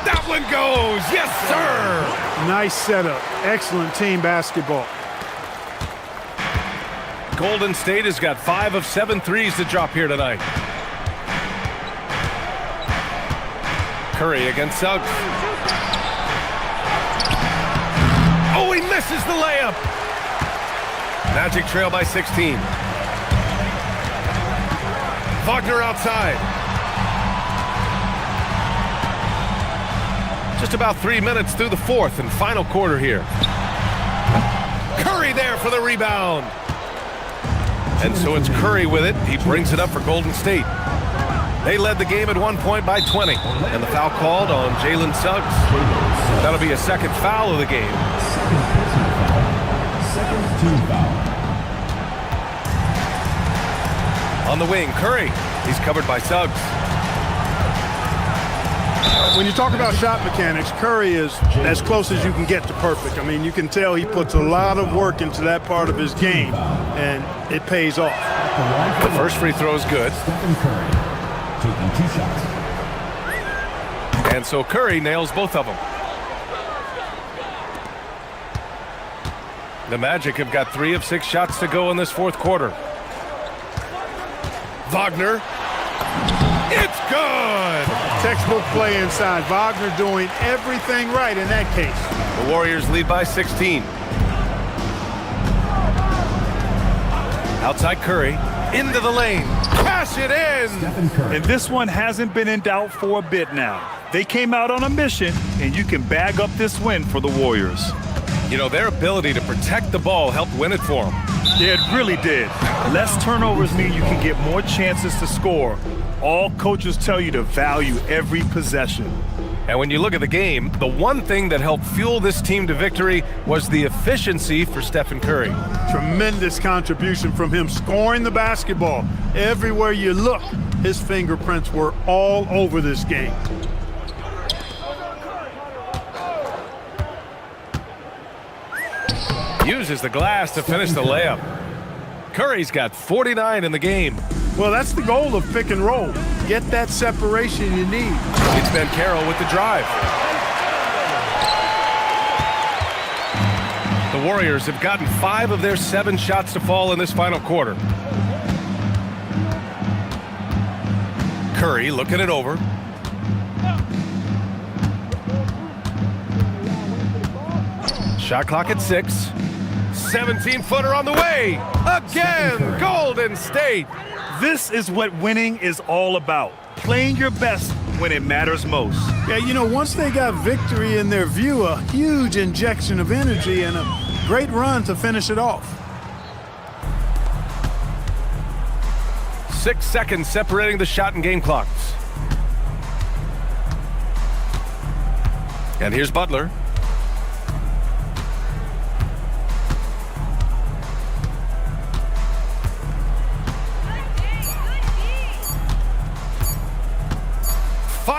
That one goes! Yes, sir!
Nice setup. Excellent team basketball.
Golden State has got 5 of 7 threes to drop here tonight. Curry against Suggs. Oh, he misses the layup! Magic trail by 16. Wagner outside. Just about 3 minutes through the 4th and final quarter here. Curry there for the rebound. And so it's Curry with it. He brings it up for Golden State. They led the game at one point by 20. And the foul called on Jalen Suggs. That'll be a second foul of the game.
Second team foul.
On the wing, Curry. He's covered by Suggs.
When you talk about shot mechanics, Curry is as close as you can get to perfect. I mean, you can tell he puts a lot of work into that part of his game, and it pays off.
The first free throw is good.
Stephen Curry taking 2 shots.
And so Curry nails both of them. The Magic have got 3 of 6 shots to go in this 4th quarter. Wagner. It's good!
Textbook play inside. Wagner doing everything right in that case.
The Warriors lead by 16. Outside Curry. Into the lane. Cash it in!
And this one hasn't been in doubt for a bit now. They came out on a mission, and you can bag up this win for the Warriors.
You know, their ability to protect the ball helped win it for them.
Yeah, it really did. Less turnovers mean you can get more chances to score. All coaches tell you to value every possession.
And when you look at the game, the one thing that helped fuel this team to victory was the efficiency for Stephen Curry.
Tremendous contribution from him scoring the basketball. Everywhere you look, his fingerprints were all over this game.
Uses the glass to finish the layup. Curry's got 49 in the game.
Well, that's the goal of pick and roll. Get that separation you need.
It's Banchero with the drive. The Warriors have gotten 5 of their 7 shots to fall in this final quarter. Curry looking it over. Shot clock at 6. 17-footer on the way. Again, Golden State.
This is what winning is all about. Playing your best when it matters most.
Yeah, you know, once they got victory in their view, a huge injection of energy and a great run to finish it off.
6 seconds separating the shot and game clocks. And here's Butler.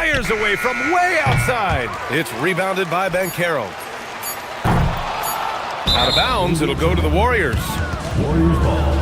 fires away from way outside. It's rebounded by Banchero. Out of bounds, it'll go to the Warriors.
Warriors ball.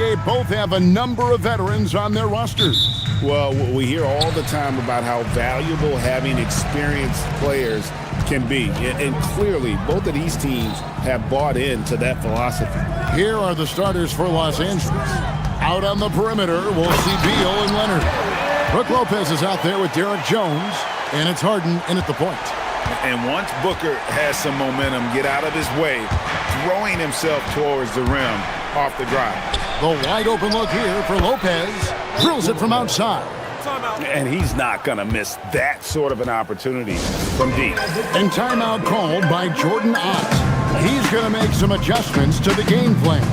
NBA both have a number of veterans on their rosters.
Well, we hear all the time about how valuable having experienced players can be. And clearly, both of these teams have bought into that philosophy.
Here are the starters for Los Angeles. Out on the perimeter, we'll see Beal and Leonard. Brook Lopez is out there with Derek Jones, and it's Harden in at the point.
And once Booker has some momentum, get out of his way, throwing himself towards the rim off the drive.
The wide open look here for Lopez. Drills it from outside.
And he's not going to miss that sort of an opportunity from deep.
And timeout called by Jordan Ott. He's going to make some adjustments to the game plan.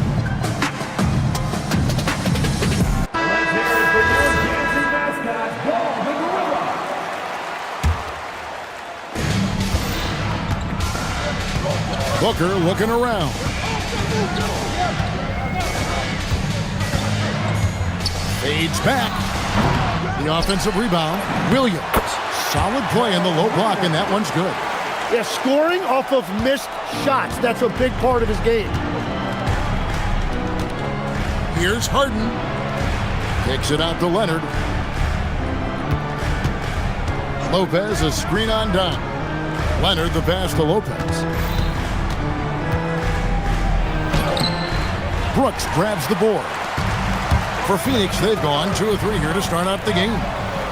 Booker looking around. Fades back. The offensive rebound. Williams. Solid play in the low block, and that one's good.
Yeah, scoring off of missed shots. That's a big part of his game.
Here's Harden. Kicks it out to Leonard. Lopez, a screen on down. Leonard, the pass to Lopez. Brooks grabs the board. For Phoenix, they've gone 2 of 3 here to start out the game.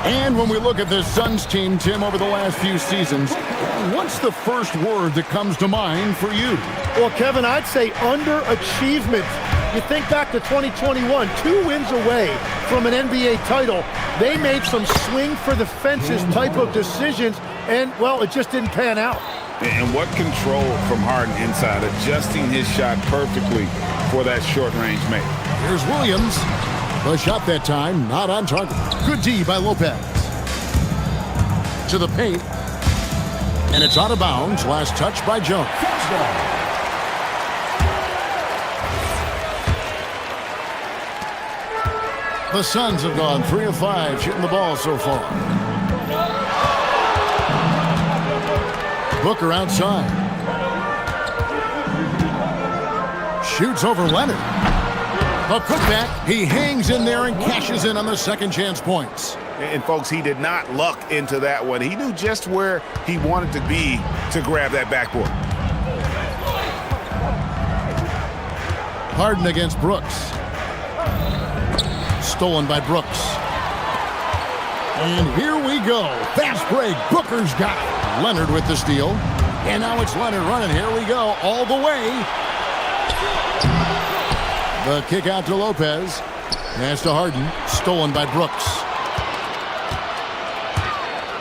And when we look at this Suns team, Tim, over the last few seasons, what's the first word that comes to mind for you?
Well, Kevin, I'd say underachievement. You think back to 2021, 2 wins away from an NBA title. They made some swing for the fences type of decisions, and, well, it just didn't pan out.
And what control from Harden inside, adjusting his shot perfectly for that short-range make.
Here's Williams. The shot that time, not on target. Good D by Lopez. To the paint. And it's out of bounds. Last touch by Jones. The Suns have gone 3 of 5 shooting the ball so far. Booker outside. Shoots over Leonard. A putback. He hangs in there and cashes in on the second chance points.
And folks, he did not luck into that one. He knew just where he wanted to be to grab that backboard.
Harden against Brooks. Stolen by Brooks. And here we go. Fast break. Booker's got it. Leonard with the steal. And now it's Leonard running. Here we go. All the way. The kick out to Lopez. Pass to Harden. Stolen by Brooks.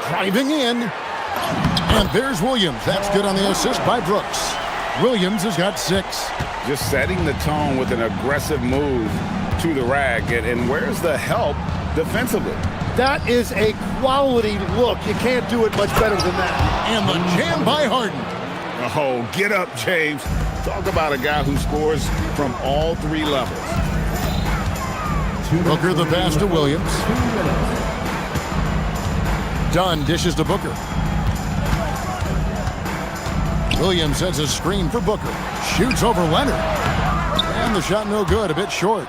Driving in. And there's Williams. That's good on the assist by Brooks. Williams has got 6.
Just setting the tone with an aggressive move to the rack. And where's the help defensively?
That is a quality look. You can't do it much better than that.
And the jam by Harden.
Oh, get up, James. Talk about a guy who scores from all 3 levels.
Booker the pass to Williams. Dunn dishes to Booker. Williams sends a screen for Booker. Shoots over Leonard. And the shot no good, a bit short.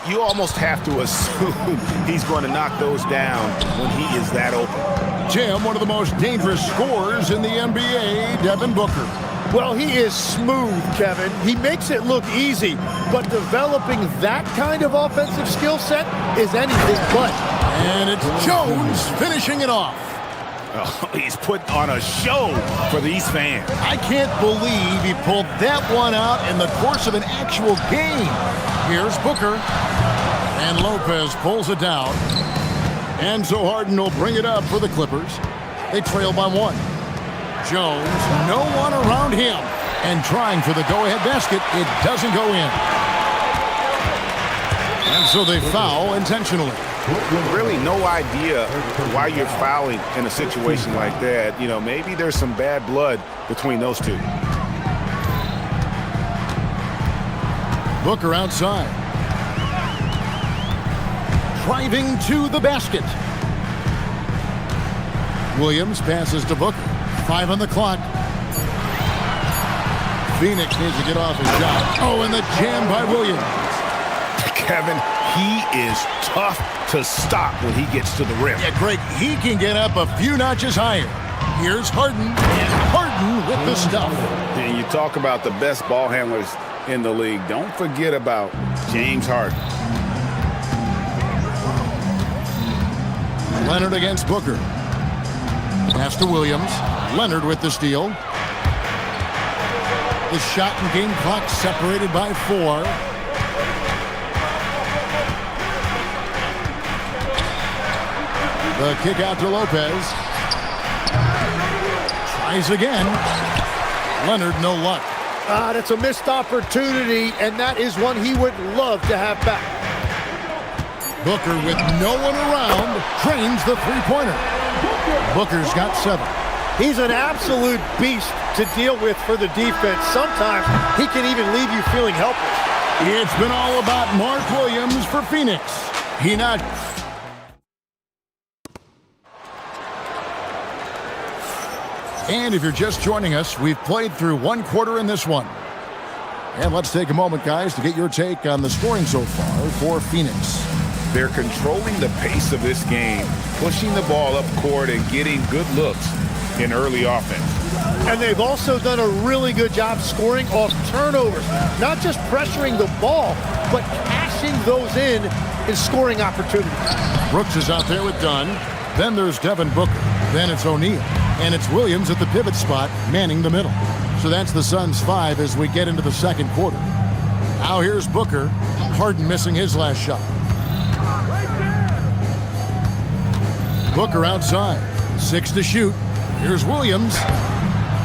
You almost have to assume he's going to knock those down when he is that open.
Jim, one of the most dangerous scorers in the NBA, Devin Booker.
Well, he is smooth, Kevin. He makes it look easy, but developing that kind of offensive skill set is anything but.
And it's Jones finishing it off.
Oh, he's put on a show for these fans.
I can't believe he pulled that one out in the course of an actual game. Here's Booker. And Lopez pulls it down. And so Harden will bring it up for the Clippers. They trail by 1. Jones, no one around him. And trying for the go-ahead basket, it doesn't go in. And so they foul intentionally.
Really no idea why you're fouling in a situation like that. You know, maybe there's some bad blood between those two.
Booker outside. Driving to the basket. Williams passes to Booker. 5 on the clock. Phoenix needs to get off his shot. Oh, and the jam by Williams.
Kevin, he is tough to stop when he gets to the rim.
Yeah, Greg, he can get up a few notches higher. Here's Harden, and Harden with the stuff.
And you talk about the best ball handlers in the league. Don't forget about James Harden.
Leonard against Booker. Pass to Williams. Leonard with the steal. The shot and game clock separated by 4. The kick out to Lopez. Tries again. Leonard, no luck.
That's a missed opportunity, and that is one he would love to have back.
Booker with no one around drains the three-pointer. Booker's got 7.
He's an absolute beast to deal with for the defense. Sometimes he can even leave you feeling helpless.
It's been all about Mark Williams for Phoenix. He not. And if you're just joining us, we've played through 1 quarter in this one. And let's take a moment, guys, to get your take on the scoring so far for Phoenix.
They're controlling the pace of this game, pushing the ball up court and getting good looks in early offense.
And they've also done a really good job scoring off turnovers. Not just pressuring the ball, but cashing those in scoring opportunities.
Brooks is out there with Dunn. Then there's Devin Booker. Then it's O'Neal. And it's Williams at the pivot spot, manning the middle. So that's the Suns' 5 as we get into the second quarter. Now here's Booker. Harden missing his last shot. Booker outside. 6 to shoot. Here's Williams.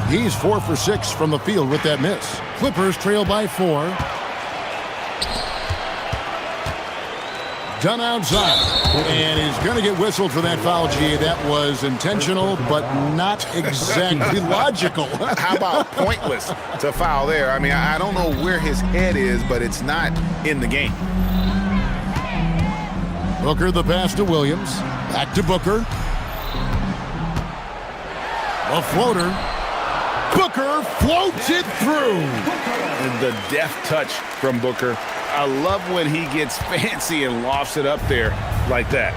He's 4 for 6 from the field with that miss. Clippers trail by 4. Dunn outside. And he's going to get whistled for that foul, G. That was intentional, but not exactly logical.
How about pointless to foul there? I mean, I don't know where his head is, but it's not in the game.
Booker the pass to Williams. Back to Booker. A floater. Booker floats it through.
And the deft touch from Booker. I love when he gets fancy and lofts it up there like that.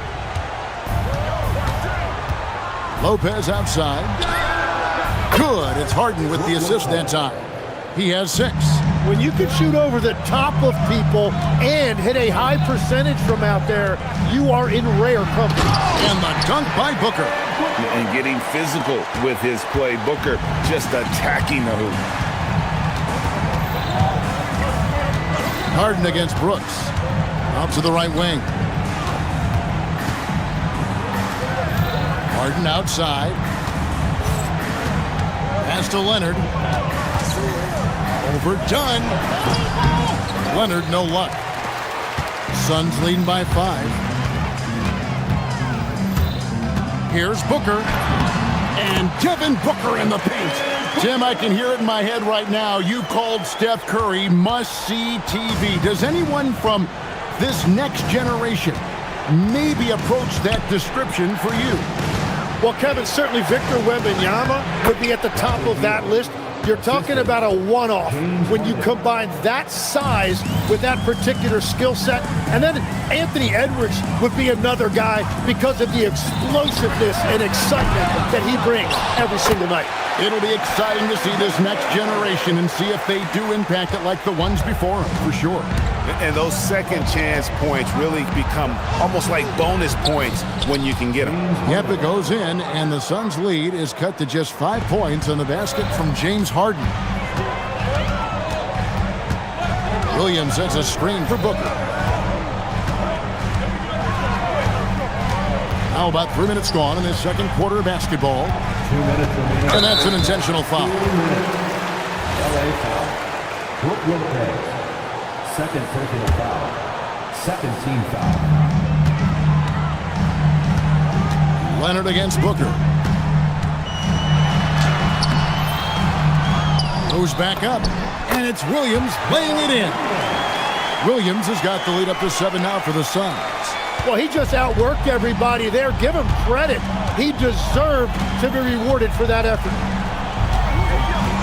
Lopez outside. Good. It's Harden with the assist that time. He has 6.
When you can shoot over the top of people and hit a high percentage from out there, you are in rare company.
And the dunk by Booker.
And getting physical with his play. Booker just attacking the hoop.
Harden against Brooks. Out to the right wing. Harden outside. Pass to Leonard. Overdone. Leonard, no luck. Suns leading by 5. Here's Booker. And Devin Booker in the paint. Tim, I can hear it in my head right now. You called Steph Curry must-see TV. Does anyone from this next generation maybe approach that description for you?
Well, Kevin, certainly Victor Wembanyama would be at the top of that list. You're talking about a one-off when you combine that size with that particular skill set. And then Anthony Edwards would be another guy because of the explosiveness and excitement that he brings every single night.
It'll be exciting to see this next generation and see if they do impact it like the ones before them, for sure.
And those second chance points really become almost like bonus points when you can get them.
Yep, it goes in, and the Suns' lead is cut to just 5 points on the basket from James Harden. Williams sets a screen for Booker. Now about 3 minutes gone in this second quarter of basketball.
2 minutes remaining.
And that's an intentional foul.
LA foul. Brooke Lopez. Second personal foul. Second team foul.
Leonard against Booker. Goes back up. And it's Williams laying it in. Williams has got the lead up to 7 now for the Suns.
Well, he just outworked everybody there. Give him credit. He deserved to be rewarded for that effort.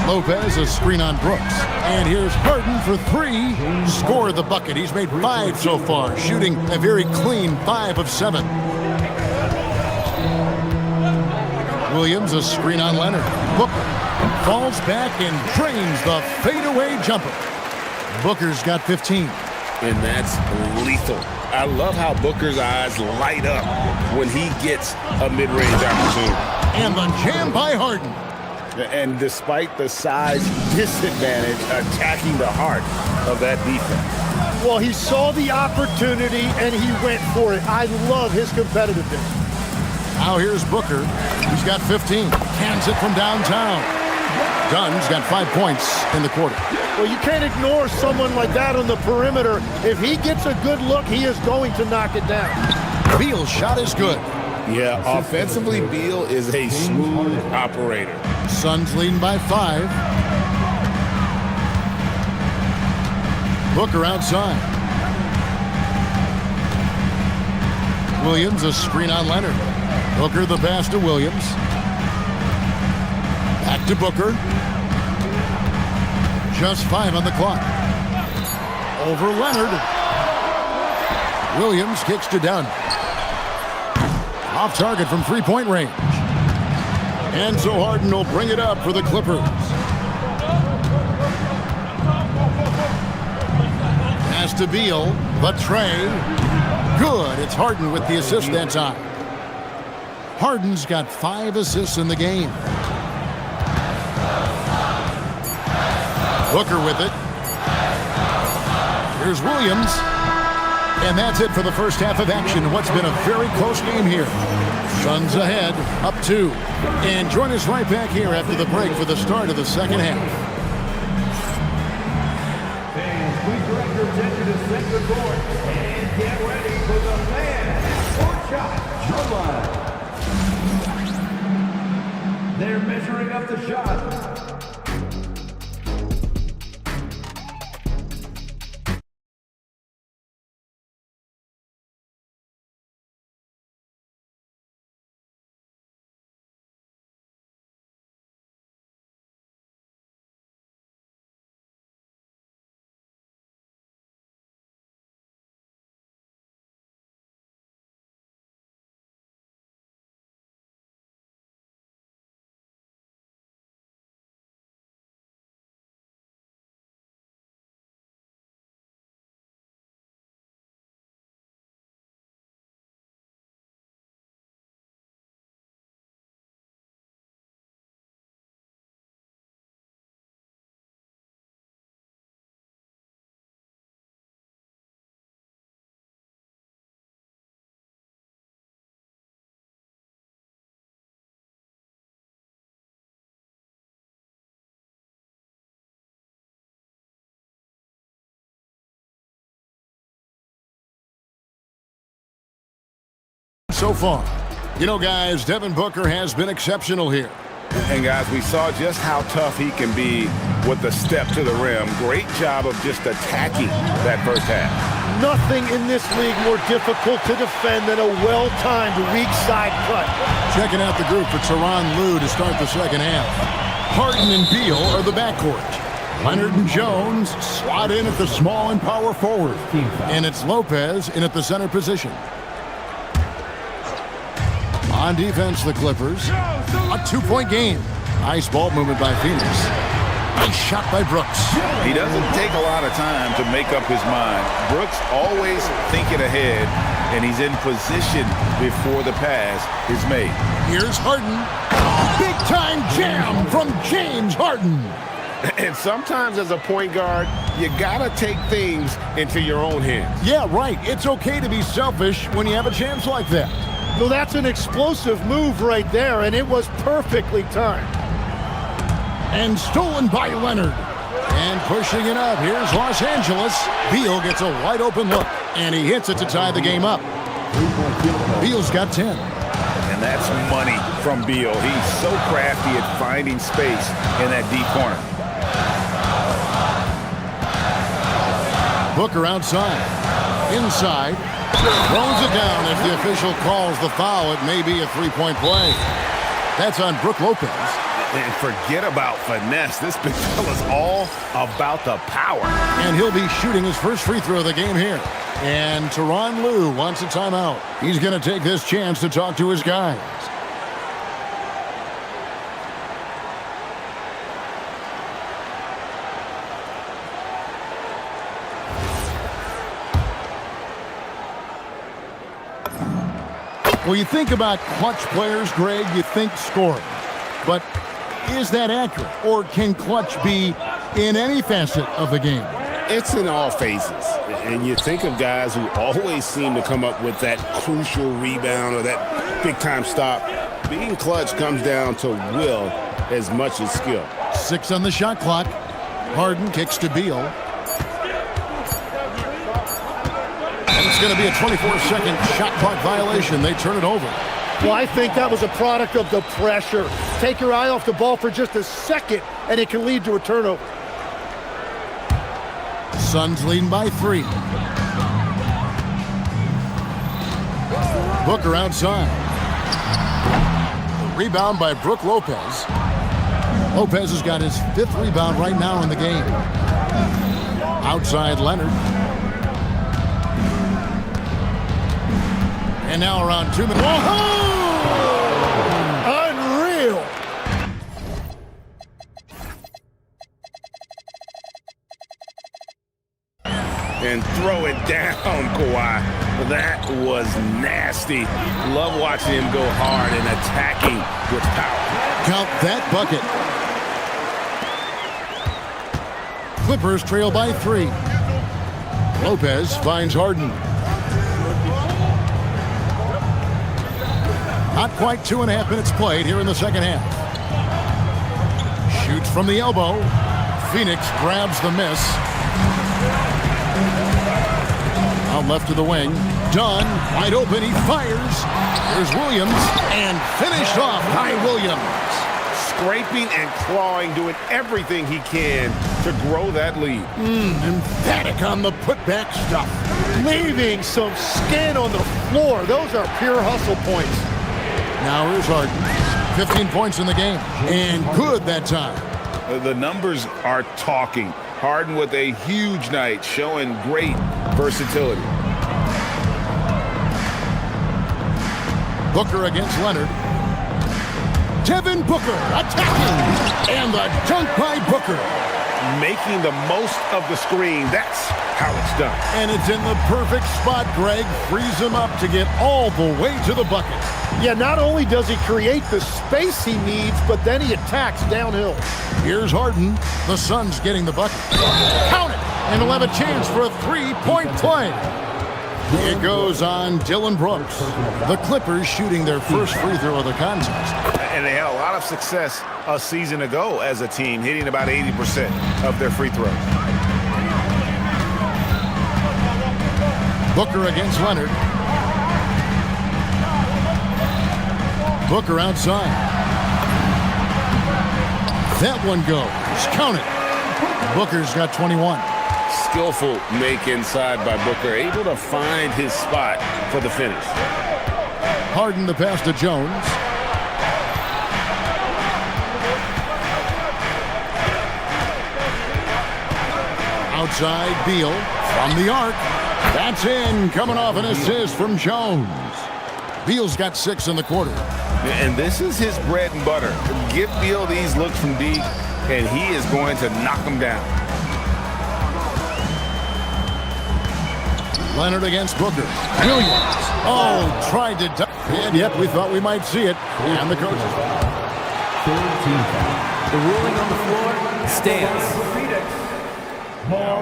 Lopez, a screen on Brooks. And here's Harden for three. Score the bucket. He's made 5 so far, shooting a very clean 5 of 7. Williams, a screen on Leonard. Booker falls back and drains the fadeaway jumper. Booker's got 15.
And that's lethal. I love how Booker's eyes light up when he gets a mid-range opportunity.
And the jam by Harden.
And despite the size disadvantage, attacking the heart of that defense.
Well, he saw the opportunity and he went for it. I love his competitiveness.
Now here's Booker. He's got 15. Cans it from downtown. Dunn's got 5 points in the quarter.
Well, you can't ignore someone like that on the perimeter. If he gets a good look, he is going to knock it down.
Beal's shot is good.
Yeah, offensively, Beal is a smooth operator.
Suns leading by 5. Booker outside. Williams, a screen on Leonard. Booker the pass to Williams. Back to Booker. Just 5 on the clock. Over Leonard. Williams kicks to Dunn. Off target from three-point range. And so Harden will bring it up for the Clippers. Pass to Beal. The tray. Good. It's Harden with the assist that time. Harden's got 5 assists in the game. Booker with it. Here's Williams. And that's it for the first half of action. What's been a very close game here. Suns ahead, up 2. And join us right back here after the break for the start of the second half.
Fans, please direct your attention to center court and get ready for the fan court shot. Showline. They're measuring up the shot.
So far. You know, guys, Devin Booker has been exceptional here.
And, guys, we saw just how tough he can be with the step to the rim. Great job of just attacking that first half.
Nothing in this league more difficult to defend than a well-timed weak side cut.
Checking out the group for Tyronn Lue to start the second half. Harden and Beal are the backcourt. Leonard and Jones slot in at the small and power forward. And it's Lopez in at the center position. On defense, the Clippers. A 2-point game. Nice ball movement by Phoenix. Nice shot by Brooks.
He doesn't take a lot of time to make up his mind. Brooks always thinking ahead, and he's in position before the pass is made.
Here's Harden. Big-time jam from James Harden.
And sometimes as a point guard, you gotta take things into your own hands.
Yeah, right. It's okay to be selfish when you have a chance like that.
Well, that's an explosive move right there, and it was perfectly timed.
And stolen by Leonard. And pushing it up. Here's Los Angeles. Beal gets a wide open look. And he hits it to tie the game up. Beal's got 10.
And that's money from Beal. He's so crafty at finding space in that deep corner.
Booker outside. Inside. Throws it down. If the official calls the foul, it may be a three-point play. That's on Brook Lopez.
And forget about finesse. This big fella's all about the power.
And he'll be shooting his first free throw of the game here. And Tyronn Lue wants a timeout. He's going to take this chance to talk to his guys. Well, you think about clutch players, Greg, you think scoring. But is that accurate? Or can clutch be in any facet of the game?
It's in all phases. And you think of guys who always seem to come up with that crucial rebound or that big-time stop. Being clutch comes down to will as much as skill.
6 on the shot clock. Harden kicks to Beal. And it's going to be a 24-second shot clock violation. They turn it over.
Well, I think that was a product of the pressure. Take your eye off the ball for just a second, and it can lead to a turnover.
Suns leading by 3. Booker outside. Rebound by Brook Lopez. Lopez has got his 5th rebound right now in the game. Outside Leonard. And now around 2 minutes.
Unreal!
And throw it down, Kawhi. That was nasty. Love watching him go hard and attacking with power.
Count that bucket. Clippers trail by 3. Lopez finds Harden. Not quite 2.5 minutes played here in the second half. Shoots from the elbow. Phoenix grabs the miss. Out left to the wing. Dunn, wide open, he fires. There's Williams, and finished off by Williams.
Scraping and clawing, doing everything he can to grow that lead.
Emphatic on the putback stuff.
Leaving some skin on the floor. Those are pure hustle points.
Now here's Harden. 15 points in the game. And good that time.
The numbers are talking. Harden with a huge night, showing great versatility.
Booker against Leonard. Devin Booker attacking. And the dunk by Booker.
Making the most of the screen. That's how it's done.
And it's in the perfect spot, Greg. Frees him up to get all the way to the bucket.
Yeah, not only does he create the space he needs, but then he attacks downhill.
Here's Harden. The Suns getting the bucket. Count it! And he'll have a chance for a 3-point play. It goes on Dylan Brooks. The Clippers shooting their first free throw of the contest.
And they had a lot of success a season ago as a team, hitting about 80% of their free throws.
Booker against Leonard. Booker outside. That one goes. Count it. Booker's got 21.
Skillful make inside by Booker, able to find his spot for the finish.
Harden the pass to Jones. Outside Beal from the arc. That's in. Coming off an assist from Jones. Beal's got 6 in the quarter.
And this is his bread and butter. Give Beal these looks from deep, and he is going to knock them down.
Leonard against Booker. Williams. Oh, tried to duck. And yep, we thought we might see it. And the coaches.
The ruling on the floor stands.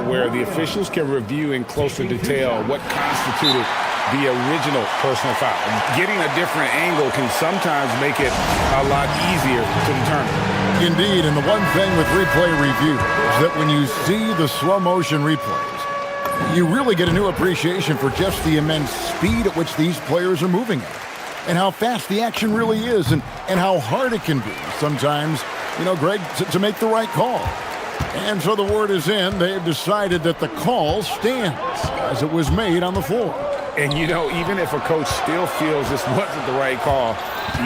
Where the officials can review in closer detail what constituted the original personal foul. Getting a different angle can sometimes make it a lot easier to determine.
Indeed, and the one thing with replay review is that when you see the slow motion replays, you really get a new appreciation for just the immense speed at which these players are moving at, and how fast the action really is, and how hard it can be sometimes, you know, Greg, to make the right call. And so the word is in. They've decided that the call stands as it was made on the floor.
And, you know, even if a coach still feels this wasn't the right call,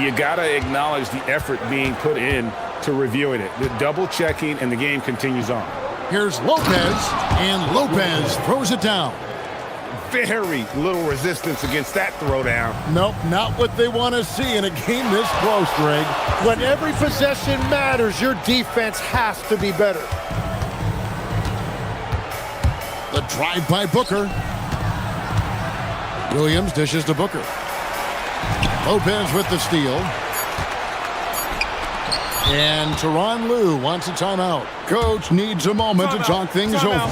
you got to acknowledge the effort being put in to reviewing it. The double-checking, and the game continues on.
Here's Lopez, and Lopez throws it down.
Very little resistance against that throwdown.
Nope, not what they want to see in a game this close, Greg.
When every possession matters, your defense has to be better.
The drive by Booker. Williams dishes to Booker. Lopez with the steal. And Tyronn Lue wants a timeout. Coach needs a moment to talk things over.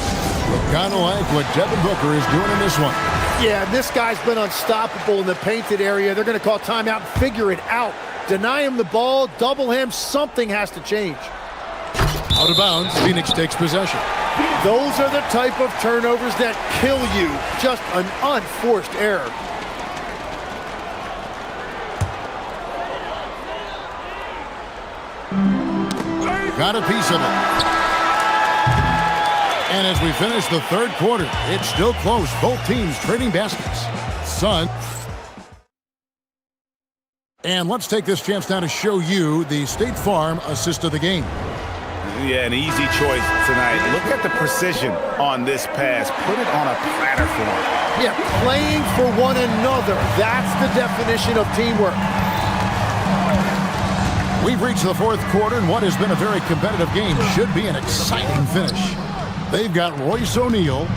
Kind of like what Devin Booker is doing in this one.
Yeah, this guy's been unstoppable in the painted area. They're going to call timeout and figure it out. Deny him the ball, double him, something has to change.
Out of bounds, Phoenix takes possession.
Those are the type of turnovers that kill you. Just an unforced error.
Got a piece of it. And as we finish the third quarter, it's still close. Both teams trading baskets. Sun. And let's take this chance now to show you the State Farm assist of the game.
Yeah, an easy choice tonight. Look at the precision on this pass. Put it on a platter form.
Yeah, playing for one another. That's the definition of teamwork.
We've reached the fourth quarter, and what has been a very competitive game should be an exciting finish. They've got Royce O'Neal.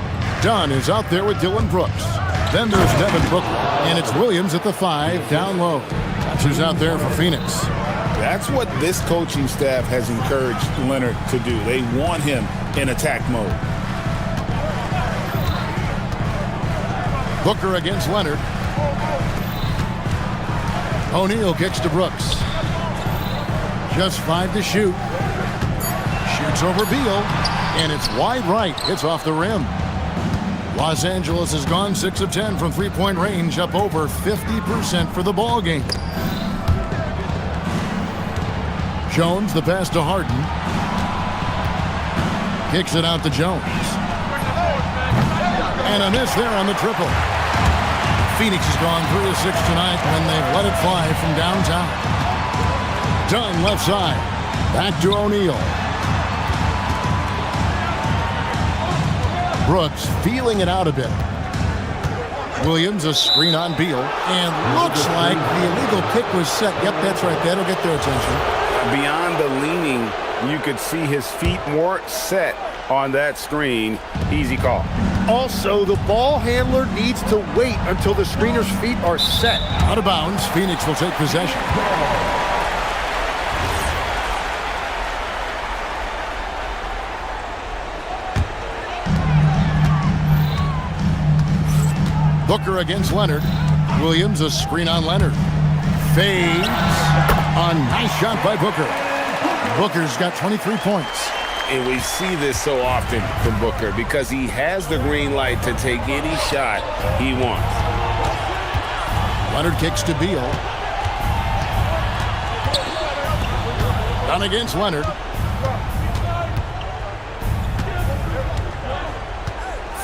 Dunn is out there with Dylan Brooks. Then there's Devin Booker, and it's Williams at the 5 down low. That's who's out there for Phoenix.
That's what this coaching staff has encouraged Leonard to do. They want him in attack mode.
Booker against Leonard. O'Neal kicks to Brooks. Just 5 to shoot. Shoots over Beal, and it's wide right. It's off the rim. Los Angeles has gone 6 of 10 from three-point range, up over 50% for the ball game. Jones, the pass to Harden. Kicks it out to Jones. And a miss there on the triple. Phoenix has gone 3 of 6 tonight when they've let it fly from downtown. Dunn left side. Back to O'Neal. Brooks feeling it out a bit. Williams, a screen on Beal. And looks like the illegal kick was set. Yep, that's right. That'll get their attention.
Beyond the leaning, you could see his feet weren't set on that screen. Easy call.
Also, the ball handler needs to wait until the screener's feet are set.
Out of bounds, Phoenix will take possession. Booker against Leonard. Williams, a screen on Leonard. Fades. A nice shot by Booker. Booker's got 23 points.
And we see this so often from Booker because he has the green light to take any shot he wants.
Leonard kicks to Beal. Down against Leonard.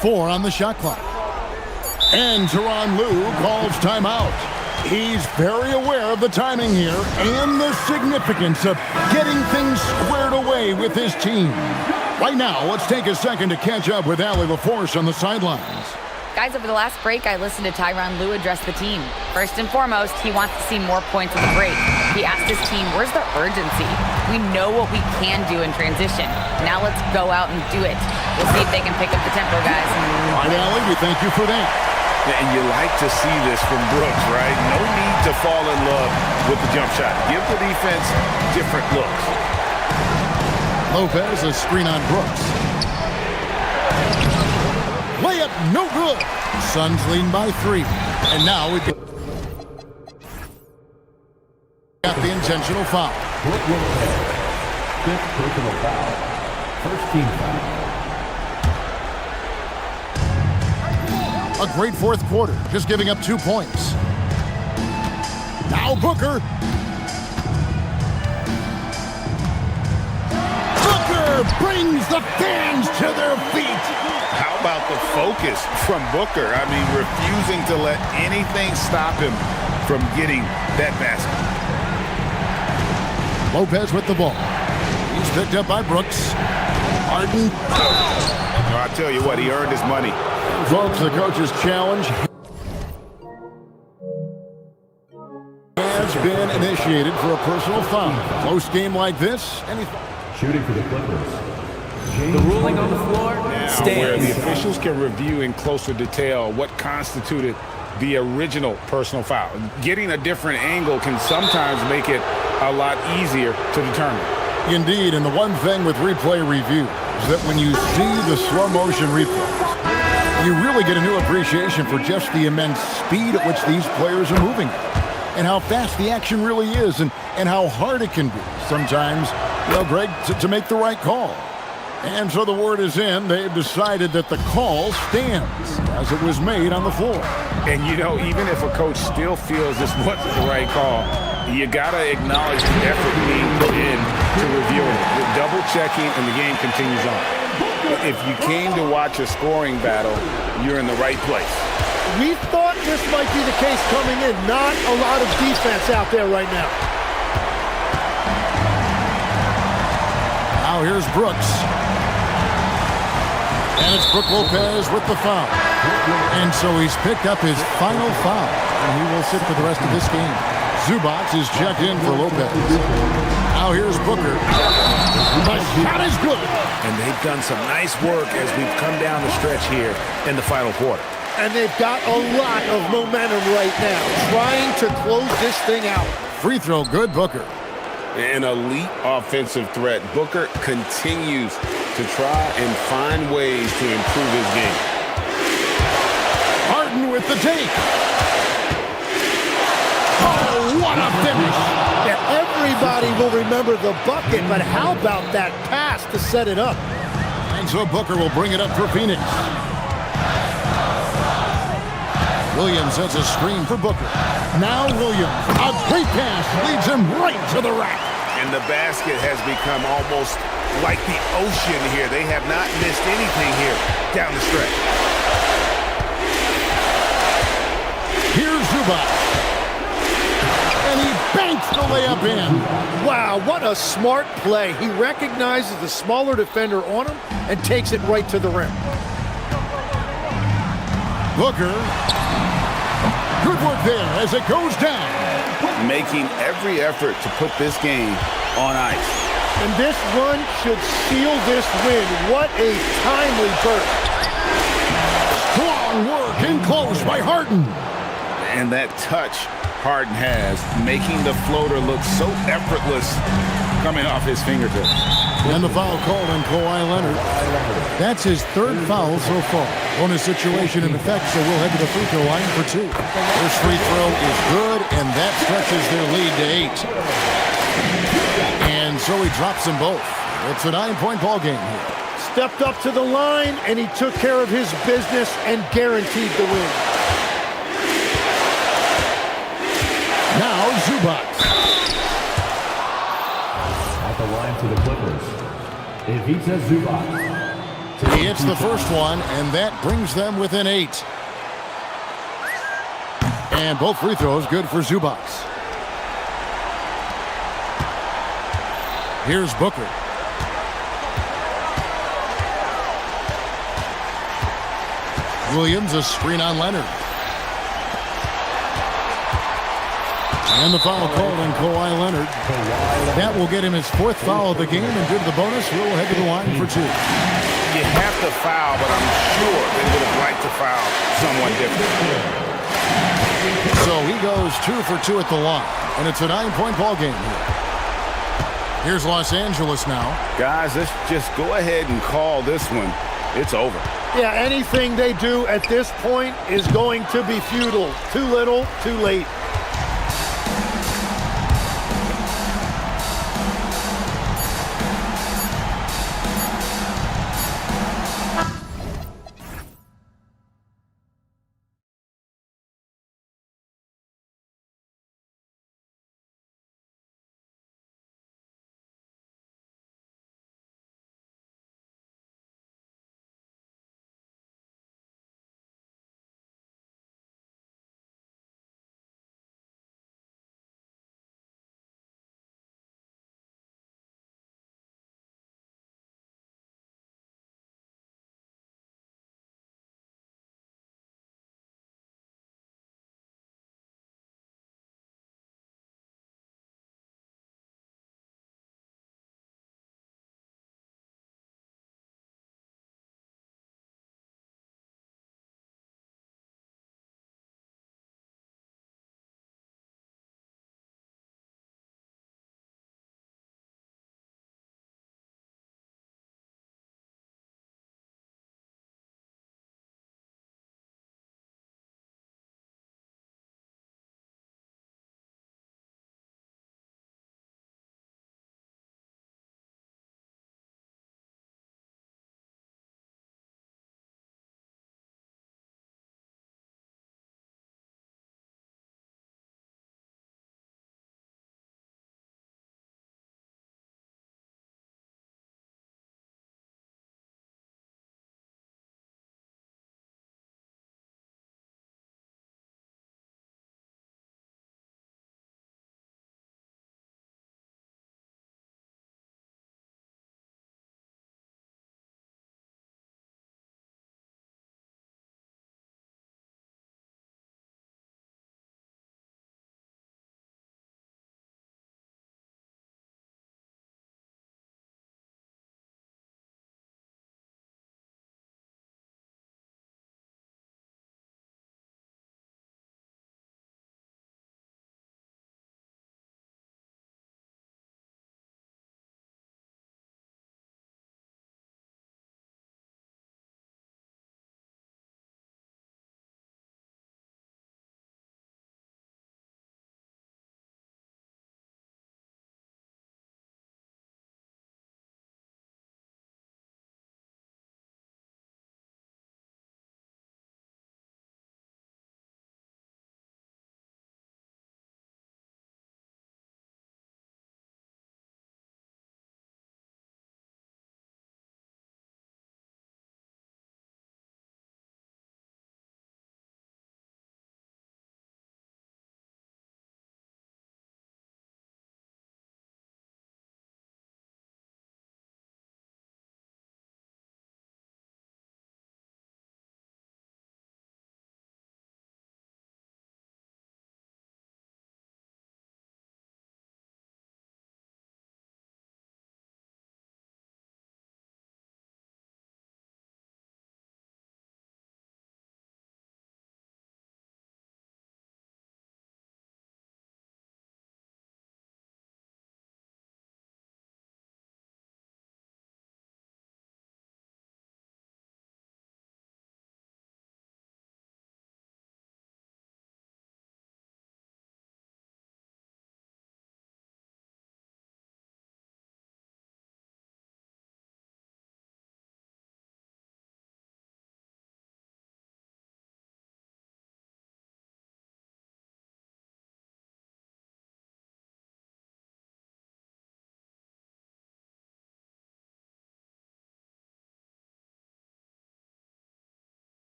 Four on the shot clock. And Tyronn Lue calls timeout. He's very aware of the timing here and the significance of getting things squared away with his team. Right now, let's take a second to catch up with Allie LaForce on the sidelines.
Guys, over the last break, I listened to Tyronn Lue address the team. First and foremost, he wants to see more points in the break. He asked his team, where's the urgency? We know what we can do in transition. Now let's go out and do it. We'll see if they can pick up the tempo, guys.
All right, Allie, we thank you for that.
And you like to see this from Brooks, right? No need to fall in love with the jump shot. Give the defense different looks.
Lopez, a screen on Brooks. Layup, no good. Suns lead by 3. And now we've got the intentional foul.
Brooke Lopez, 5th personal foul. First team foul.
A great fourth quarter, just giving up 2 points. Now Booker. Booker brings the fans to their feet.
How
about the focus from Booker? I mean, refusing to let anything stop him from getting that basket.
Lopez with the ball. He's picked up by Brooks. Harden.
I tell you what, he earned his money.
Folks, the coach's challenge has been initiated for a personal foul. Close game like this,
Shooting for the Clippers.
The ruling on the floor
Now, where the
stands.
officials can review in closer detail what constituted the original personal foul. Getting a different angle can sometimes make it a lot easier to determine.
Indeed, and the one thing with replay review is that when you see the slow motion replays, you really get a new appreciation for just the immense speed at which these players are moving and how fast the action really is and how hard it can be sometimes, Greg, to make the right call. And so the word is in. They've decided that the call stands as it was made on the floor.
And, even if a coach still feels this wasn't the right call, you got to acknowledge the effort being put in to reviewing it. The double checking, and the game continues on.
If you came to watch a scoring battle, you're in the right place.
We thought this might be the case coming in. Not a lot of defense out there right now.
Now here's Brooks. And it's Brook Lopez with the foul. And so he's picked up his final foul. And he will sit for the rest of this game. Zubac is checked in for Lopez. Now here's Booker. The shot is good.
And they've done some nice work as we've come down the stretch here in the final quarter.
And they've got a lot of momentum right now, trying to close this thing out.
Free throw good, Booker.
An elite offensive threat. Booker continues to try and find ways to improve his game.
Harden with the take. Oh, what a finish.
Yeah, everybody will remember the bucket, but how about that pass to set it up?
And so Booker will bring it up for Phoenix. Williams has a screen for Booker. Now Williams, a great pass, leads him right to the rack.
And the basket has become almost like the ocean here. They have not missed anything here down the stretch.
Here's Zubac. And he banks the layup in.
Wow, what a smart play. He recognizes the smaller defender on him and takes it right to the rim.
Booker. Good work there as it goes down.
Making every effort to put this game on ice.
And this run should seal this win. What a timely burst.
Strong work in close by Harden.
And that touch Harden has, making the floater look so effortless coming off his fingertips.
And the foul called on Kawhi Leonard. That's his third foul so far. Bonus situation in effect, so we'll head to the free throw line for two. First free throw is good, and that stretches their lead to 8. And so he drops them both. It's a 9-point ball game here.
Stepped up to the line, and he took care of his business and guaranteed the win.
Now Zubac.
At the line to the Clippers. If he says Zubac.
He hits the first one, and that brings them within 8. And both free throws good for Zubac. Here's Booker. Williams, a screen on Leonard. And the foul called on Kawhi Leonard. That will get him his 4th foul of the game, and due to the bonus, we'll head to the line for 2.
You have to foul, but I'm sure they would have liked to foul someone different.
So he goes 2 for 2 at the line, and it's a 9-point ball game here. Here's Los Angeles now.
Guys, let's just go ahead and call this one. It's over.
Yeah, anything they do at this point is going to be futile. Too little, too late.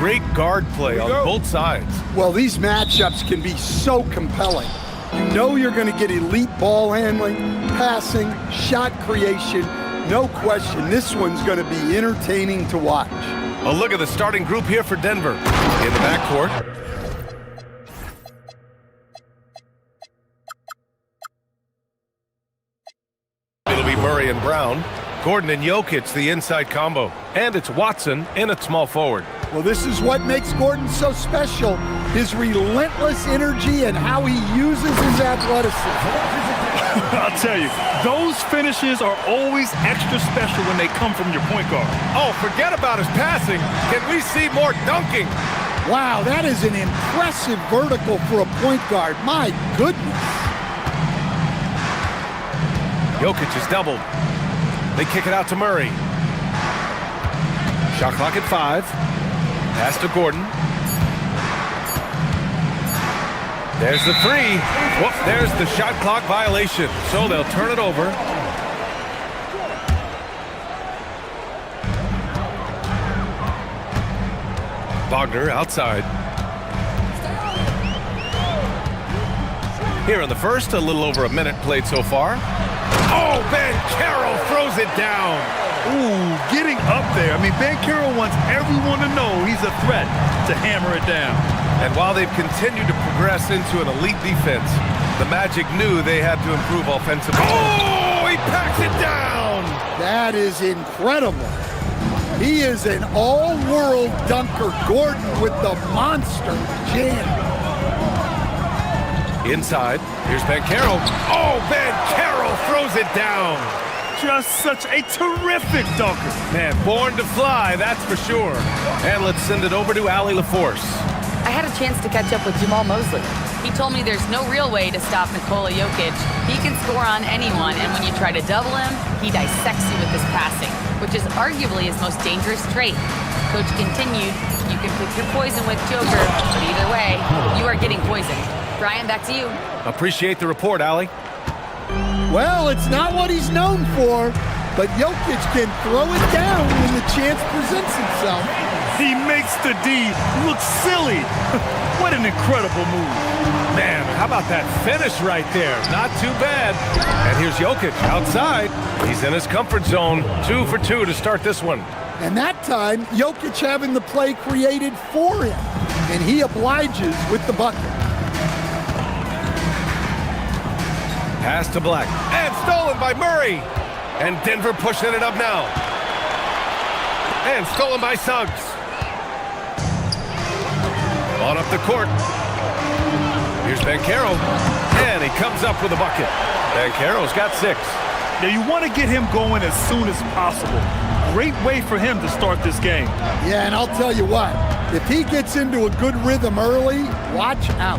great guard play on both sides.
Well, these matchups can be so compelling. You know you're going to get elite ball handling, passing, shot creation. No question, this one's going to be entertaining to watch.
A look at the starting group here for Denver. In the backcourt, it'll be Murray and Brown. Gordon and Jokic, the inside combo. And it's Watson in at small forward.
Well, this is what makes Gordon so special. His relentless energy and how he uses his athleticism.
I'll tell you, those finishes are always extra special when they come from your point guard.
Oh, forget about his passing. Can we see more dunking?
Wow, that is an impressive vertical for a point guard. My goodness.
Jokic is doubled. They kick it out to Murray. Shot clock at 5. Pass to Gordon. There's the 3. Whoop, there's the shot clock violation. So they'll turn it over. Wagner outside. Here in the first, a little over a minute played so far. Oh, Ben Carroll throws it down.
Ooh, getting up there. I mean, Ben Carroll wants everyone to know he's a threat to hammer it down.
And while they've continued to progress into an elite defense, the Magic knew they had to improve offensively. Oh, he packs it down.
That is incredible. He is an all-world dunker. Gordon with the monster jam.
Inside, here's Ben Carroll. Oh, Ben Carroll throws it down.
Just such a terrific dunker.
Man, born to fly, that's for sure. And let's send it over to Allie LaForce.
I had a chance to catch up with Jamal Mosley. He told me there's no real way to stop Nikola Jokic. He can score on anyone, and when you try to double him, he dissects you with his passing, which is arguably his most dangerous trait. Coach continued, you can pick your poison with Joker, but either way, you are getting poisoned. Brian, back to you.
Appreciate the report, Allie.
Well, it's not what he's known for, but Jokic can throw it down when the chance presents itself.
He makes the D look silly. What an incredible move.
Man, how about that finish right there? Not too bad. And here's Jokic outside. He's in his comfort zone. 2 for 2 to start this one.
And that time, Jokic having the play created for him, and he obliges with the bucket.
Pass to Black. And stolen by Murray. And Denver pushing it up now. And stolen by Suggs. On up the court. Here's Ben Carroll. And he comes up with a bucket. Ben Carroll's got 6.
Now you want to get him going as soon as possible. Great way for him to start this game.
Yeah, and I'll tell you what, if he gets into a good rhythm early, watch out.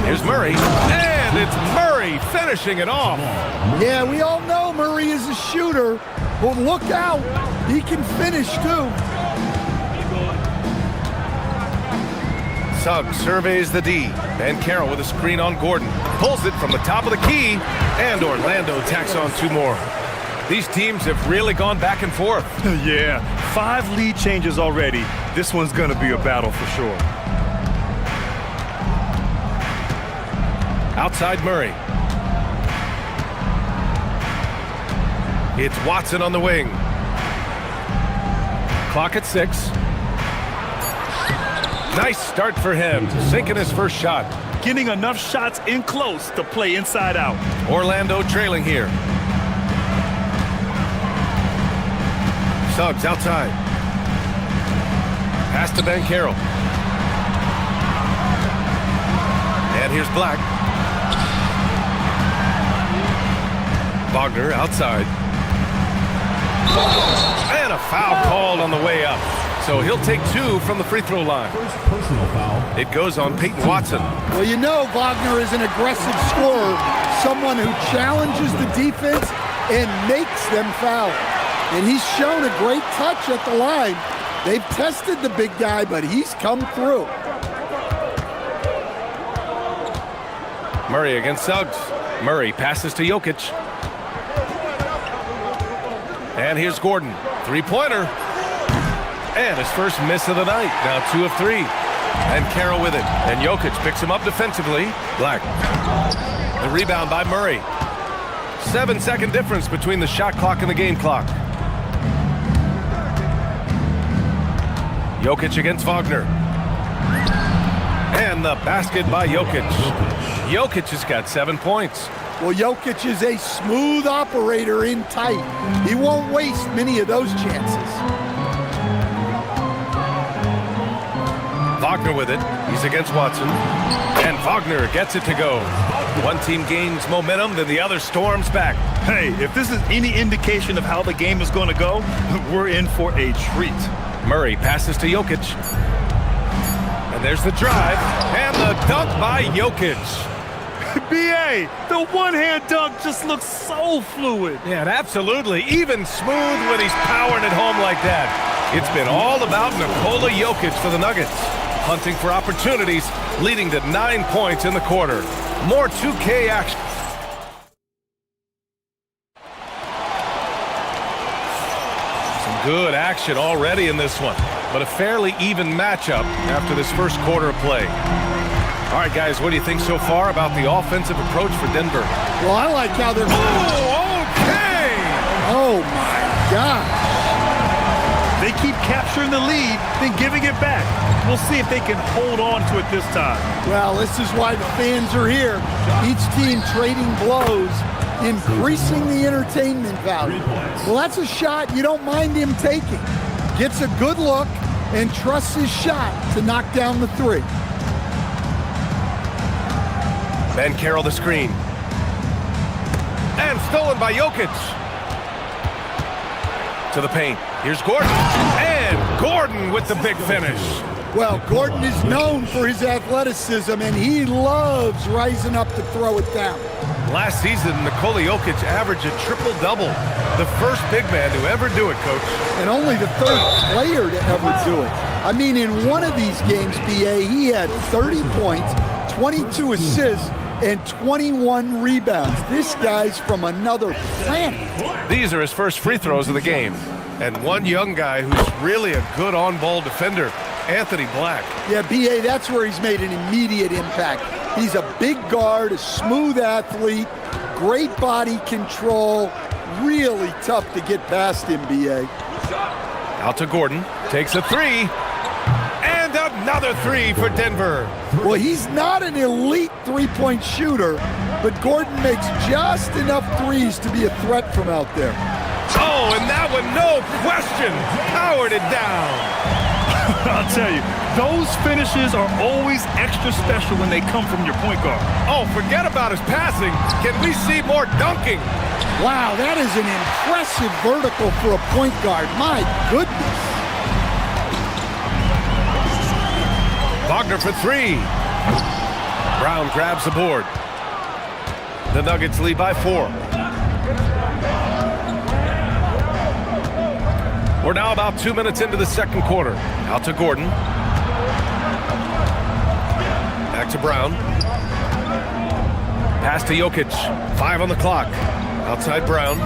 Here's Murray. And it's Murray finishing it off.
Yeah, we all know Murray is a shooter, but look out. He can finish, too.
Suggs surveys the D. Ben Carroll with a screen on Gordon. Pulls it from the top of the key. And Orlando tacks on 2 more. These teams have really gone back and forth.
Yeah, 5 lead changes already. This one's going to be a battle for sure.
Outside Murray. It's Watson on the wing. Clock at 6. Nice start for him, sinking his first shot.
Getting enough shots in close to play inside out.
Orlando trailing here. Suggs outside. Pass to Ben Carroll. And here's Black. Wagner outside. And a foul called on the way up. So he'll take 2 from the free throw line.
First personal foul.
It goes on Peyton Watson.
Well, you know Wagner is an aggressive scorer, someone who challenges the defense and makes them foul. And he's shown a great touch at the line. They've tested the big guy, but he's come through.
Murray against Suggs. Murray passes to Jokic. And here's Gordon. 3-pointer. And his first miss of the night. Now 2 of 3. And Carroll with it. And Jokic picks him up defensively. Black. The rebound by Murray. 7-second difference between the shot clock and the game clock. Jokic against Wagner. And the basket by Jokic. Jokic has got 7 points.
Well, Jokic is a smooth operator in tight. He won't waste many of those chances.
Wagner with it. He's against Watson. And Wagner gets it to go. One team gains momentum, then the other storms back.
Hey, if this is any indication of how the game is going to go, we're in for a treat.
Murray passes to Jokic. And there's the drive. And the dunk by Jokic.
B.A., the one-hand dunk just looks so fluid.
Yeah, and absolutely. Even smooth when he's powering it home like that. It's been all about Nikola Jokic for the Nuggets. Hunting for opportunities, leading to 9 points in the quarter. More 2K action. Some good action already in this one, but a fairly even matchup after this first quarter of play. All right, guys, what do you think so far about the offensive approach for Denver?
Well, I like how they're...
Oh, okay!
Oh, my God.
They keep capturing the lead, then giving it back. We'll see if they can hold on to it this time.
Well, this is why the fans are here. Each team trading blows, increasing the entertainment value. Well, that's a shot you don't mind him taking. Gets a good look and trusts his shot to knock down the three.
Ben Carroll the screen. And stolen by Jokic. To the paint. Here's Gordon. And Gordon with the big finish.
Well, Gordon is known for his athleticism, and he loves rising up to throw it down.
Last season, Nikola Jokic averaged a triple-double. The first big man to ever do it, Coach.
And only the third player to ever do it. I mean, in one of these games, B.A., he had 30 points, 22 assists, and 21 rebounds. This guy's from another planet.
These are his first free throws of the game. And one young guy who's really a good on-ball defender, Anthony Black.
Yeah, B.A., that's where he's made an immediate impact. He's a big guard, a smooth athlete, great body control, really tough to get past him, B.A.
Out to Gordon, takes a three, and another three for Denver.
Well, he's not an elite three-point shooter, but Gordon makes just enough threes to be a threat from out there.
Oh, and that one, no question, powered it down.
I'll tell you, those finishes are always extra special when they come from your point guard.
Oh, forget about his passing. Can we see more dunking?
Wow, that is an impressive vertical for a point guard. My goodness.
Wagner for three. Brown grabs the board. The Nuggets lead by 4. We're now about 2 minutes into the second quarter. Out to Gordon. Back to Brown. Pass to Jokic. 5 on the clock. Outside Brown.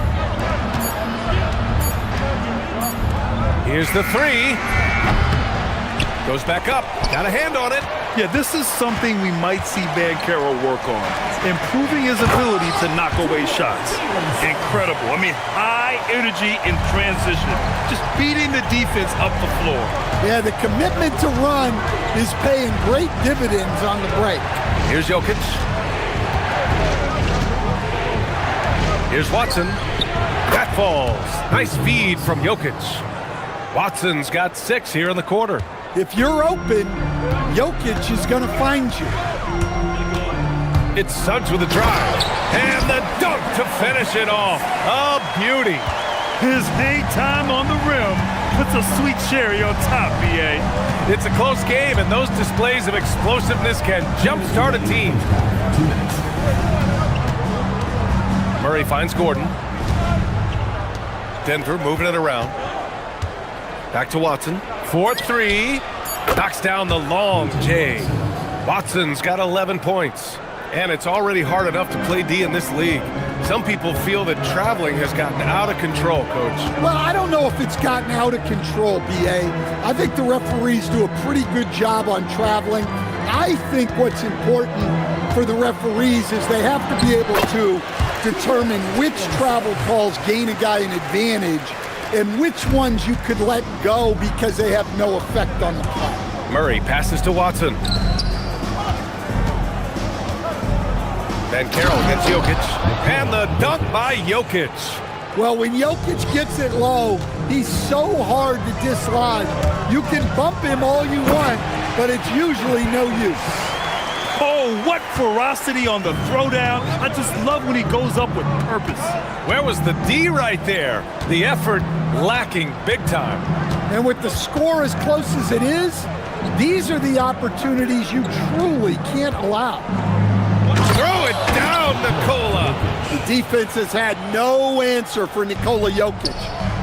Here's the three. Goes back up. Got a hand on it.
Yeah, this is something we might see Van Carroll work on. Improving his ability to knock away shots. Incredible. I mean, high energy in transition. Just beating the defense up the floor.
Yeah, the commitment to run is paying great dividends on the break.
Here's Jokic. Here's Watson. That falls. Nice feed from Jokic. Watson's got 6 here in the quarter.
If you're open, Jokic is going to find you.
It's Suggs with a drive. And the dunk to finish it off. A beauty.
His hang time on the rim puts a sweet cherry on top, B.A.
It's a close game, and those displays of explosiveness can jumpstart a team. Murray finds Gordon. Denver moving it around. Back to Watson. 4-3. Knocks down the long J. Watson's got 11 points. And it's already hard enough to play D in this league. Some people feel that traveling has gotten out of control, Coach.
Well, I don't know if it's gotten out of control, B.A. I think the referees do a pretty good job on traveling. I think what's important for the referees is they have to be able to determine which travel calls gain a guy an advantage and which ones you could let go because they have no effect on the play.
Murray passes to Watson. Then Carroll gets Jokic. And the dunk by Jokic.
Well, when Jokic gets it low, he's so hard to dislodge. You can bump him all you want, but it's usually no use.
Oh, what ferocity on the throwdown. I just love when he goes up with purpose.
Where was the D right there? The effort lacking big time.
And with the score as close as it is, these are the opportunities you truly can't allow.
Throw it down, Nikola.
The defense has had no answer for Nikola Jokic.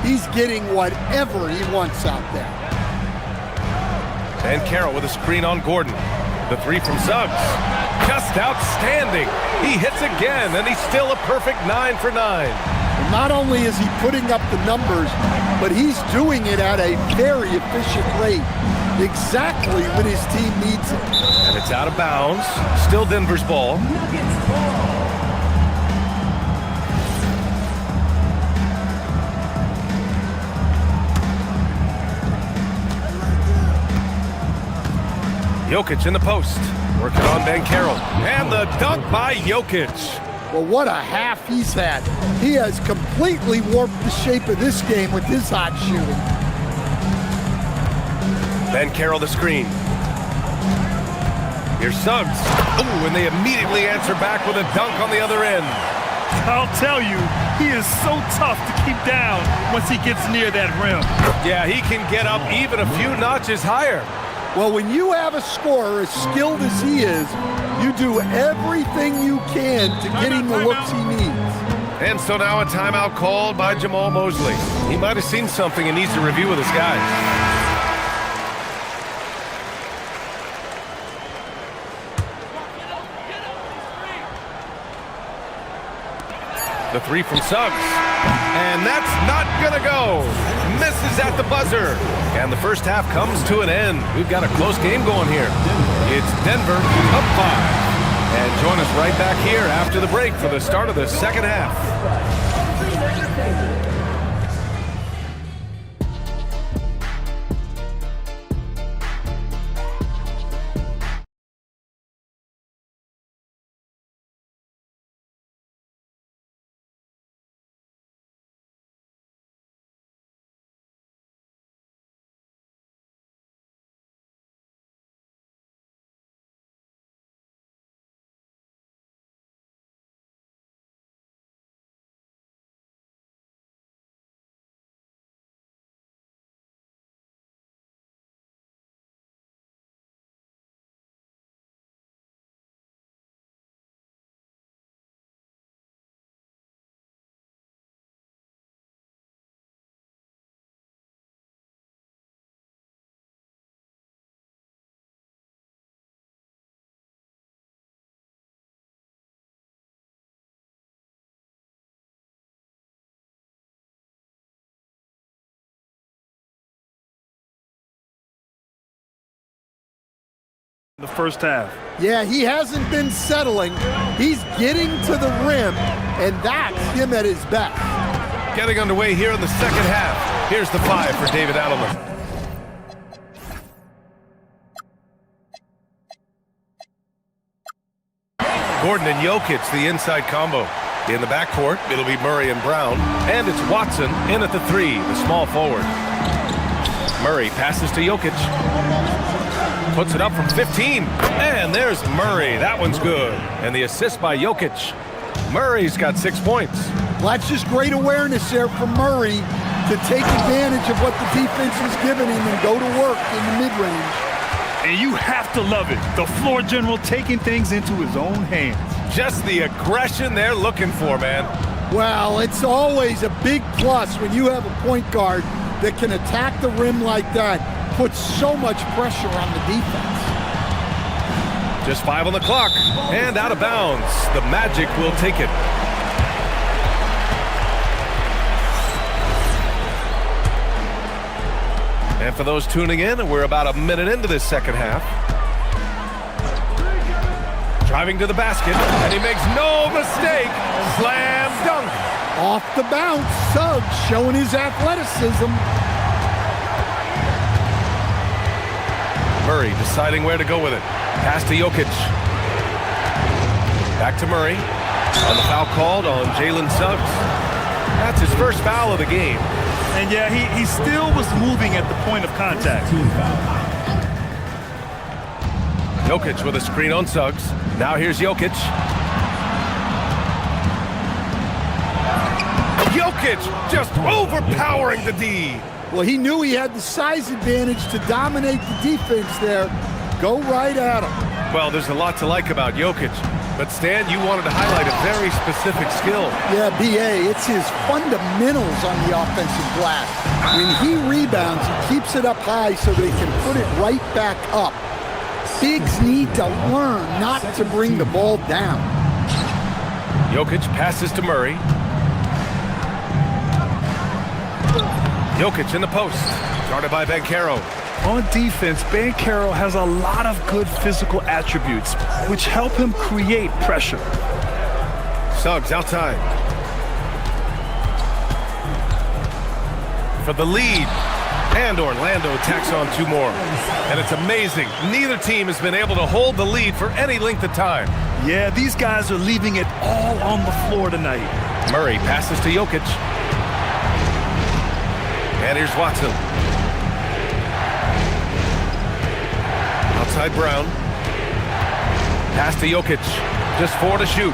He's getting whatever he wants out there.
And Carroll with a screen on Gordon. The three from Suggs. Just outstanding. He hits again, and he's still a perfect 9 for 9.
And not only is he putting up the numbers, but he's doing it at a very efficient rate. Exactly when his team needs it.
And it's out of bounds. Still Denver's ball. Jokic in the post. Working on Ben Carroll. And the dunk by Jokic.
Well, what a half he's had. He has completely warped the shape of this game with his hot shooting.
Ben Carroll the screen. Here's Suggs. Ooh, and they immediately answer back with a dunk on the other end.
I'll tell you, he is so tough to keep down once he gets near that rim.
Yeah, he can get up even a few notches higher.
Well, when you have a scorer as skilled as he is, you do everything you can to get him the looks he needs.
And so now a timeout called by Jamal Mosley. He might have seen something and needs to review with his guys. The three from Suggs. And that's not gonna go. Misses at the buzzer. And the first half comes to an end. We've got a close game going here. It's Denver up 5. And join us right back here after the break for the start of the second half.
The first half.
Yeah, he hasn't been settling. He's getting to the rim, and that's him at his best.
Getting underway here in the second half. Here's the 5 for David Adelman. Gordon and Jokic, the inside combo. In the backcourt, it'll be Murray and Brown. And it's Watson in at the 3, the small forward. Murray passes to Jokic. Puts it up from 15. And there's Murray. That one's good. And the assist by Jokic. Murray's got 6 points.
Well, that's just great awareness there from Murray to take advantage of what the defense is giving him and go to work in the mid-range.
And you have to love it. The floor general taking things into his own hands.
Just the aggression they're looking for, man.
Well, it's always a big plus when you have a point guard that can attack the rim like that. Puts so much pressure on the defense.
Just 5 on the clock, and out of bounds. The Magic will take it. And for those tuning in, we're about a minute into this second half. Driving to the basket, and he makes no mistake. Slam dunk.
Off the bounce, Suggs showing his athleticism.
Murray deciding where to go with it. Pass to Jokic. Back to Murray. On the foul called on Jalen Suggs. That's his first foul of the game.
And yeah, he still was moving at the point of contact.
Jokic with a screen on Suggs. Now here's Jokic. Jokic just overpowering the D.
Well, he knew he had the size advantage to dominate the defense there. Go right at him.
Well, there's a lot to like about Jokic. But Stan, you wanted to highlight a very specific skill.
Yeah, B.A., it's his fundamentals on the offensive glass. When he rebounds, he keeps it up high so they can put it right back up. Bigs need to learn not to bring the ball down.
Jokic passes to Murray. Jokic in the post. Guarded by Banchero.
On defense, Banchero has a lot of good physical attributes, which help him create pressure.
Suggs outside. For the lead. And Orlando tacks on two more. And it's amazing. Neither team has been able to hold the lead for any length of time.
Yeah, these guys are leaving it all on the floor tonight.
Murray passes to Jokic. And here's Watson. Outside Brown. Pass to Jokic. Just 4 to shoot.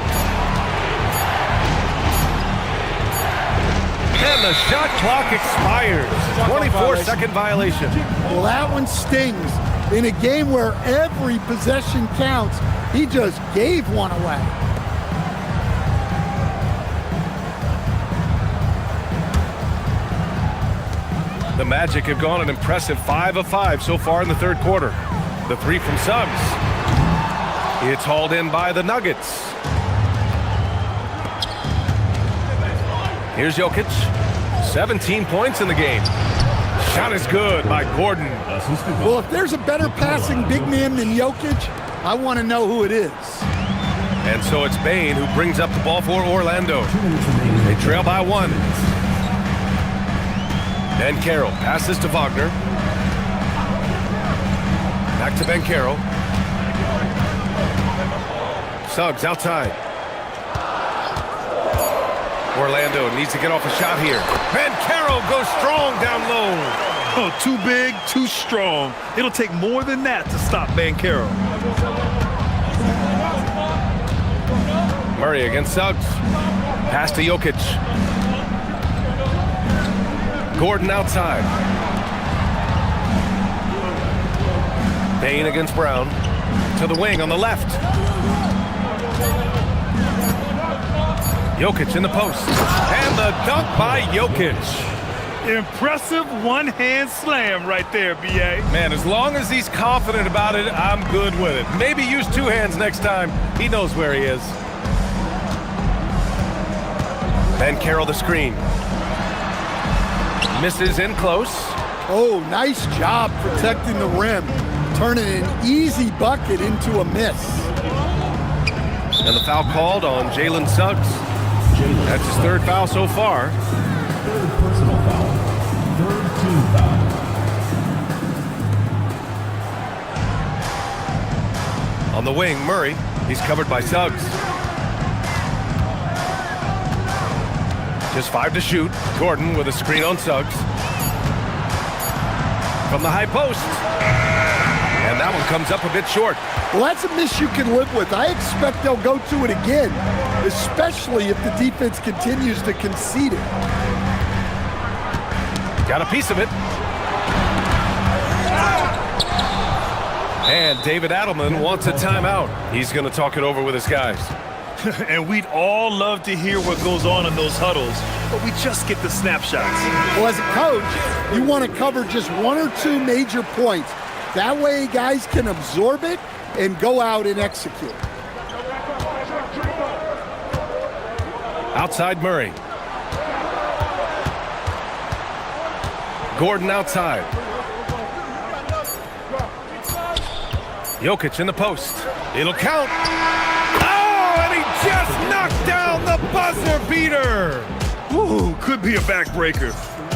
And the shot clock expires. 24-second violation.
Well, that one stings. In a game where every possession counts, he just gave one away.
The Magic have gone an impressive 5 of 5 so far in the third quarter. The three from Suggs. It's hauled in by the Nuggets. Here's Jokic. 17 points in the game. Shot is good by Gordon.
Well, if there's a better passing big man than Jokic, I want to know who it is.
And so it's Bane who brings up the ball for Orlando. They trail by 1. Banchero passes to Wagner. Back to Banchero. Suggs outside. Orlando needs to get off a shot here. Banchero goes strong down low.
Oh, too big, too strong. It'll take more than that to stop Banchero.
Murray against Suggs. Pass to Jokic. Gordon outside. Bane against Brown. To the wing on the left. Jokic in the post. And the dunk by Jokic.
Impressive one-hand slam right there, B.A.
Man, as long as he's confident about it, I'm good with it. Maybe use 2 hands next time. He knows where he is. Banchero the screen. Misses in close.
Oh, nice job protecting the rim. Turning an easy bucket into a miss.
And the foul called on Jalen Suggs. That's his 3rd foul so far.
3rd personal foul. 3rd team foul.
On the wing, Murray. He's covered by Suggs. Just 5 to shoot. Gordon with a screen on Suggs. From the high post. And that one comes up a bit short.
Well, that's a miss you can live with. I expect they'll go to it again, especially if the defense continues to concede it.
Got a piece of it. And David Adelman wants a timeout. He's going to talk it over with his guys.
And we'd all love to hear what goes on in those huddles, but we just get the snapshots.
Well, as a coach, you want to cover just 1 or 2 major points. That way guys can absorb it and go out and execute.
Outside Murray. Gordon outside. Jokic in the post. It'll count. Oh, and he just knocked down the buzzer beater.
Ooh, could be a backbreaker.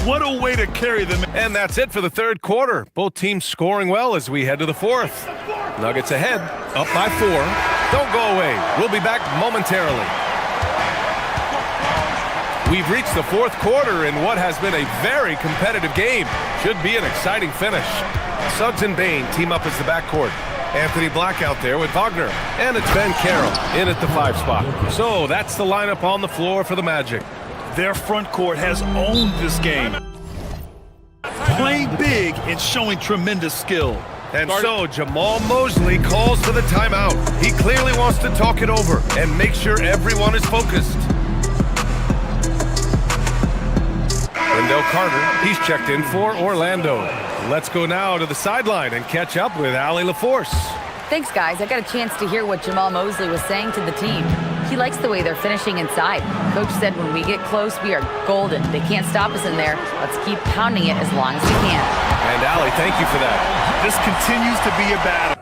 What a way to carry them.
And that's it for the third quarter. Both teams scoring well as we head to the fourth. Nuggets ahead, up by 4. Don't go away. We'll be back momentarily. We've reached the fourth quarter in what has been a very competitive game. Should be an exciting finish. Suggs and Bain team up as the backcourt. Anthony Black out there with Wagner. And it's Ben Carroll in at the 5 spot. So that's the lineup on the floor for the Magic.
Their front court has owned this game. Playing big and showing tremendous skill.
And so Jamal Mosley calls for the timeout. He clearly wants to talk it over and make sure everyone is focused. Wendell Carter, he's checked in for Orlando. Let's go now to the sideline and catch up with Allie LaForce.
Thanks, guys. I got a chance to hear what Jamal Mosley was saying to the team. He likes the way they're finishing inside. Coach said when we get close, we are golden. They can't stop us in there. Let's keep pounding it as long as we can.
And Allie, thank you for that.
This continues to be a battle.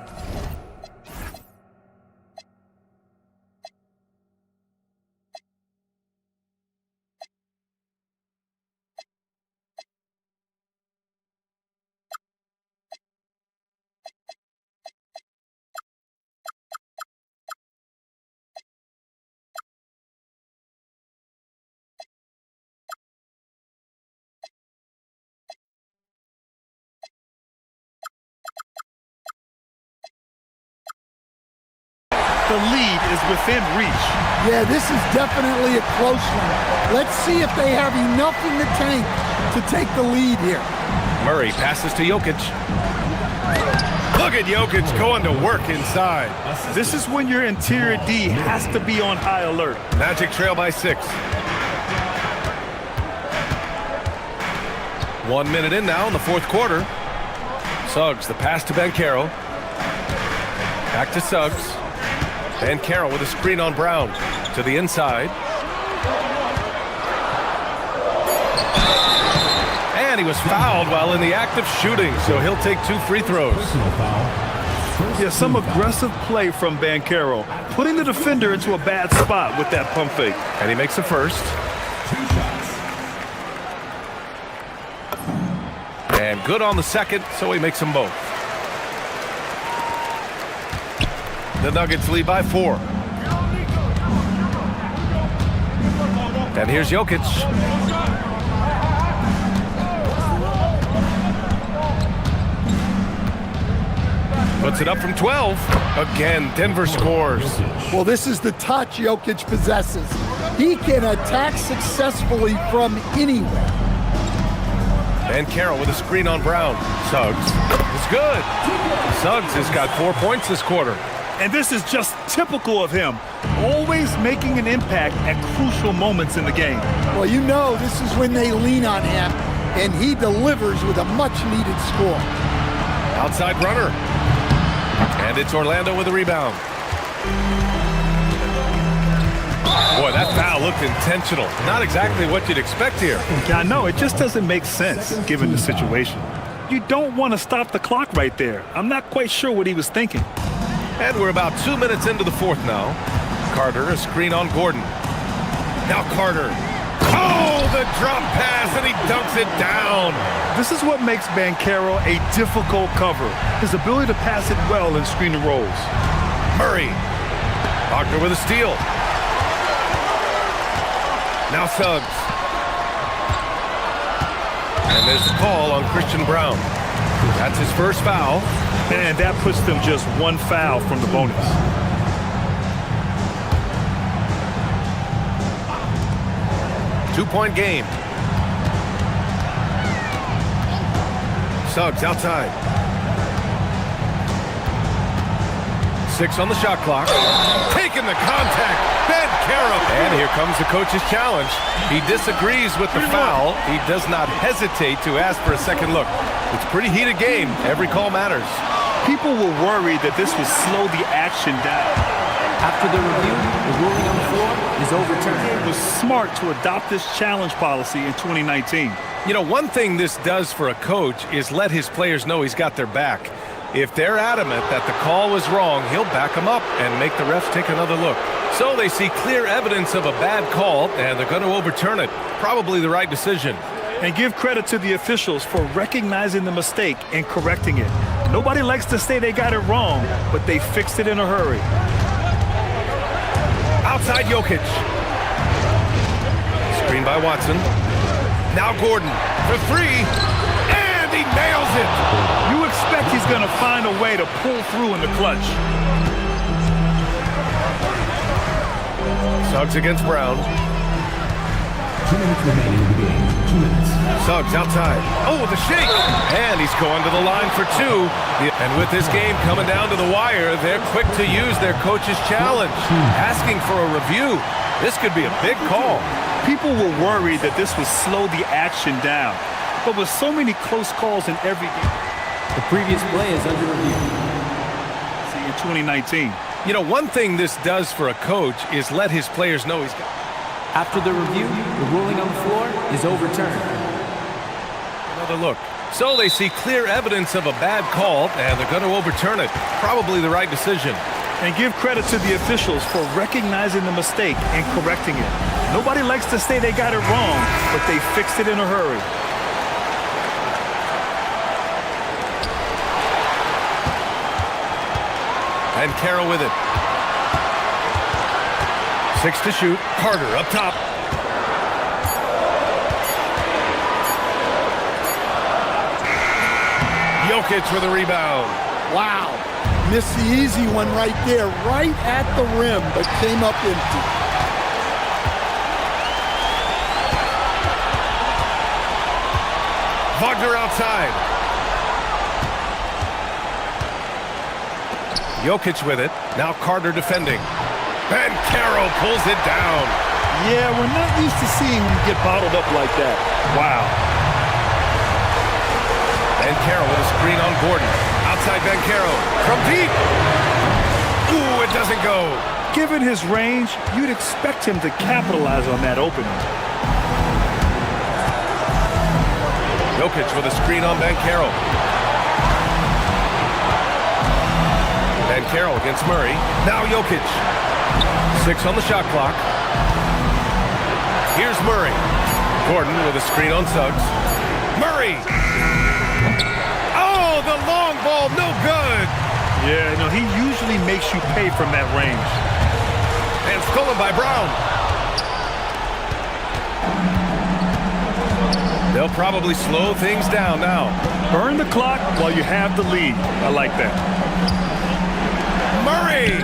The lead is within reach.
Yeah, this is definitely a close one. Let's see if they have enough in the tank to take the lead here.
Murray passes to Jokic. Look at Jokic going to work inside.
This is when your interior D has to be on high alert.
Magic trail by 6. 1 minute in now in the fourth quarter. Suggs, the pass to Ben Carroll. Back to Suggs. Ben Carroll with a screen on Brown to the inside. And he was fouled while in the act of shooting, so he'll take 2 free throws.
Yeah, some aggressive play from Ben Carroll, putting the defender into a bad spot with that pump fake.
And he makes the first. And good on the second, so he makes them both. The Nuggets lead by 4. And here's Jokic. Puts it up from 12. Again, Denver scores.
Well, this is the touch Jokic possesses. He can attack successfully from anywhere.
Ben Carroll with a screen on Brown. Suggs is good. Suggs has got 4 points this quarter.
And this is just typical of him, always making an impact at crucial moments in the game.
Well, you know this is when they lean on him, and he delivers with a much-needed score.
Outside runner. And it's Orlando with a rebound. Boy, that foul looked intentional. Not exactly what you'd expect here.
I know, it just doesn't make sense given the situation. You don't want to stop the clock right there. I'm not quite sure what he was thinking.
And we're about 2 minutes into the fourth now. Carter, a screen on Gordon. Now Carter. Oh, the drop pass, and he dunks it down.
This is what makes Ben Carroll a difficult cover. His ability to pass it well in screen and rolls.
Murray. Wagner with a steal. Now Suggs. And there's the call on Christian Brown. That's his first foul.
And that puts them just 1 foul from the bonus.
Two-point game. Suggs outside. 6 on the shot clock. Taking the contact. Ben Carroll. And here comes the coach's challenge. He disagrees with the foul. He does not hesitate to ask for a second look. It's a pretty heated game. Every call matters.
People were worried that this would slow the action down.
After the review, the ruling on the floor is overturned.
It was smart to adopt this challenge policy in 2019.
You know, one thing this does for a coach is let his players know he's got their back. If they're adamant that the call was wrong, he'll back them up and make the refs take another look. So they see clear evidence of a bad call, and they're going to overturn it. Probably the right decision.
And give credit to the officials for recognizing the mistake and correcting it. Nobody likes to say they got it wrong, but they fixed it in a hurry.
Outside Jokic. Screen by Watson. Now Gordon for three, and he nails it.
You expect he's going to find a way to pull through in the clutch.
Suggs against Brown.
2 minutes remaining in the game. 2 minutes.
Suggs outside. Oh, the shake! And he's going to the line for two. And with this game coming down to the wire, they're quick to use their coach's challenge, asking for a review. This could be a big call.
People were worried that this would slow the action down. But with so many close calls in every game,
The previous play is under review.
see in 2019.
You know, one thing this does for a coach is let his players know he's got.
After the review, the ruling on the floor is overturned.
Another look. So they see clear evidence of a bad call, and they're going to overturn it. Probably the right decision.
And give credit to the officials for recognizing the mistake and correcting it. Nobody likes to say they got it wrong, but they fixed it in a hurry.
And Carroll with it. 6 to shoot. Carter up top. Jokic with a rebound.
Wow. Missed the easy one right there, right at the rim, but came up empty.
Wagner outside. Jokic with it. Now Carter defending. And Carroll pulls it down.
Yeah, we're not used to seeing him get bottled up like that. Wow.
And Carroll with a screen on Gordon. Outside Carroll from deep. Ooh, it doesn't go.
Given his range, you'd expect him to capitalize on that opening.
Jokic with a screen on Carroll. Carroll against Murray. Now Jokic. 6 on the shot clock. Here's Murray. Gordon with a screen on Suggs. Murray. Oh, the long ball, no good.
Yeah, no, he usually makes you pay from that range.
And stolen by Brown. They'll probably slow things down now.
Burn the clock while you have the lead. I like that.
Murray!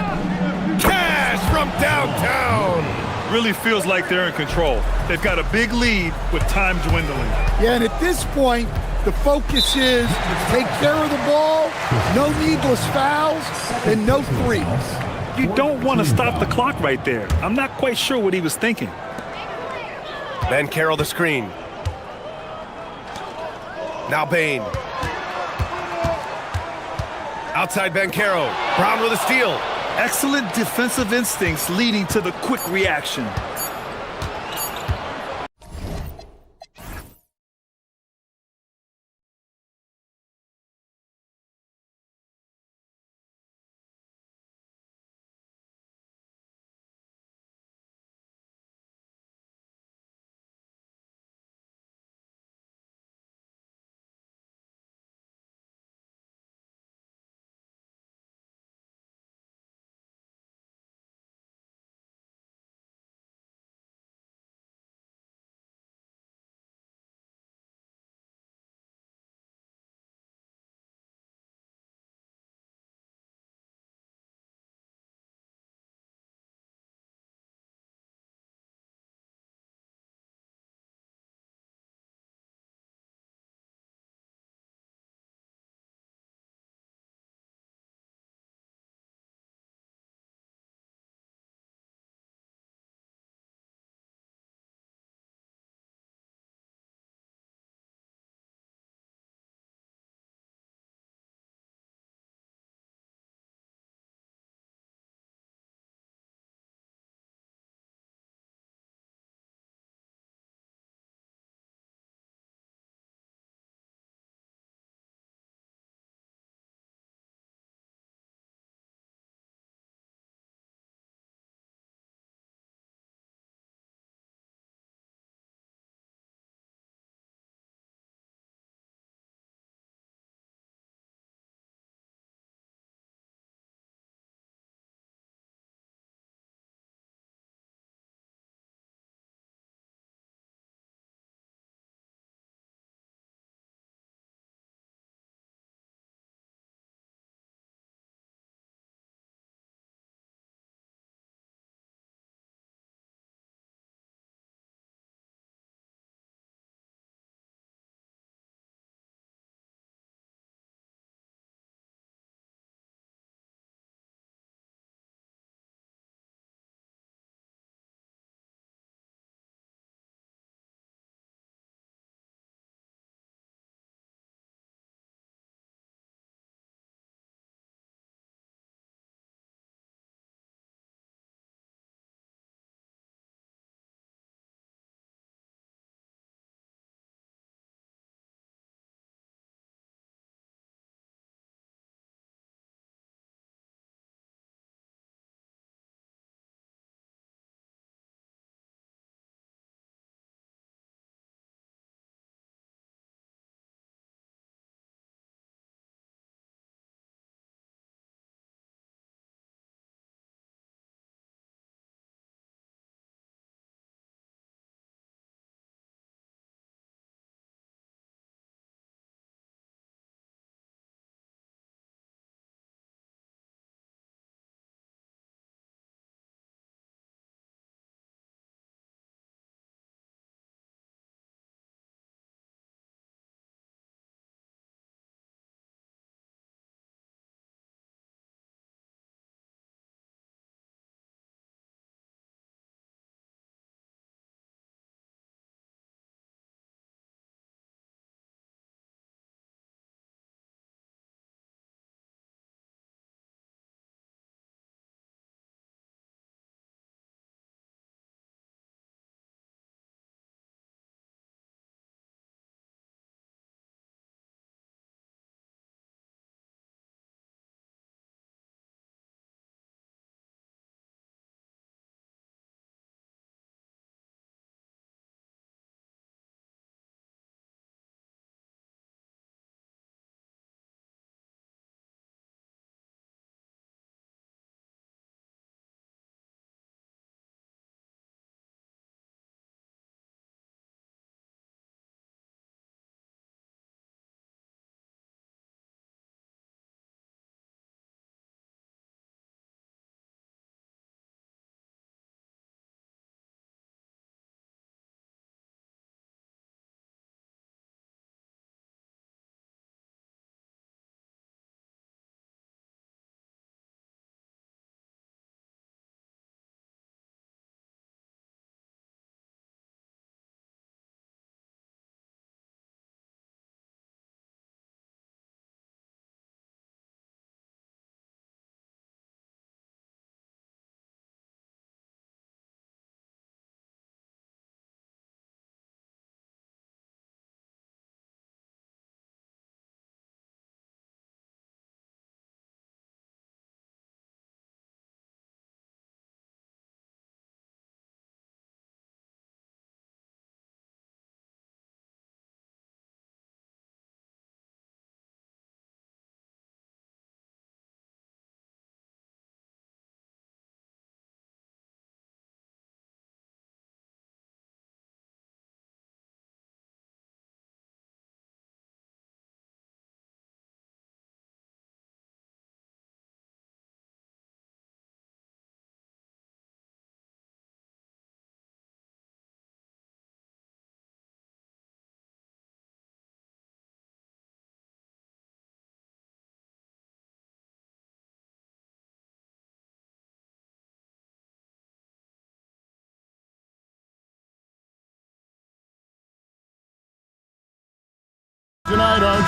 Cash from downtown!
Really feels like they're in control. They've got a big lead with time dwindling.
Yeah, and at this point, the focus is take care of the ball, no needless fouls, and no threes.
You don't want to stop the clock right there. I'm not quite sure what he was thinking.
Carroll the screen. Now Bain. Outside Carroll. Brown with a steal.
Excellent defensive instincts leading to the quick reaction.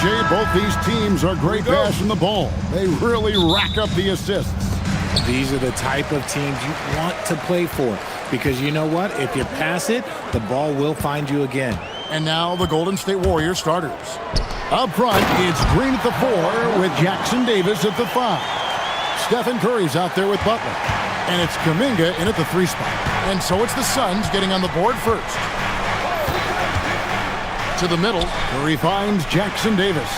TJ, both these teams are great passing the ball. They really rack up the assists.
These are the type of teams you want to play for because you know what? If you pass it, the ball will find you again.
And now the Golden State Warriors starters. Up front, it's Green at the 4 with Jackson Davis at the 5. Stephen Curry's out there with Butler. And it's Kuminga in at the 3 spot. And so it's the Suns getting on the board first. To the middle, Curry finds Jackson Davis.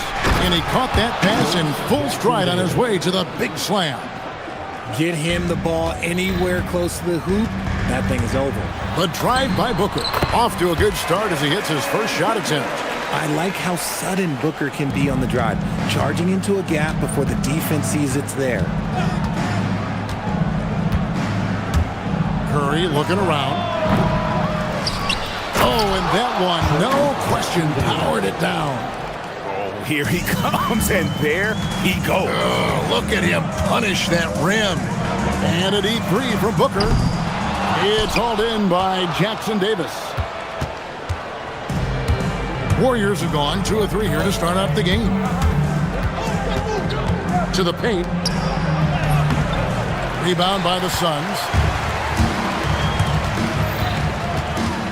And he caught that pass in full stride on his way to the big slam.
Get him the ball anywhere close to the hoop, that thing is over.
The drive by Booker. Off to a good start as he hits his first shot attempt.
I like how sudden Booker can be on the drive, charging into a gap before the defense sees it's there.
Curry looking around. Oh, and that one, no question, powered it down.
Oh, here he comes, and there he goes.
Oh, look at him punish that rim. And a deep 3 from Booker. It's hauled in by Jackson Davis. Warriors have gone 2 of 3 here to start out the game. To the paint. Rebound by the Suns.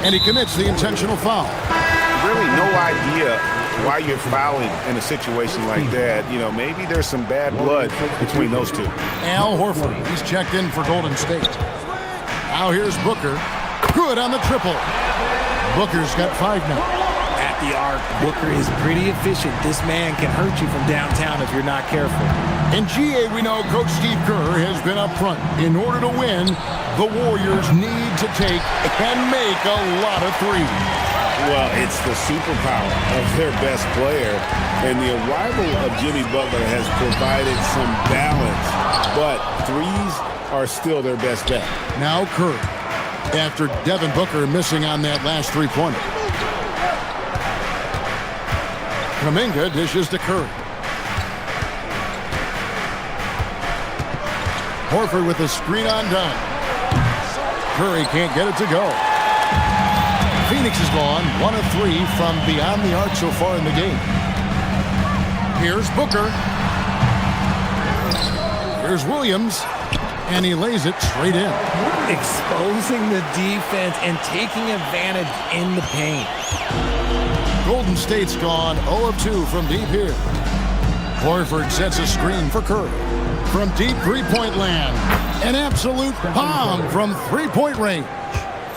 And he commits the intentional foul.
Really no idea why you're fouling in a situation like that. You know, maybe there's some bad blood between those two.
Al Horford, he's checked in for Golden State. Now here's Booker. Good on the triple. Booker's got 5 now.
At the arc, Booker is pretty efficient. This man can hurt you from downtown if you're not careful.
In GA, we know Coach Steve Kerr has been up front. In order to win, the Warriors need to take and make a lot of threes.
Well, it's the superpower of their best player, and the arrival of Jimmy Butler has provided some balance, but threes are still their best bet.
Now Curry, after Devin Booker missing on that last 3-pointer. Kuminga dishes to Curry. Horford with a screen on down. Curry can't get it to go. Phoenix is gone 1 of 3 from beyond the arc so far in the game. Here's Booker. Here's Williams. And he lays it straight in.
Exposing the defense and taking advantage in the paint.
Golden State's gone 0 of 2 from deep here. Horford sets a screen for Curry. From deep 3-point land, an absolute bomb from 3-point range.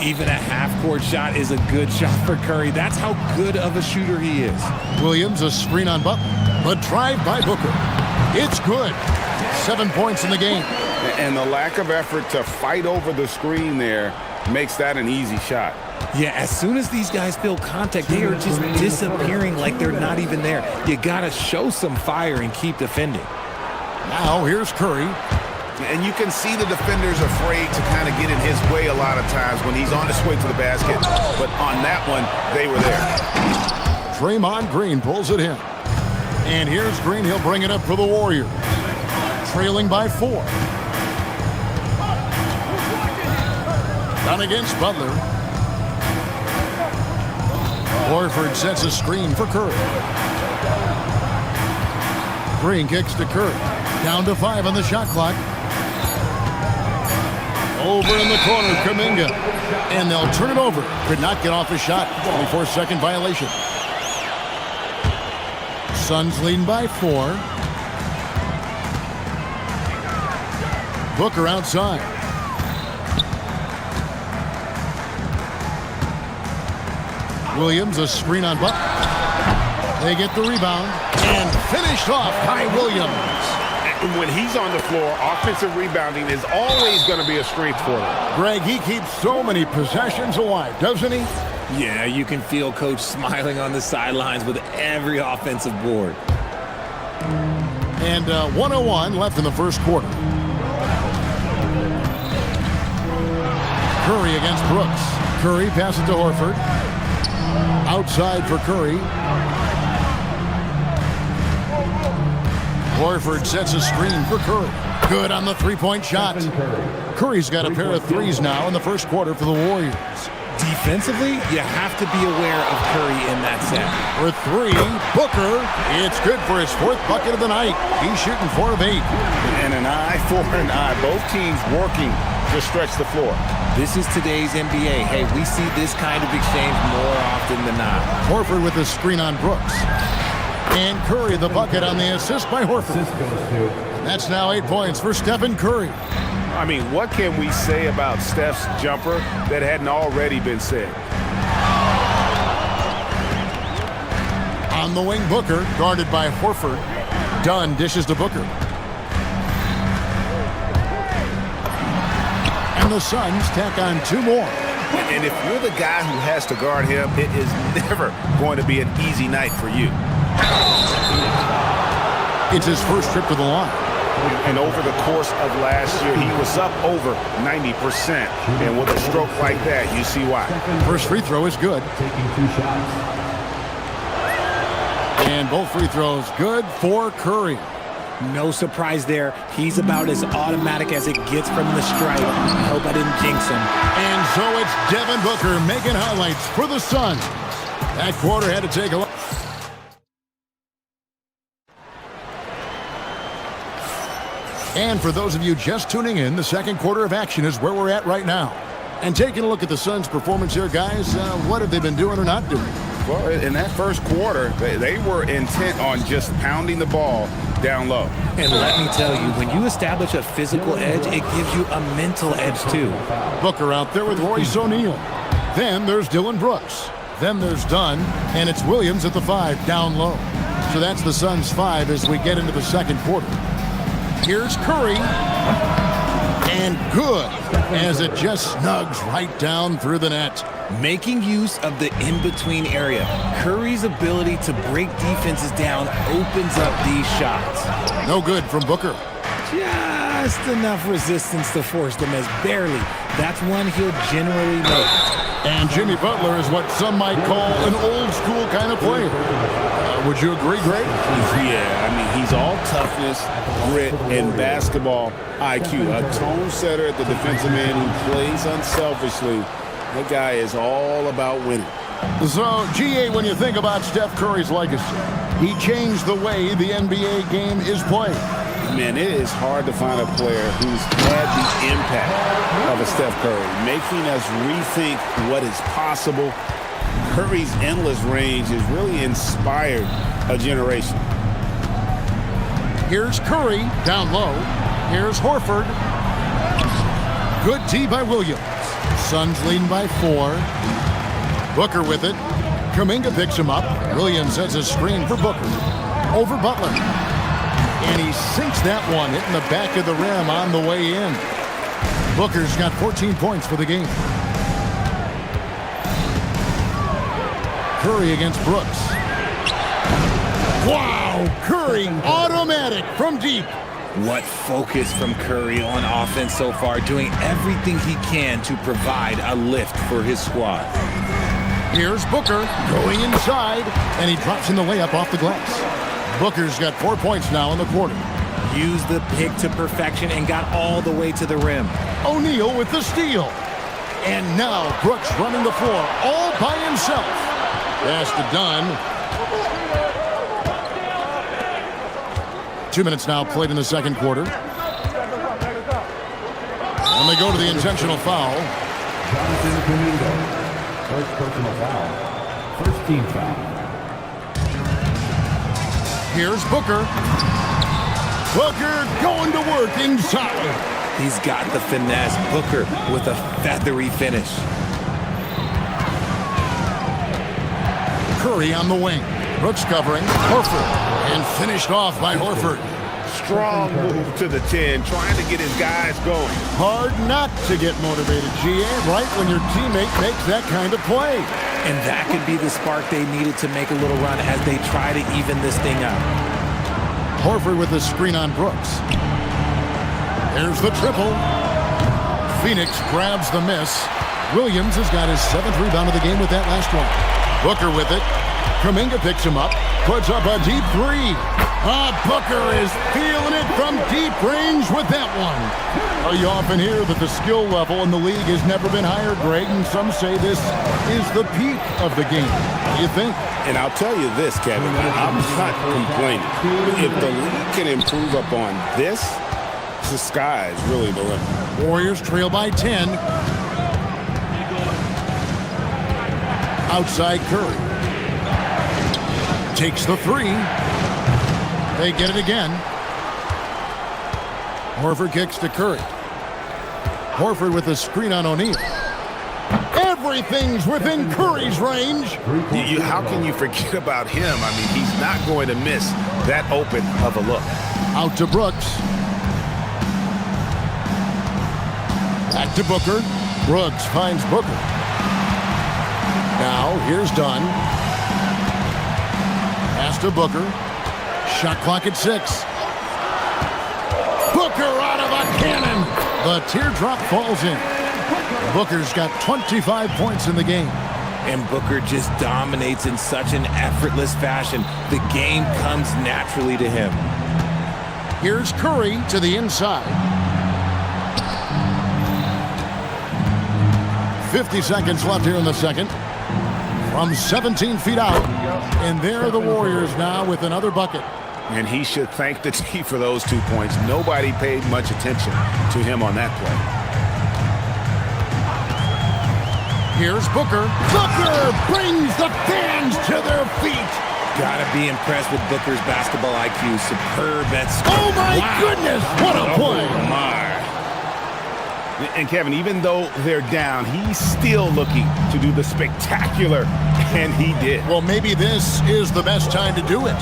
Even a half-court shot is a good shot for Curry. That's how good of a shooter he is.
Williams, a screen on Butler. The drive by Booker. It's good. 7 points in the game.
And the lack of effort to fight over the screen there makes that an easy shot.
Yeah, as soon as these guys feel contact, they are just disappearing like they're not even there. You got to show some fire and keep defending.
Now here's Curry.
And you can see the defenders afraid to kind of get in his way a lot of times when he's on his way to the basket. But on that one, they were there.
Draymond Green pulls it in. And here's Green. He'll bring it up for the Warriors. Trailing by 4. Down against Butler. Horford sets a screen for Curry. Green kicks to Curry. Down to 5 on the shot clock. Over in the corner, Kuminga. And they'll turn it over. Could not get off a shot. 24-second violation. Suns leading by 4. Booker outside. Williams, a screen on Butler. They get the rebound and finished off by Williams.
When he's on the floor, offensive rebounding is always going to be a strength for him.
Greg, he keeps so many possessions alive, doesn't he?
Yeah, you can feel Coach smiling on the sidelines with every offensive board.
And 1:01 left in the first quarter. Curry against Brooks. Curry passes to Horford. Outside for Curry. Horford sets a screen for Curry. Good on the 3-point shot. Curry's got a pair of threes now in the first quarter for the Warriors.
Defensively, you have to be aware of Curry in that set.
For three, Booker. It's good for his fourth bucket of the night. He's shooting 4 of 8.
And an eye for an eye. Both teams working to stretch the floor.
This is today's NBA. Hey, we see this kind of exchange more often than not.
Horford with the screen on Brooks. And Curry the bucket on the assist by Horford. That's now 8 points for Stephen Curry.
I mean, what can we say about Steph's jumper that hadn't already been said?
On the wing, Booker, guarded by Horford. Dunn dishes to Booker. And the Suns tack on 2 more.
And if you're the guy who has to guard him, it is never going to be an easy night for you.
It's his first trip to the line.
And over the course of last year, he was up over 90%. And with a stroke like that, you see why.
First free throw is good.
Taking 2 shots.
And both free throws good for Curry.
No surprise there. He's about as automatic as it gets from the stripe. I hope I didn't jinx him.
And so it's Devin Booker making highlights for the Suns. That quarter had to take a look. And for those of you just tuning in, the second quarter of action is where we're at right now. And taking a look at the Suns' performance here, guys, what have they been doing or not doing?
Well, in that first quarter, they were intent on just pounding the ball down low.
And let me tell you, when you establish a physical edge, it gives you a mental edge too.
Booker out there with Royce O'Neal. Then there's Dylan Brooks. Then there's Dunn. And it's Williams at the 5 down low. So that's the Suns' 5 as we get into the second quarter. Here's Curry. And good, as it just snugs right down through the net.
Making use of the in-between area. Curry's ability to break defenses down opens up these shots.
No good from Booker.
Just enough resistance to force them as barely. That's one he'll generally make.
And Jimmy Butler is what some might call an old-school kind of player. Would you agree, Greg?
Yeah, I mean, he's all toughness, grit, and basketball IQ. A tone setter at the defensive end who plays unselfishly. That guy is all about winning.
So, GA, when you think about Steph Curry's legacy, he changed the way the NBA game is played.
Man, it is hard to find a player who's had the impact of a Steph Curry, making us rethink what is possible. Curry's endless range has really inspired a generation.
Here's Curry down low. Here's Horford. Good tee by Williams. Suns leading by 4. Booker with it. Kuminga picks him up. Williams sets a screen for Booker. Over Butler. And he sinks that one, hitting the back of the rim on the way in. Booker's got 14 points for the game. Curry against Brooks. Wow! Curry automatic from deep.
What focus from Curry on offense so far, doing everything he can to provide a lift for his squad.
Here's Booker going inside, and he drops in the layup off the glass. Booker's got 4 points now in the quarter.
Used the pick to perfection and got all the way to the rim.
O'Neal with the steal. And now Brooks running the floor all by himself. Pass to Dunn. 2 minutes now played in the second quarter. And they go to the intentional foul.
Jonathan Kuminga. First personal foul. First team foul.
Here's Booker. Booker going to work inside.
He's got the finesse. Booker with a feathery finish.
Curry on the wing. Brooks covering. Horford. And finished off by Horford.
Strong move to the 10, trying to get his guys going.
Hard not to get motivated, GA, right when your teammate makes that kind of play.
And that could be the spark they needed to make a little run as they try to even this thing up.
Horford with the screen on Brooks. There's the triple. Phoenix grabs the miss. Williams has got his 7th rebound of the game with that last one. Booker with it. Kuminga picks him up. Puts up a deep 3. Booker is feeling it from deep range with that one. Well, you often hear that the skill level in the league has never been higher, Greg, and some say this is the peak of the game. What do you think?
And I'll tell you this, Kevin, I'm not complaining. If the league can improve upon this, the sky is really the limit.
Warriors trail by 10. Outside Curry. Takes the three. They get it again. Horford kicks to Curry. Horford with a screen on O'Neal. Everything's within Curry's range.
How can you forget about him? I mean, he's not going to miss that open of a look.
Out to Brooks. Back to Booker. Brooks finds Booker. Now, here's Dunn. Pass to Booker. Shot clock at 6. Booker out of a cannon. The teardrop falls in. Booker's got 25 points in the game.
And Booker just dominates in such an effortless fashion. The game comes naturally to him.
Here's Curry to the inside. 50 seconds left here in the second. From 17 feet out. And there are the Warriors now with another bucket.
And he should thank the team for those 2 points. Nobody paid much attention to him on that play.
Here's Booker. Booker brings the fans to their feet.
Gotta be impressed with Booker's basketball IQ. Superb at score.
Oh my goodness, what a play.
Oh my. And Kevin, even though they're down, he's still looking to do the spectacular, and he did.
Well, maybe this is the best time to do it.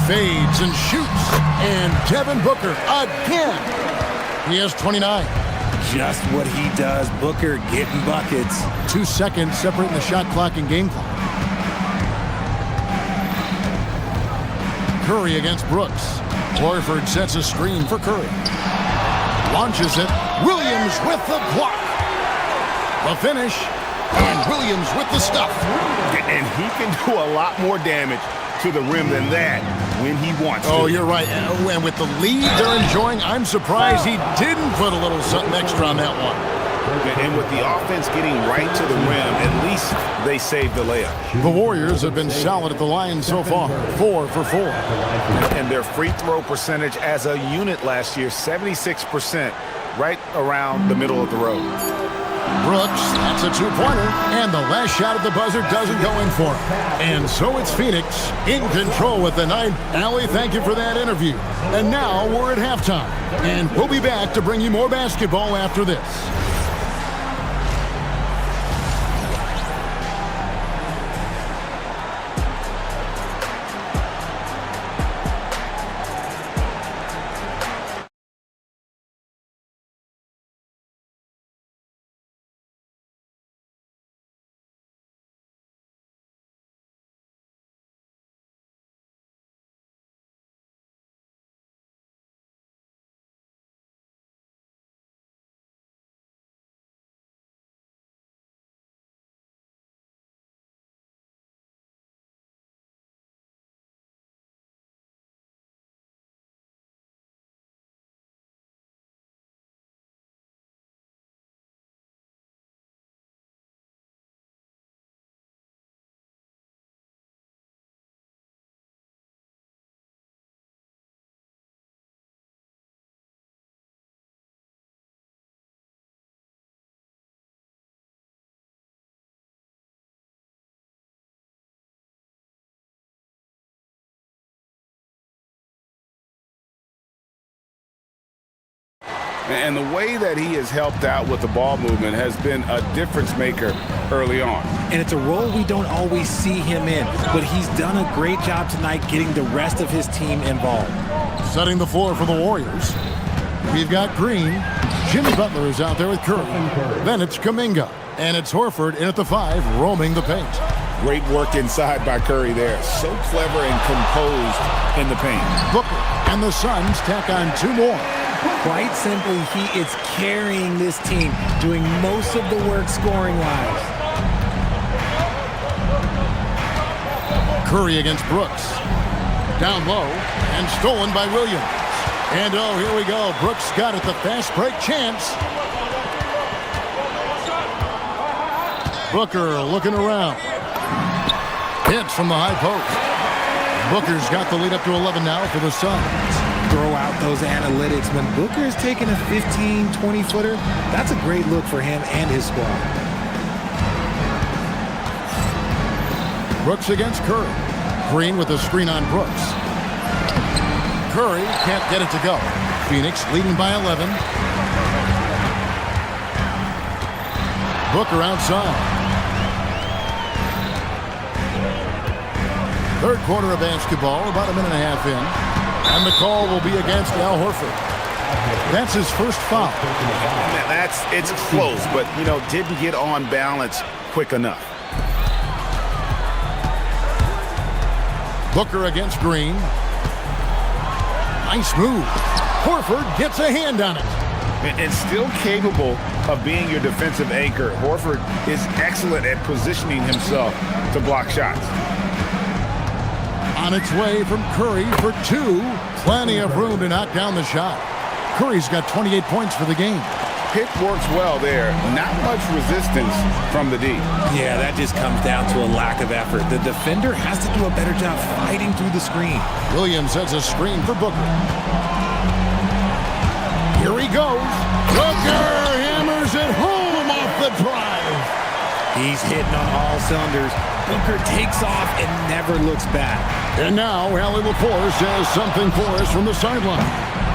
Fades and shoots, and Devin Booker again. He has 29.
Just what he does. Booker getting buckets.
2 seconds separating the shot clock and game clock. Curry against Brooks. Horford sets a screen for Curry. Launches it. Williams with the block. The finish. And Williams with the stuff.
And he can do a lot more damage to the rim than that when he wants to.
Oh, you're right. And with the lead they're enjoying, I'm surprised he didn't put a little something extra on that one.
And with the offense getting right to the rim, at least they saved the layup.
The Warriors have been solid at the line so far. 4 for 4.
And their free throw percentage as a unit last year, 76%, right around the middle of the road.
Brooks, that's a two-pointer, and the last shot at the buzzer doesn't go in for him. And so it's Phoenix in control with the night. Allie, thank you for that interview. And now we're at halftime, and we'll be back to bring you more basketball after this.
And the way that he has helped out with the ball movement has been a difference maker early on.
And it's a role we don't always see him in, but he's done a great job tonight getting the rest of his team involved.
Setting the floor for the Warriors. We've got Green. Jimmy Butler is out there with Curry. Then it's Kuminga. And it's Horford in at the 5, roaming the paint.
Great work inside by Curry there. So clever and composed in the paint.
Booker and the Suns tack on 2 more.
Quite simply, he is carrying this team, doing most of the work scoring-wise.
Curry against Brooks. Down low and stolen by Williams. And oh, here we go. Brooks got it, the fast break chance. Booker looking around. Hits from the high post. Booker's got the lead up to 11 now for the Suns.
Throw out those analytics. When Booker is taking a 15, 20-footer, that's a great look for him and his squad.
Brooks against Curry. Green with a screen on Brooks. Curry can't get it to go. Phoenix leading by 11. Booker outside. Third quarter of basketball, about a minute and a half in. And the call will be against Al Horford. That's his first foul.
It's close, but, didn't get on balance quick enough.
Booker against Green. Nice move. Horford gets a hand on it.
And still capable of being your defensive anchor. Horford is excellent at positioning himself to block shots.
On its way from Curry for two. Plenty of room to knock down the shot. Curry's got 28 points for the game.
Pick works well there. Not much resistance from the D.
Yeah, that just comes down to a lack of effort. The defender has to do a better job fighting through the screen.
Williams sets a screen for Booker. Here he goes. Booker hammers it home off the drive.
He's hitting on all cylinders. Booker takes off and never looks back.
And now, Allie LaForce has something for us from the sideline.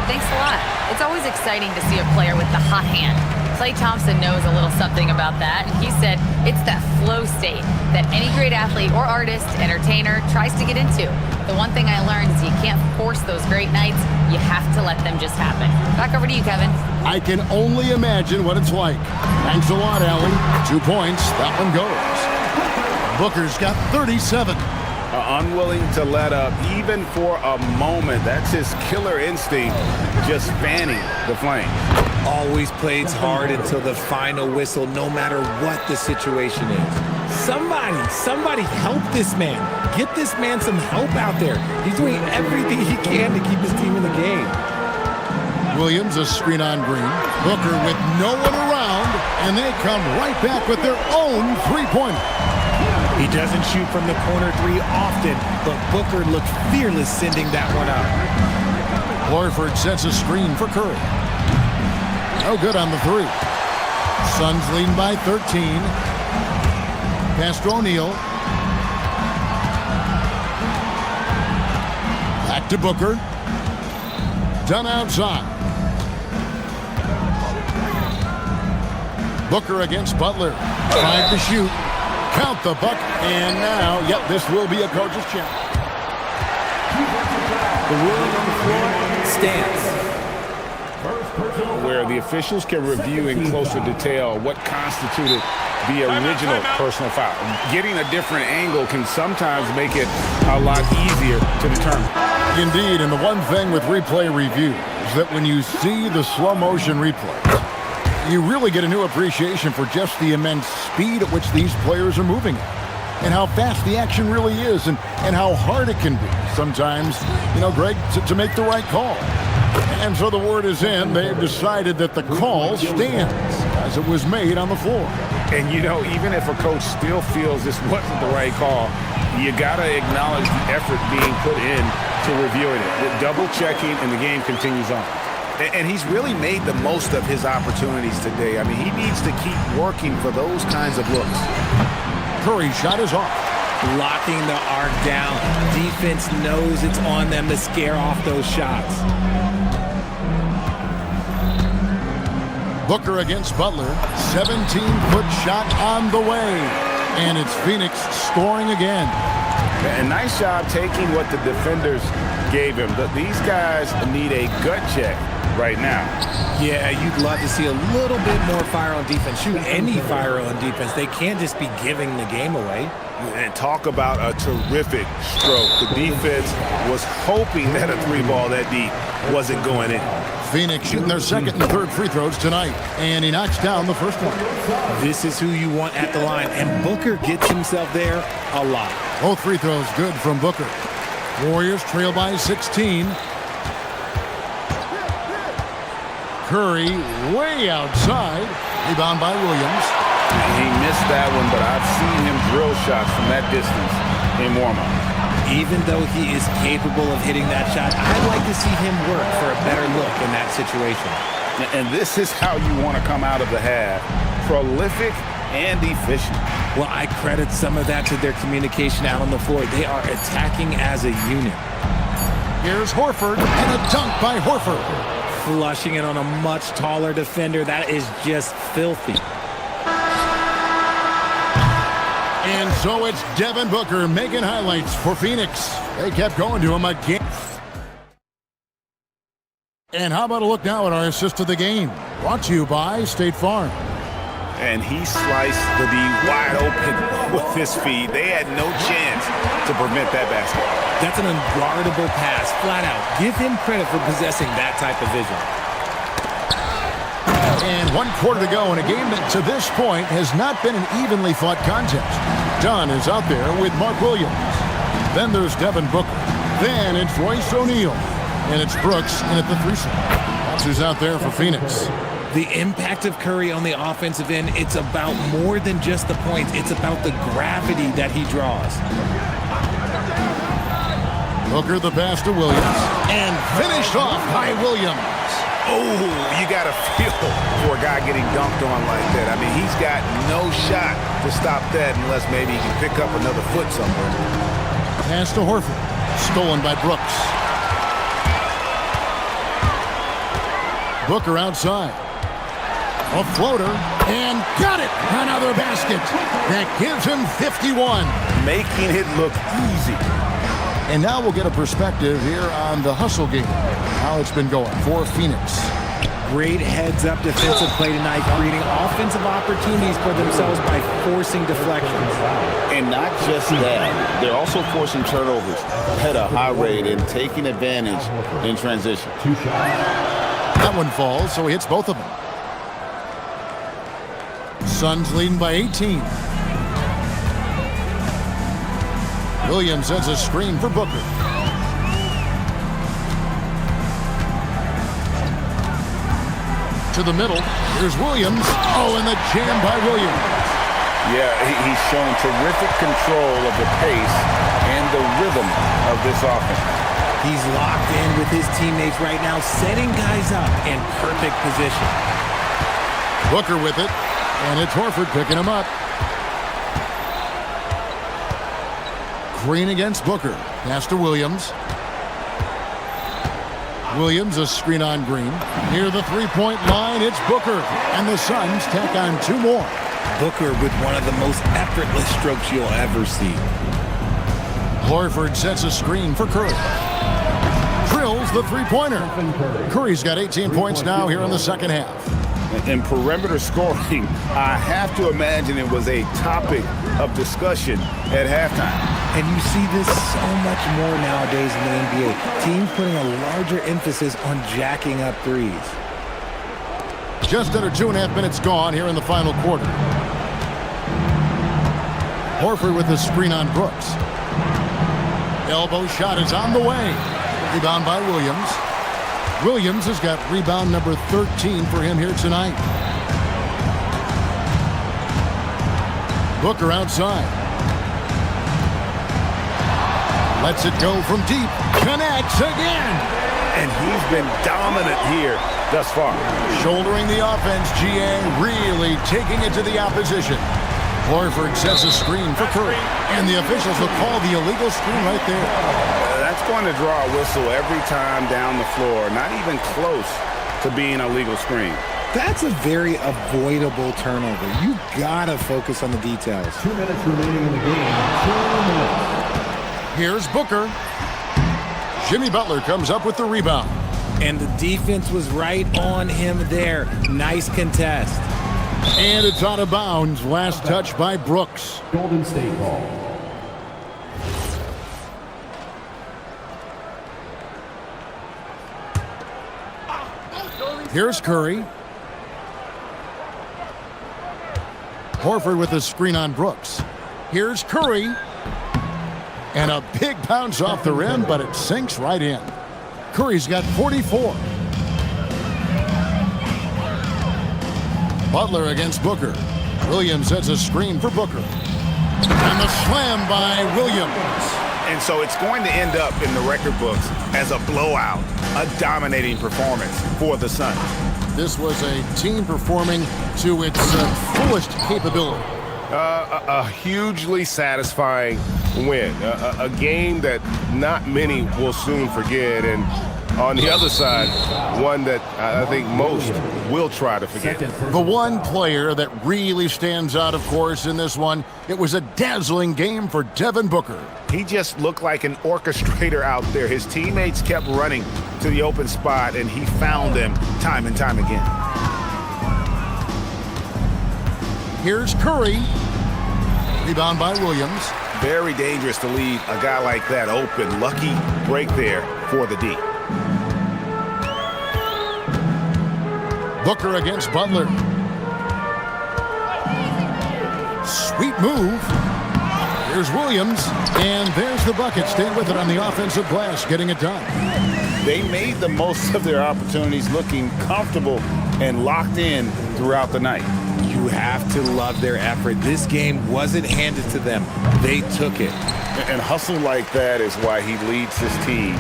Thanks a lot. It's always exciting to see a player with the hot hand. Klay Thompson knows a little something about that, and he said it's that flow state that any great athlete or artist, entertainer, tries to get into. The one thing I learned is you can't force those great nights. You have to let them just happen. Back over to you, Kevin.
I can only imagine what it's like. Thanks a lot, Allie. 2 points. That one goes. Booker's got 37.
Unwilling to let up even for a moment. That's his killer instinct, just fanning the flame.
Always plays hard until the final whistle, no matter what the situation is. Somebody help this man. Get this man some help out there. He's doing everything he can to keep his team in the game.
Williams, a screen on Green. Booker with no one around, and they come right back with their own three-pointer.
He doesn't shoot from the corner three often, but Booker looked fearless sending that one up.
Horford sets a screen for Curry. No good on the three. Suns leading by 13. Pass to O'Neal. Back to Booker. Done outside. Booker against Butler. 5 to shoot. Count the buck, and now, yep, this will be a coach's check.
The ruling on the floor stands.
Where the officials can review in closer detail what constituted the original personal foul. Getting a different angle can sometimes make it a lot easier to determine.
Indeed, and the one thing with replay review is that when you see the slow motion replay, you really get a new appreciation for just the immense speed at which these players are moving and how fast the action really is and how hard it can be sometimes, Greg, to make the right call. And so the word is in. They've decided that the call stands as it was made on the floor.
And, even if a coach still feels this wasn't the right call, you got to acknowledge the effort being put in to reviewing it. Double checking, and the game continues on. And he's really made the most of his opportunities today. I mean, he needs to keep working for those kinds of looks.
Curry's shot is off.
Locking the arc down. Defense knows it's on them to scare off those shots.
Booker against Butler. 17-foot shot on the way. And it's Phoenix scoring again.
A nice job taking what the defenders gave him. But these guys need a gut check right now.
Yeah, you'd love to see a little bit more fire on defense. Shoot any fire on defense. They can't just be giving the game away.
And talk about a terrific stroke. The defense was hoping that a three ball that deep wasn't going in.
Phoenix shooting their second and third free throws tonight. And he knocks down the first one.
This is who you want at the line. And Booker gets himself there a lot.
Both free throws good from Booker. Warriors trail by 16. Curry way outside. Rebound by Williams.
He missed that one, but I've seen him drill shots from that distance in warm-up.
Even though he is capable of hitting that shot, I'd like to see him work for a better look in that situation.
And this is how you want to come out of the half. Prolific and efficient.
Well, I credit some of that to their communication out on the floor. They are attacking as a unit.
Here's Horford, and a dunk by Horford.
Flushing it on a much taller defender. That is just filthy.
And so it's Devin Booker making highlights for Phoenix. They kept going to him again. And how about a look now at our assist of the game? Brought to you by State Farm.
And he sliced the D wide open with his feet. They had no chance to prevent that basket.
That's an unguardable pass, flat out. Give him credit for possessing that type of vision.
And 1 quarter to go in a game that to this point has not been an evenly fought contest. Dunn is out there with Mark Williams. Then there's Devin Booker. Then it's Royce O'Neal. And it's Brooks in at the threesome. That's who's out there for Phoenix.
The impact of Curry on the offensive end, it's about more than just the points. It's about the gravity that he draws.
Booker the pass to Williams. And finished off by Williams.
Oh, you got to feel for a guy getting dunked on like that. I mean, he's got no shot to stop that unless maybe he can pick up another foot somewhere.
Pass to Horford. Stolen by Brooks. Booker outside. A floater, and got it! Another basket. That gives him 51.
Making it look easy.
And now we'll get a perspective here on the hustle game. How it's been going for Phoenix.
Great heads-up defensive play tonight, creating offensive opportunities for themselves by forcing deflections.
And not just that, they're also forcing turnovers at a high rate and taking advantage in transition.
That one falls, so he hits both of them. Suns leading by 18. Williams sends a screen for Booker. To the middle. Here's Williams. Oh, and the jam by Williams.
Yeah, he's shown terrific control of the pace and the rhythm of this offense.
He's locked in with his teammates right now, setting guys up in perfect position.
Booker with it, and it's Horford picking him up. Green against Booker. Pass to Williams. Williams, a screen on Green. Near the three-point line, it's Booker. And the Suns tack on 2 more.
Booker with one of the most effortless strokes you'll ever see.
Horford sets a screen for Curry. Drills the three-pointer. Curry's got 18 points now here in the second half.
In perimeter scoring, I have to imagine it was a topic of discussion at halftime.
And you see this so much more nowadays in the NBA. Teams putting a larger emphasis on jacking up threes.
Just under 2.5 minutes gone here in the final quarter. Horford with the screen on Brooks. Elbow shot is on the way. Rebound by Williams. Williams has got rebound number 13 for him here tonight. Booker outside. Lets it go from deep. Connects again.
And he's been dominant here thus far.
Shouldering the offense, GA really taking it to the opposition. Horford sets a screen for Curry. And the officials will call the illegal screen right there.
That's going to draw a whistle every time down the floor. Not even close to being a legal screen.
That's a very avoidable turnover. You gotta focus on the details.
2 minutes remaining in the game. 2 minutes.
Here's Booker. Jimmy Butler comes up with the rebound.
And the defense was right on him there. Nice contest.
And it's out of bounds. Last touch by Brooks.
Golden State ball.
Here's Curry. Horford with a screen on Brooks. Here's Curry. And a big bounce off the rim, but it sinks right in. Curry's got 44. Butler against Booker. Williams sets a screen for Booker. And the slam by Williams.
And so it's going to end up in the record books as a blowout, a dominating performance for the Suns.
This was a team performing to its fullest capability.
A hugely satisfying win. A game that not many will soon forget. And on the other side, one that I think most will try to forget.
The one player that really stands out, of course, in this one, it was a dazzling game for Devin Booker.
He just looked like an orchestrator out there. His teammates kept running to the open spot, and he found them time and time again.
Here's Curry. Rebound by Williams.
Very dangerous to leave a guy like that open. Lucky break there for the D.
Booker against Butler. Sweet move. Here's Williams, and there's the bucket. Stay with it on the offensive glass, getting it done.
They made the most of their opportunities, looking comfortable and locked in throughout the night.
You have to love their effort. This game wasn't handed to them. They took it.
And hustle like that is why he leads his team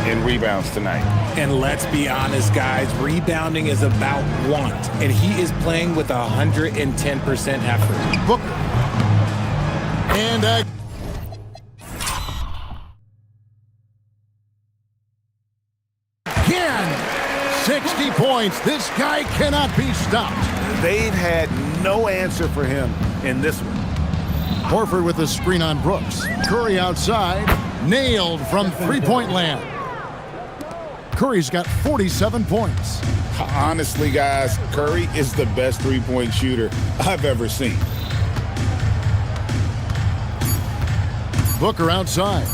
in rebounds tonight.
And let's be honest, guys, rebounding is about want. And he is playing with 110% effort.
Booker. And again, 60 points. This guy cannot be stopped.
They've had no answer for him in this one.
Horford with the screen on Brooks. Curry outside. Nailed from three-point land. Curry's got 47 points.
Honestly, guys, Curry is the best three-point shooter I've ever seen.
Booker outside.